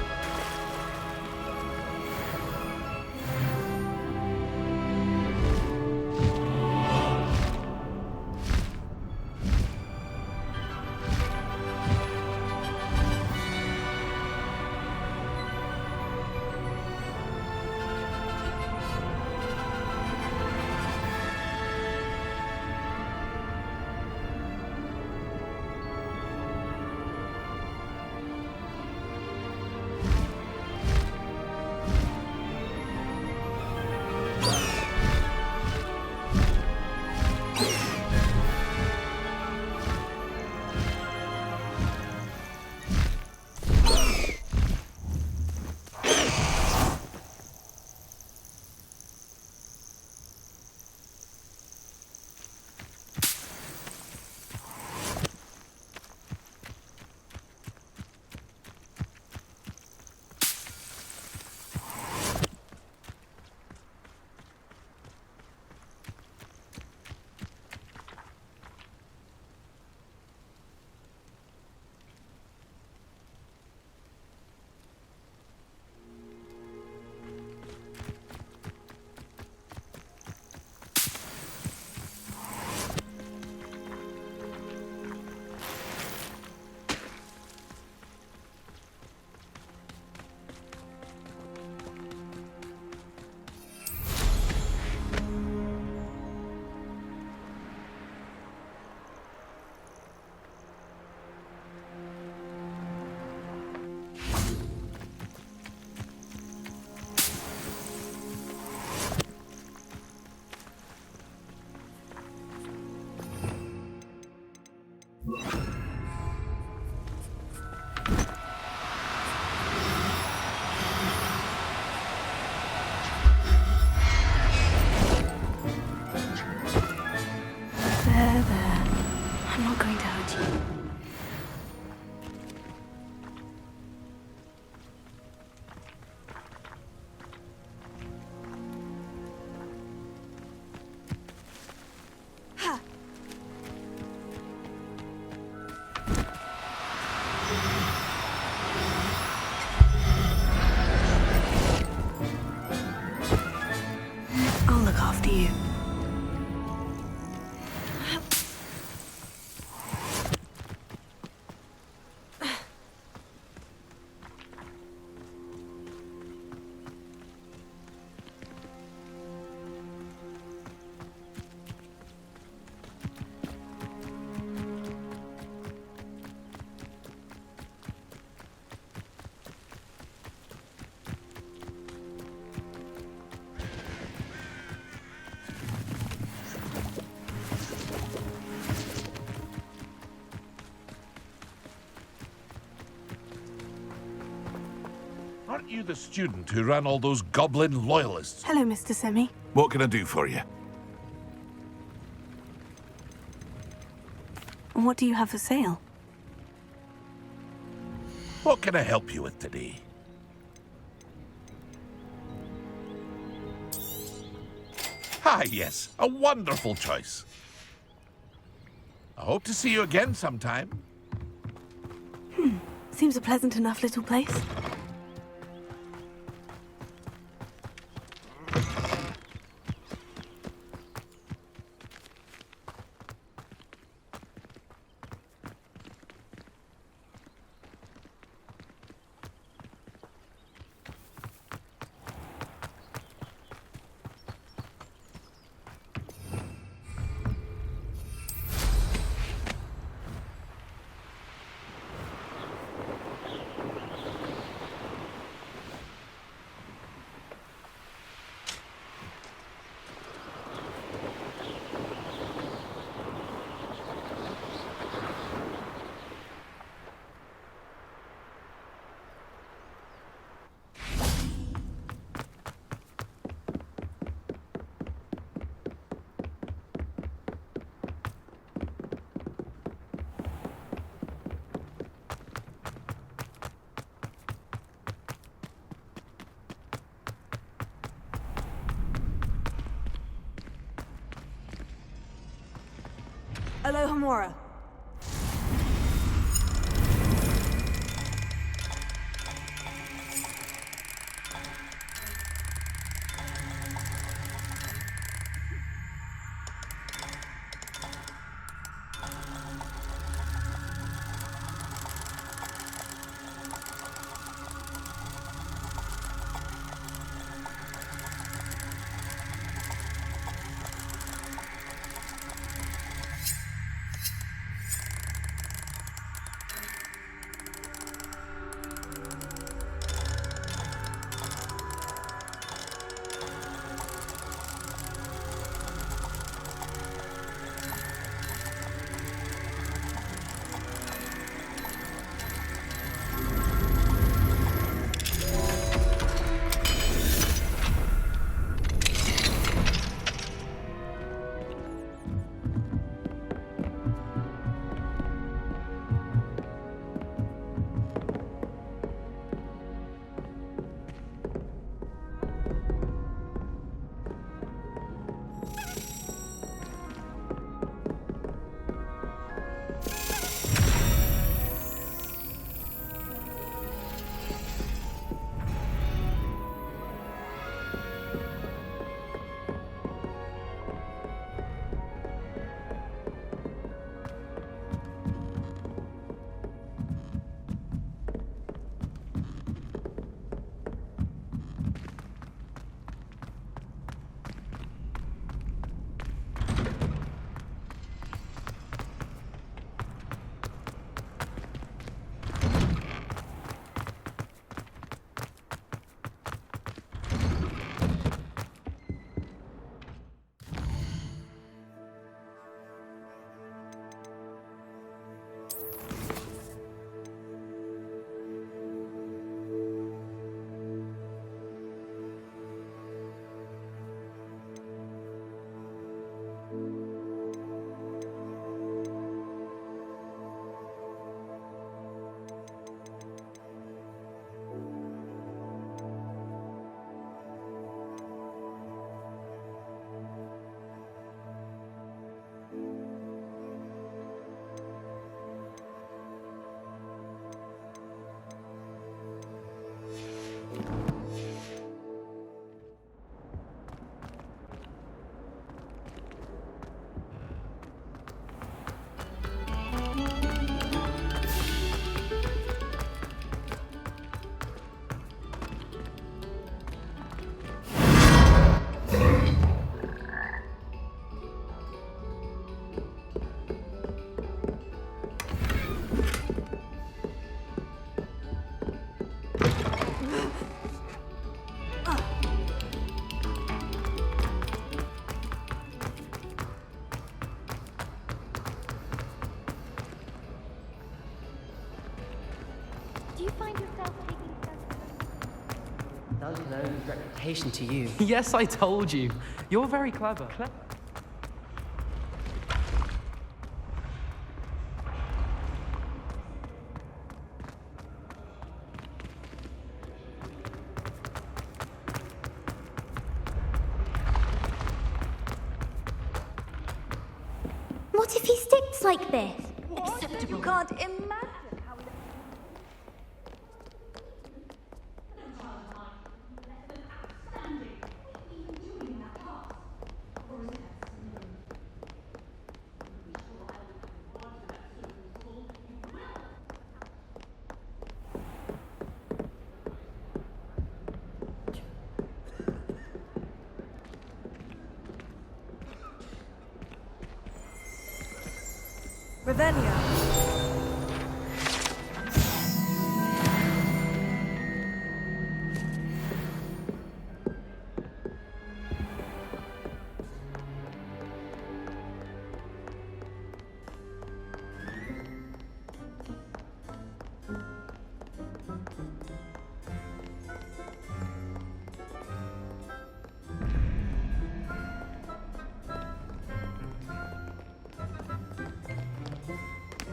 you the student who ran all those goblin loyalists? Hello, Mr. Semi. What can I do for you? What do you have for sale? What can I help you with today? Ah, yes, a wonderful choice. I hope to see you again sometime. Seems a pleasant enough little place. Alohomora. to know his reputation to you. Yes, I told you. You're very clever. What if he sticks like this? Acceptable. You can't imagine how... Revelia.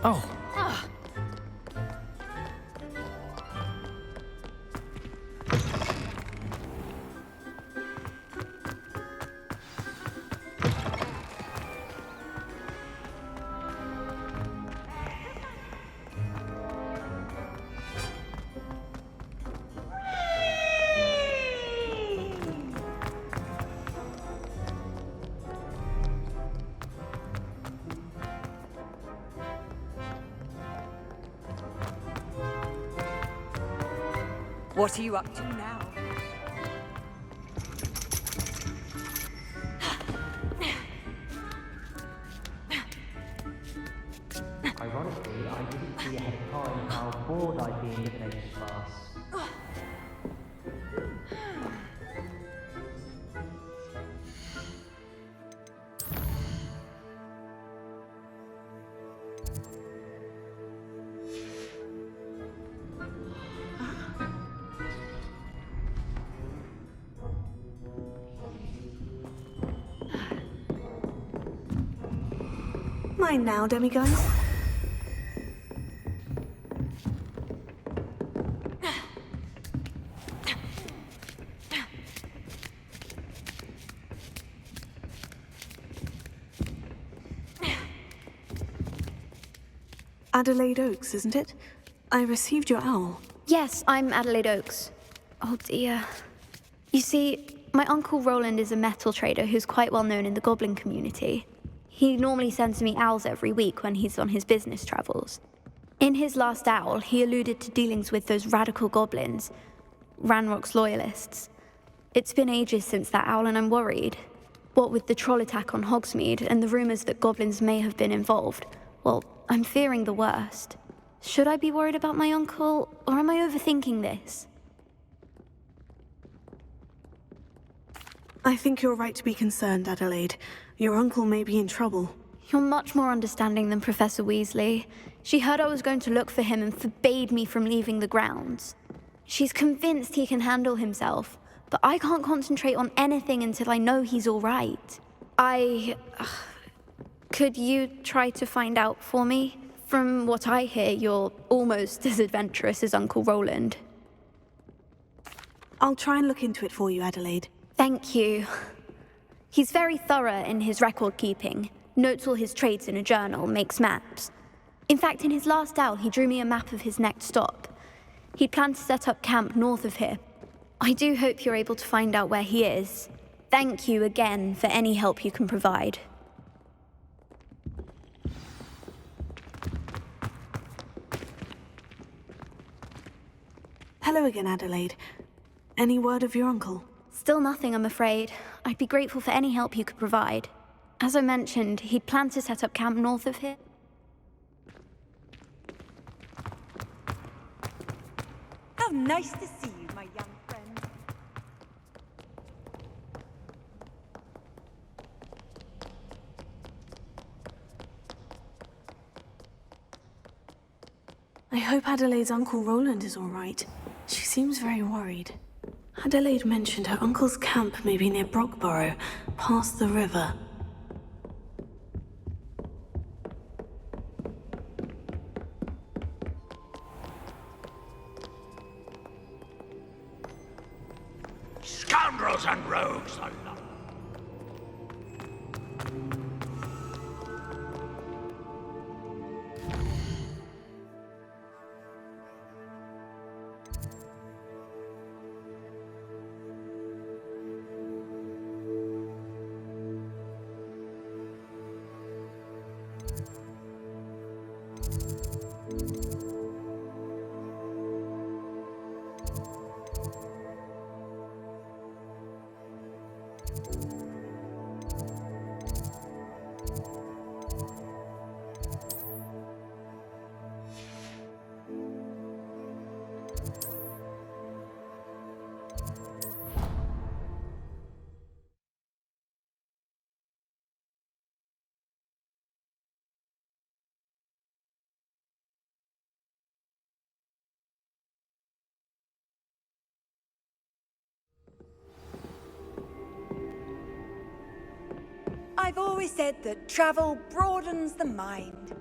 Oh. What are you up to now? Ironically, I didn't see ahead of time how bored I'd be in divination class. Mine now, demiguns. Adelaide Oaks, isn't it? I received your owl. Yes, I'm Adelaide Oaks. Oh dear. You see, my uncle Roland is a metal trader who's quite well known in the goblin community. He normally sends me owls every week when he's on his business travels. In his last owl, he alluded to dealings with those radical goblins, Ranrock's loyalists. It's been ages since that owl and I'm worried. What with the troll attack on Hogsmeade and the rumors that goblins may have been involved, well, I'm fearing the worst. Should I be worried about my uncle, or am I overthinking this? I think you're right to be concerned, Adelaide. Your uncle may be in trouble. You're much more understanding than Professor Weasley. She heard I was going to look for him and forbade me from leaving the grounds. She's convinced he can handle himself, but I can't concentrate on anything until I know he's all right. Could you try to find out for me? From what I hear, you're almost as adventurous as Uncle Roland. I'll try and look into it for you, Adelaide. Thank you. He's very thorough in his record keeping, notes all his trades in a journal, makes maps. In fact, in his last owl, he drew me a map of his next stop. He'd planned to set up camp north of here. I do hope you're able to find out where he is. Thank you again for any help you can provide. Hello again, Adelaide. Any word of your uncle? Still nothing, I'm afraid. I'd be grateful for any help you could provide. As I mentioned, he'd planned to set up camp north of here. How nice to see you, my young friend. I hope Adelaide's Uncle Roland is all right. She seems very worried. Adelaide mentioned her uncle's camp may be near Brockborough, past the river. Scoundrels and rogues alike. I've always said that travel broadens the mind.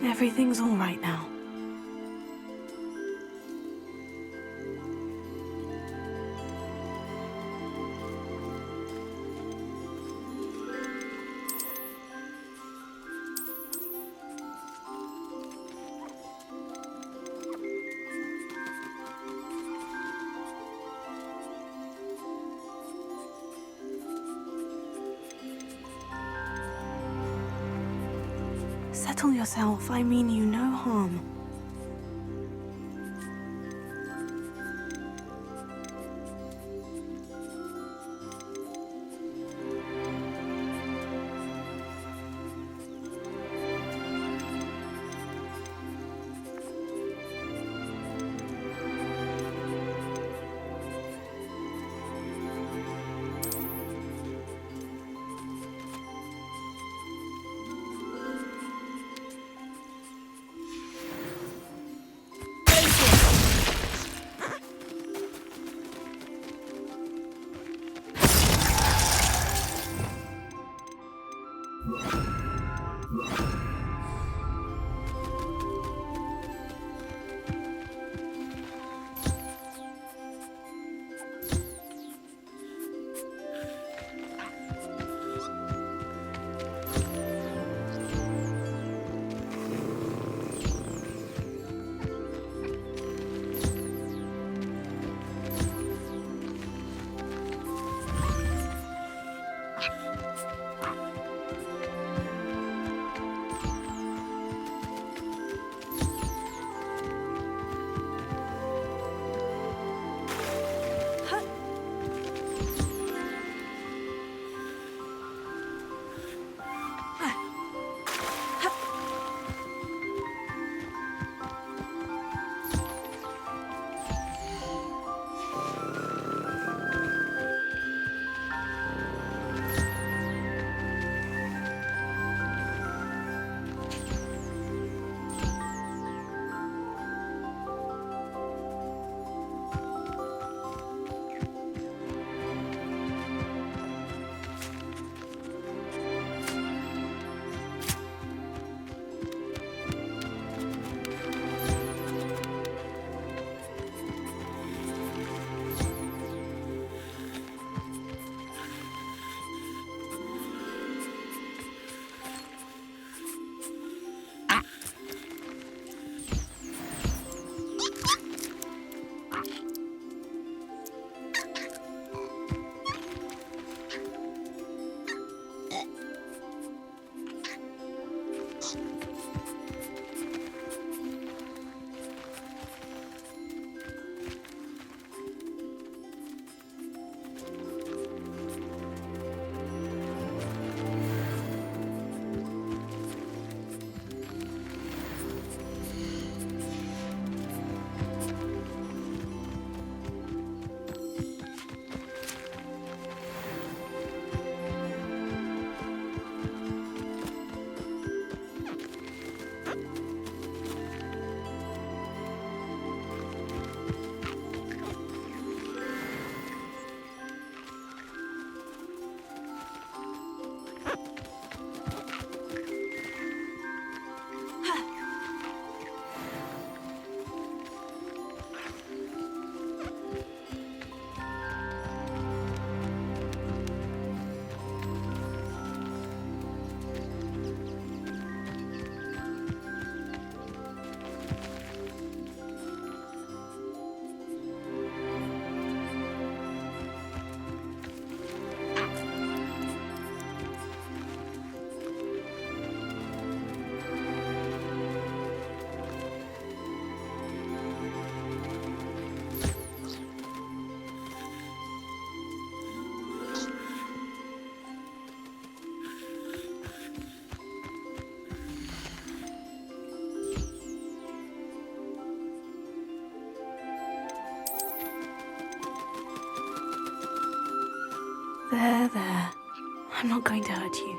Everything's all right now. Settle yourself. I mean you no harm. not going to hurt you.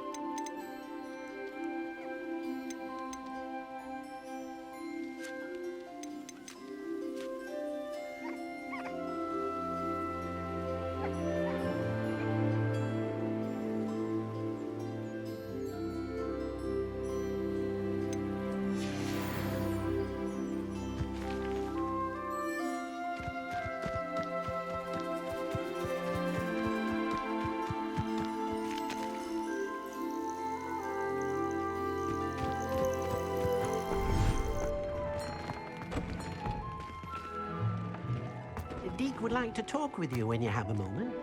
Deke would like to talk with you when you have a moment.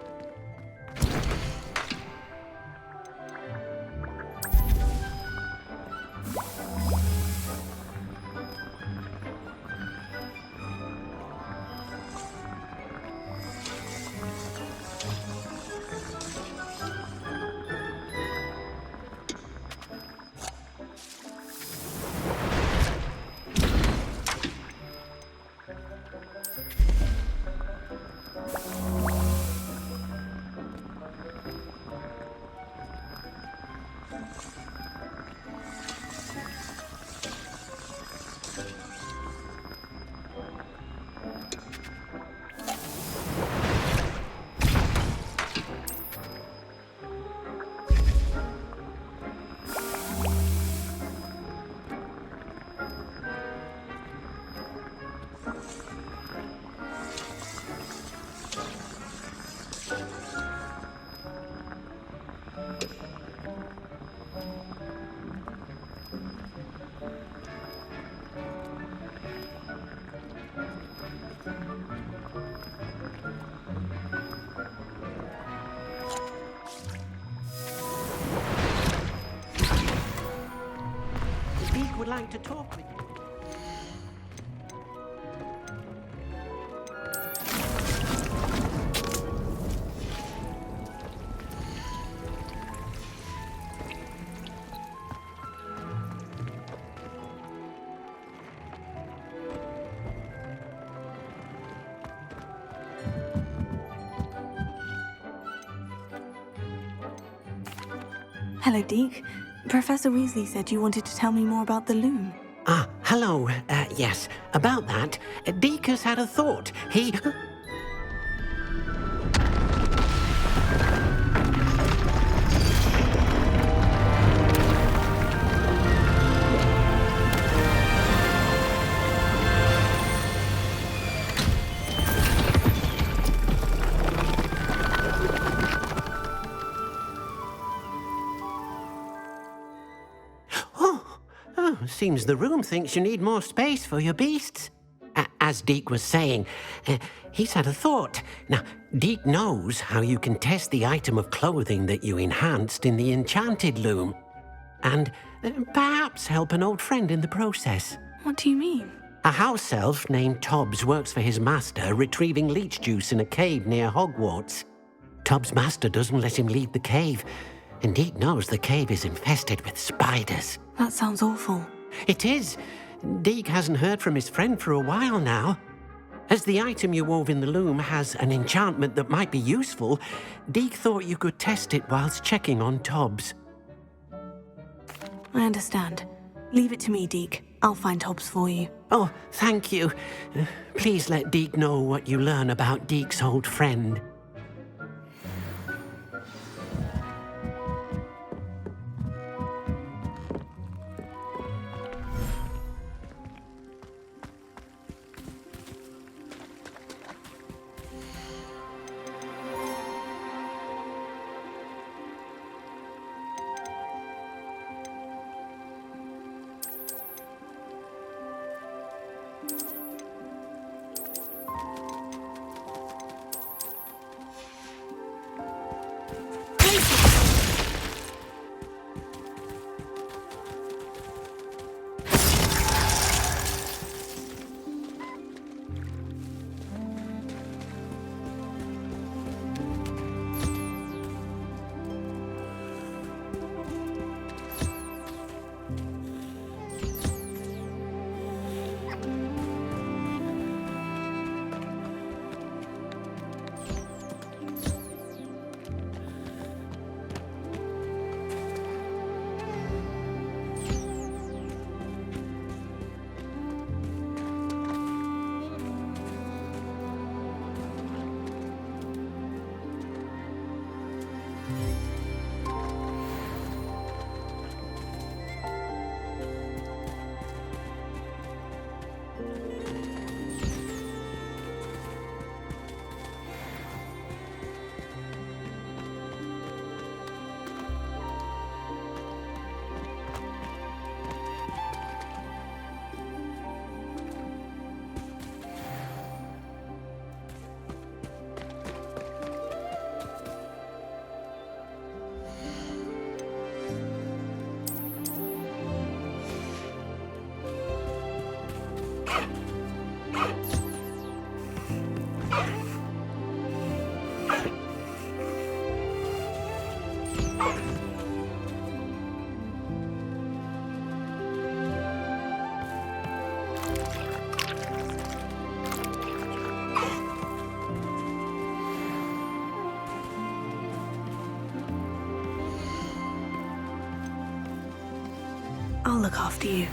Would like to talk with you. Hello, Deke. Professor Weasley said you wanted to tell me more about the loom. Ah, hello. Yes, about that. Deke has had a thought. He... Seems the room thinks you need more space for your beasts. As Deke was saying, he's had a thought. Now, Deke knows how you can test the item of clothing that you enhanced in the enchanted loom. And perhaps help an old friend in the process. What do you mean? A house elf named Tobbs works for his master retrieving leech juice in a cave near Hogwarts. Tobbs' master doesn't let him leave the cave, and Deke knows the cave is infested with spiders. That sounds awful. It is. Deke hasn't heard from his friend for a while now. As the item you wove in the loom has an enchantment that might be useful, Deke thought you could test it whilst checking on Tobbs. I understand. Leave it to me, Deke. I'll find Tobbs for you. Oh, thank you. Please let Deke know what you learn about Deke's old friend. I'll look after you.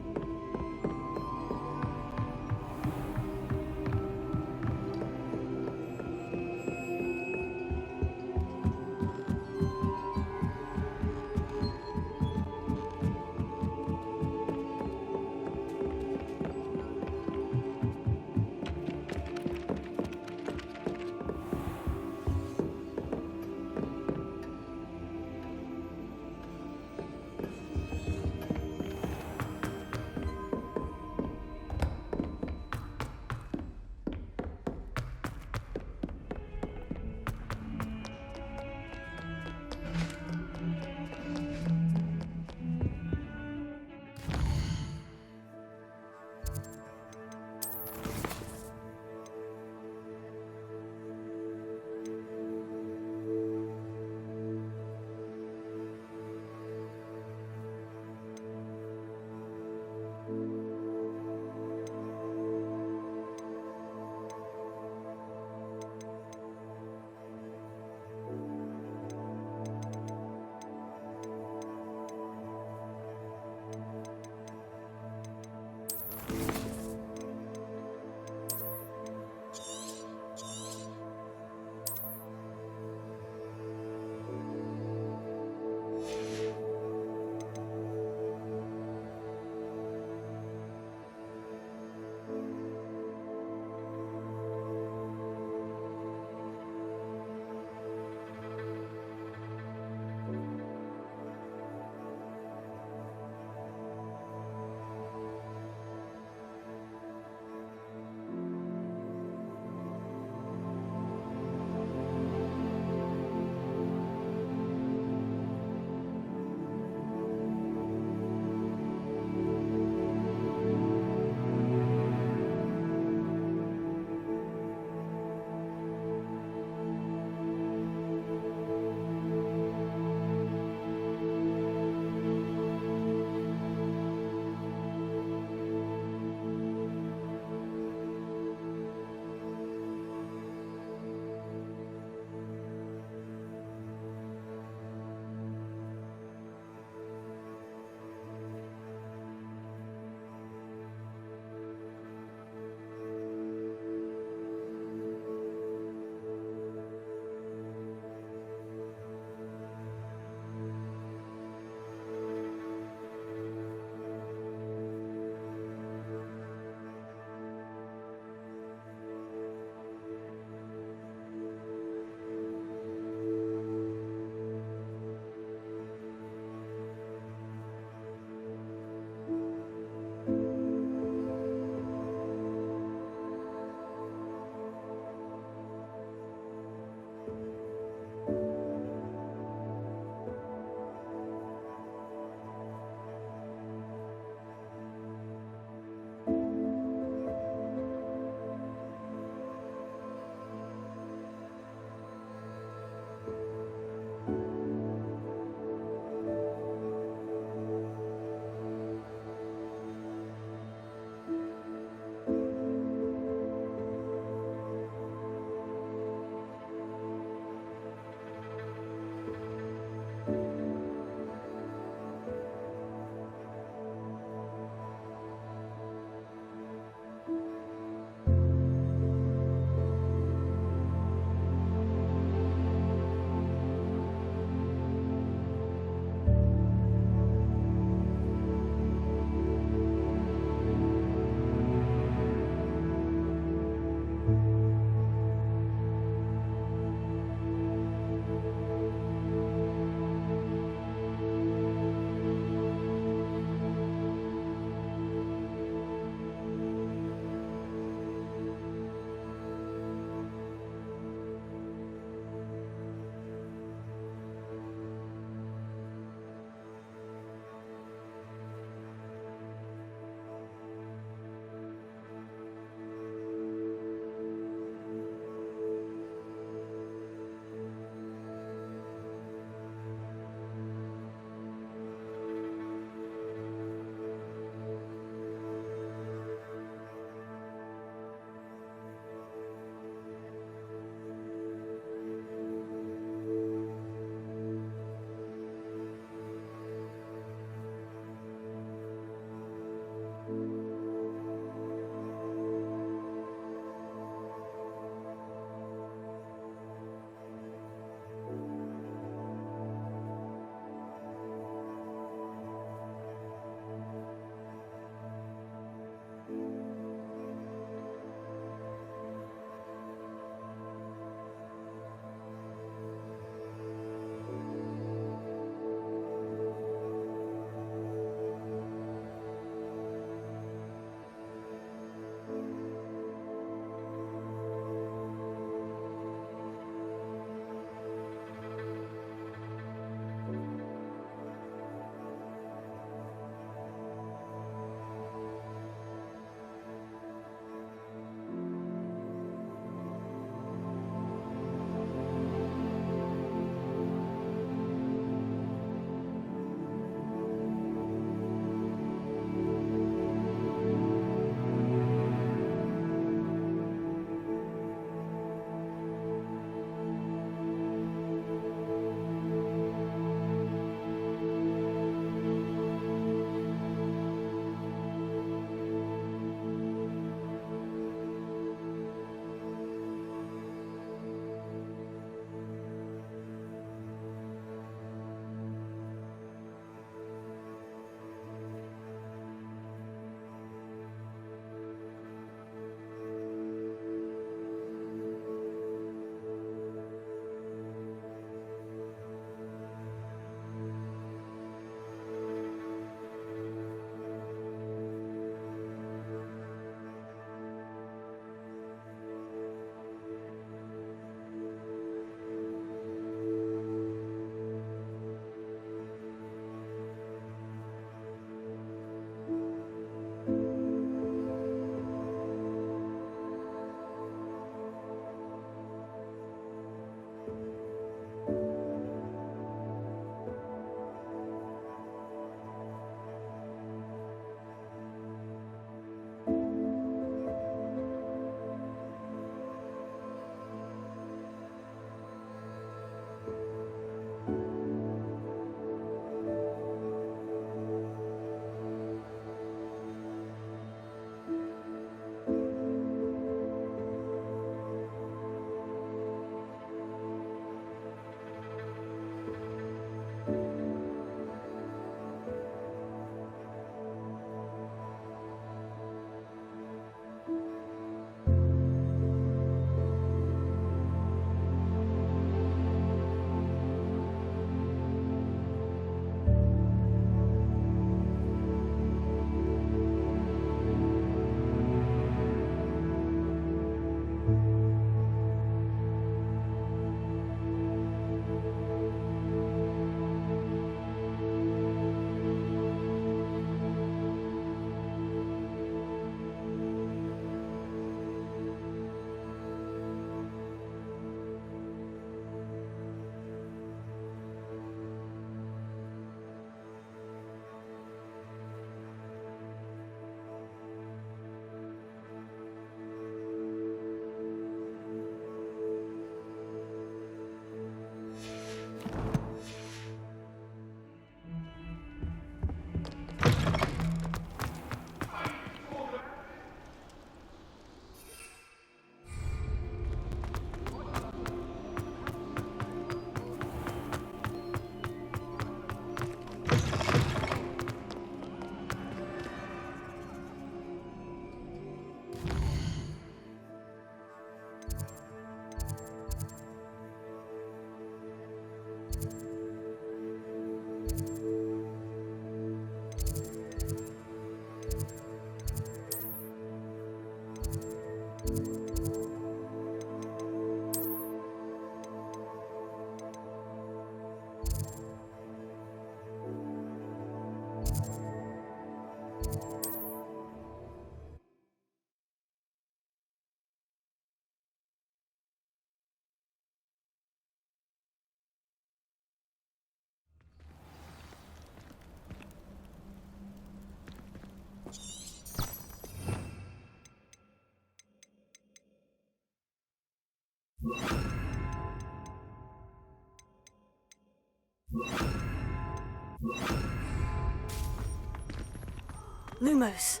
Lumos.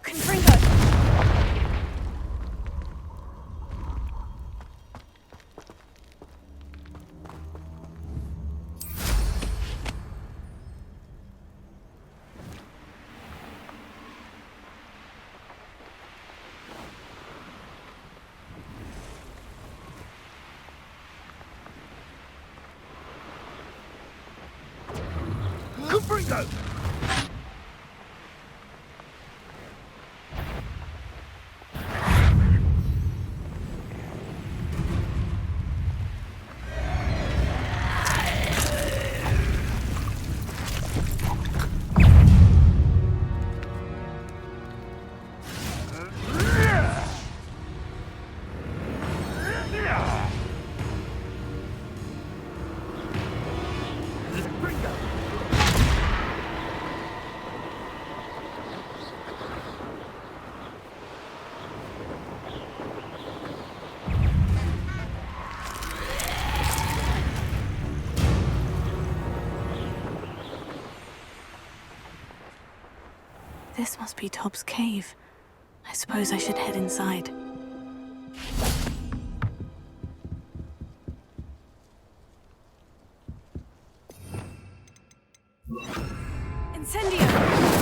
Confringo. Confringo! This must be Tob's cave. I suppose I should head inside. Incendio!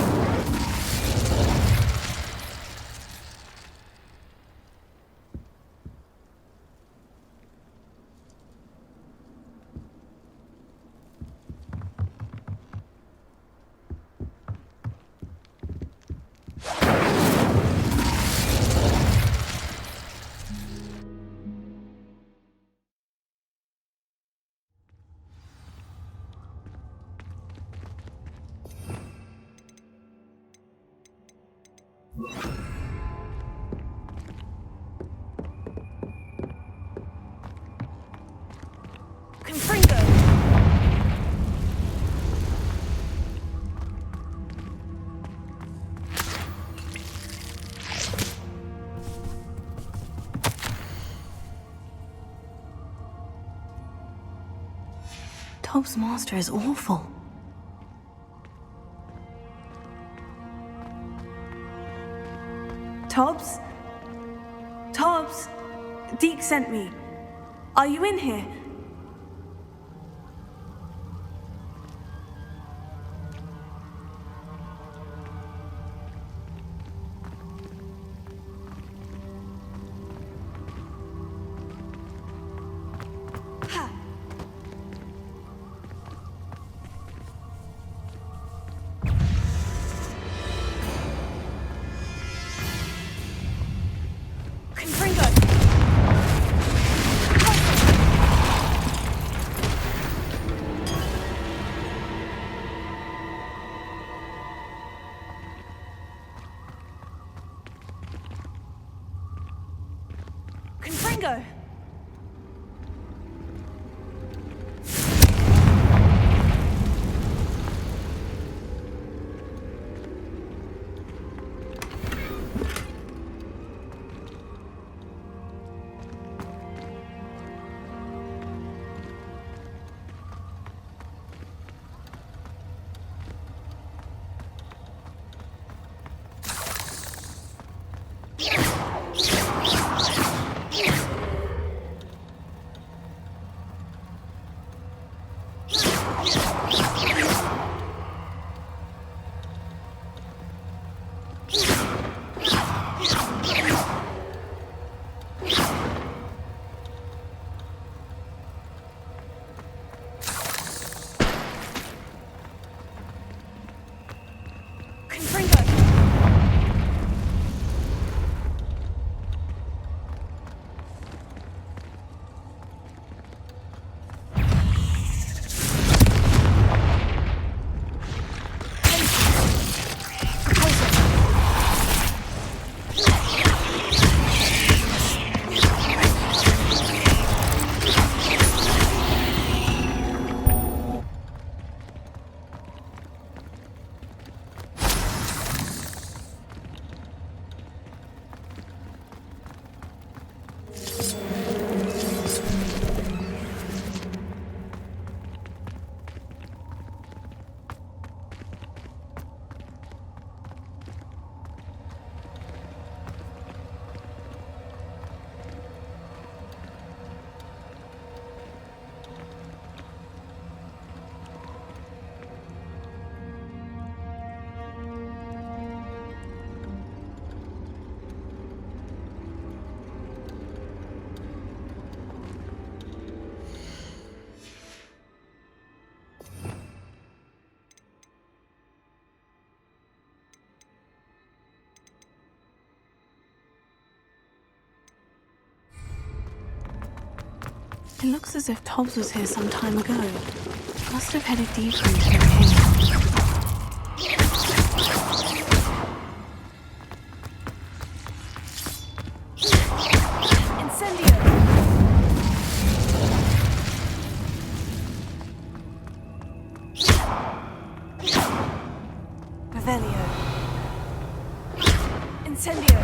Confringo! Tob's master is awful. Tobbs? Tobbs? Deke sent me. Are you in here? Confringo! It looks as if Tobbs was here some time ago. Must have headed deeper into the cave. Incendio! Revelio. Incendio!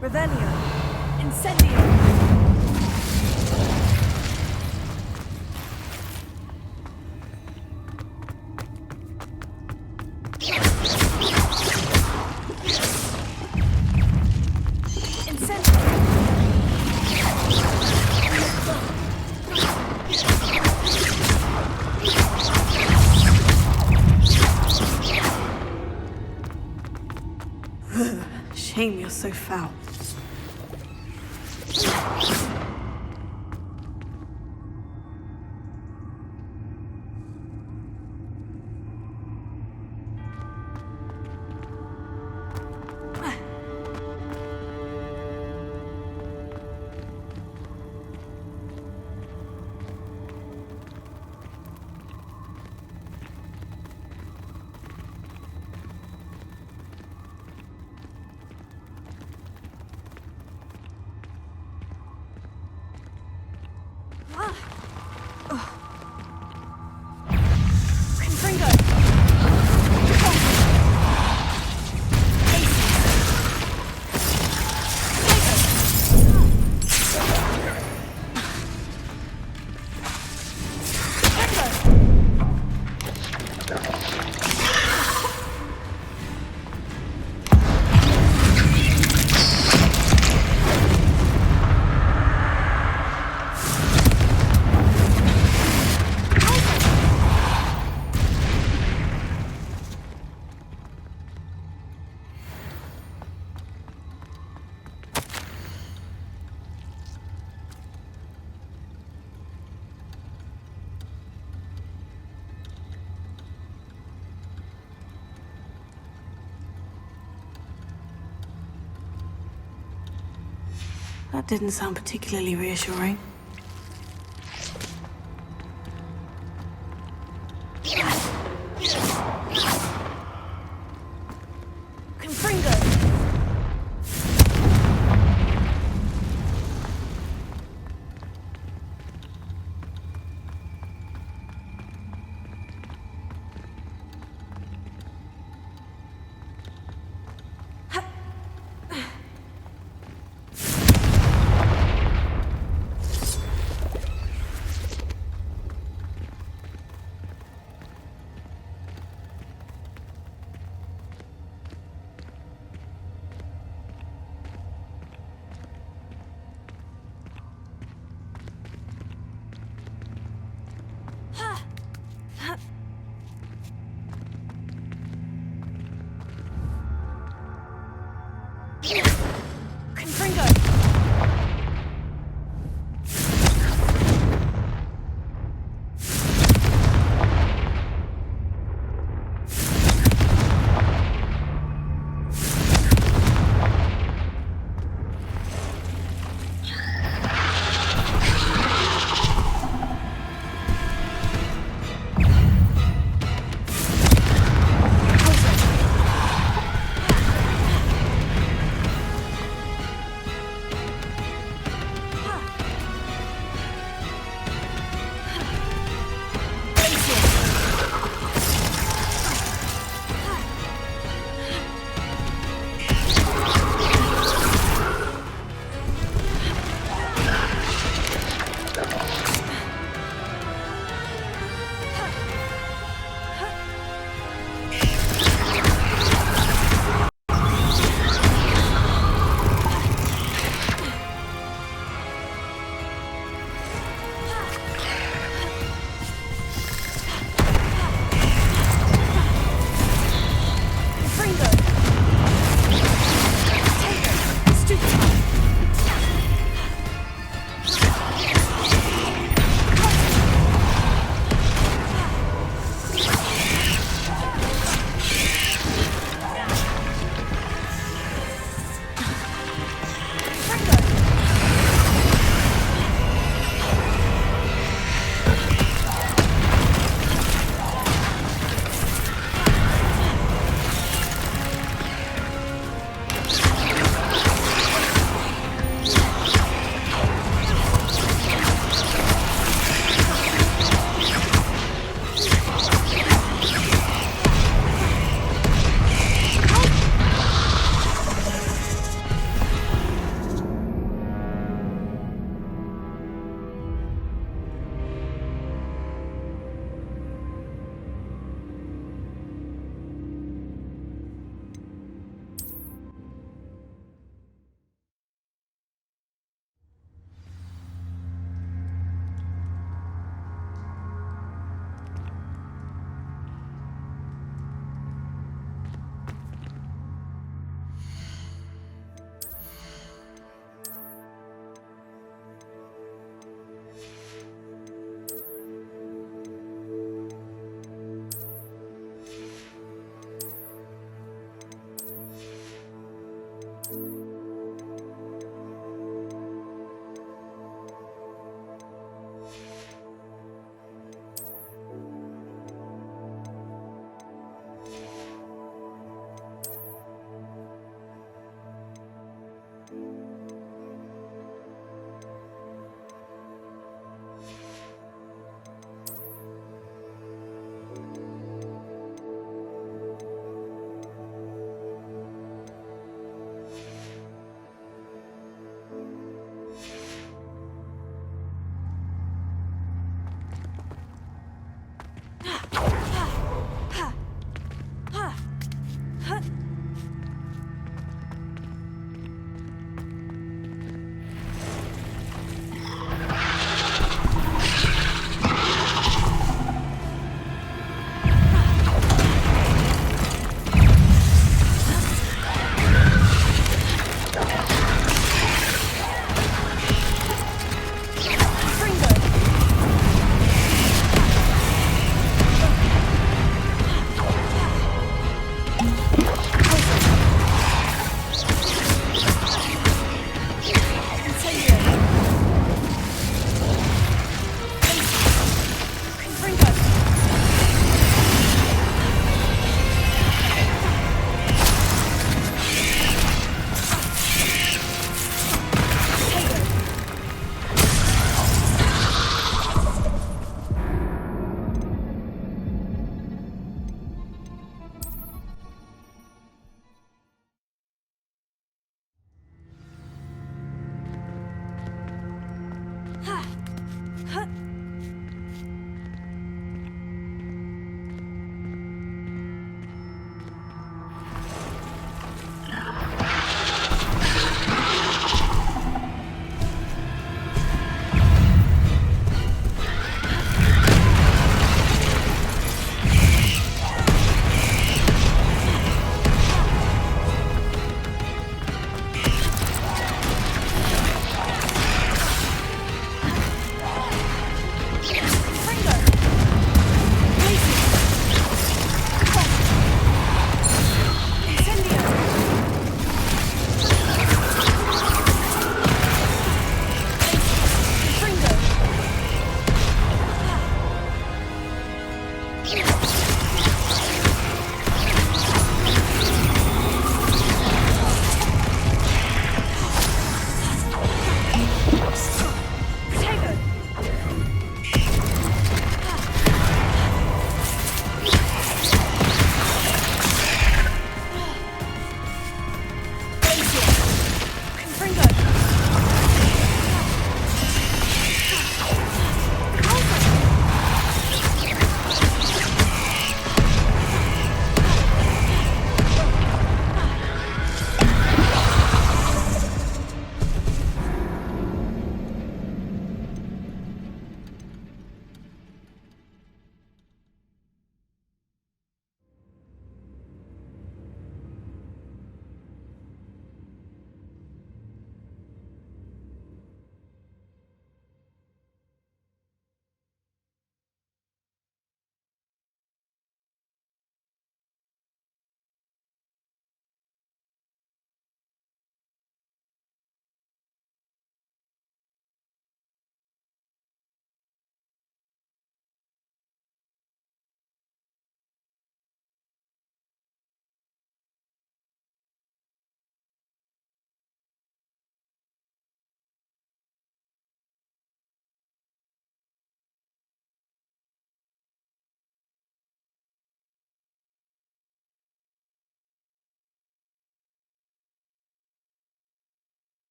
Revelio. Incendio. Shame you're so foul. That didn't sound particularly reassuring.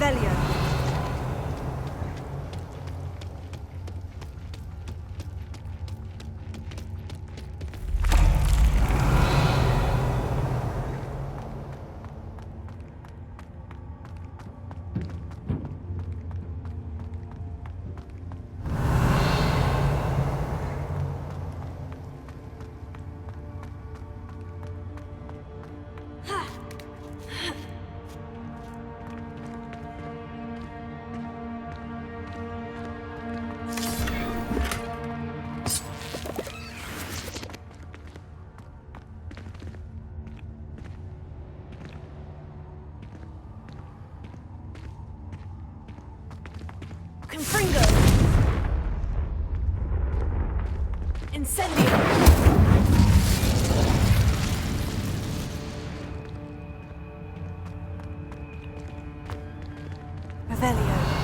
Revelio. Confringo! Incendio! Revelio.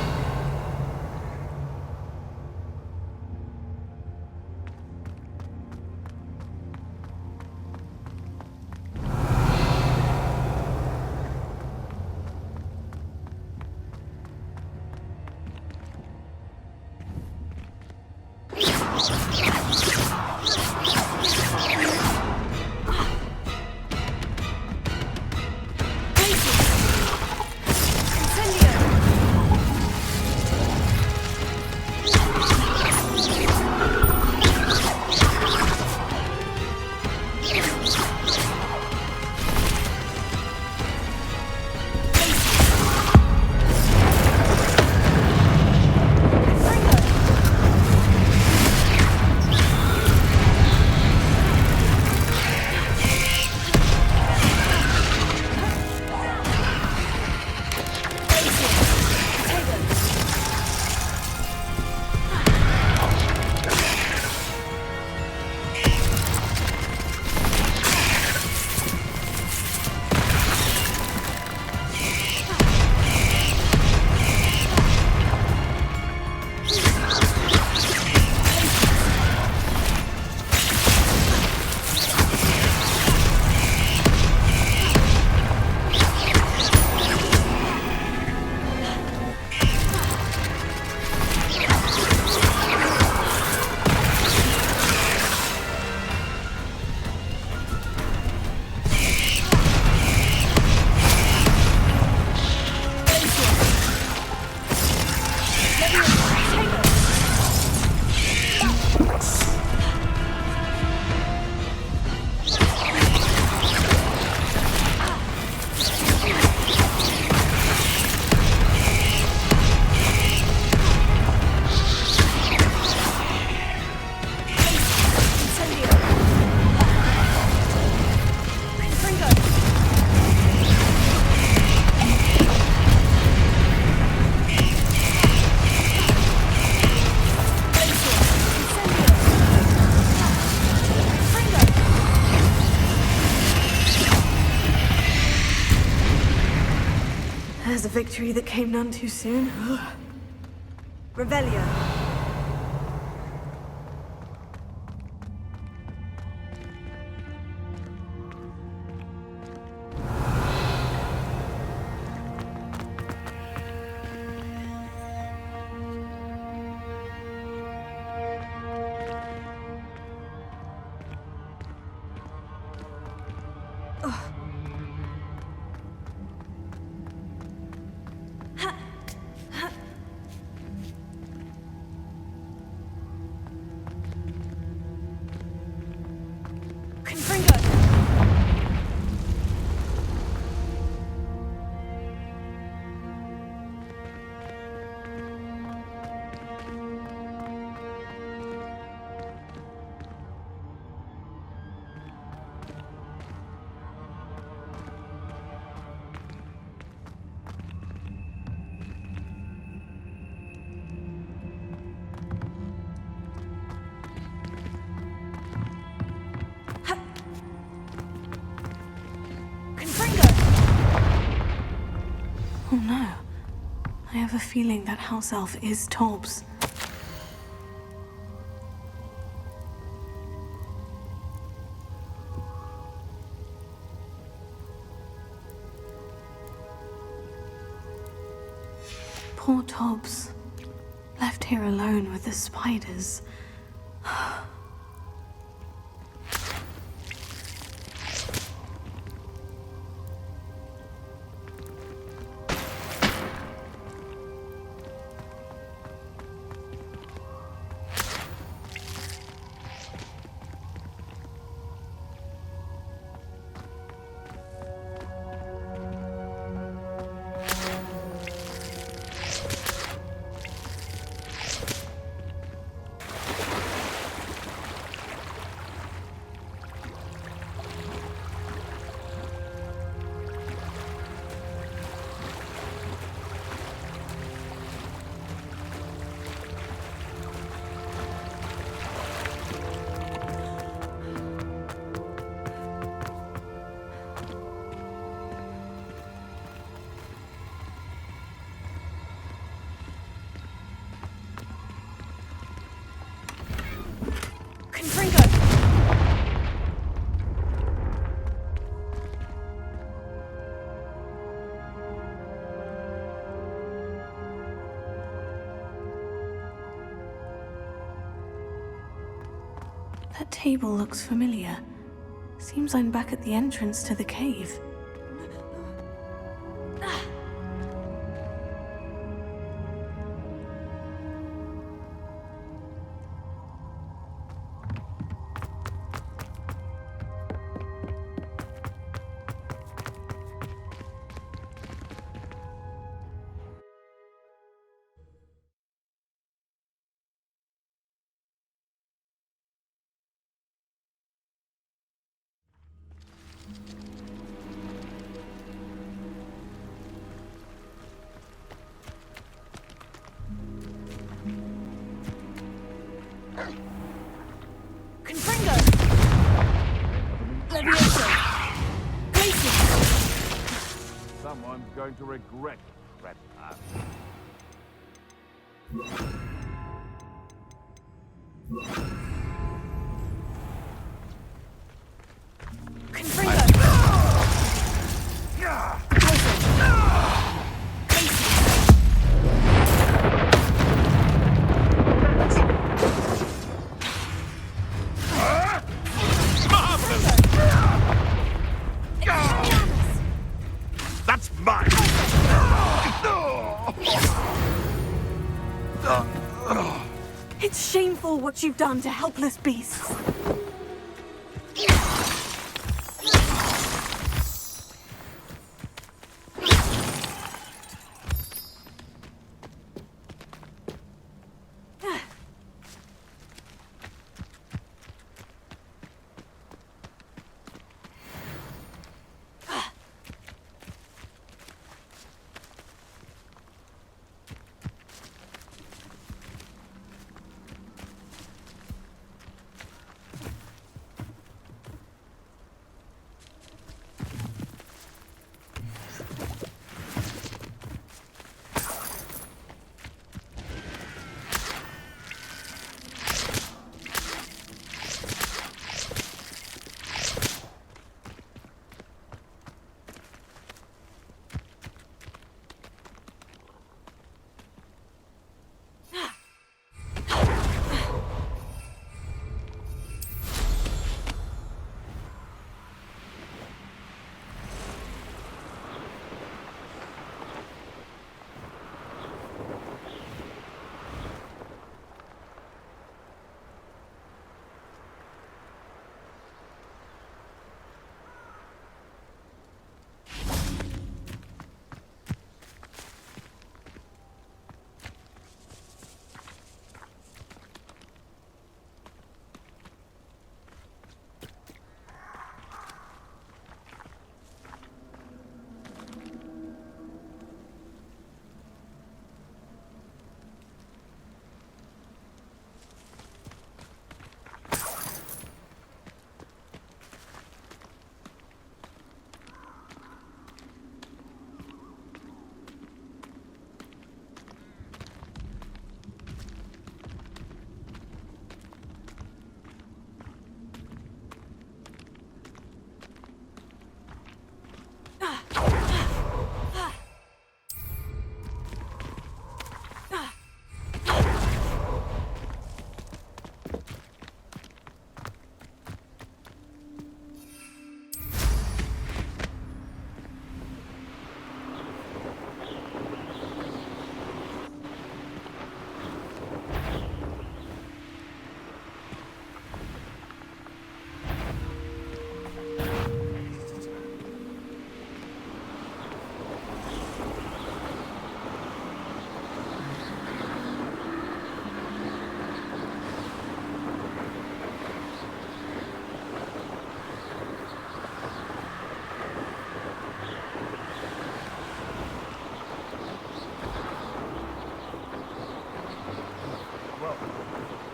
There's a victory that came none too soon. Revelio. Oh no. I have a feeling that house elf is Tobbs. Poor Tobbs. Left here alone with the spiders. That table looks familiar. Seems I'm back at the entrance to the cave. Someone's going to regret trespass. That's mine! It's shameful what you've done to helpless beasts.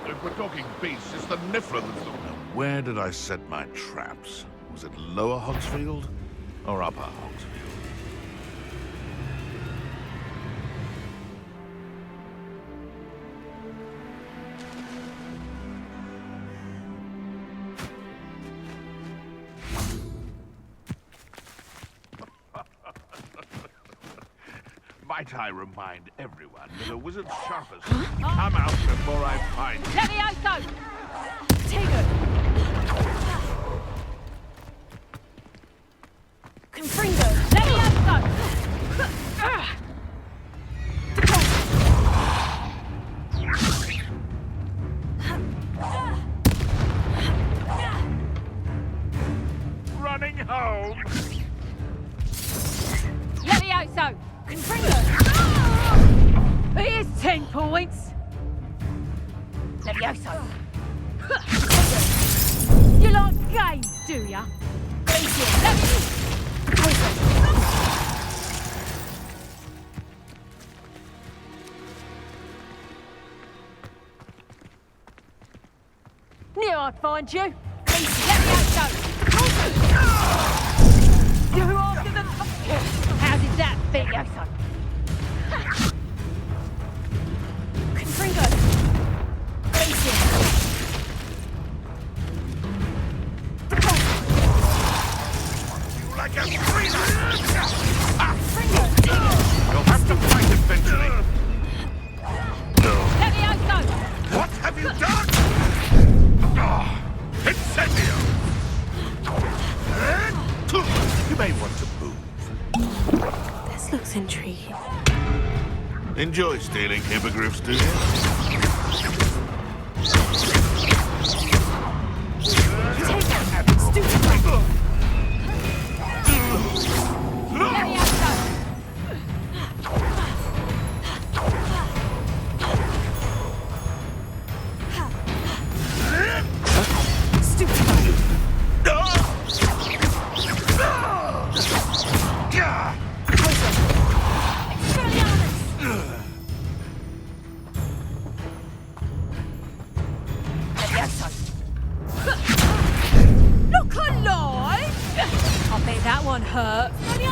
If we're talking beasts, it's the Niffler that's the... Now, where did I set my traps? Was it Lower Hogsfield or Upper Hogsfield? Might I remind everyone that a wizard's sharpest come out before I find you. Levioso! Tego! Confringo! Levioso! Running home! Levioso! Confringo! Here's 10 points! Levioso! You like games, do ya? Knew I'd find you! Levioso! You after them? How did that fit, Yoso? Confringo! Like a screamer! You'll have to fight eventually. Levioso! What have you done? Incendio! You may want to move. This looks intriguing. Enjoy stealing hippogriffs, do you? Look alive! I bet that one hurt. Let me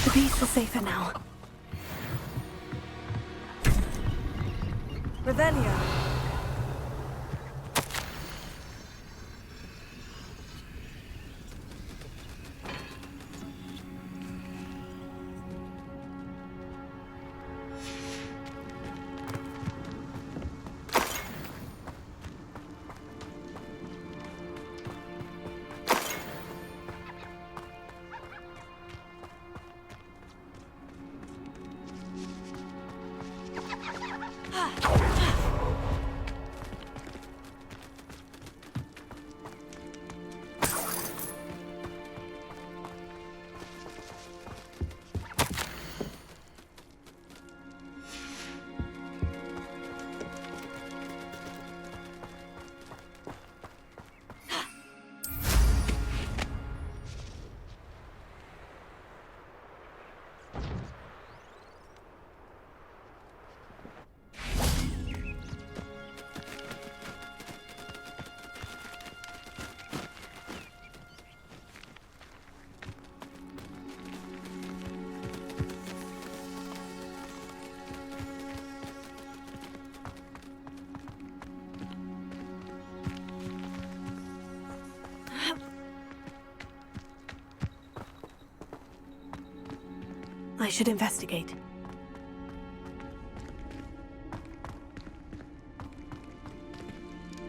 The beasts are safer now. Revelio. I should investigate.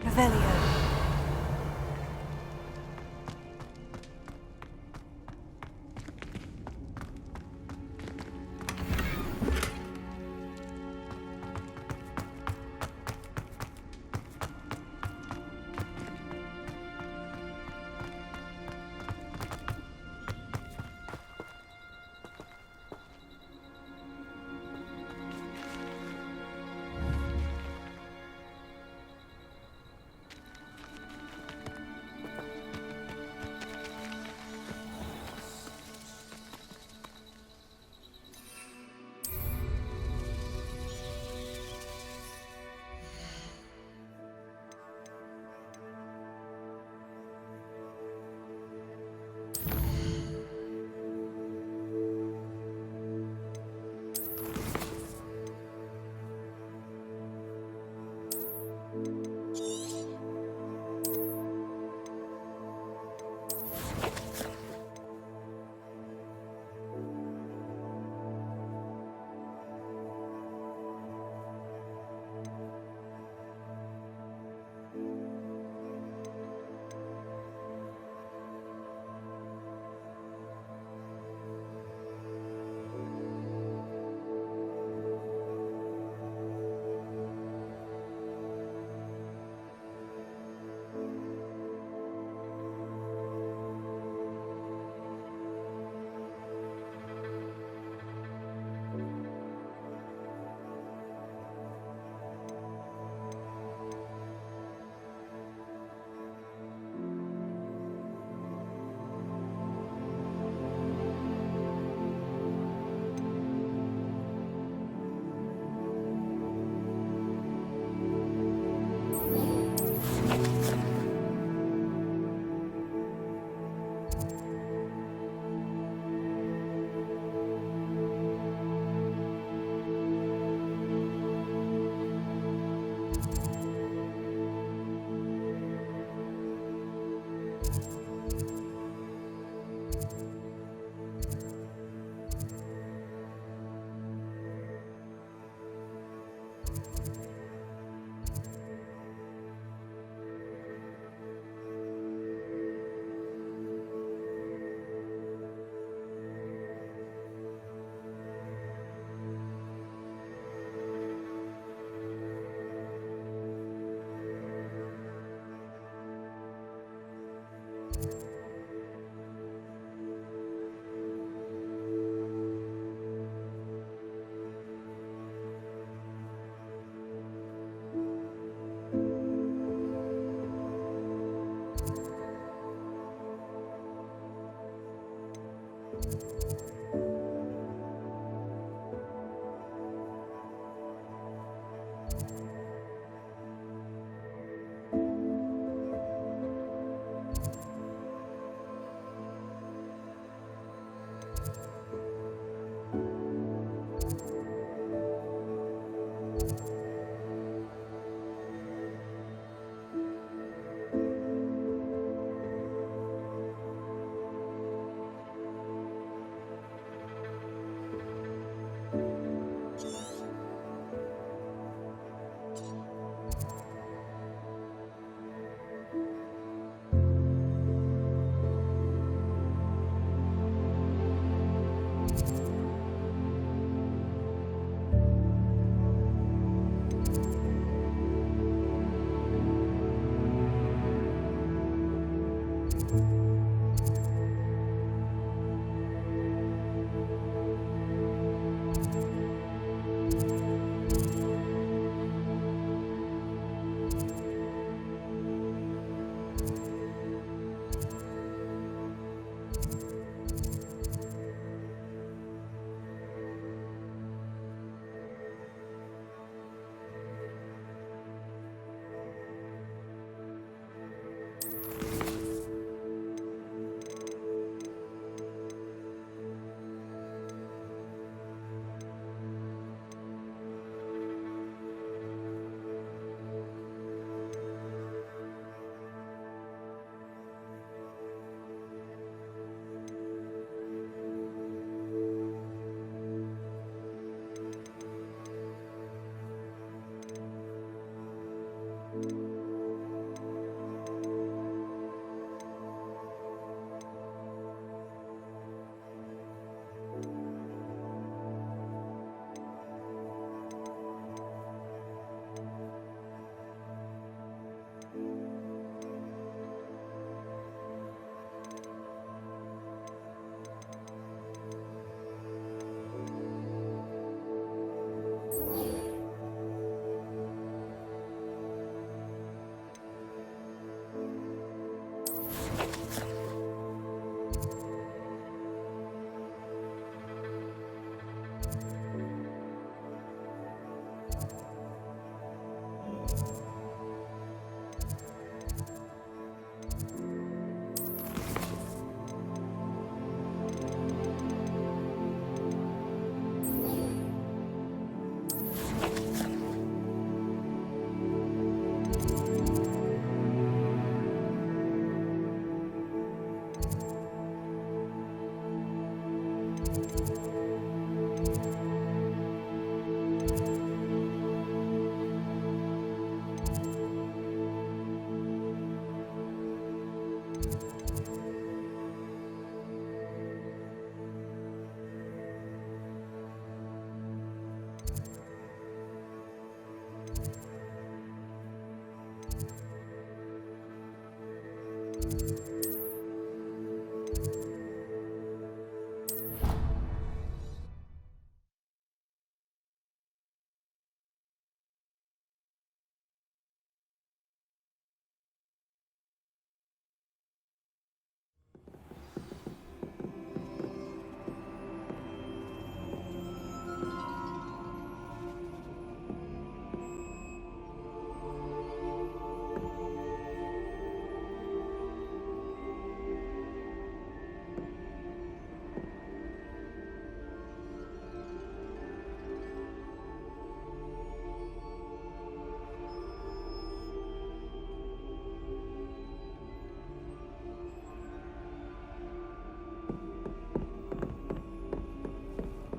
Revelio.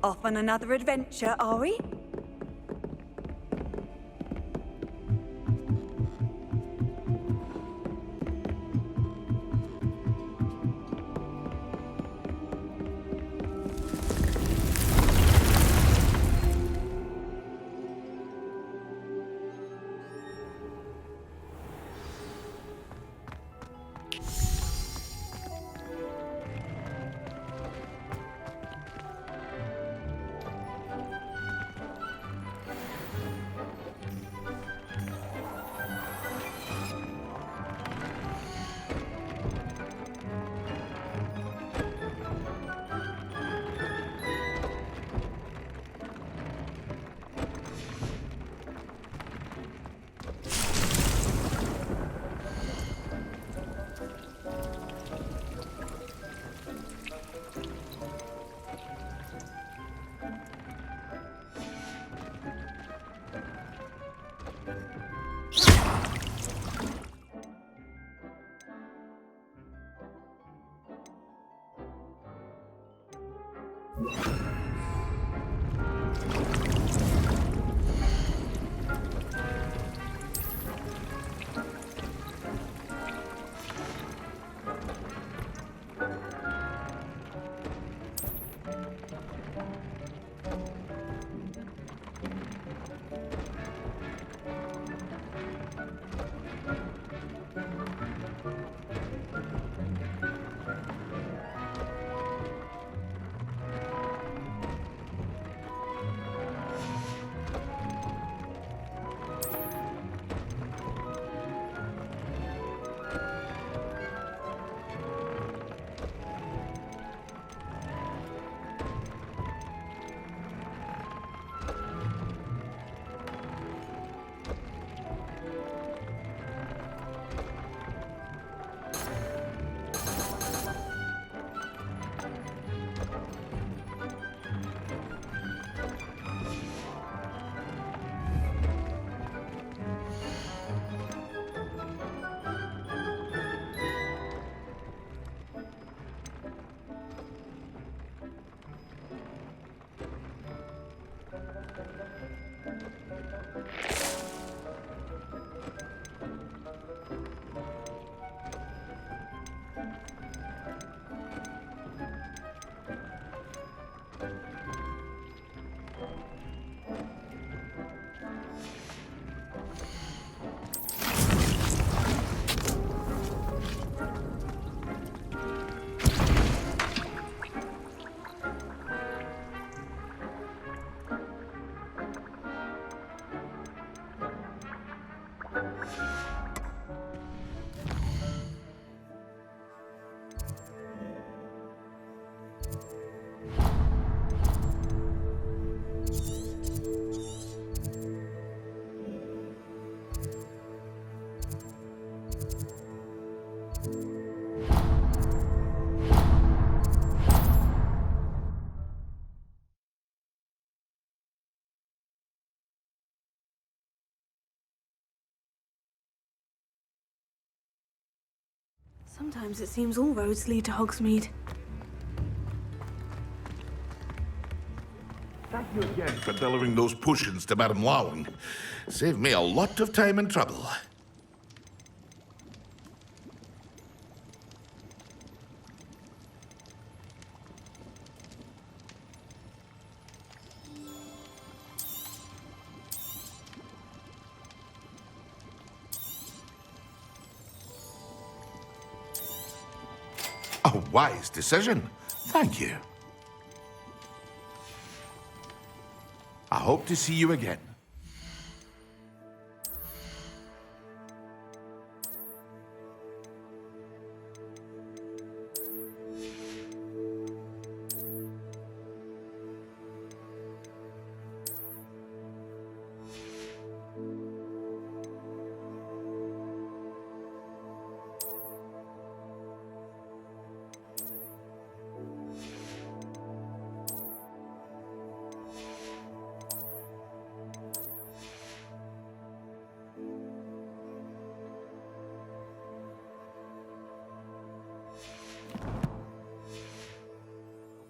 Off on another adventure, are we? Sometimes it seems all roads lead to Hogsmeade. Thank you again for delivering those potions to Madame Lowing. Saved me a lot of time and trouble. A wise decision. Thank you. I hope to see you again.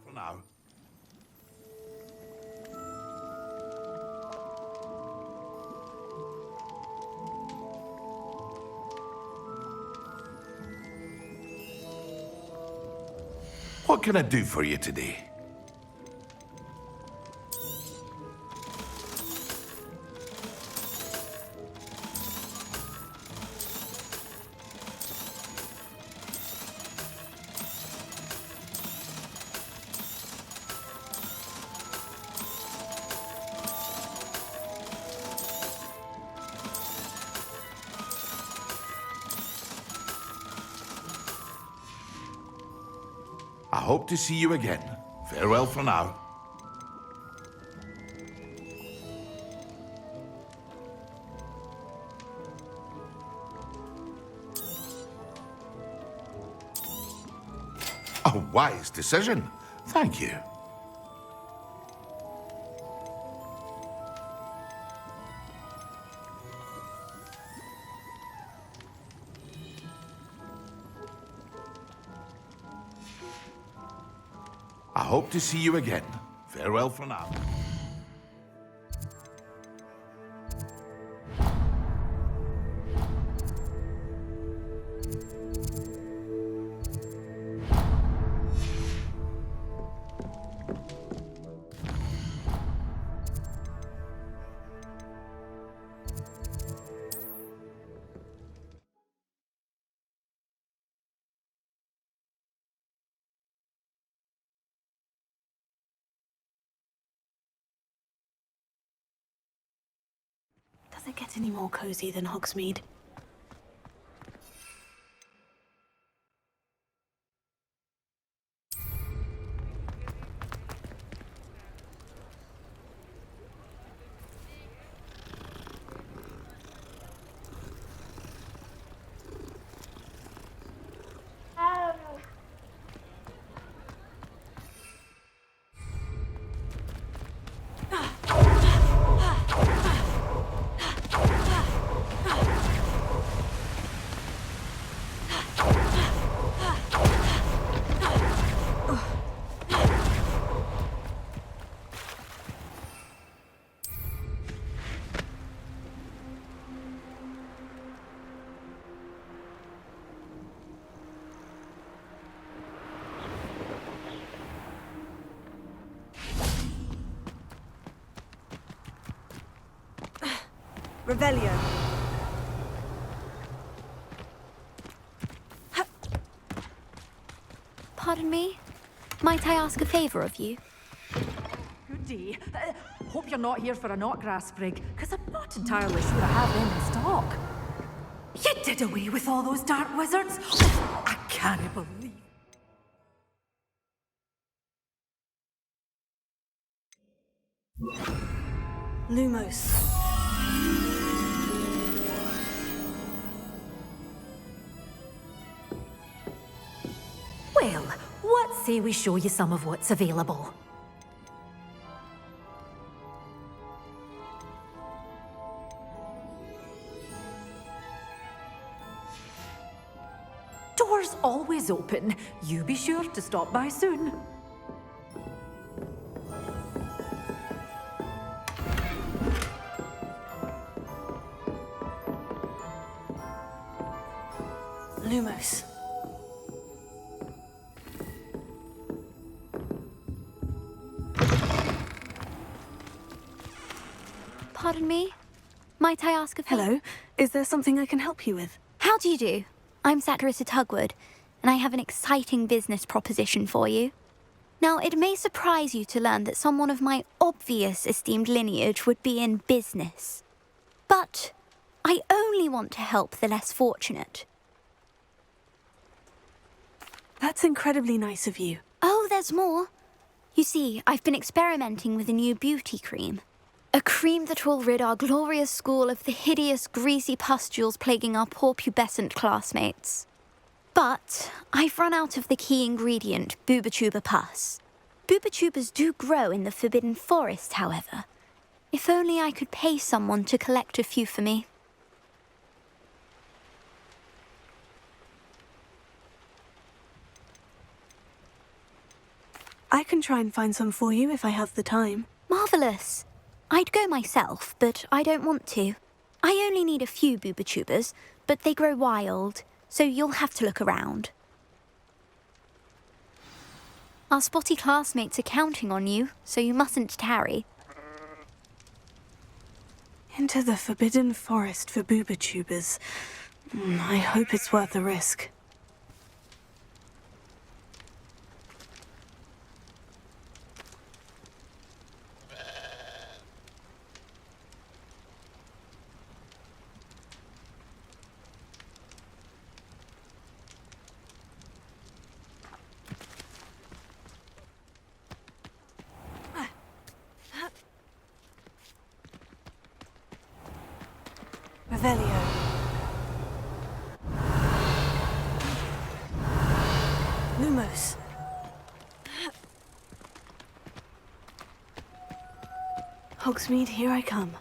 For now. What can I do for you today? I hope to see you again. Farewell for now. A wise decision. Thank you. I hope to see you again. Farewell for now. Does it get any more cozy than Hogsmeade? Revelio. Pardon me? Might I ask a favor of you? Good day. Hope you're not here for a knotgrass sprig, because I'm not entirely sure I have them in stock. You did away with all those dark wizards? I can't believe. Lumos. Well, what say we show you some of what's available? Doors always open. You be sure to stop by soon. Lumos. Pardon me? Might I ask a favor? Hello. Is there something I can help you with? How do you do? I'm Satirissa Tugwood, and I have an exciting business proposition for you. Now, it may surprise you to learn that someone of my obvious esteemed lineage would be in business. But I only want to help the less fortunate. That's incredibly nice of you. Oh, there's more. You see, I've been experimenting with a new beauty cream. A cream that will rid our glorious school of the hideous, greasy pustules plaguing our poor pubescent classmates. But I've run out of the key ingredient, Booba-Tuber pus. Booba-Tubers do grow in the Forbidden Forest, however. If only I could pay someone to collect a few for me. I can try and find some for you if I have the time. Marvellous. I'd go myself, but I don't want to. I only need a few Booba-Tubers, but they grow wild, so you'll have to look around. Our spotty classmates are counting on you, so you mustn't tarry. Into the Forbidden Forest for Booba-Tubers. I hope it's worth the risk. Revelio. Lumos. Hogsmeade, here I come.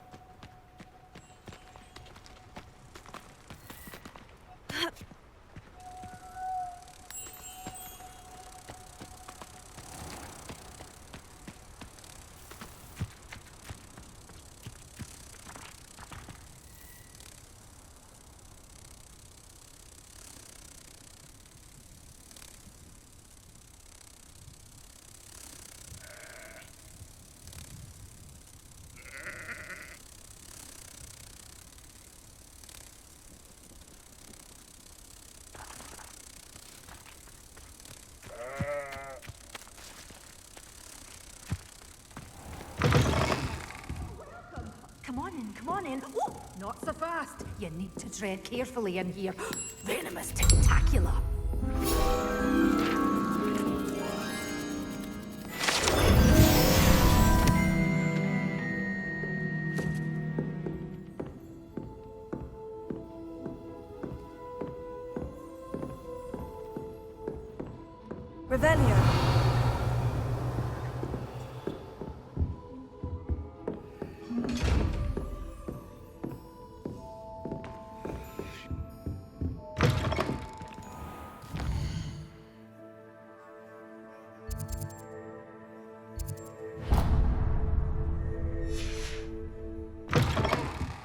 on in. Oh, not so fast. You need to tread carefully in here. Venomous tentacular. Revelio.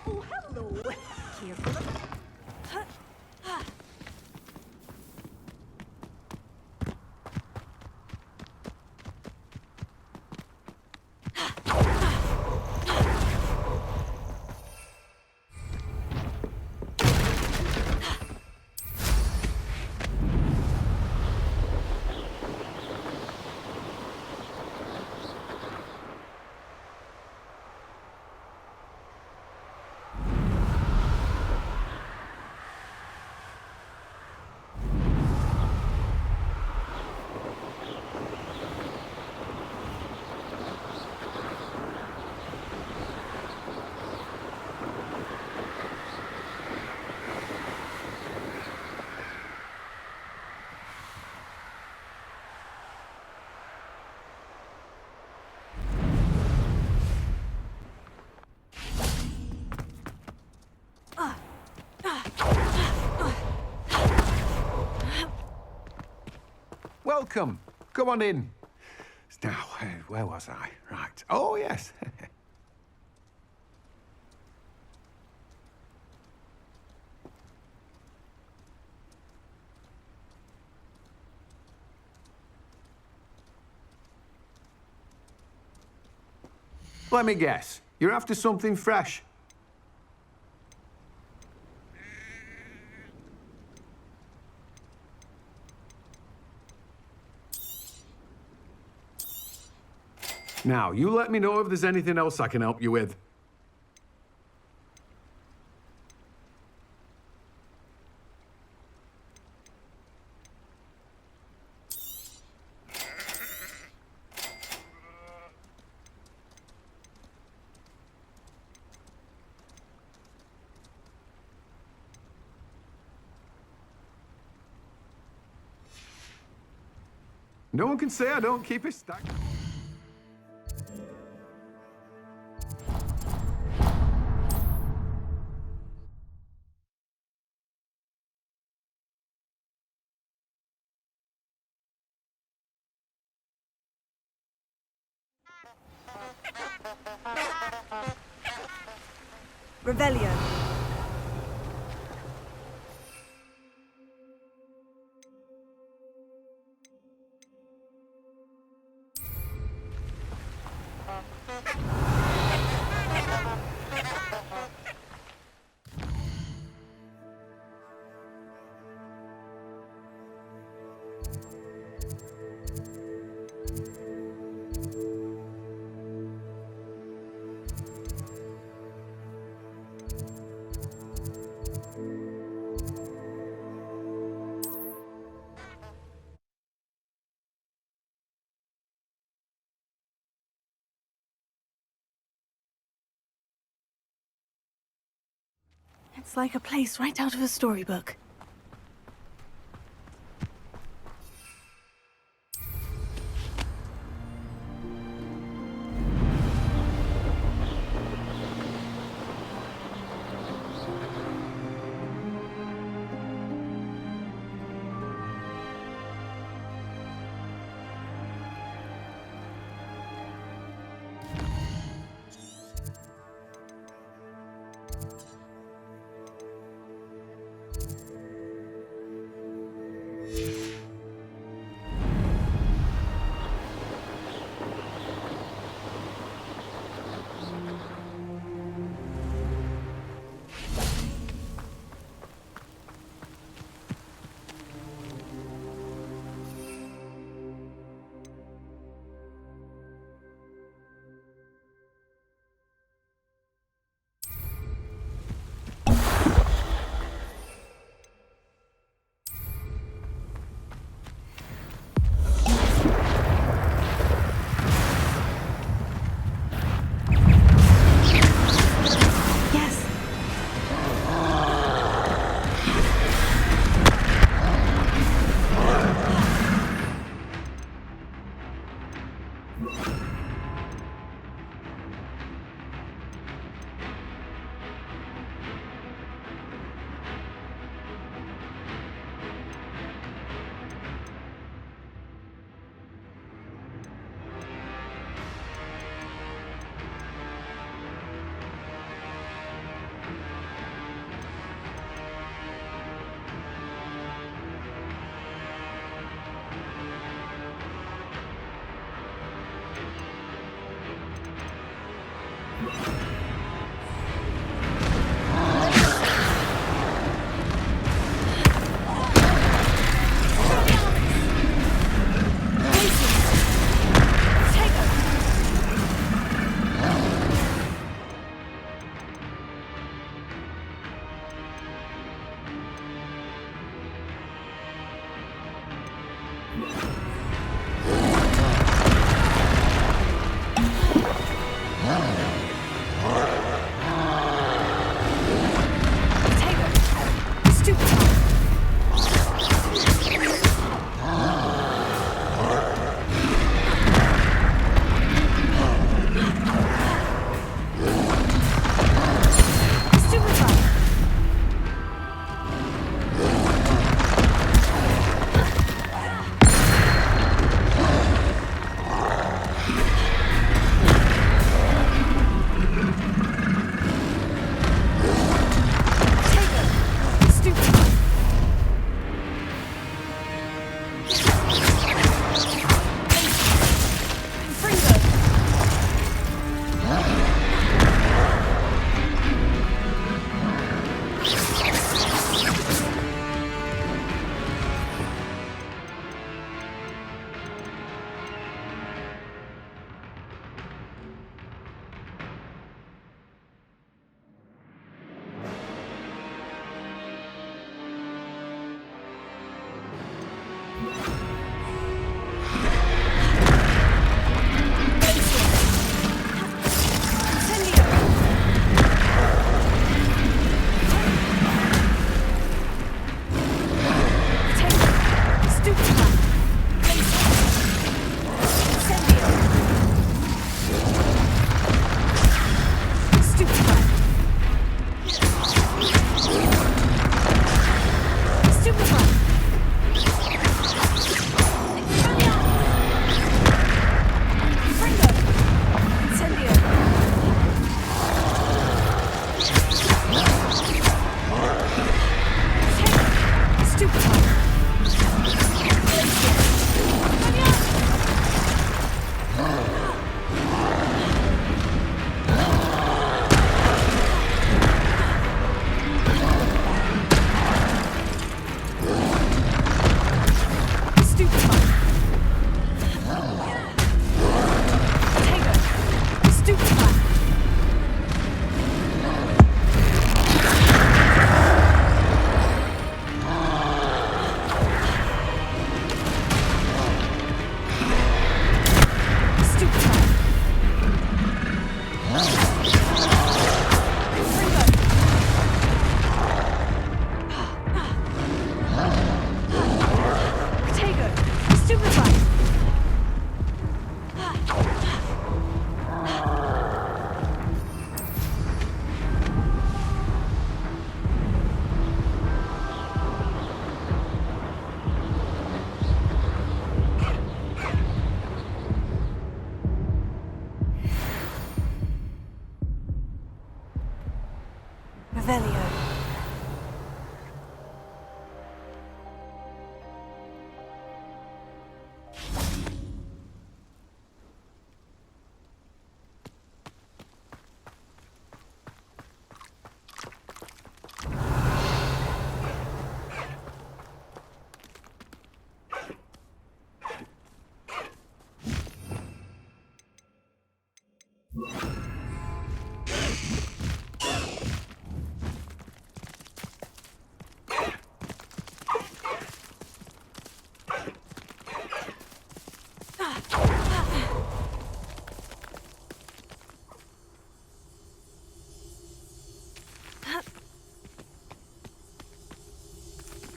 Oh, hello. Careful. Welcome. Come on in. Now, where was I? Right. Oh, yes. Let me guess. You're after something fresh. Now, you let me know if there's anything else I can help you with. No one can say I don't keep it stacked. Revelio. It's like a place right out of a storybook.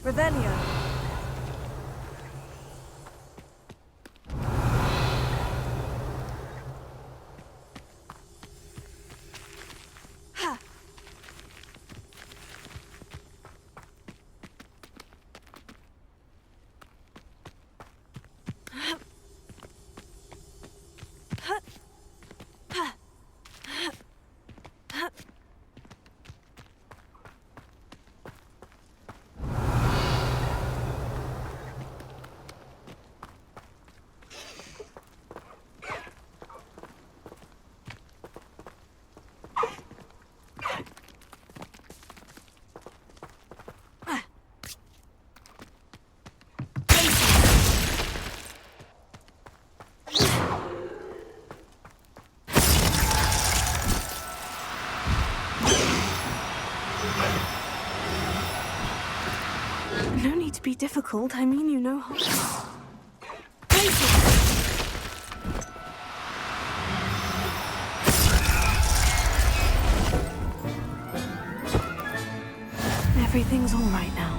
Revelio. No need to be difficult. I mean you no harm. Everything's all right now.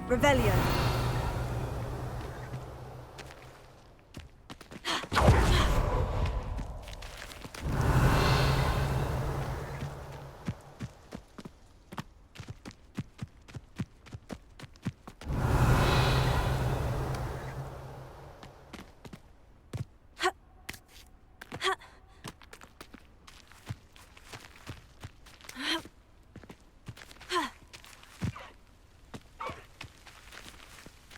Revelio.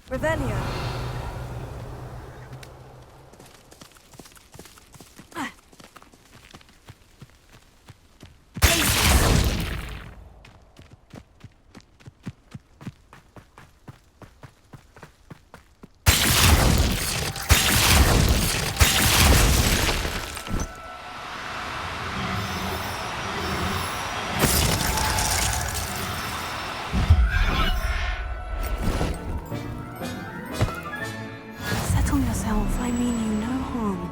Revelio. Settle yourself. I mean you no harm.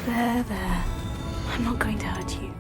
There. I'm not going to hurt you.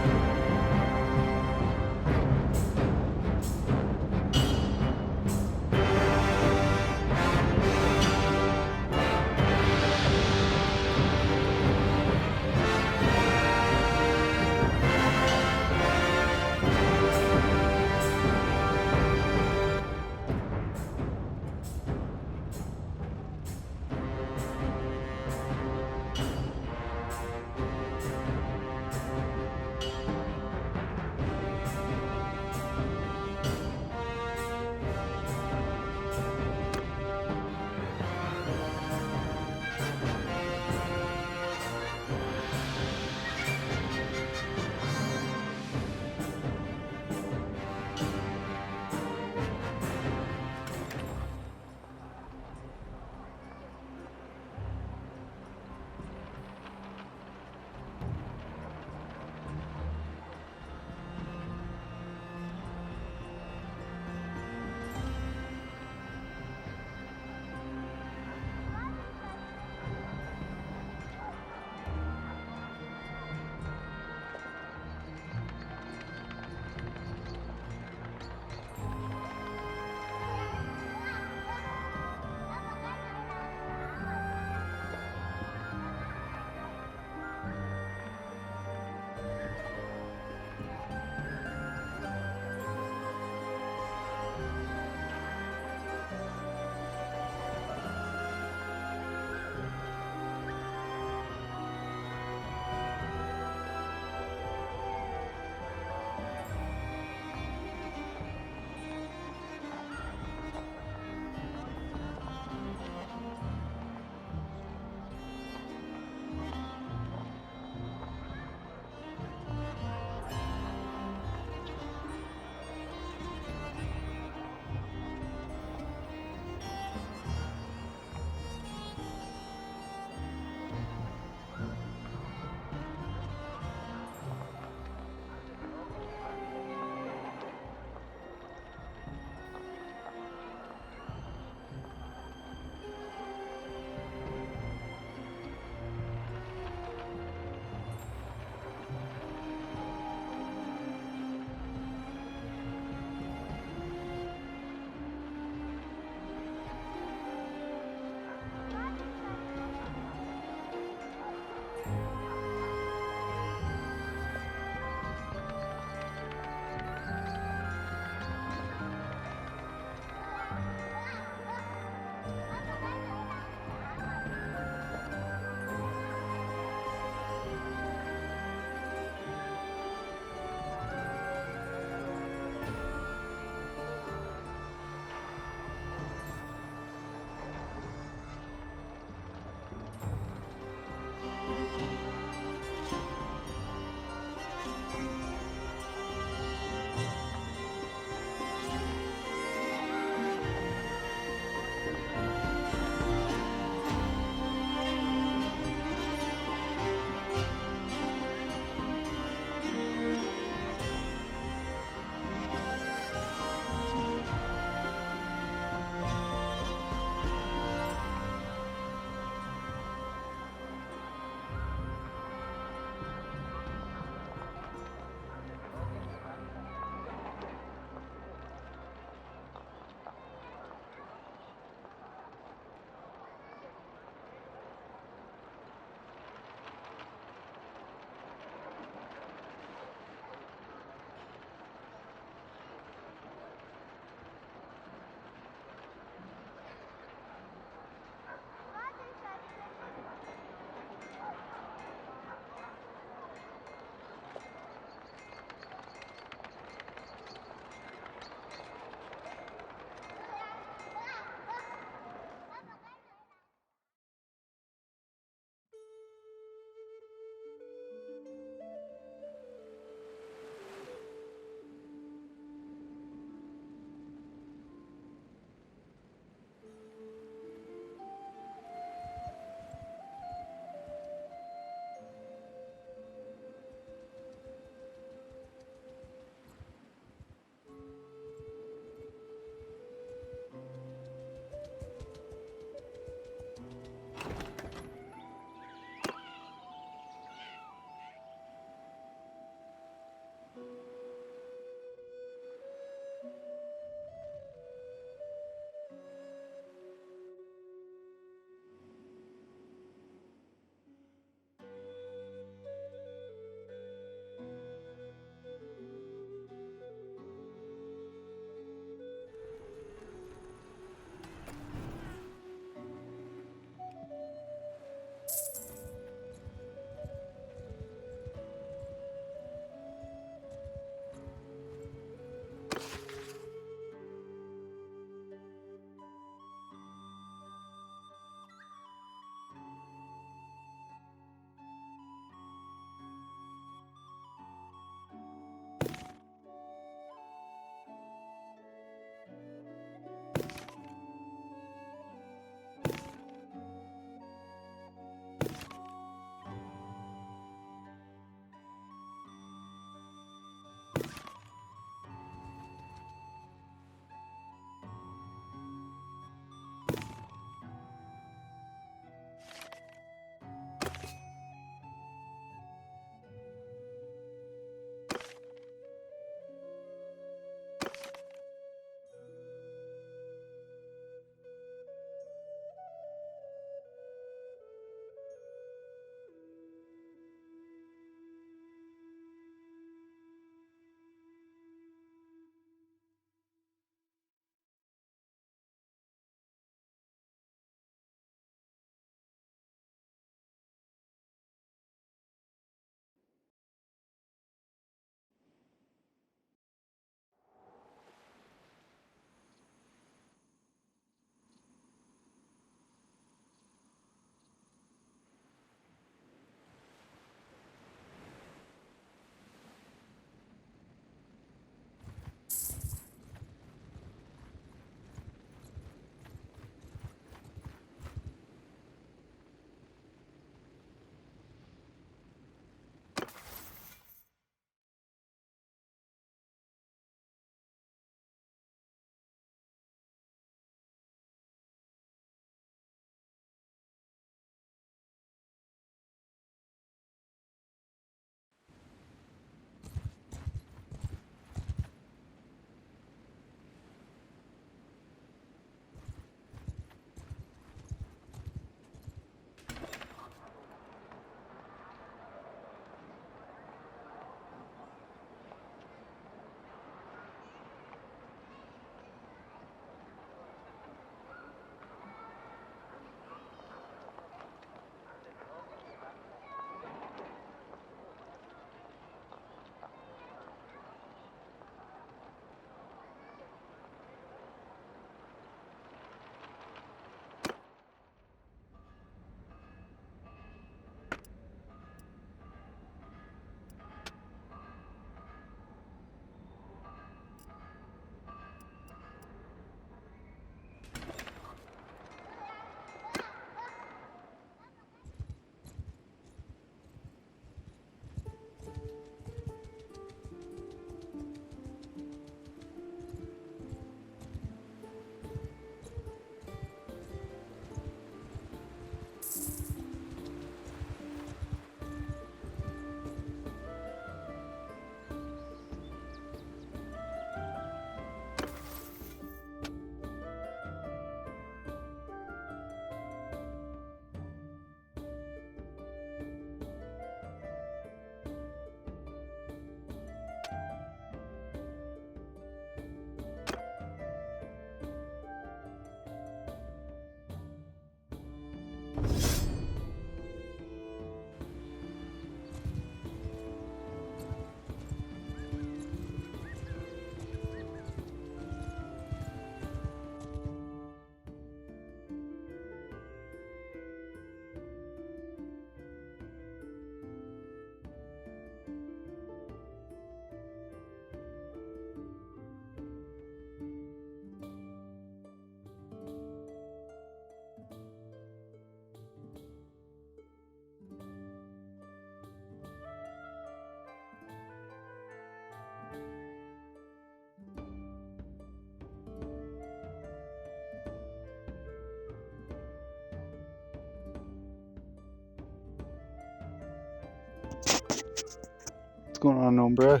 What's going on, Nombre?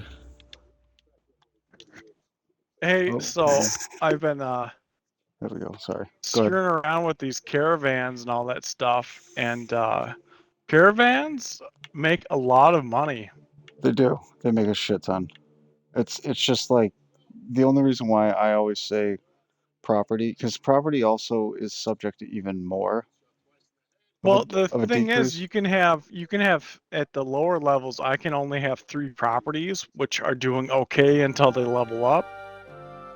Hey, Oh, so I've been there we go. Sorry. Go screwing ahead. around with these caravans and all that stuff, and caravans make a lot of money. They do. They make a shit ton. It's just like the only reason why I always say property, because property also is subject to even more Well, the of a thing is, decrease. you can have at the lower levels. I can only have 3 properties, which are doing okay until they level up.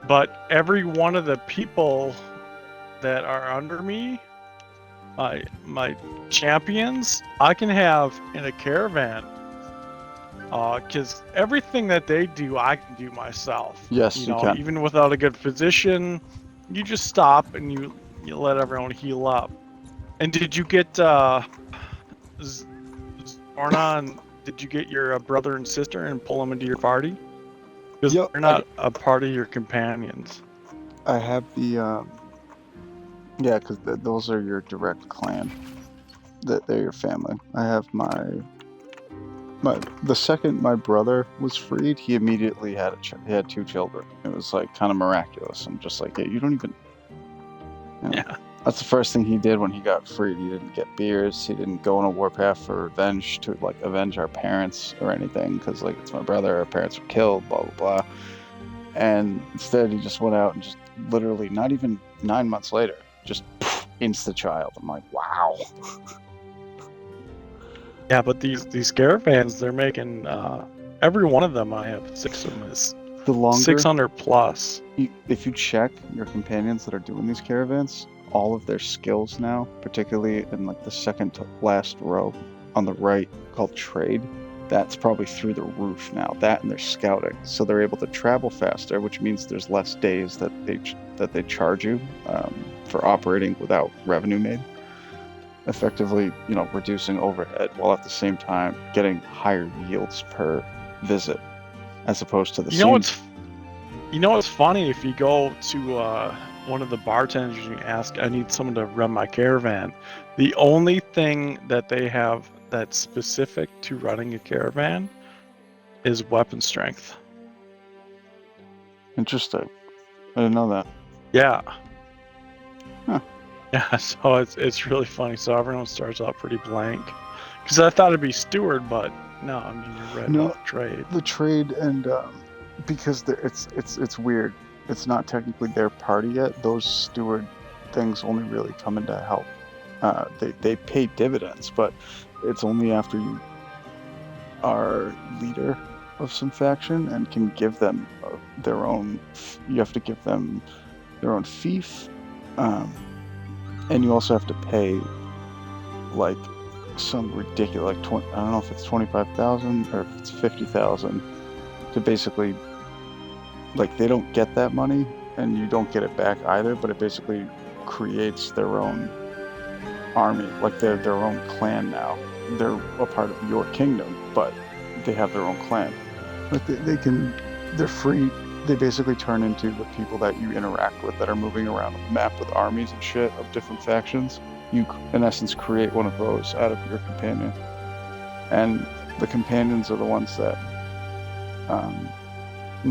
But every one of the people that are under me, my champions, I can have in a caravan. Because everything that they do, I can do myself. Yes, You you know, can. even without a good physician, you just stop and you let everyone heal up. And did you get Zorna? And did you get your brother and sister and pull them into your party? Because Yep, they're not a part of your companions. I have the yeah, because those are your direct clan. That they're your family. I have the second my brother was freed, he immediately had he had 2 children. It was like kind of miraculous. I'm just like, yeah, you don't even. You know, Yeah. That's the first thing he did when he got freed. He didn't get beers. He didn't go on a warpath for revenge to like avenge our parents or anything, because like it's my brother. Our parents were killed. Blah blah blah. And instead, he just went out and just literally, not even 9 months later, just insta child. I'm like, wow. Yeah, but these caravans, they're making every one of them. I have 6 of them is The longer 600 plus. If you check your companions that are doing these caravans, all of their skills now, particularly in like the second to last row on the right called trade, that's probably through the roof now. That and their scouting, so they're able to travel faster, which means there's less days that they charge you for operating without revenue made. Effectively, reducing overhead while at the same time getting higher yields per visit, as opposed to the same. You know what's funny? If you go to one of the bartenders and you ask, I need someone to run my caravan, the only thing that they have that's specific to running a caravan is weapon strength. Interesting. I didn't know that. Yeah. Huh. Yeah, so it's really funny. So everyone starts out pretty blank. Because I thought it'd be steward, but no, I mean, you're right about the trade. The trade, and because it's weird. It's not technically their party yet. Those steward things only really come in to help. They pay dividends, but it's only after you are leader of some faction and can give them their own. You have to give them their own fief, and you also have to pay like some ridiculous, like I don't know if it's 25,000 or if it's 50,000 to basically, like, they don't get that money and you don't get it back either, but it basically creates their own army, like they're their own clan now. They're a part of your kingdom, but they have their own clan. Like they're free. They basically turn into the people that you interact with that are moving around the map with armies and shit of different factions. You, in essence, create one of those out of your companion. And the companions are the ones that,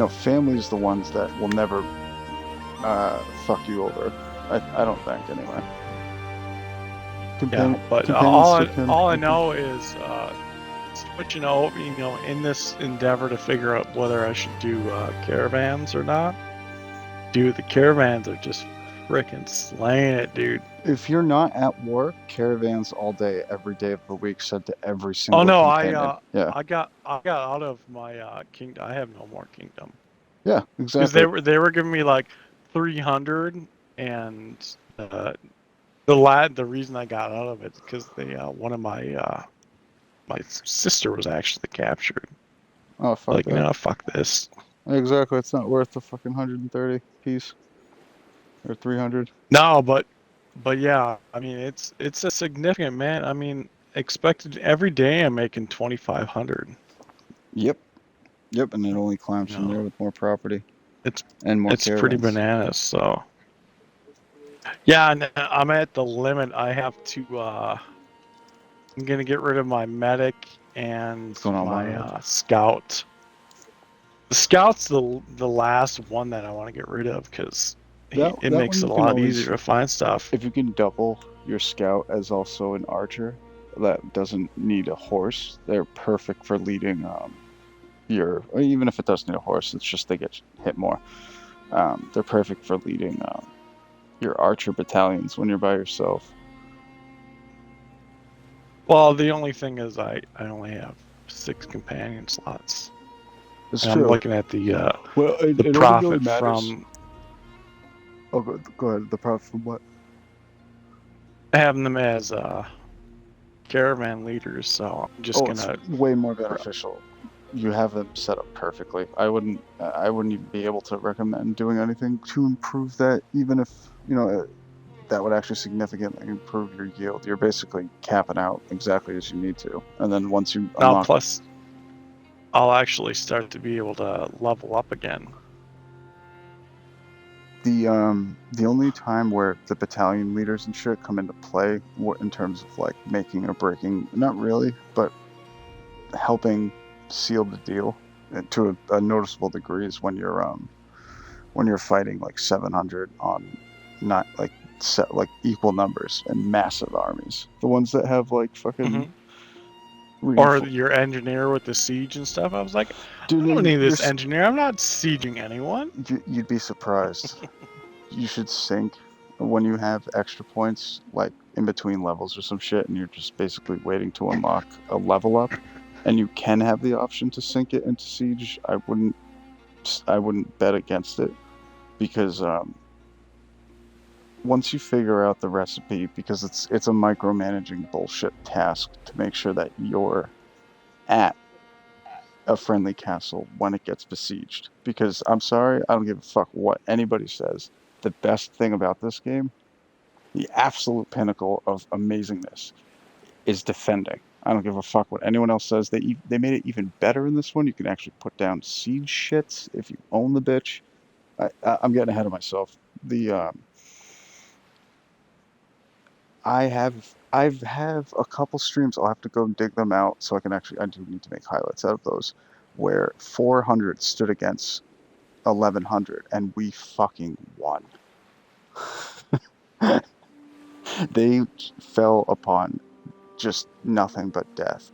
family is the ones that will never fuck you over. I don't think, anyway. Yeah, but all I know is switching over, in this endeavor to figure out whether I should do caravans or not. Dude, the caravans are just freaking slaying it, dude. If you're not at war, caravans all day, every day of the week, sent to every single. Oh no, companion. I got out of my kingdom. I have no more kingdom. Yeah, exactly. Because they were giving me like 300, and the reason I got out of it is because one of my sister was actually captured. Oh fuck! Like, no, fuck this. Exactly, it's not worth the fucking 130 piece or 300. No, but yeah, I mean it's a significant, man. I mean, expected every day I'm making 2,500. Yep, and it only climbs from there with more property. It's caravans. Pretty bananas. So yeah, and I'm at the limit. I have to I'm gonna get rid of my medic and going on, my Wild? scout. The scout's the last one that I want to get rid of because it That makes one it you a can lot always, easier to find stuff. if you can double your scout as also an archer that doesn't need a horse, they're perfect for leading or even if it does need a horse, it's just they get hit more. They're perfect for leading your archer battalions when you're by yourself. Well, the only thing is I only have 6 companion slots. It's And true. I'm looking at the Well, the it only profit really matters. from Oh, go ahead. The profit from what? having them as caravan leaders. So I'm just gonna. It's way more beneficial. You have them set up perfectly. I wouldn't even be able to recommend doing anything to improve that, even if that would actually significantly improve your yield. You're basically capping out exactly as you need to, and then once you Now, unlock. plus, I'll actually start to be able to level up again. The only time where the battalion leaders and shit come into play in terms of like making or breaking, not really, but helping seal the deal to a noticeable degree is when you're fighting like 700 on not like equal numbers and massive armies. The ones that have like fucking Or your engineer with the siege and stuff. I was like, Dude, I don't need this you're engineer. I'm not sieging anyone. You'd be surprised. You should sync when you have extra points, like in between levels or some shit, and you're just basically waiting to unlock a level up, and you can have the option to sync it into Siege. I wouldn't bet against it, because once you figure out the recipe, because it's a micromanaging bullshit task to make sure that you're at a friendly castle when it gets besieged. Because I'm sorry, I don't give a fuck what anybody says. The best thing about this game, the absolute pinnacle of amazingness, is defending. I don't give a fuck what anyone else says. They made it even better in this one. You can actually put down siege shits if you own the bitch. I'm getting ahead of myself. I've a couple streams. I'll have to go dig them out so I do need to make highlights out of those, where 400 stood against 1100 and we fucking won. They fell upon just nothing but death.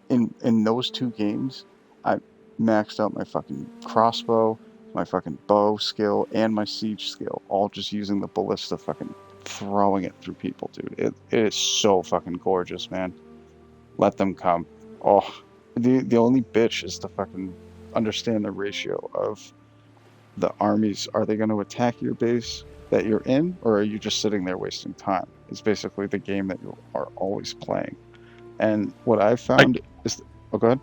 In those 2 games, I maxed out my fucking crossbow, my fucking bow skill, and my siege skill, all just using the ballista, fucking throwing it through people, dude. It is so fucking gorgeous, man. Let them come. Oh, the only bitch is to fucking understand the ratio of the armies. Are they going to attack your base that you're in, or are you just sitting there wasting time? It's basically the game that you are always playing. And what I've found is... Oh, go ahead.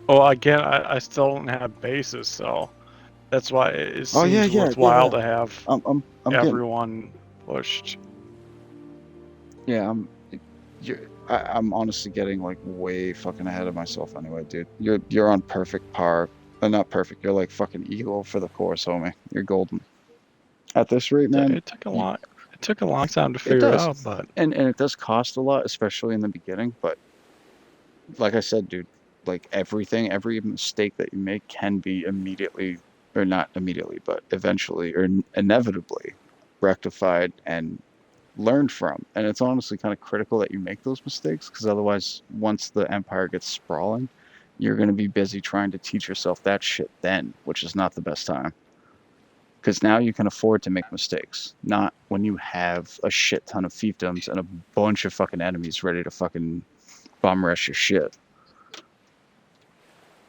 Well, again, I still don't have bases, so that's why it seems worthwhile to have I'm everyone pushed. Yeah, I'm honestly getting like way fucking ahead of myself anyway, dude. You're on perfect par. Not perfect. You're like fucking eagle for the course, homie. You're golden. At this rate, man. It took a long time to It figure it does. out, but And it does cost a lot, especially in the beginning. But like I said, dude, like every mistake that you make can be immediately, or not immediately, but eventually or inevitably rectified and learned from. And it's honestly kind of critical that you make those mistakes, because otherwise, once the empire gets sprawling, you're going to be busy trying to teach yourself that shit then, which is not the best time. Because now you can afford to make mistakes, not when you have a shit ton of fiefdoms and a bunch of fucking enemies ready to fucking bomb rush your shit.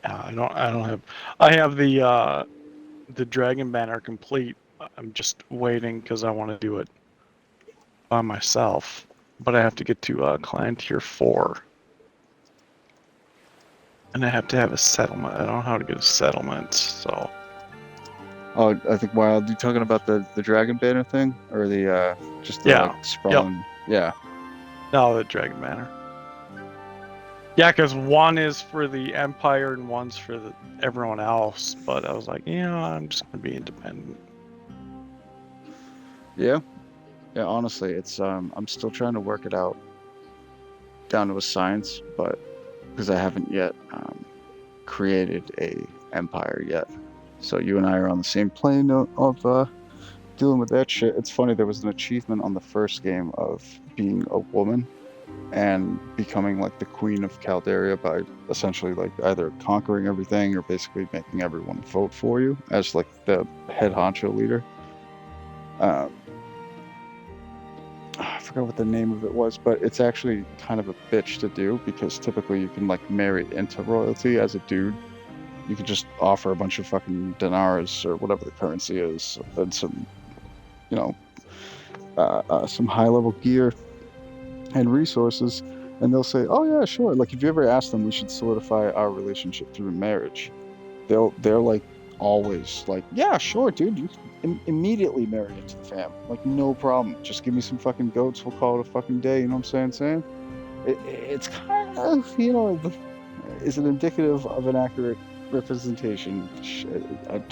I have the dragon banner complete. I'm just waiting because I want to do it by myself, but I have to get to clan tier 4, and I have to have a settlement. I don't know how to get a settlement, so. Oh, I think Wild, you talking about the dragon banner thing, or the just the like sprawling? Yeah. No, the dragon banner. Yeah, because one is for the empire and one's for everyone else. But I was like, I'm just gonna be independent. Yeah. Honestly, it's I'm still trying to work it out. down to a science, but because I haven't yet created a empire yet. So you and I are on the same plane of dealing with that shit. It's funny, there was an achievement on the first game of being a woman and becoming like the queen of Calderia by essentially like either conquering everything or basically making everyone vote for you as like the head honcho leader. I forgot what the name of it was, but it's actually kind of a bitch to do because typically you can like marry into royalty as a dude. You could just offer a bunch of fucking dinars or whatever the currency is and some, you know, some high level gear and resources, and they'll say, "Oh yeah, sure." Like if you ever ask them, we should solidify our relationship through marriage, they're like always like, "Yeah, sure, dude. You can immediately marry into the fam. Like no problem. Just give me some fucking goats. We'll call it a fucking day." You know what I'm saying? It's kind of, you know, is it indicative of an accurate representation?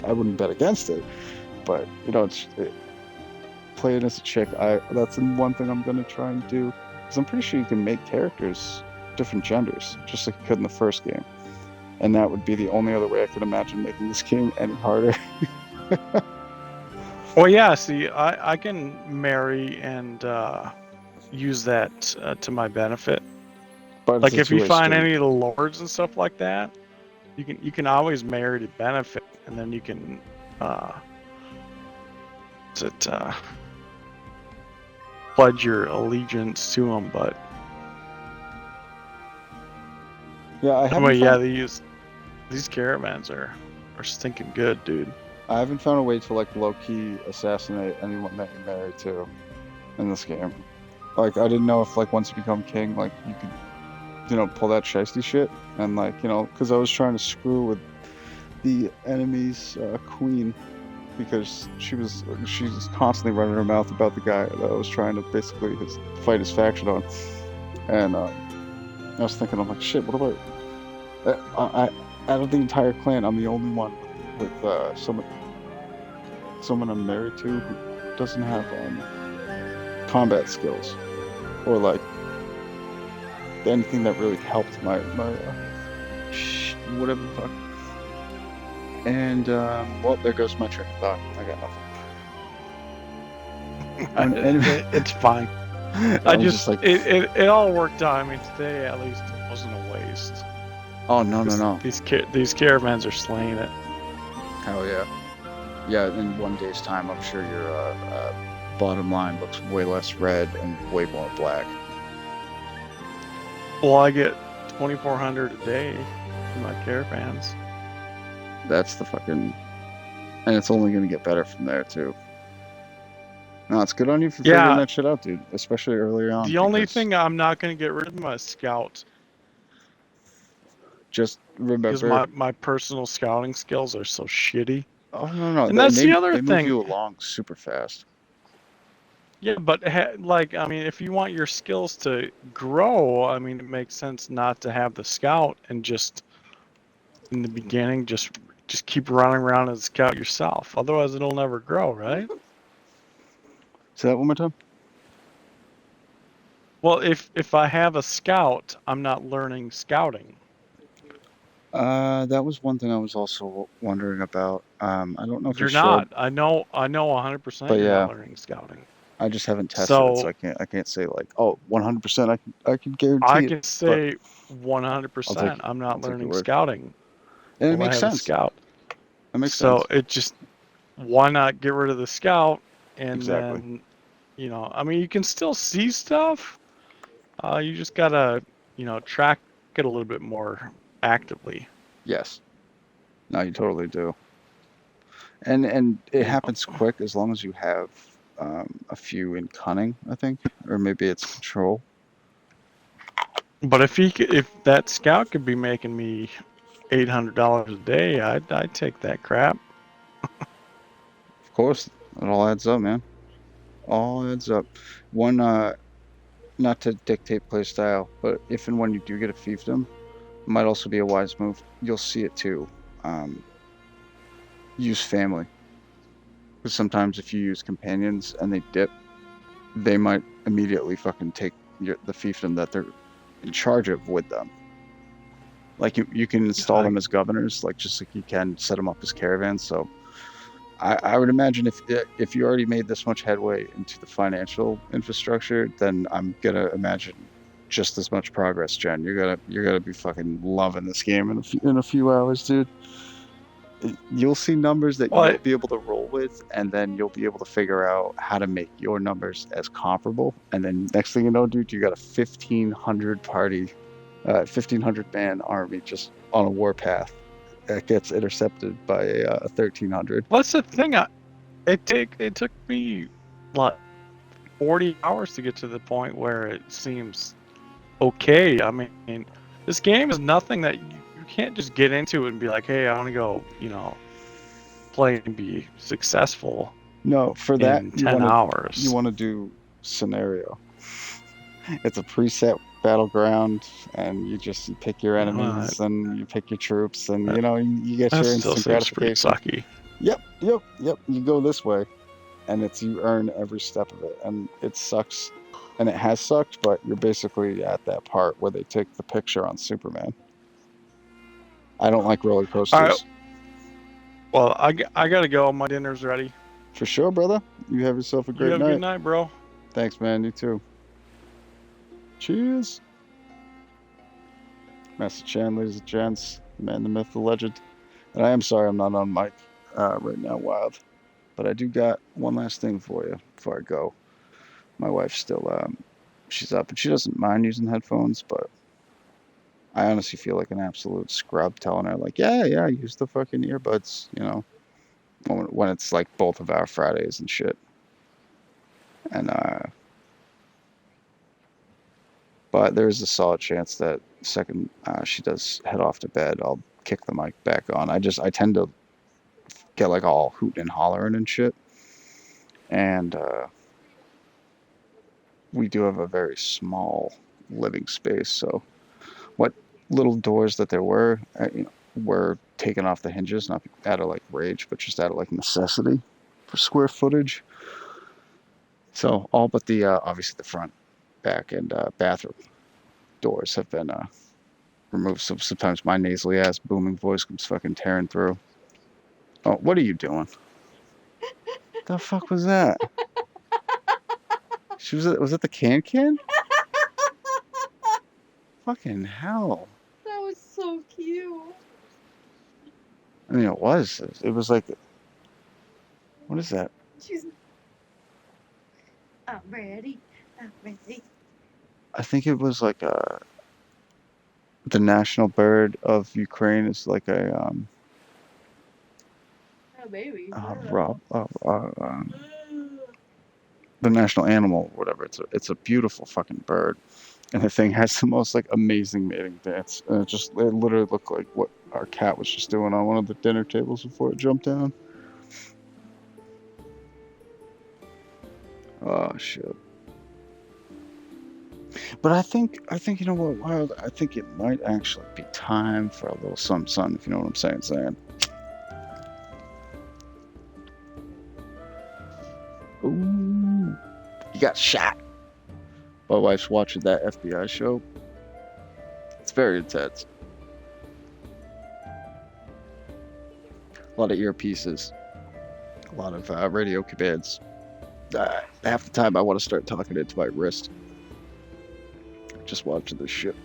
I wouldn't bet against it, but you know, playing as a chick, that's one thing I'm gonna try and do, because I'm pretty sure you can make characters different genders, just like you could in the first game, and that would be the only other way I could imagine making this game any harder. Well, yeah. See, I can marry and use that to my benefit. But like it's a if you two-way find street. any of the lords and stuff like that, you can always marry to benefit, and then you can pledge your allegiance to them. But yeah, I haven't. Anyway, yeah, these caravans are stinking good, dude. I haven't found a way to like low-key assassinate anyone that you're married to in this game. Like I didn't know if like once you become king, like you could, you know, pull that shiesty shit, and like, you know, because I was trying to screw with the enemy's queen, because she's constantly running her mouth about the guy that I was trying to basically fight his faction on, and I was thinking, I'm like, shit, what about out of the entire clan, I'm the only one with someone I'm married to who doesn't have combat skills or like anything that really helped my whatever the fuck. And well, there goes my train of thought. I got nothing. Anyway, it's fine. I just like, it all worked out. I mean, today at least it wasn't a waste. Oh no. These caravans are slaying it. Hell yeah. Yeah, in 1 day's time, I'm sure your bottom line looks way less red and way more black. Well, I get 2,400 a day from my caravans. That's the fucking, and it's only gonna get better from there too. No, it's good on you for figuring that shit out, dude. Especially early on. The only thing I'm not gonna get rid of my scout. Just remember, because my personal scouting skills are so shitty. Oh no! And that's the other they thing. Move you along super fast. Yeah, but like, I mean, if you want your skills to grow, I mean, it makes sense not to have the scout and just in the beginning just keep running around as a scout yourself. Otherwise, it'll never grow, right? Say that one more time. Well, if I have a scout, I'm not learning scouting. That was one thing I was also wondering about. I don't know if you're not. I know 100%. But you're yeah, not learning scouting. I just haven't tested it, so I can't say like, oh, 100%. I can guarantee. I can say 100%. I'm not learning scouting. And it makes sense. Scout. That makes sense. sense. So it just, why not get rid of the scout and then, you know, I mean, you can still see stuff. You just gotta, you know, track it a little bit more actively. Yes. No, you totally do. And it happens quick as long as you have a few in cunning, I think, or maybe it's control. But if that scout could be making me $800 a day, I'd take that crap. Of course, it all adds up, man. All adds up. One, not to dictate play style, but if and when you do get a fiefdom, it might also be a wise move. You'll see it too. Use family. Because sometimes if you use companions and they dip, they might immediately fucking take the fiefdom that they're in charge of with them. Like you can install them as governors, like just like you can set them up as caravans. So I would imagine if you already made this much headway into the financial infrastructure, then I'm gonna imagine just as much progress, Jen. You're gonna be fucking loving this game in a few hours, dude. You'll see numbers that you'll be able to roll with, and then you'll be able to figure out how to make your numbers as comparable. And then next thing you know, dude, you got a 1,500 man army just on a warpath that gets intercepted by a 1,300. Well, that's the thing. It took me what 40 hours to get to the point where it seems okay. I mean, this game is nothing that you can't just get into it and be like, hey, I want to go, play and be successful. No, for that in 10 hours. You want to do scenario. It's a preset battleground, and you pick your enemies and you pick your troops, and you get your instant gratification. Pretty sucky. Yep. You go this way, and you earn every step of it, and it sucks, and it has sucked, but you're basically at that part where they take the picture on Superman. I don't like roller coasters. All right. Well, I gotta go. My dinner's ready. For sure, brother. You have yourself a great night. Good night, bro. Thanks, man. You too. Cheers. Master Chan, ladies and gents, the man, the myth, the legend. And I am sorry I'm not on mic right now, Wild. But I do got one last thing for you before I go. My wife's still, she's up, and she doesn't mind using headphones, but I honestly feel like an absolute scrub telling her, like, yeah, use the fucking earbuds, when it's like both of our Fridays and shit. And, but there is a solid chance that the second she does head off to bed, I'll kick the mic back on. I tend to get like all hooting and hollering and shit. And we do have a very small living space, so what little doors that there were taken off the hinges, not out of like rage, but just out of like necessity for square footage. So all but the obviously the front, back, and bathroom doors have been removed. So sometimes my nasally ass booming voice comes fucking tearing through. Oh, what are you doing? The fuck was that? Was it the can? Fucking hell. That was so cute. I mean, it was like, what is that? I'm ready. I think it was like the national bird of Ukraine is like a Oh, baby. The national animal, whatever. It's a beautiful fucking bird, and the thing has the most like amazing mating dance. And it literally looked like what our cat was just doing on one of the dinner tables before it jumped down. Oh shit. But I think you know what, Wild? I think it might actually be time for a little something, if you know what I'm saying. Ooh, you got shot. My wife's watching that FBI show. It's very intense. A lot of earpieces, a lot of radio commands. Half the time I want to start talking into my wrist. Just watching this shit.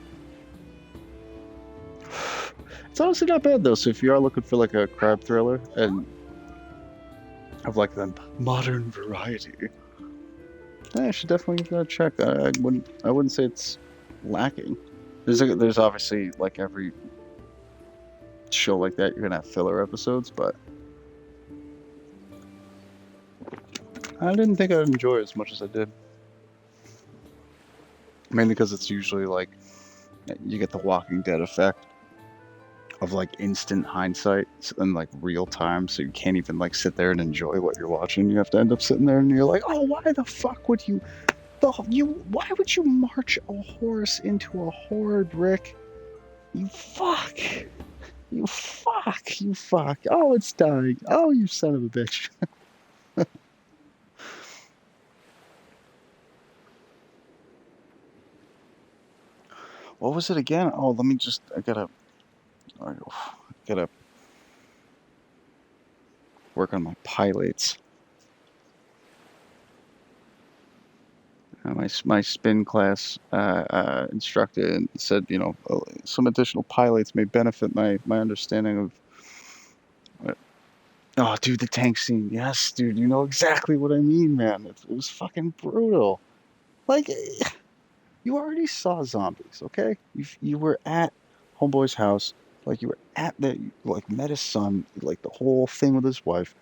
It's honestly not bad though. So if you are looking for like a crime thriller and of like the modern variety, I should definitely give that a check. I wouldn't say it's lacking. There's obviously like every show like that, you're gonna have filler episodes, but I didn't think I'd enjoy it as much as I did. Mainly because it's usually like you get the Walking Dead effect of like instant hindsight and like real time, so you can't even like sit there and enjoy what you're watching. You have to end up sitting there and you're like, oh, why the fuck would why would you march a horse into a horde, Rick? You fuck. Oh, it's dying. Oh, you son of a bitch. What was it again? Oh, let me just. I gotta work on my pilates. My spin class instructor said, some additional pilates may benefit my understanding of. Oh, dude, the tank scene. Yes, dude, you know exactly what I mean, man. It was fucking brutal. Like, you already saw zombies, okay? You were at Homeboy's house, like you were at the, like met his son, like the whole thing with his wife.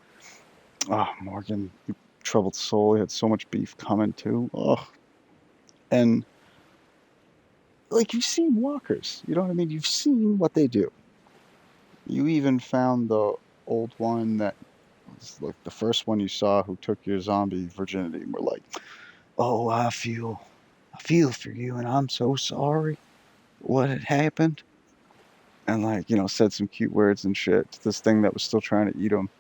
Oh, Morgan, you troubled soul. He had so much beef coming too. Oh, and like you've seen walkers, you know what I mean? You've seen what they do. You even found the old one that was like the first one you saw who took your zombie virginity and were like, "Oh, I feel for you, and I'm so sorry what had happened." And like, said some cute words and shit to this thing that was still trying to eat him.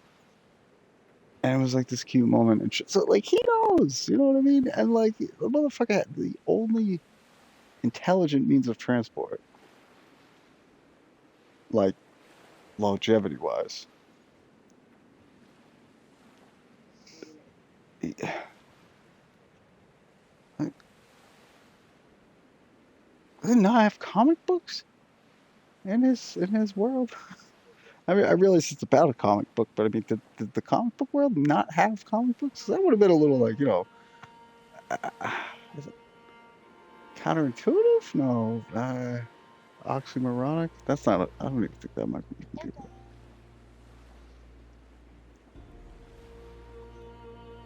And it was like this cute moment and shit. So like he knows, you know what I mean? And like the motherfucker had the only intelligent means of transport, like longevity wise. Like, did he not have comic books in his world? I mean, I realize it's about a comic book, but I mean, did the comic book world not have comic books? That would have been a little like, is it counterintuitive? No, oxymoronic. That's not. I don't even think that might be.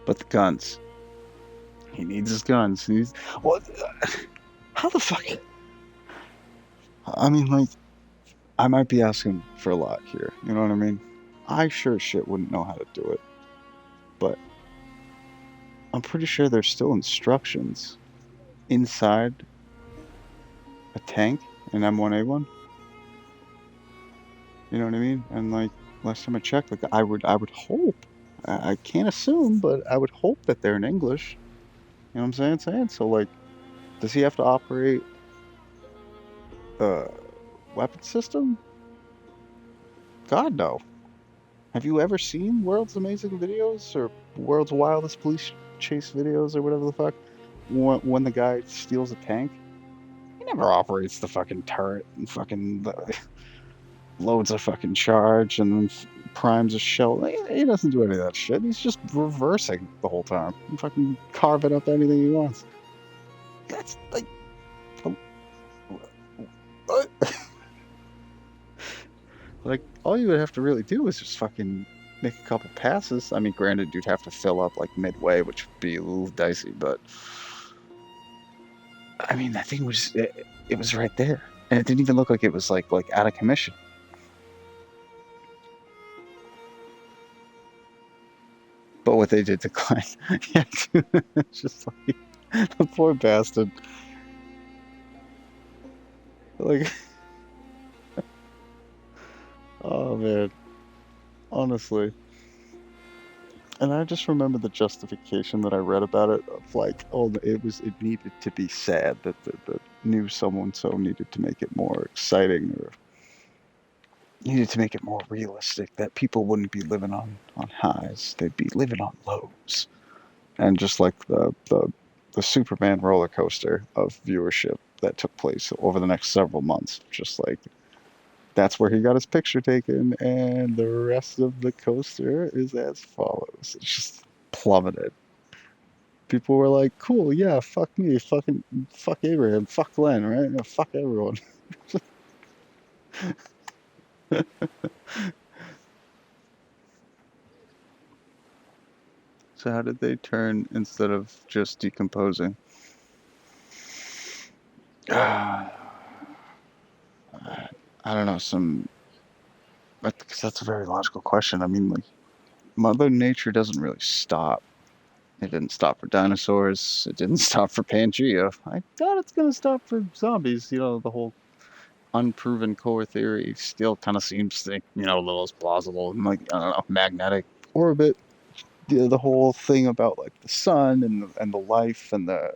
But the guns. He needs his guns. What? How the fuck? I mean, like, I might be asking for a lot here. You know what I mean? I sure as shit wouldn't know how to do it, but I'm pretty sure there's still instructions inside a tank in M1A1. You know what I mean? And like last time I checked, like I would hope. I can't assume, but I would hope that they're in English. You know what I'm saying? So like, does he have to operate a weapon system? God no. Have you ever seen World's Amazing Videos or World's Wildest Police Chase videos or whatever the fuck? When the guy steals a tank, he never operates the fucking turret and fucking loads a fucking charge and then primes a shell. He doesn't do any of that shit. He's just reversing the whole time. He fucking carving up anything he wants. That's like. Like, all you would have to really do is just fucking make a couple passes. I mean, granted, you'd have to fill up like midway, which would be a little dicey, but I mean, that thing was it was right there, and it didn't even look like it was like out of commission. But what they did to Klein, yeah, it's just like the poor bastard. Like, oh man, honestly. And I just remember the justification that I read about it of like, oh, it needed to be sad that the new someone so needed to make it more exciting or needed to make it more realistic, that people wouldn't be living on highs, they'd be living on lows. And just like the Superman roller coaster of viewership that took place over the next several months, just like that's where he got his picture taken, and the rest of the coaster is as follows. It's just plummeted. People were like, cool, yeah, fuck me, fuck Abraham, fuck Glenn, right? No, fuck everyone. So how did they turn instead of just decomposing? I don't know, because that's a very logical question. I mean, like, Mother Nature doesn't really stop. It didn't stop for dinosaurs. It didn't stop for Pangea. I doubt it's going to stop for zombies. The whole unproven core theory still kind of seems to, a little as plausible. And like, I don't know, magnetic orbit. The whole thing about like the sun and the life and the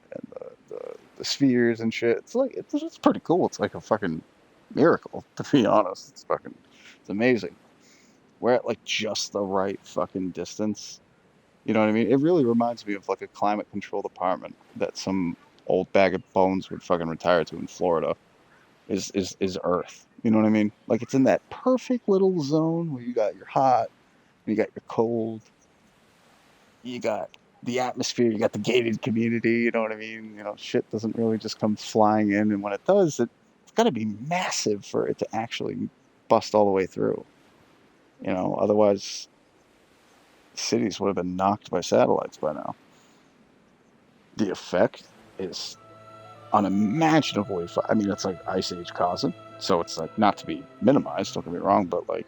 the spheres and shit. It's like it's pretty cool. It's like a fucking miracle, to be honest. It's amazing. We're at like just the right fucking distance. You know what I mean? It really reminds me of like a climate controlled apartment that some old bag of bones would fucking retire to in Florida. Is Earth. You know what I mean? Like it's in that perfect little zone where you got your hot, you got your cold, you got the atmosphere, you got the gated community, you know what I mean? You know, shit doesn't really just come flying in, and when it does, it's got to be massive for it to actually bust all the way through. You know, otherwise cities would have been knocked by satellites by now. The effect is unimaginably I mean, it's like Ice Age causing, so it's like not to be minimized, don't get me wrong, but like,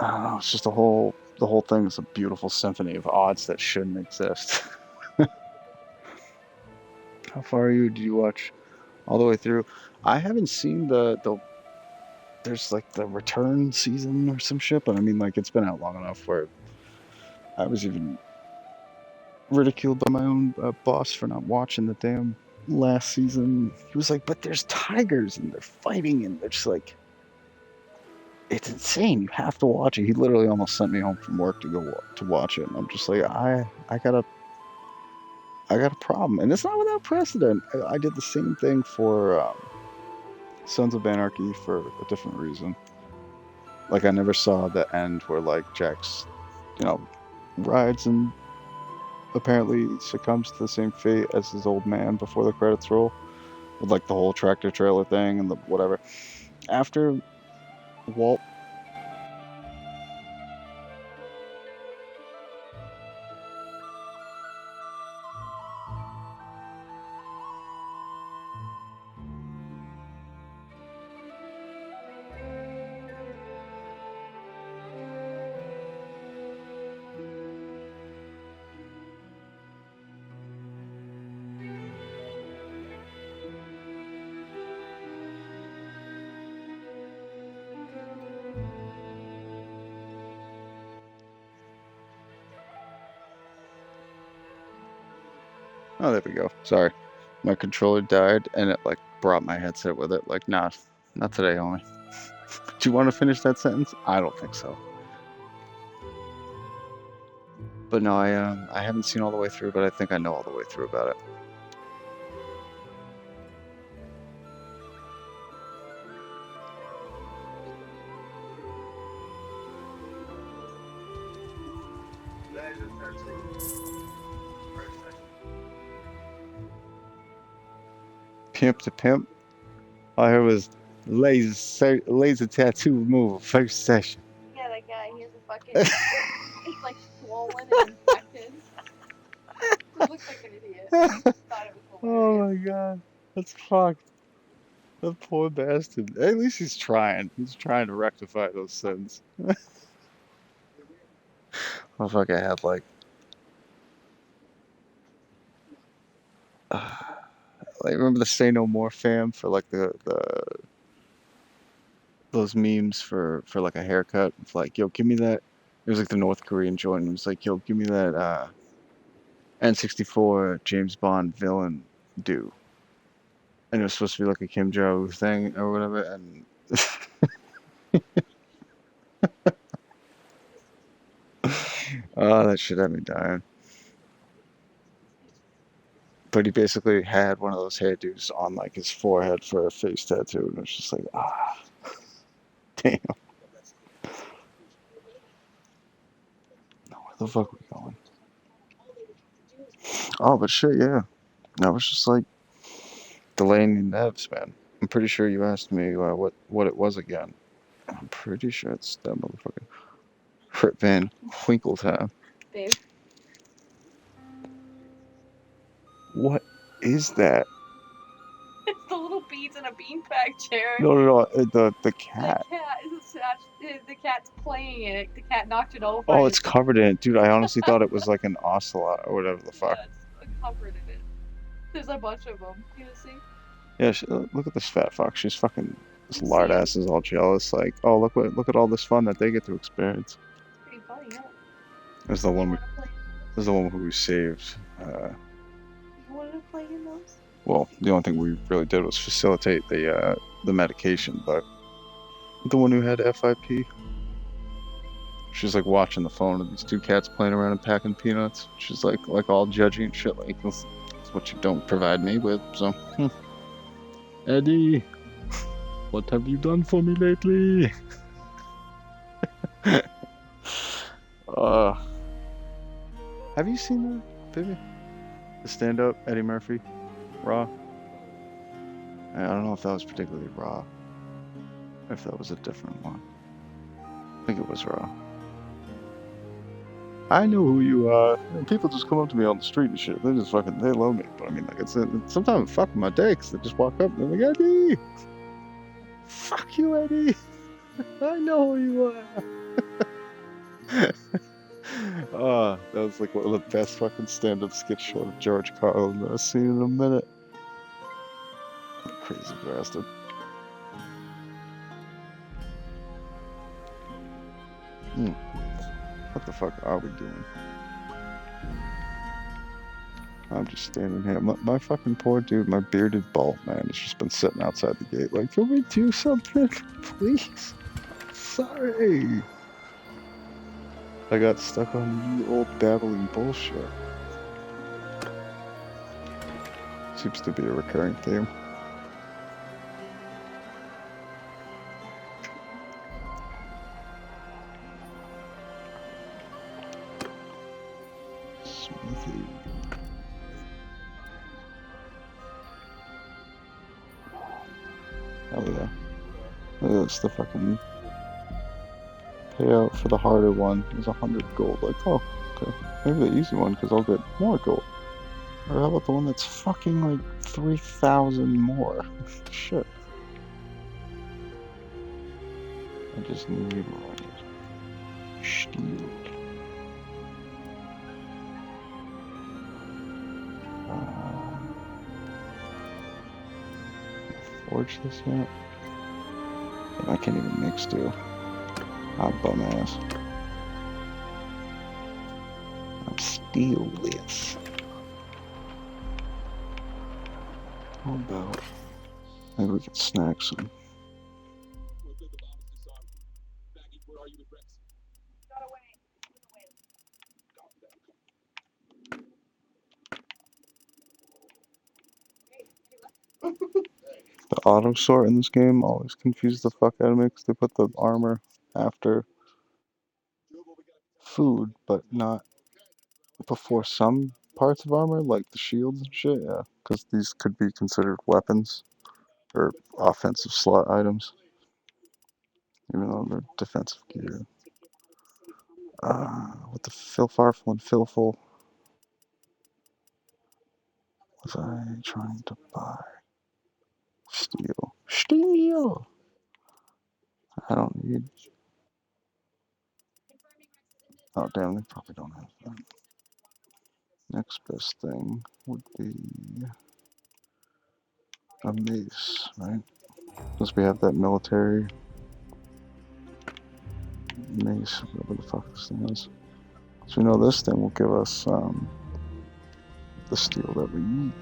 I don't know, it's just the whole thing is a beautiful symphony of odds that shouldn't exist. How far are you? Did you watch all the way through? I haven't seen the there's like the return season or some shit, but I mean, like, it's been out long enough where I was even ridiculed by my own boss for not watching the damn last season. He was like, but there's tigers and they're fighting and they're just like, it's insane. You have to watch it. He literally almost sent me home from work to go to watch it, and I'm just like, I got a problem, and it's not without precedent. I did the same thing for Sons of Anarchy for a different reason. Like, I never saw the end where like Jax, you know, rides and apparently succumbs to the same fate as his old man before the credits roll, with like the whole tractor trailer thing and the whatever. After Walt Oh, there we go. Sorry. My controller died and it like brought my headset with it. Like, nah, not today, homie. Do you want to finish that sentence? I don't think so. But no, I haven't seen all the way through, but I think I know all the way through about it. Pimp to pimp. All I heard was laser tattoo removal first session. Yeah, that guy, he has a fucking, it's like swollen and infected. He looks like an idiot. I thought it was hilarious. Oh my god, that's fucked. That poor bastard. At least he's trying. He's trying to rectify those sins. Oh fuck, I had like remember the Say No More fam for like the those memes for like a haircut. It's like, yo, give me that. It was like the North Korean joint. It was like, yo, give me that N64 James Bond villain do. And it was supposed to be like a Kim Jong thing or whatever. And oh, that shit had me dying. But he basically had one of those hairdos on like his forehead for a face tattoo, and it's just like, ah, damn. Where the fuck are we going? Oh, but shit, yeah. I was just like delaying the nevs, man. I'm pretty sure you asked me what it was again. I'm pretty sure it's that motherfucker. Rip Van Winkle-time. Babe. What is that? It's the little beads in a beanbag chair. No, the cat. The cat is attached. The cat's playing it. The cat knocked it over. Oh, it's covered in it. Dude, I honestly thought it was like an ocelot or whatever the fuck. Yeah, it's covered in it. There's a bunch of them. You see? Yeah, look at this fat fuck. She's fucking, this lard ass is all jealous. Like, oh, look at all this fun that they get to experience. Pretty funny, huh? There's the one who we saved of playing those? Well, the only thing we really did was facilitate the medication, but the one who had FIP, she's like watching the phone of these two cats playing around and packing peanuts. She's like all judgy and shit. Like that's what you don't provide me with. So, Eddie, what have you done for me lately? Have you seen that, baby? The stand-up Eddie Murphy, Raw. I don't know if that was particularly Raw, or if that was a different one. I think it was Raw. I know who you are. And people just come up to me on the street and shit. They just fucking, they love me. But I mean, like, it's sometimes fuck with my day, because they just walk up and they're like, Eddie! Fuck you, Eddie! I know who you are! That was like one of the best fucking stand-up sketch show of George Carlin that I've seen in a minute. Crazy bastard. What the fuck are we doing? I'm just standing here. My fucking poor dude, my bearded bald man, has just been sitting outside the gate like, can we do something? Please? Sorry. I got stuck on the old babbling bullshit. Seems to be a recurring theme. Smithy. Hell yeah. That's the fucking payout for the harder one is 100 gold. Like, oh, okay. Maybe the easy one, because I'll get more gold. Or how about the one that's fucking like 3,000 more? Shit. I just need more steel. Forge this yet? I can't even make steel. I'm bum ass. I'm steelless. How about maybe we can snack some? The auto sort in this game always confused the fuck out of me because they put the armor after food, but not before some parts of armor, like the shields and shit. Yeah, because these could be considered weapons or offensive slot items, even though they're defensive gear. What the filfarful and filful was I trying to buy? Steel. Steel! I don't need... Oh, damn, they probably don't have that. Next best thing would be a mace, right? Because we have that military mace, whatever the fuck this thing is. So we know this thing will give us the steel that we need.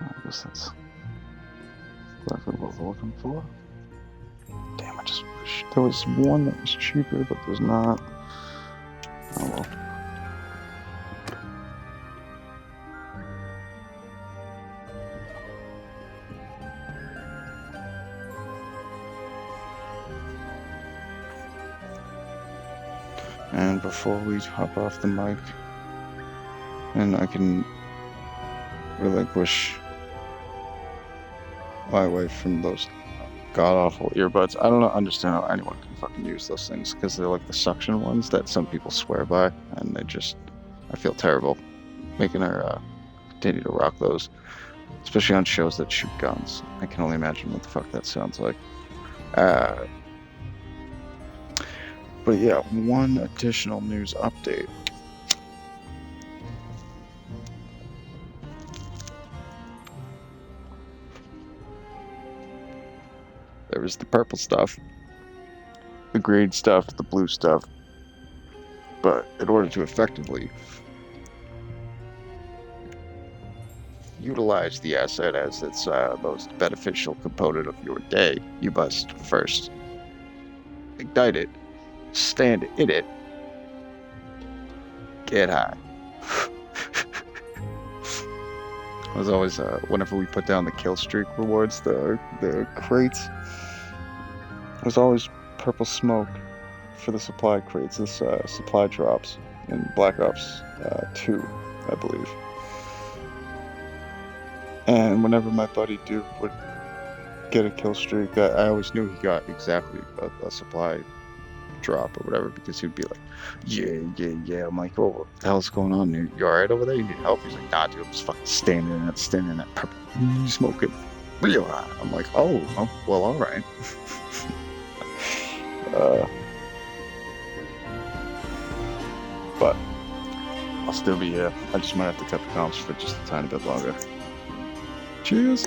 I guess that's exactly what we're looking for. Damn, I just wish there was one that was cheaper, but there's not. Oh well. And before we hop off the mic, and I can relinquish my wife from those god-awful earbuds. I don't understand how anyone can fucking use those things, because they're like the suction ones that some people swear by, and they just, I feel terrible making her continue to rock those, especially on shows that shoot guns. I can only imagine what the fuck that sounds like. But yeah, one additional news update. There was the purple stuff, the green stuff, the blue stuff. But in order to effectively utilize the asset as its most beneficial component of your day, you must first ignite it, stand in it, get high. It was always, whenever we put down the kill streak rewards, the crates, it was always purple smoke for the supply crates, this supply drops in Black Ops 2, I believe. And whenever my buddy Duke would get a kill streak, I always knew he got exactly a supply drop or whatever, because he'd be like, yeah. I'm like, oh, what the hell's going on? You alright over there? You need help? He's like, nah, dude, I'm just fucking standing in that purple smoking real hot. I'm like, oh well, alright. But I'll still be here. I just might have to cut the comps for just a tiny bit longer. Cheers!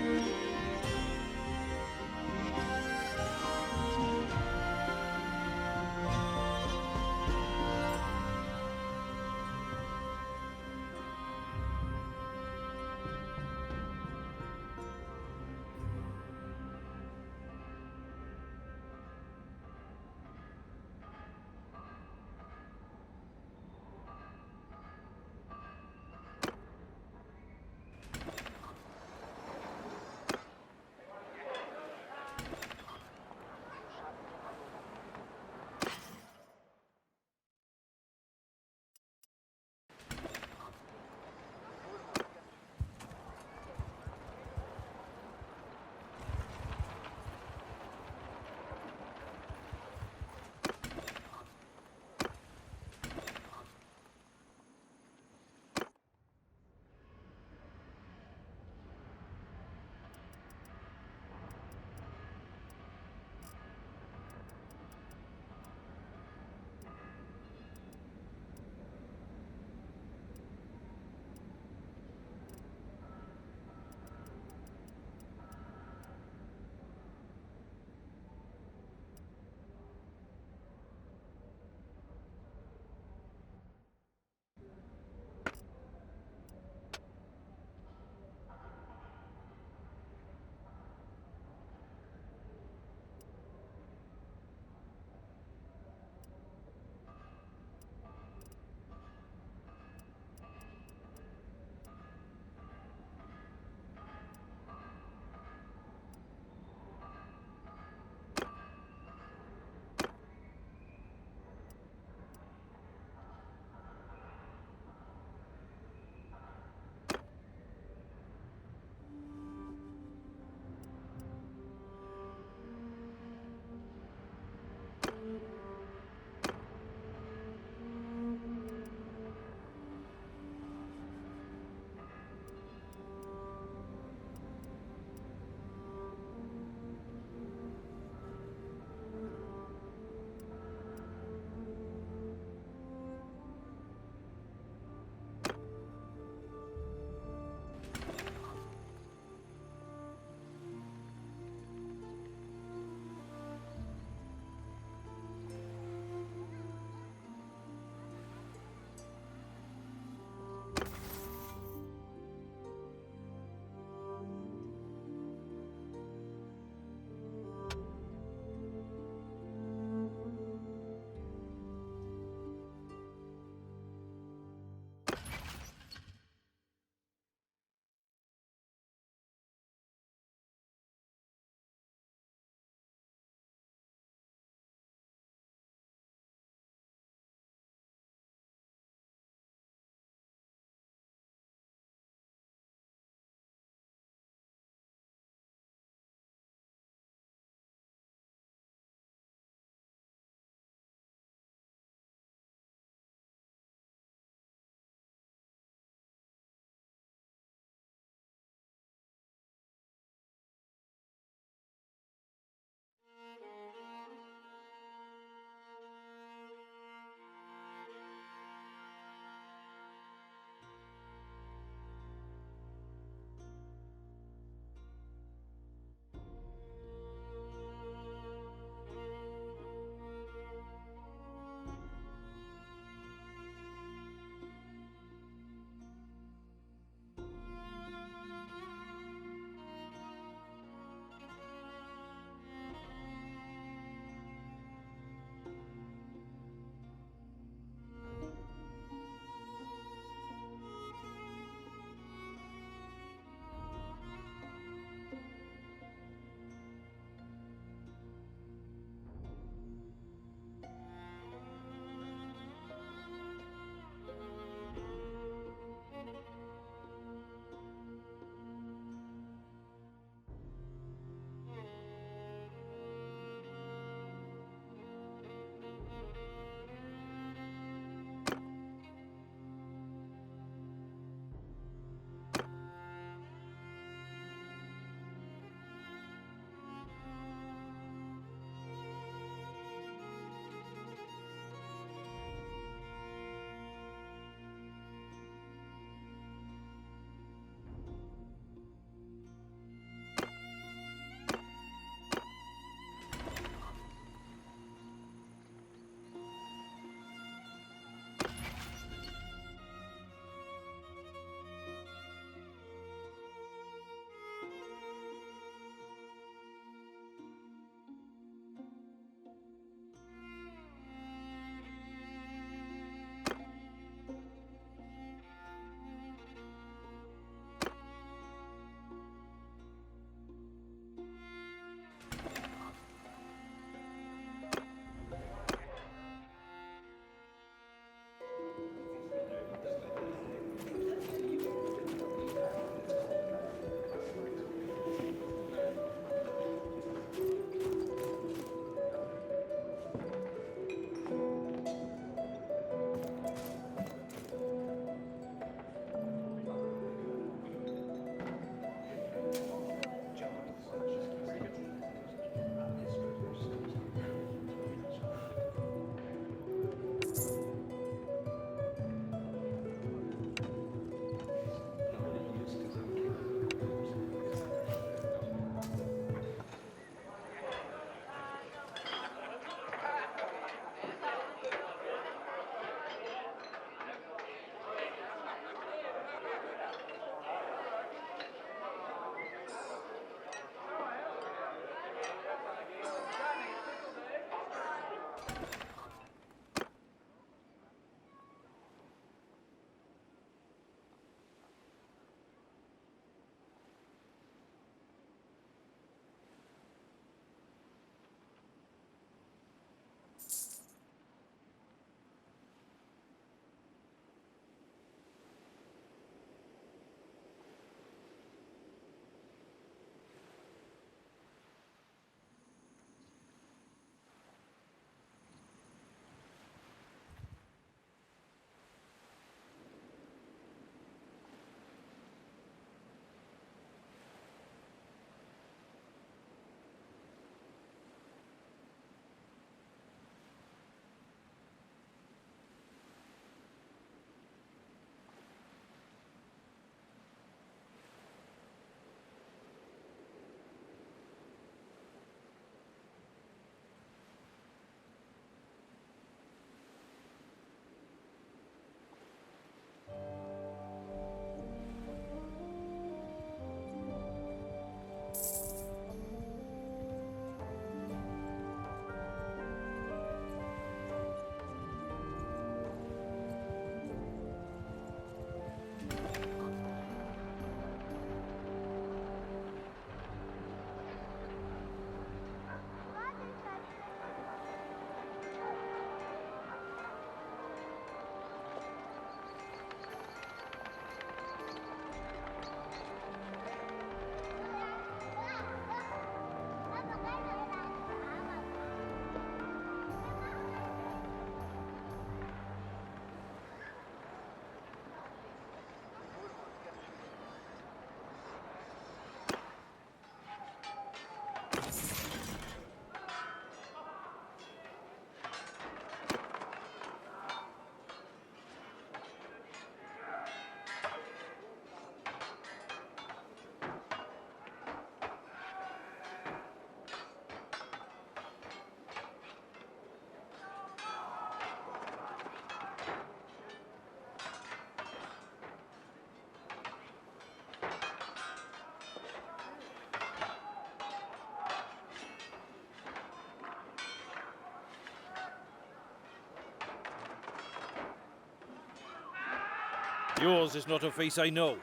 Yours is not a face I know.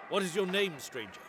What is your name, stranger?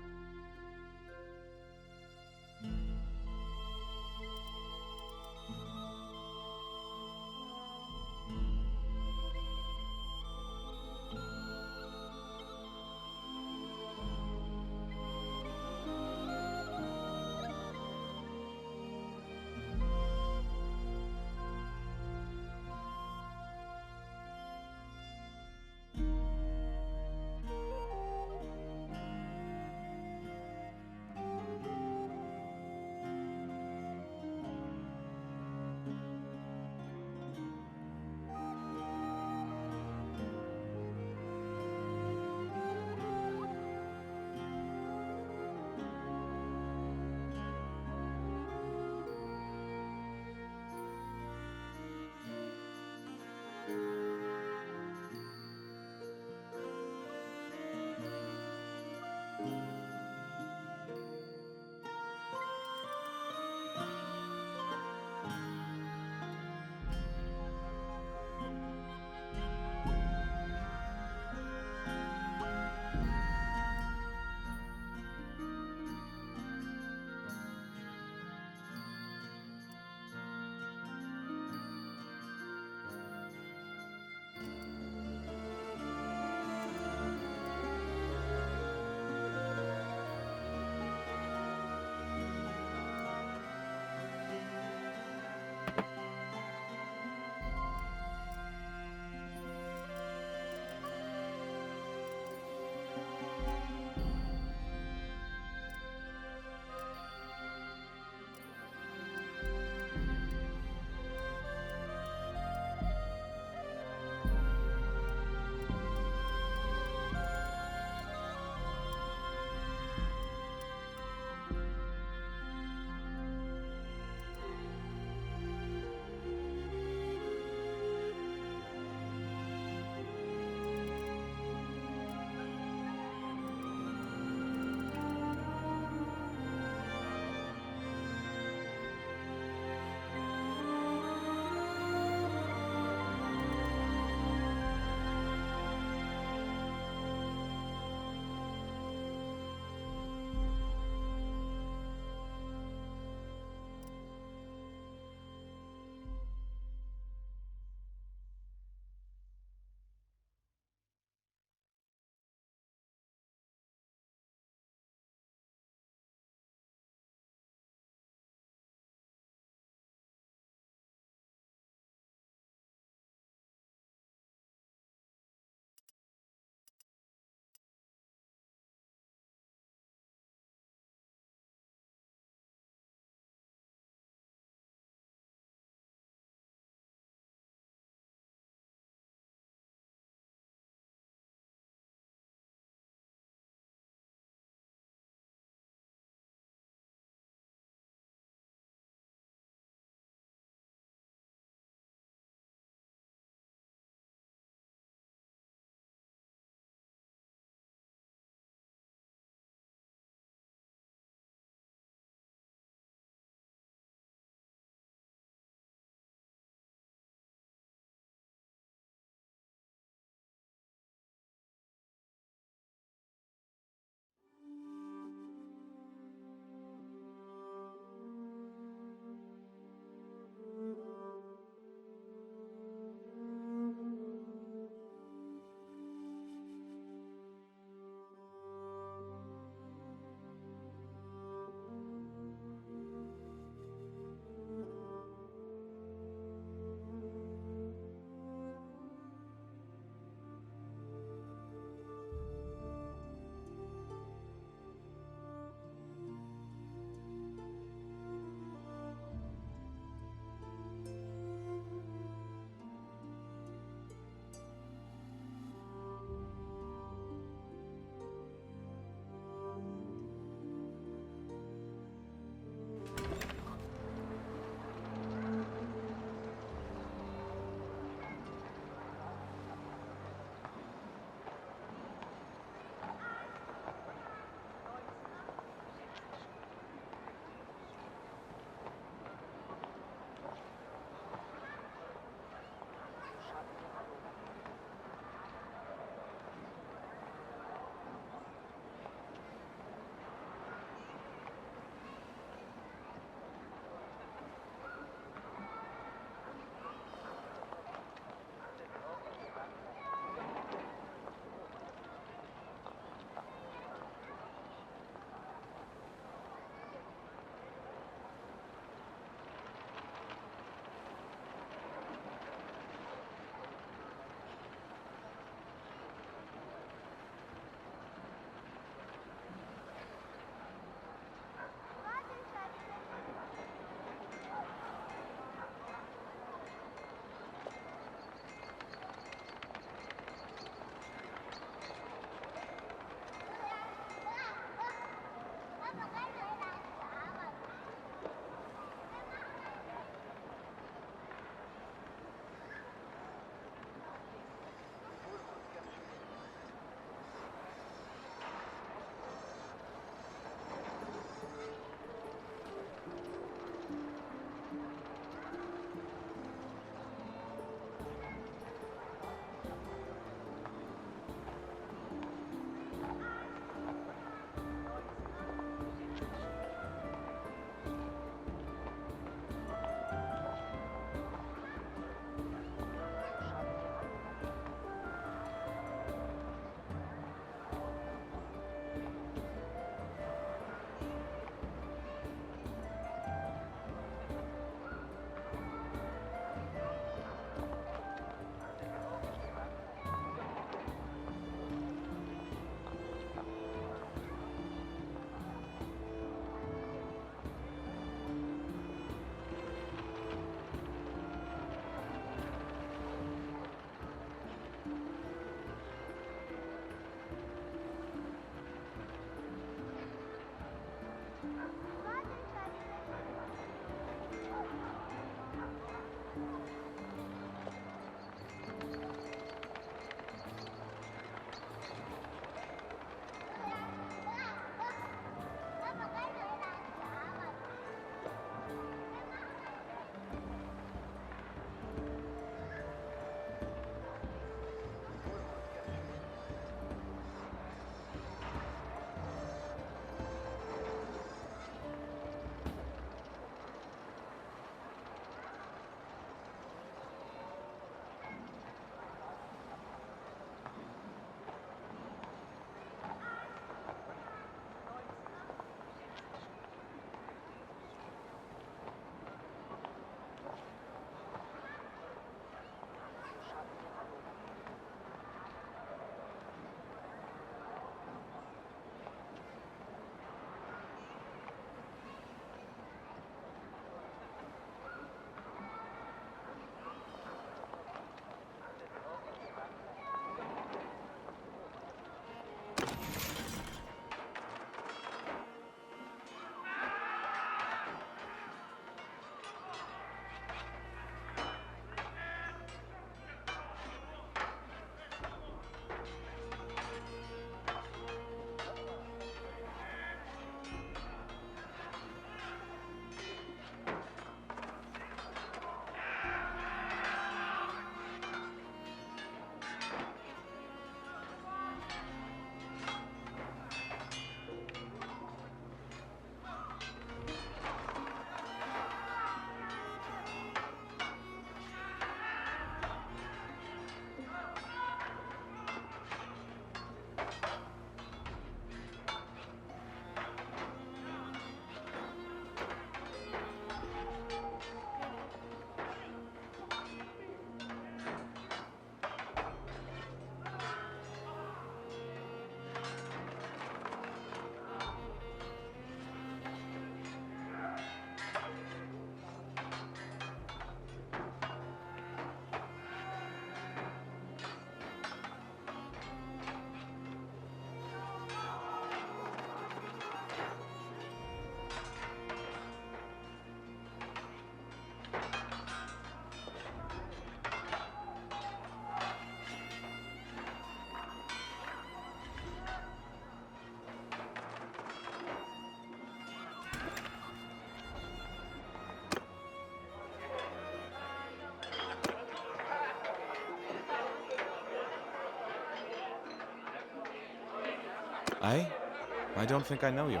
I don't think I know you.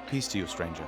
Peace to you, stranger.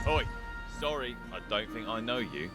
Oi, sorry, I don't think I know you.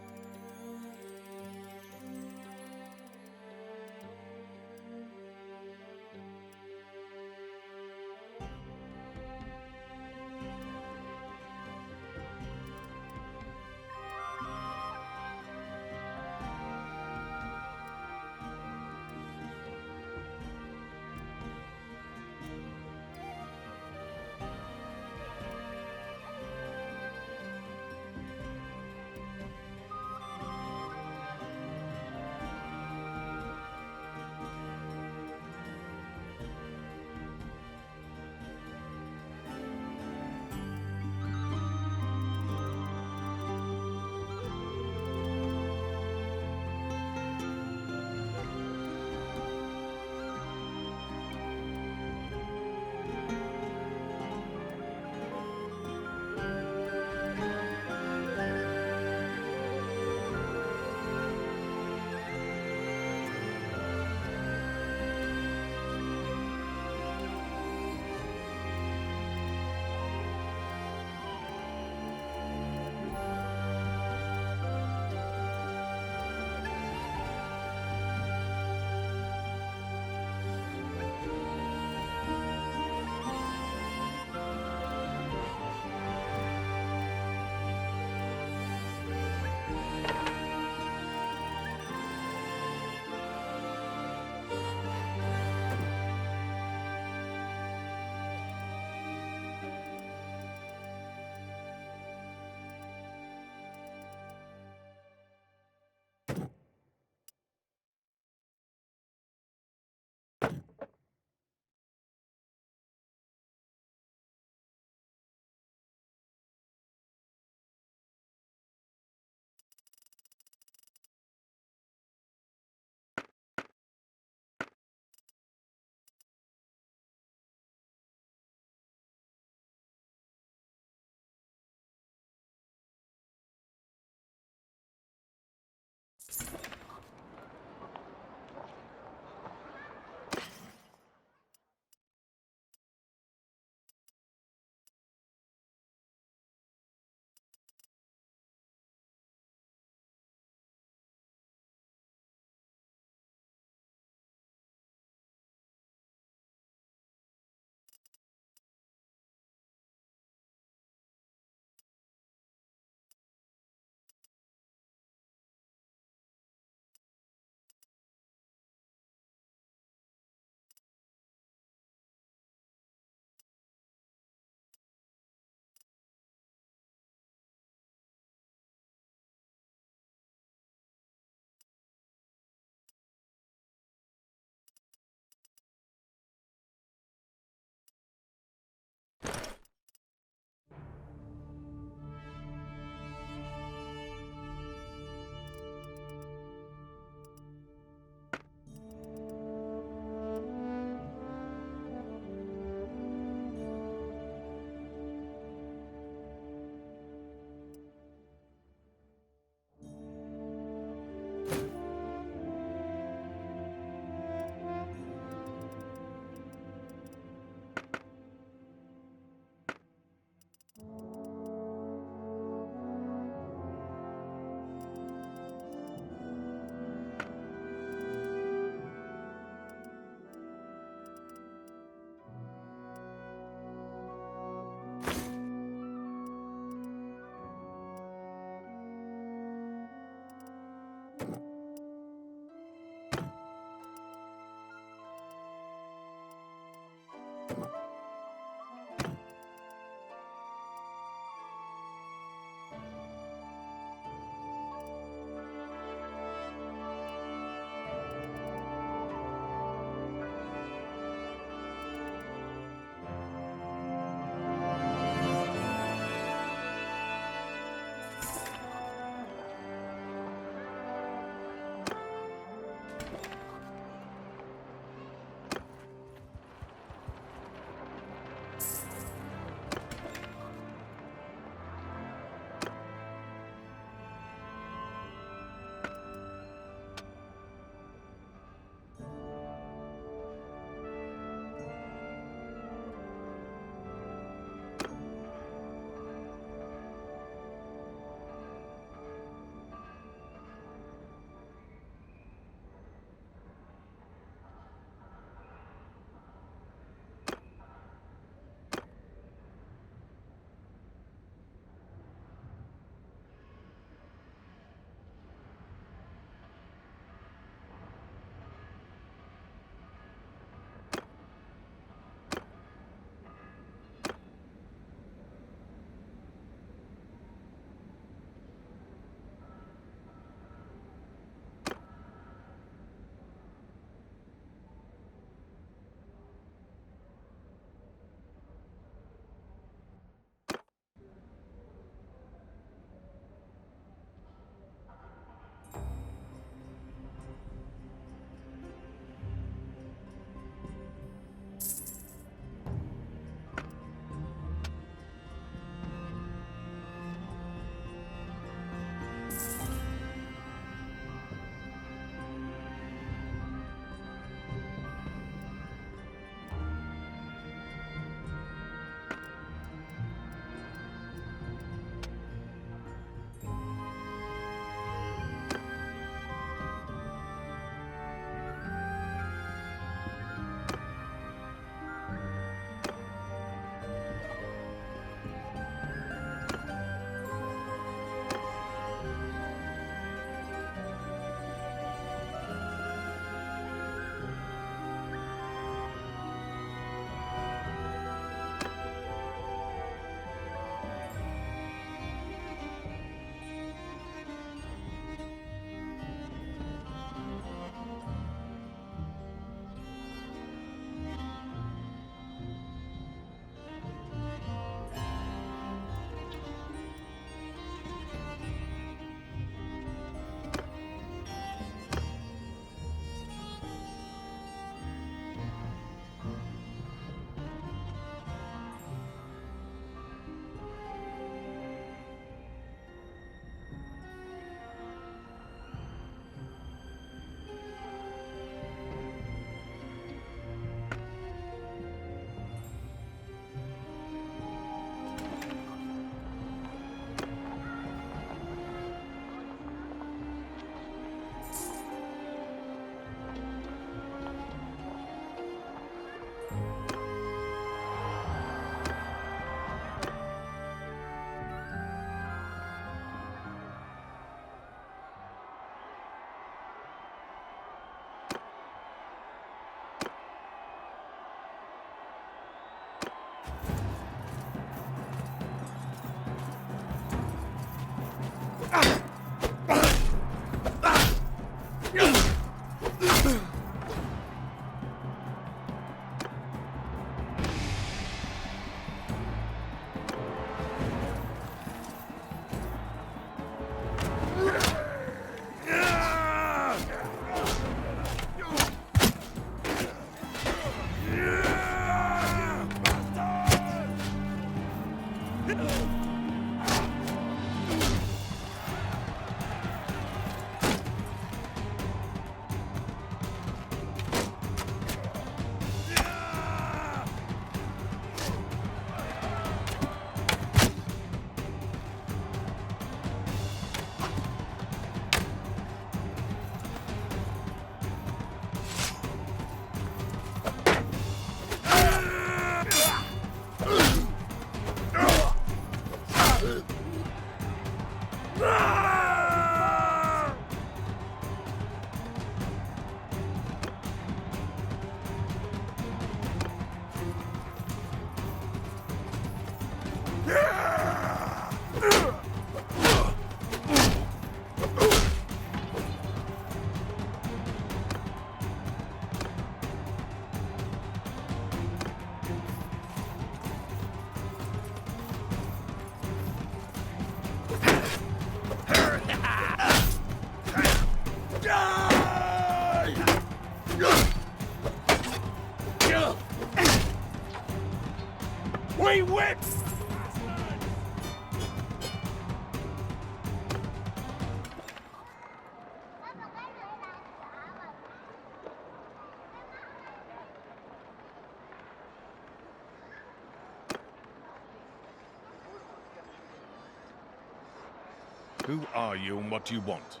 Who are you and what do you want?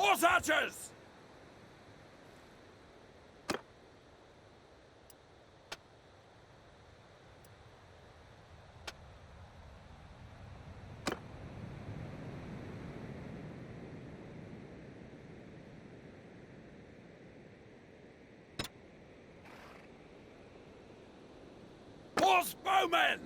Horse archers! Horse bowmen!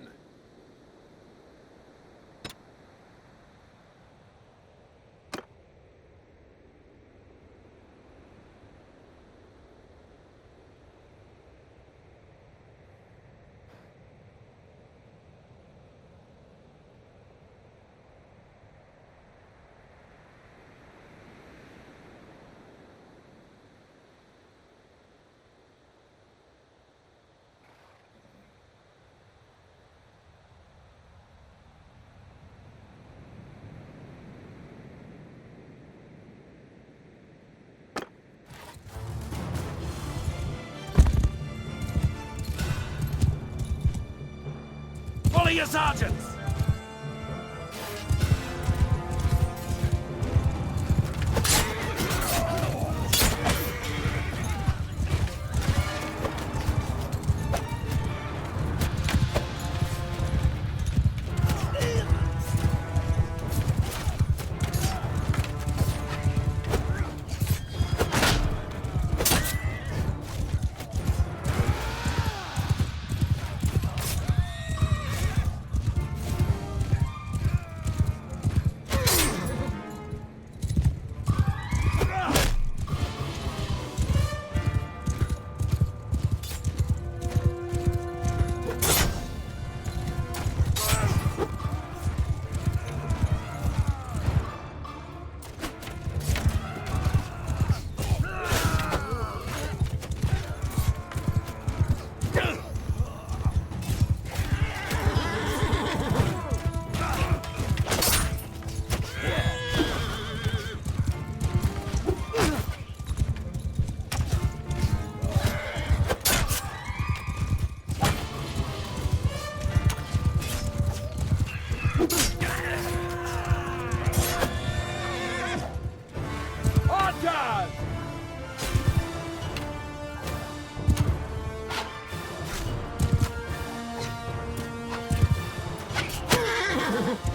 Follow your sergeants! Warriors!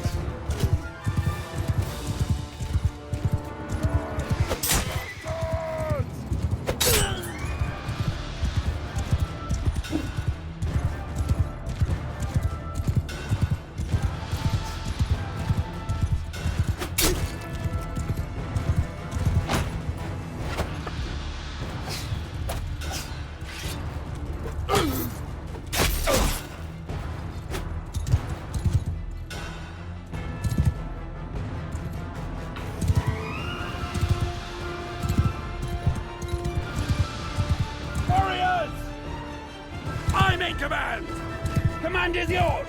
I'm in command! Command is yours!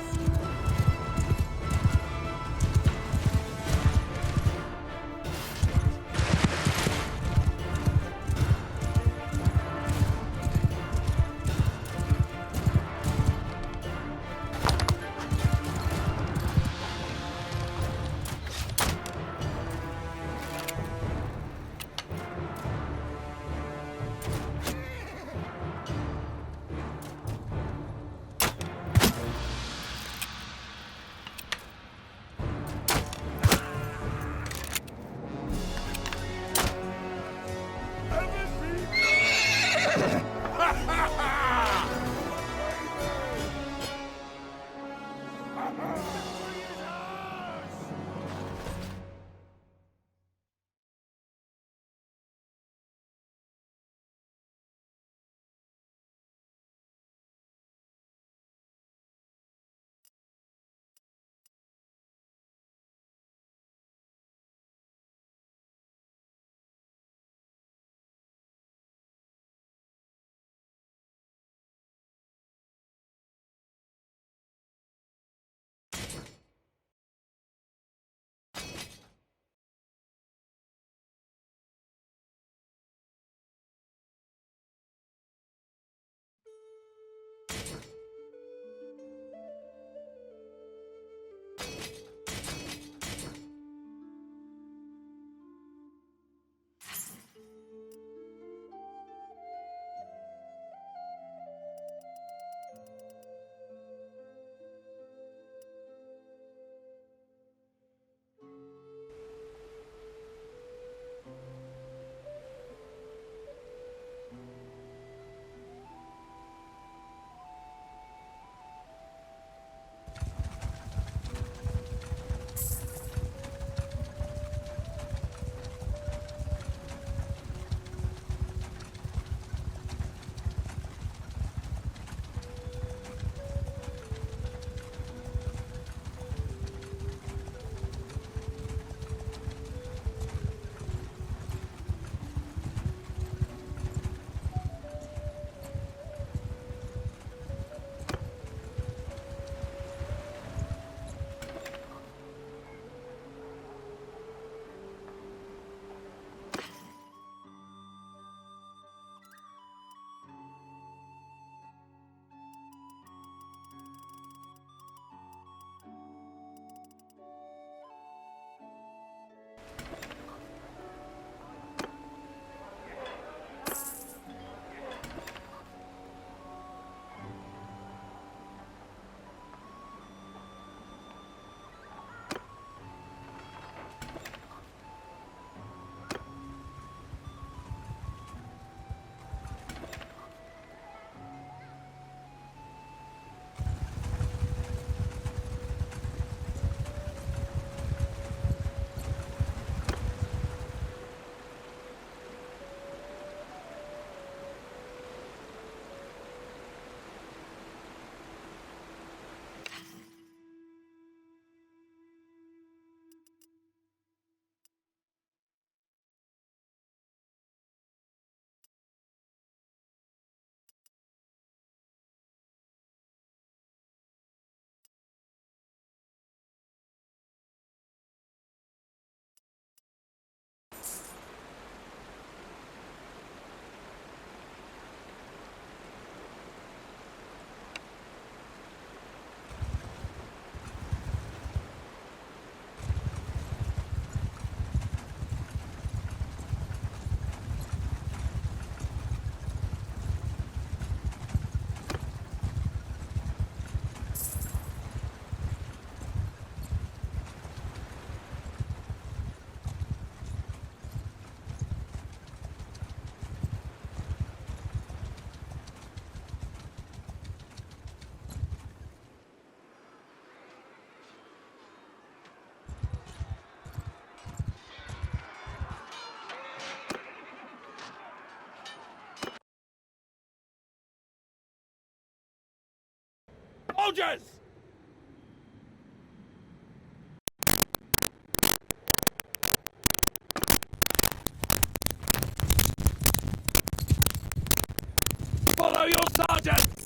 soldiers! Follow your sergeants!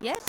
Yes?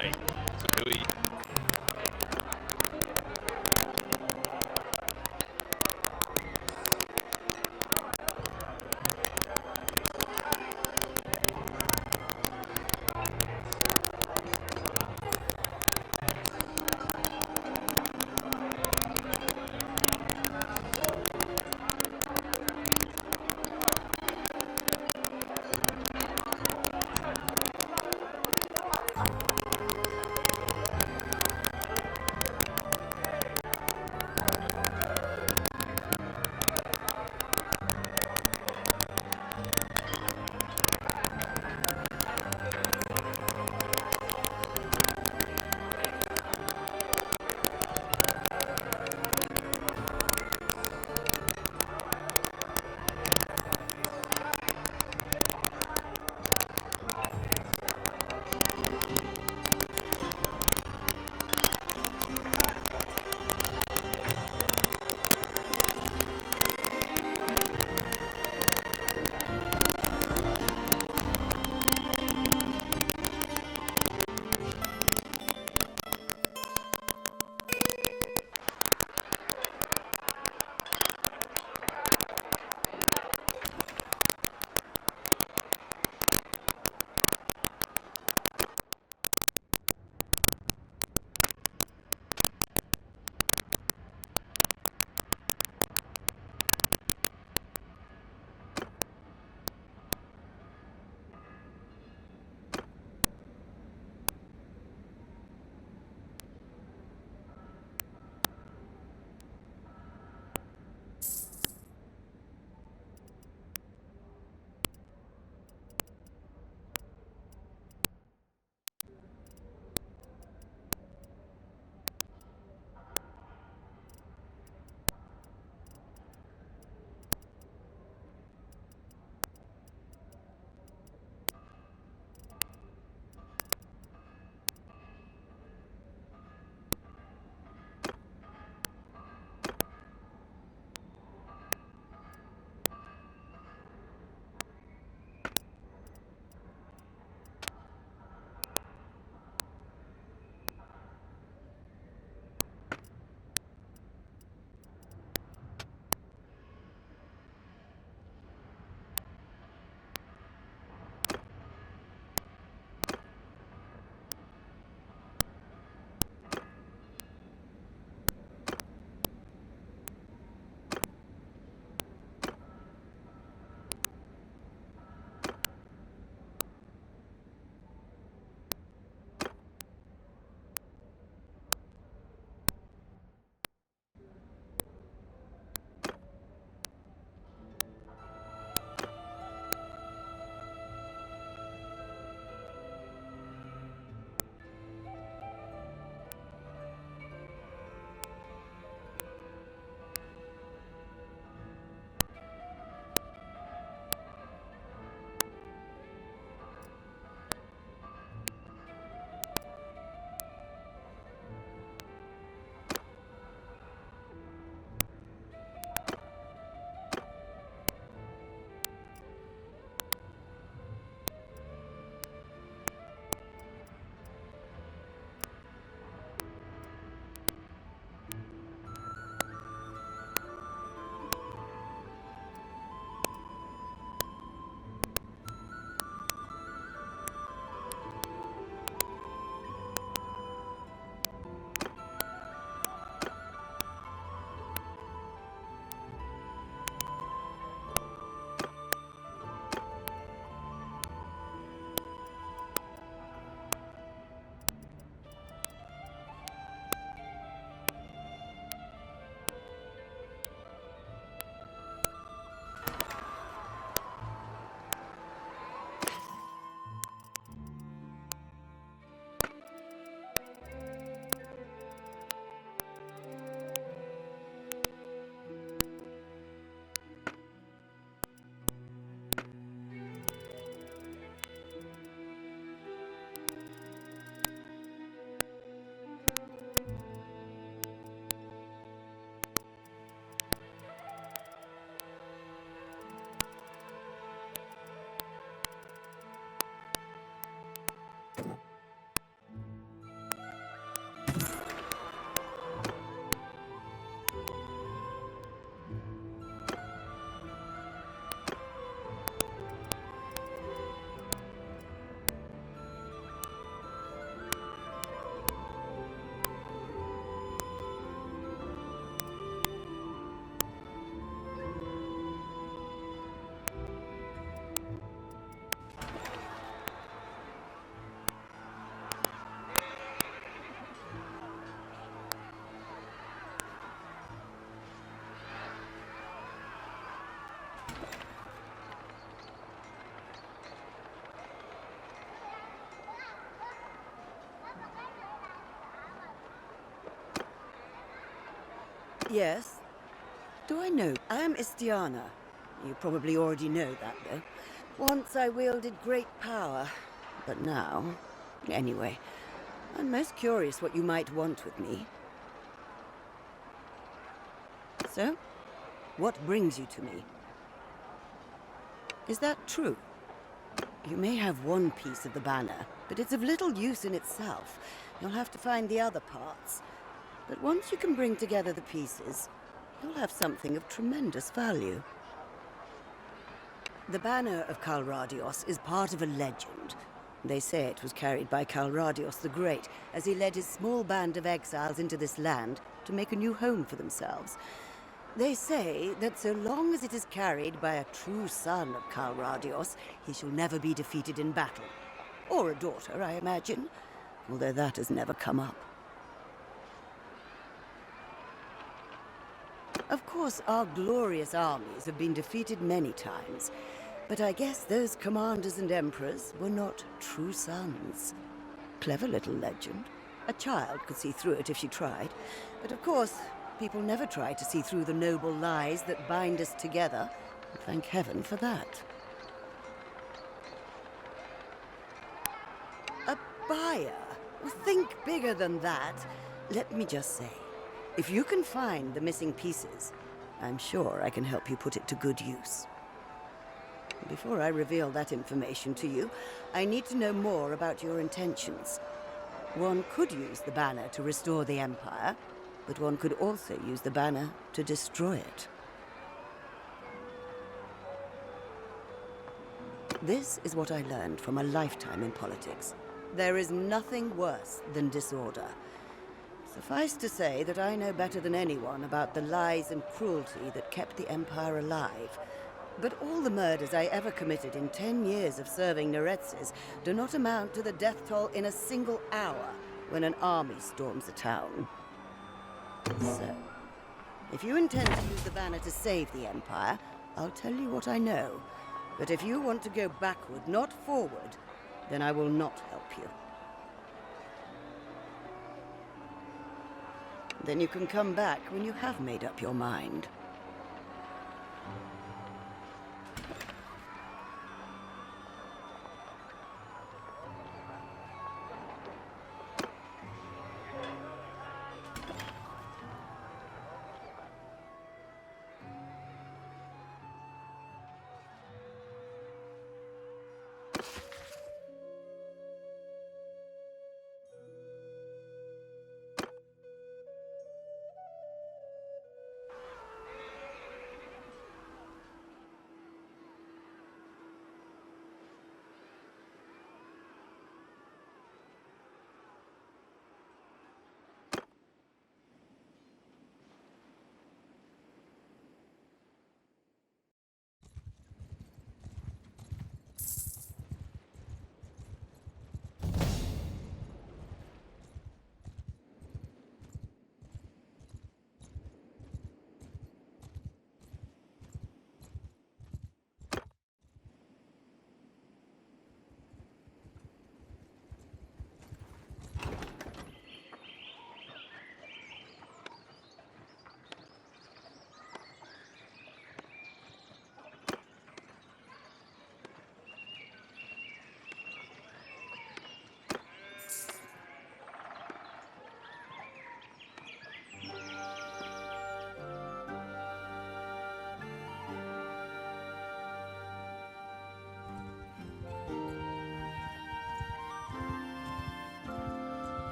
Right. So who are you? Yes. Do I know? I am Istiana. You probably already know that, though. Once I wielded great power, but now... Anyway, I'm most curious what you might want with me. So, what brings you to me? Is that true? You may have one piece of the banner, but it's of little use in itself. You'll have to find the other parts. But once you can bring together the pieces, you'll have something of tremendous value. The banner of Calradios is part of a legend. They say it was carried by Calradios the Great as he led his small band of exiles into this land to make a new home for themselves. They say that so long as it is carried by a true son of Calradios, he shall never be defeated in battle. Or a daughter, I imagine, although that has never come up. Of course, our glorious armies have been defeated many times, but I guess those commanders and emperors were not true sons. Clever little legend. A child could see through it if she tried. But of course, people never try to see through the noble lies that bind us together. Thank heaven for that. A buyer? Think bigger than that. Let me just say, if you can find the missing pieces, I'm sure I can help you put it to good use. Before I reveal that information to you, I need to know more about your intentions. One could use the banner to restore the Empire, but one could also use the banner to destroy it. This is what I learned from a lifetime in politics. There is nothing worse than disorder. Suffice to say that I know better than anyone about the lies and cruelty that kept the Empire alive. But all the murders I ever committed in 10 years of serving Neretzes do not amount to the death toll in a single hour when an army storms a town. So, if you intend to use the banner to save the Empire, I'll tell you what I know. But if you want to go backward, not forward, then I will not help you. Then you can come back when you have made up your mind.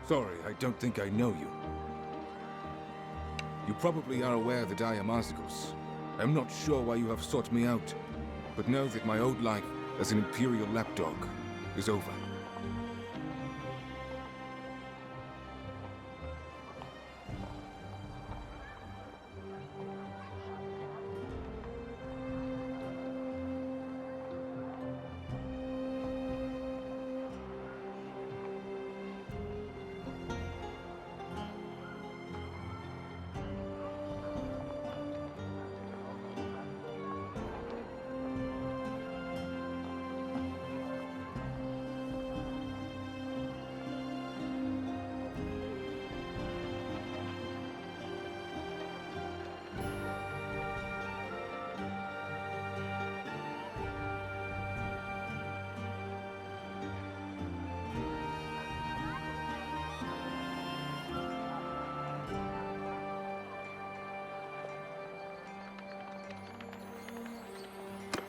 Sorry, I don't think I know you. You probably are aware that I am Azagos. I'm not sure why you have sought me out, but know that my old life as an Imperial lapdog is over.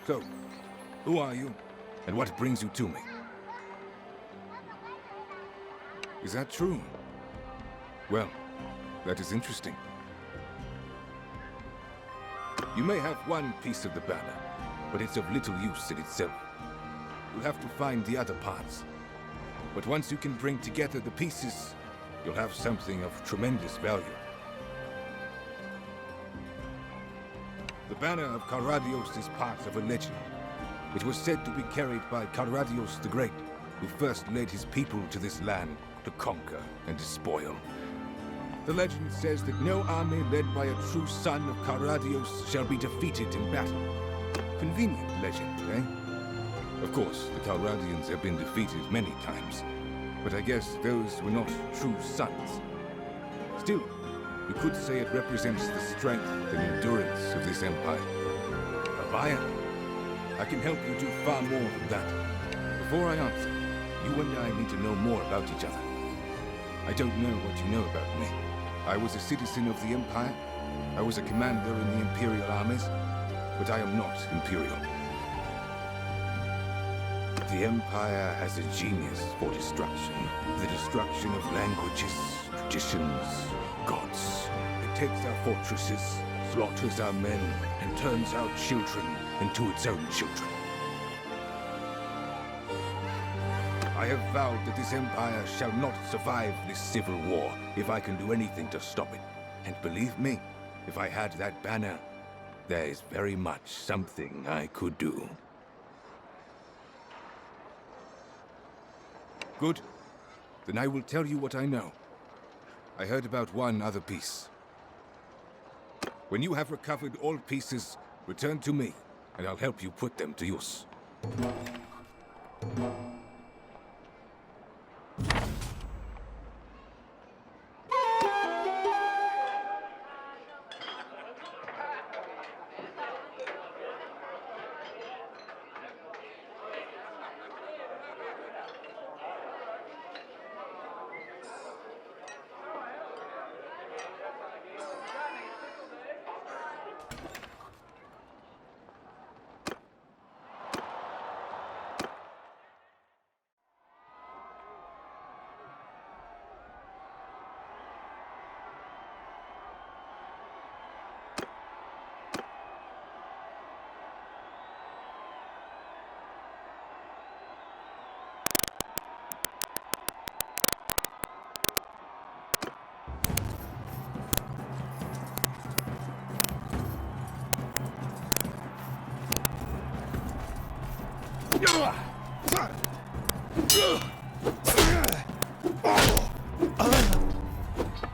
So, who are you, and what brings you to me? Is that true? Well, that is interesting. You may have one piece of the banner, but it's of little use in itself. You'll have to find the other parts. But once you can bring together the pieces, you'll have something of tremendous value. The banner of Karadios is part of a legend. It was said to be carried by Karadios the Great, who first led his people to this land to conquer and despoil. The legend says that no army led by a true son of Karadios shall be defeated in battle. Convenient legend, eh? Of course, the Kalradians have been defeated many times, but I guess those were not true sons. Still, you could say it represents the strength and endurance of this empire. Of iron. I can help you do far more than that. Before I answer, you and I need to know more about each other. I don't know what you know about me. I was a citizen of the Empire. I was a commander in the Imperial armies, but I am not Imperial. The Empire has a genius for destruction. The destruction of languages, traditions, gods. It takes our fortresses, slaughters our men, and turns our children into its own children. I have vowed that this empire shall not survive this civil war if I can do anything to stop it. And believe me, if I had that banner, there is very much something I could do. Good. Then I will tell you what I know. I heard about one other piece. When you have recovered all pieces, return to me, and I'll help you put them to use.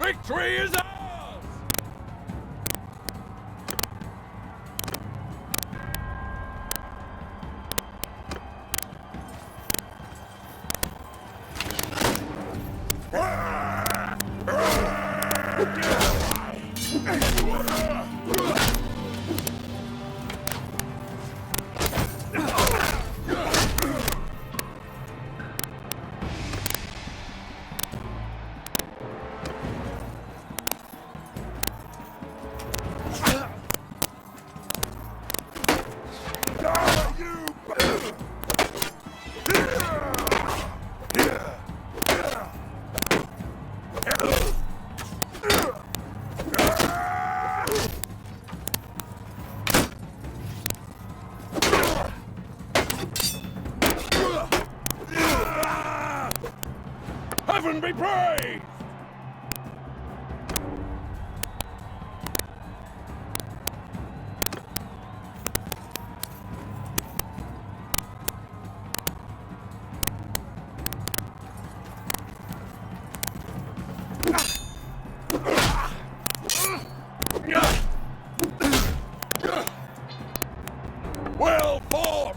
Victory is ours! Heaven be praised! Well fought!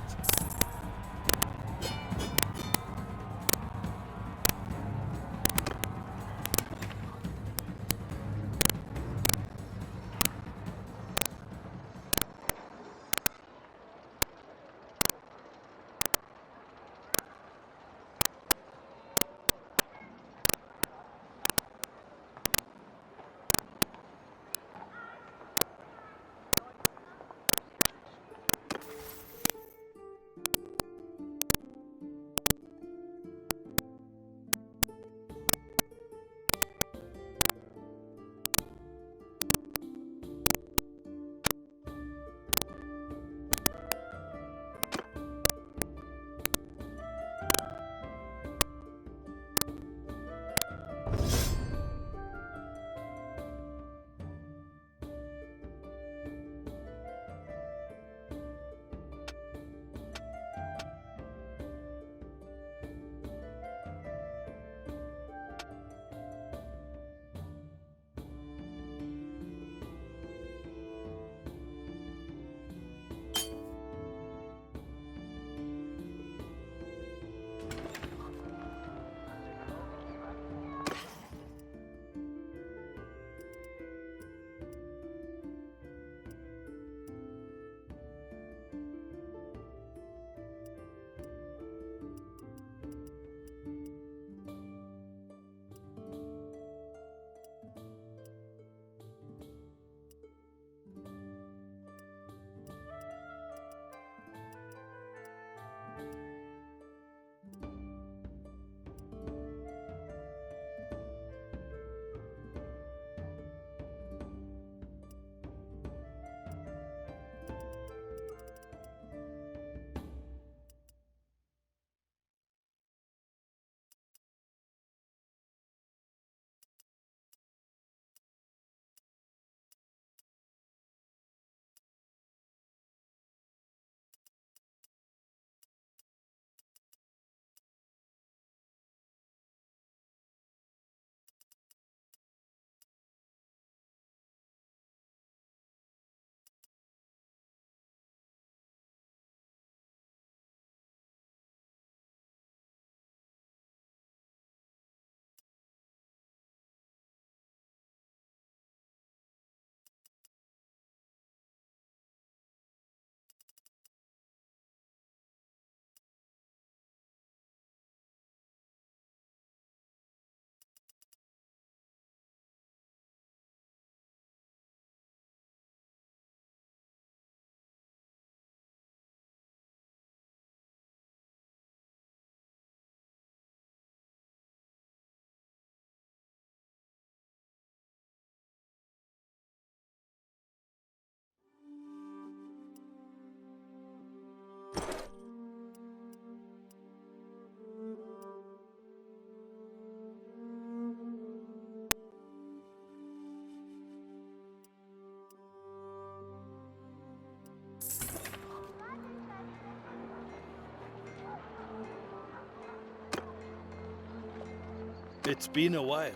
It's been a while.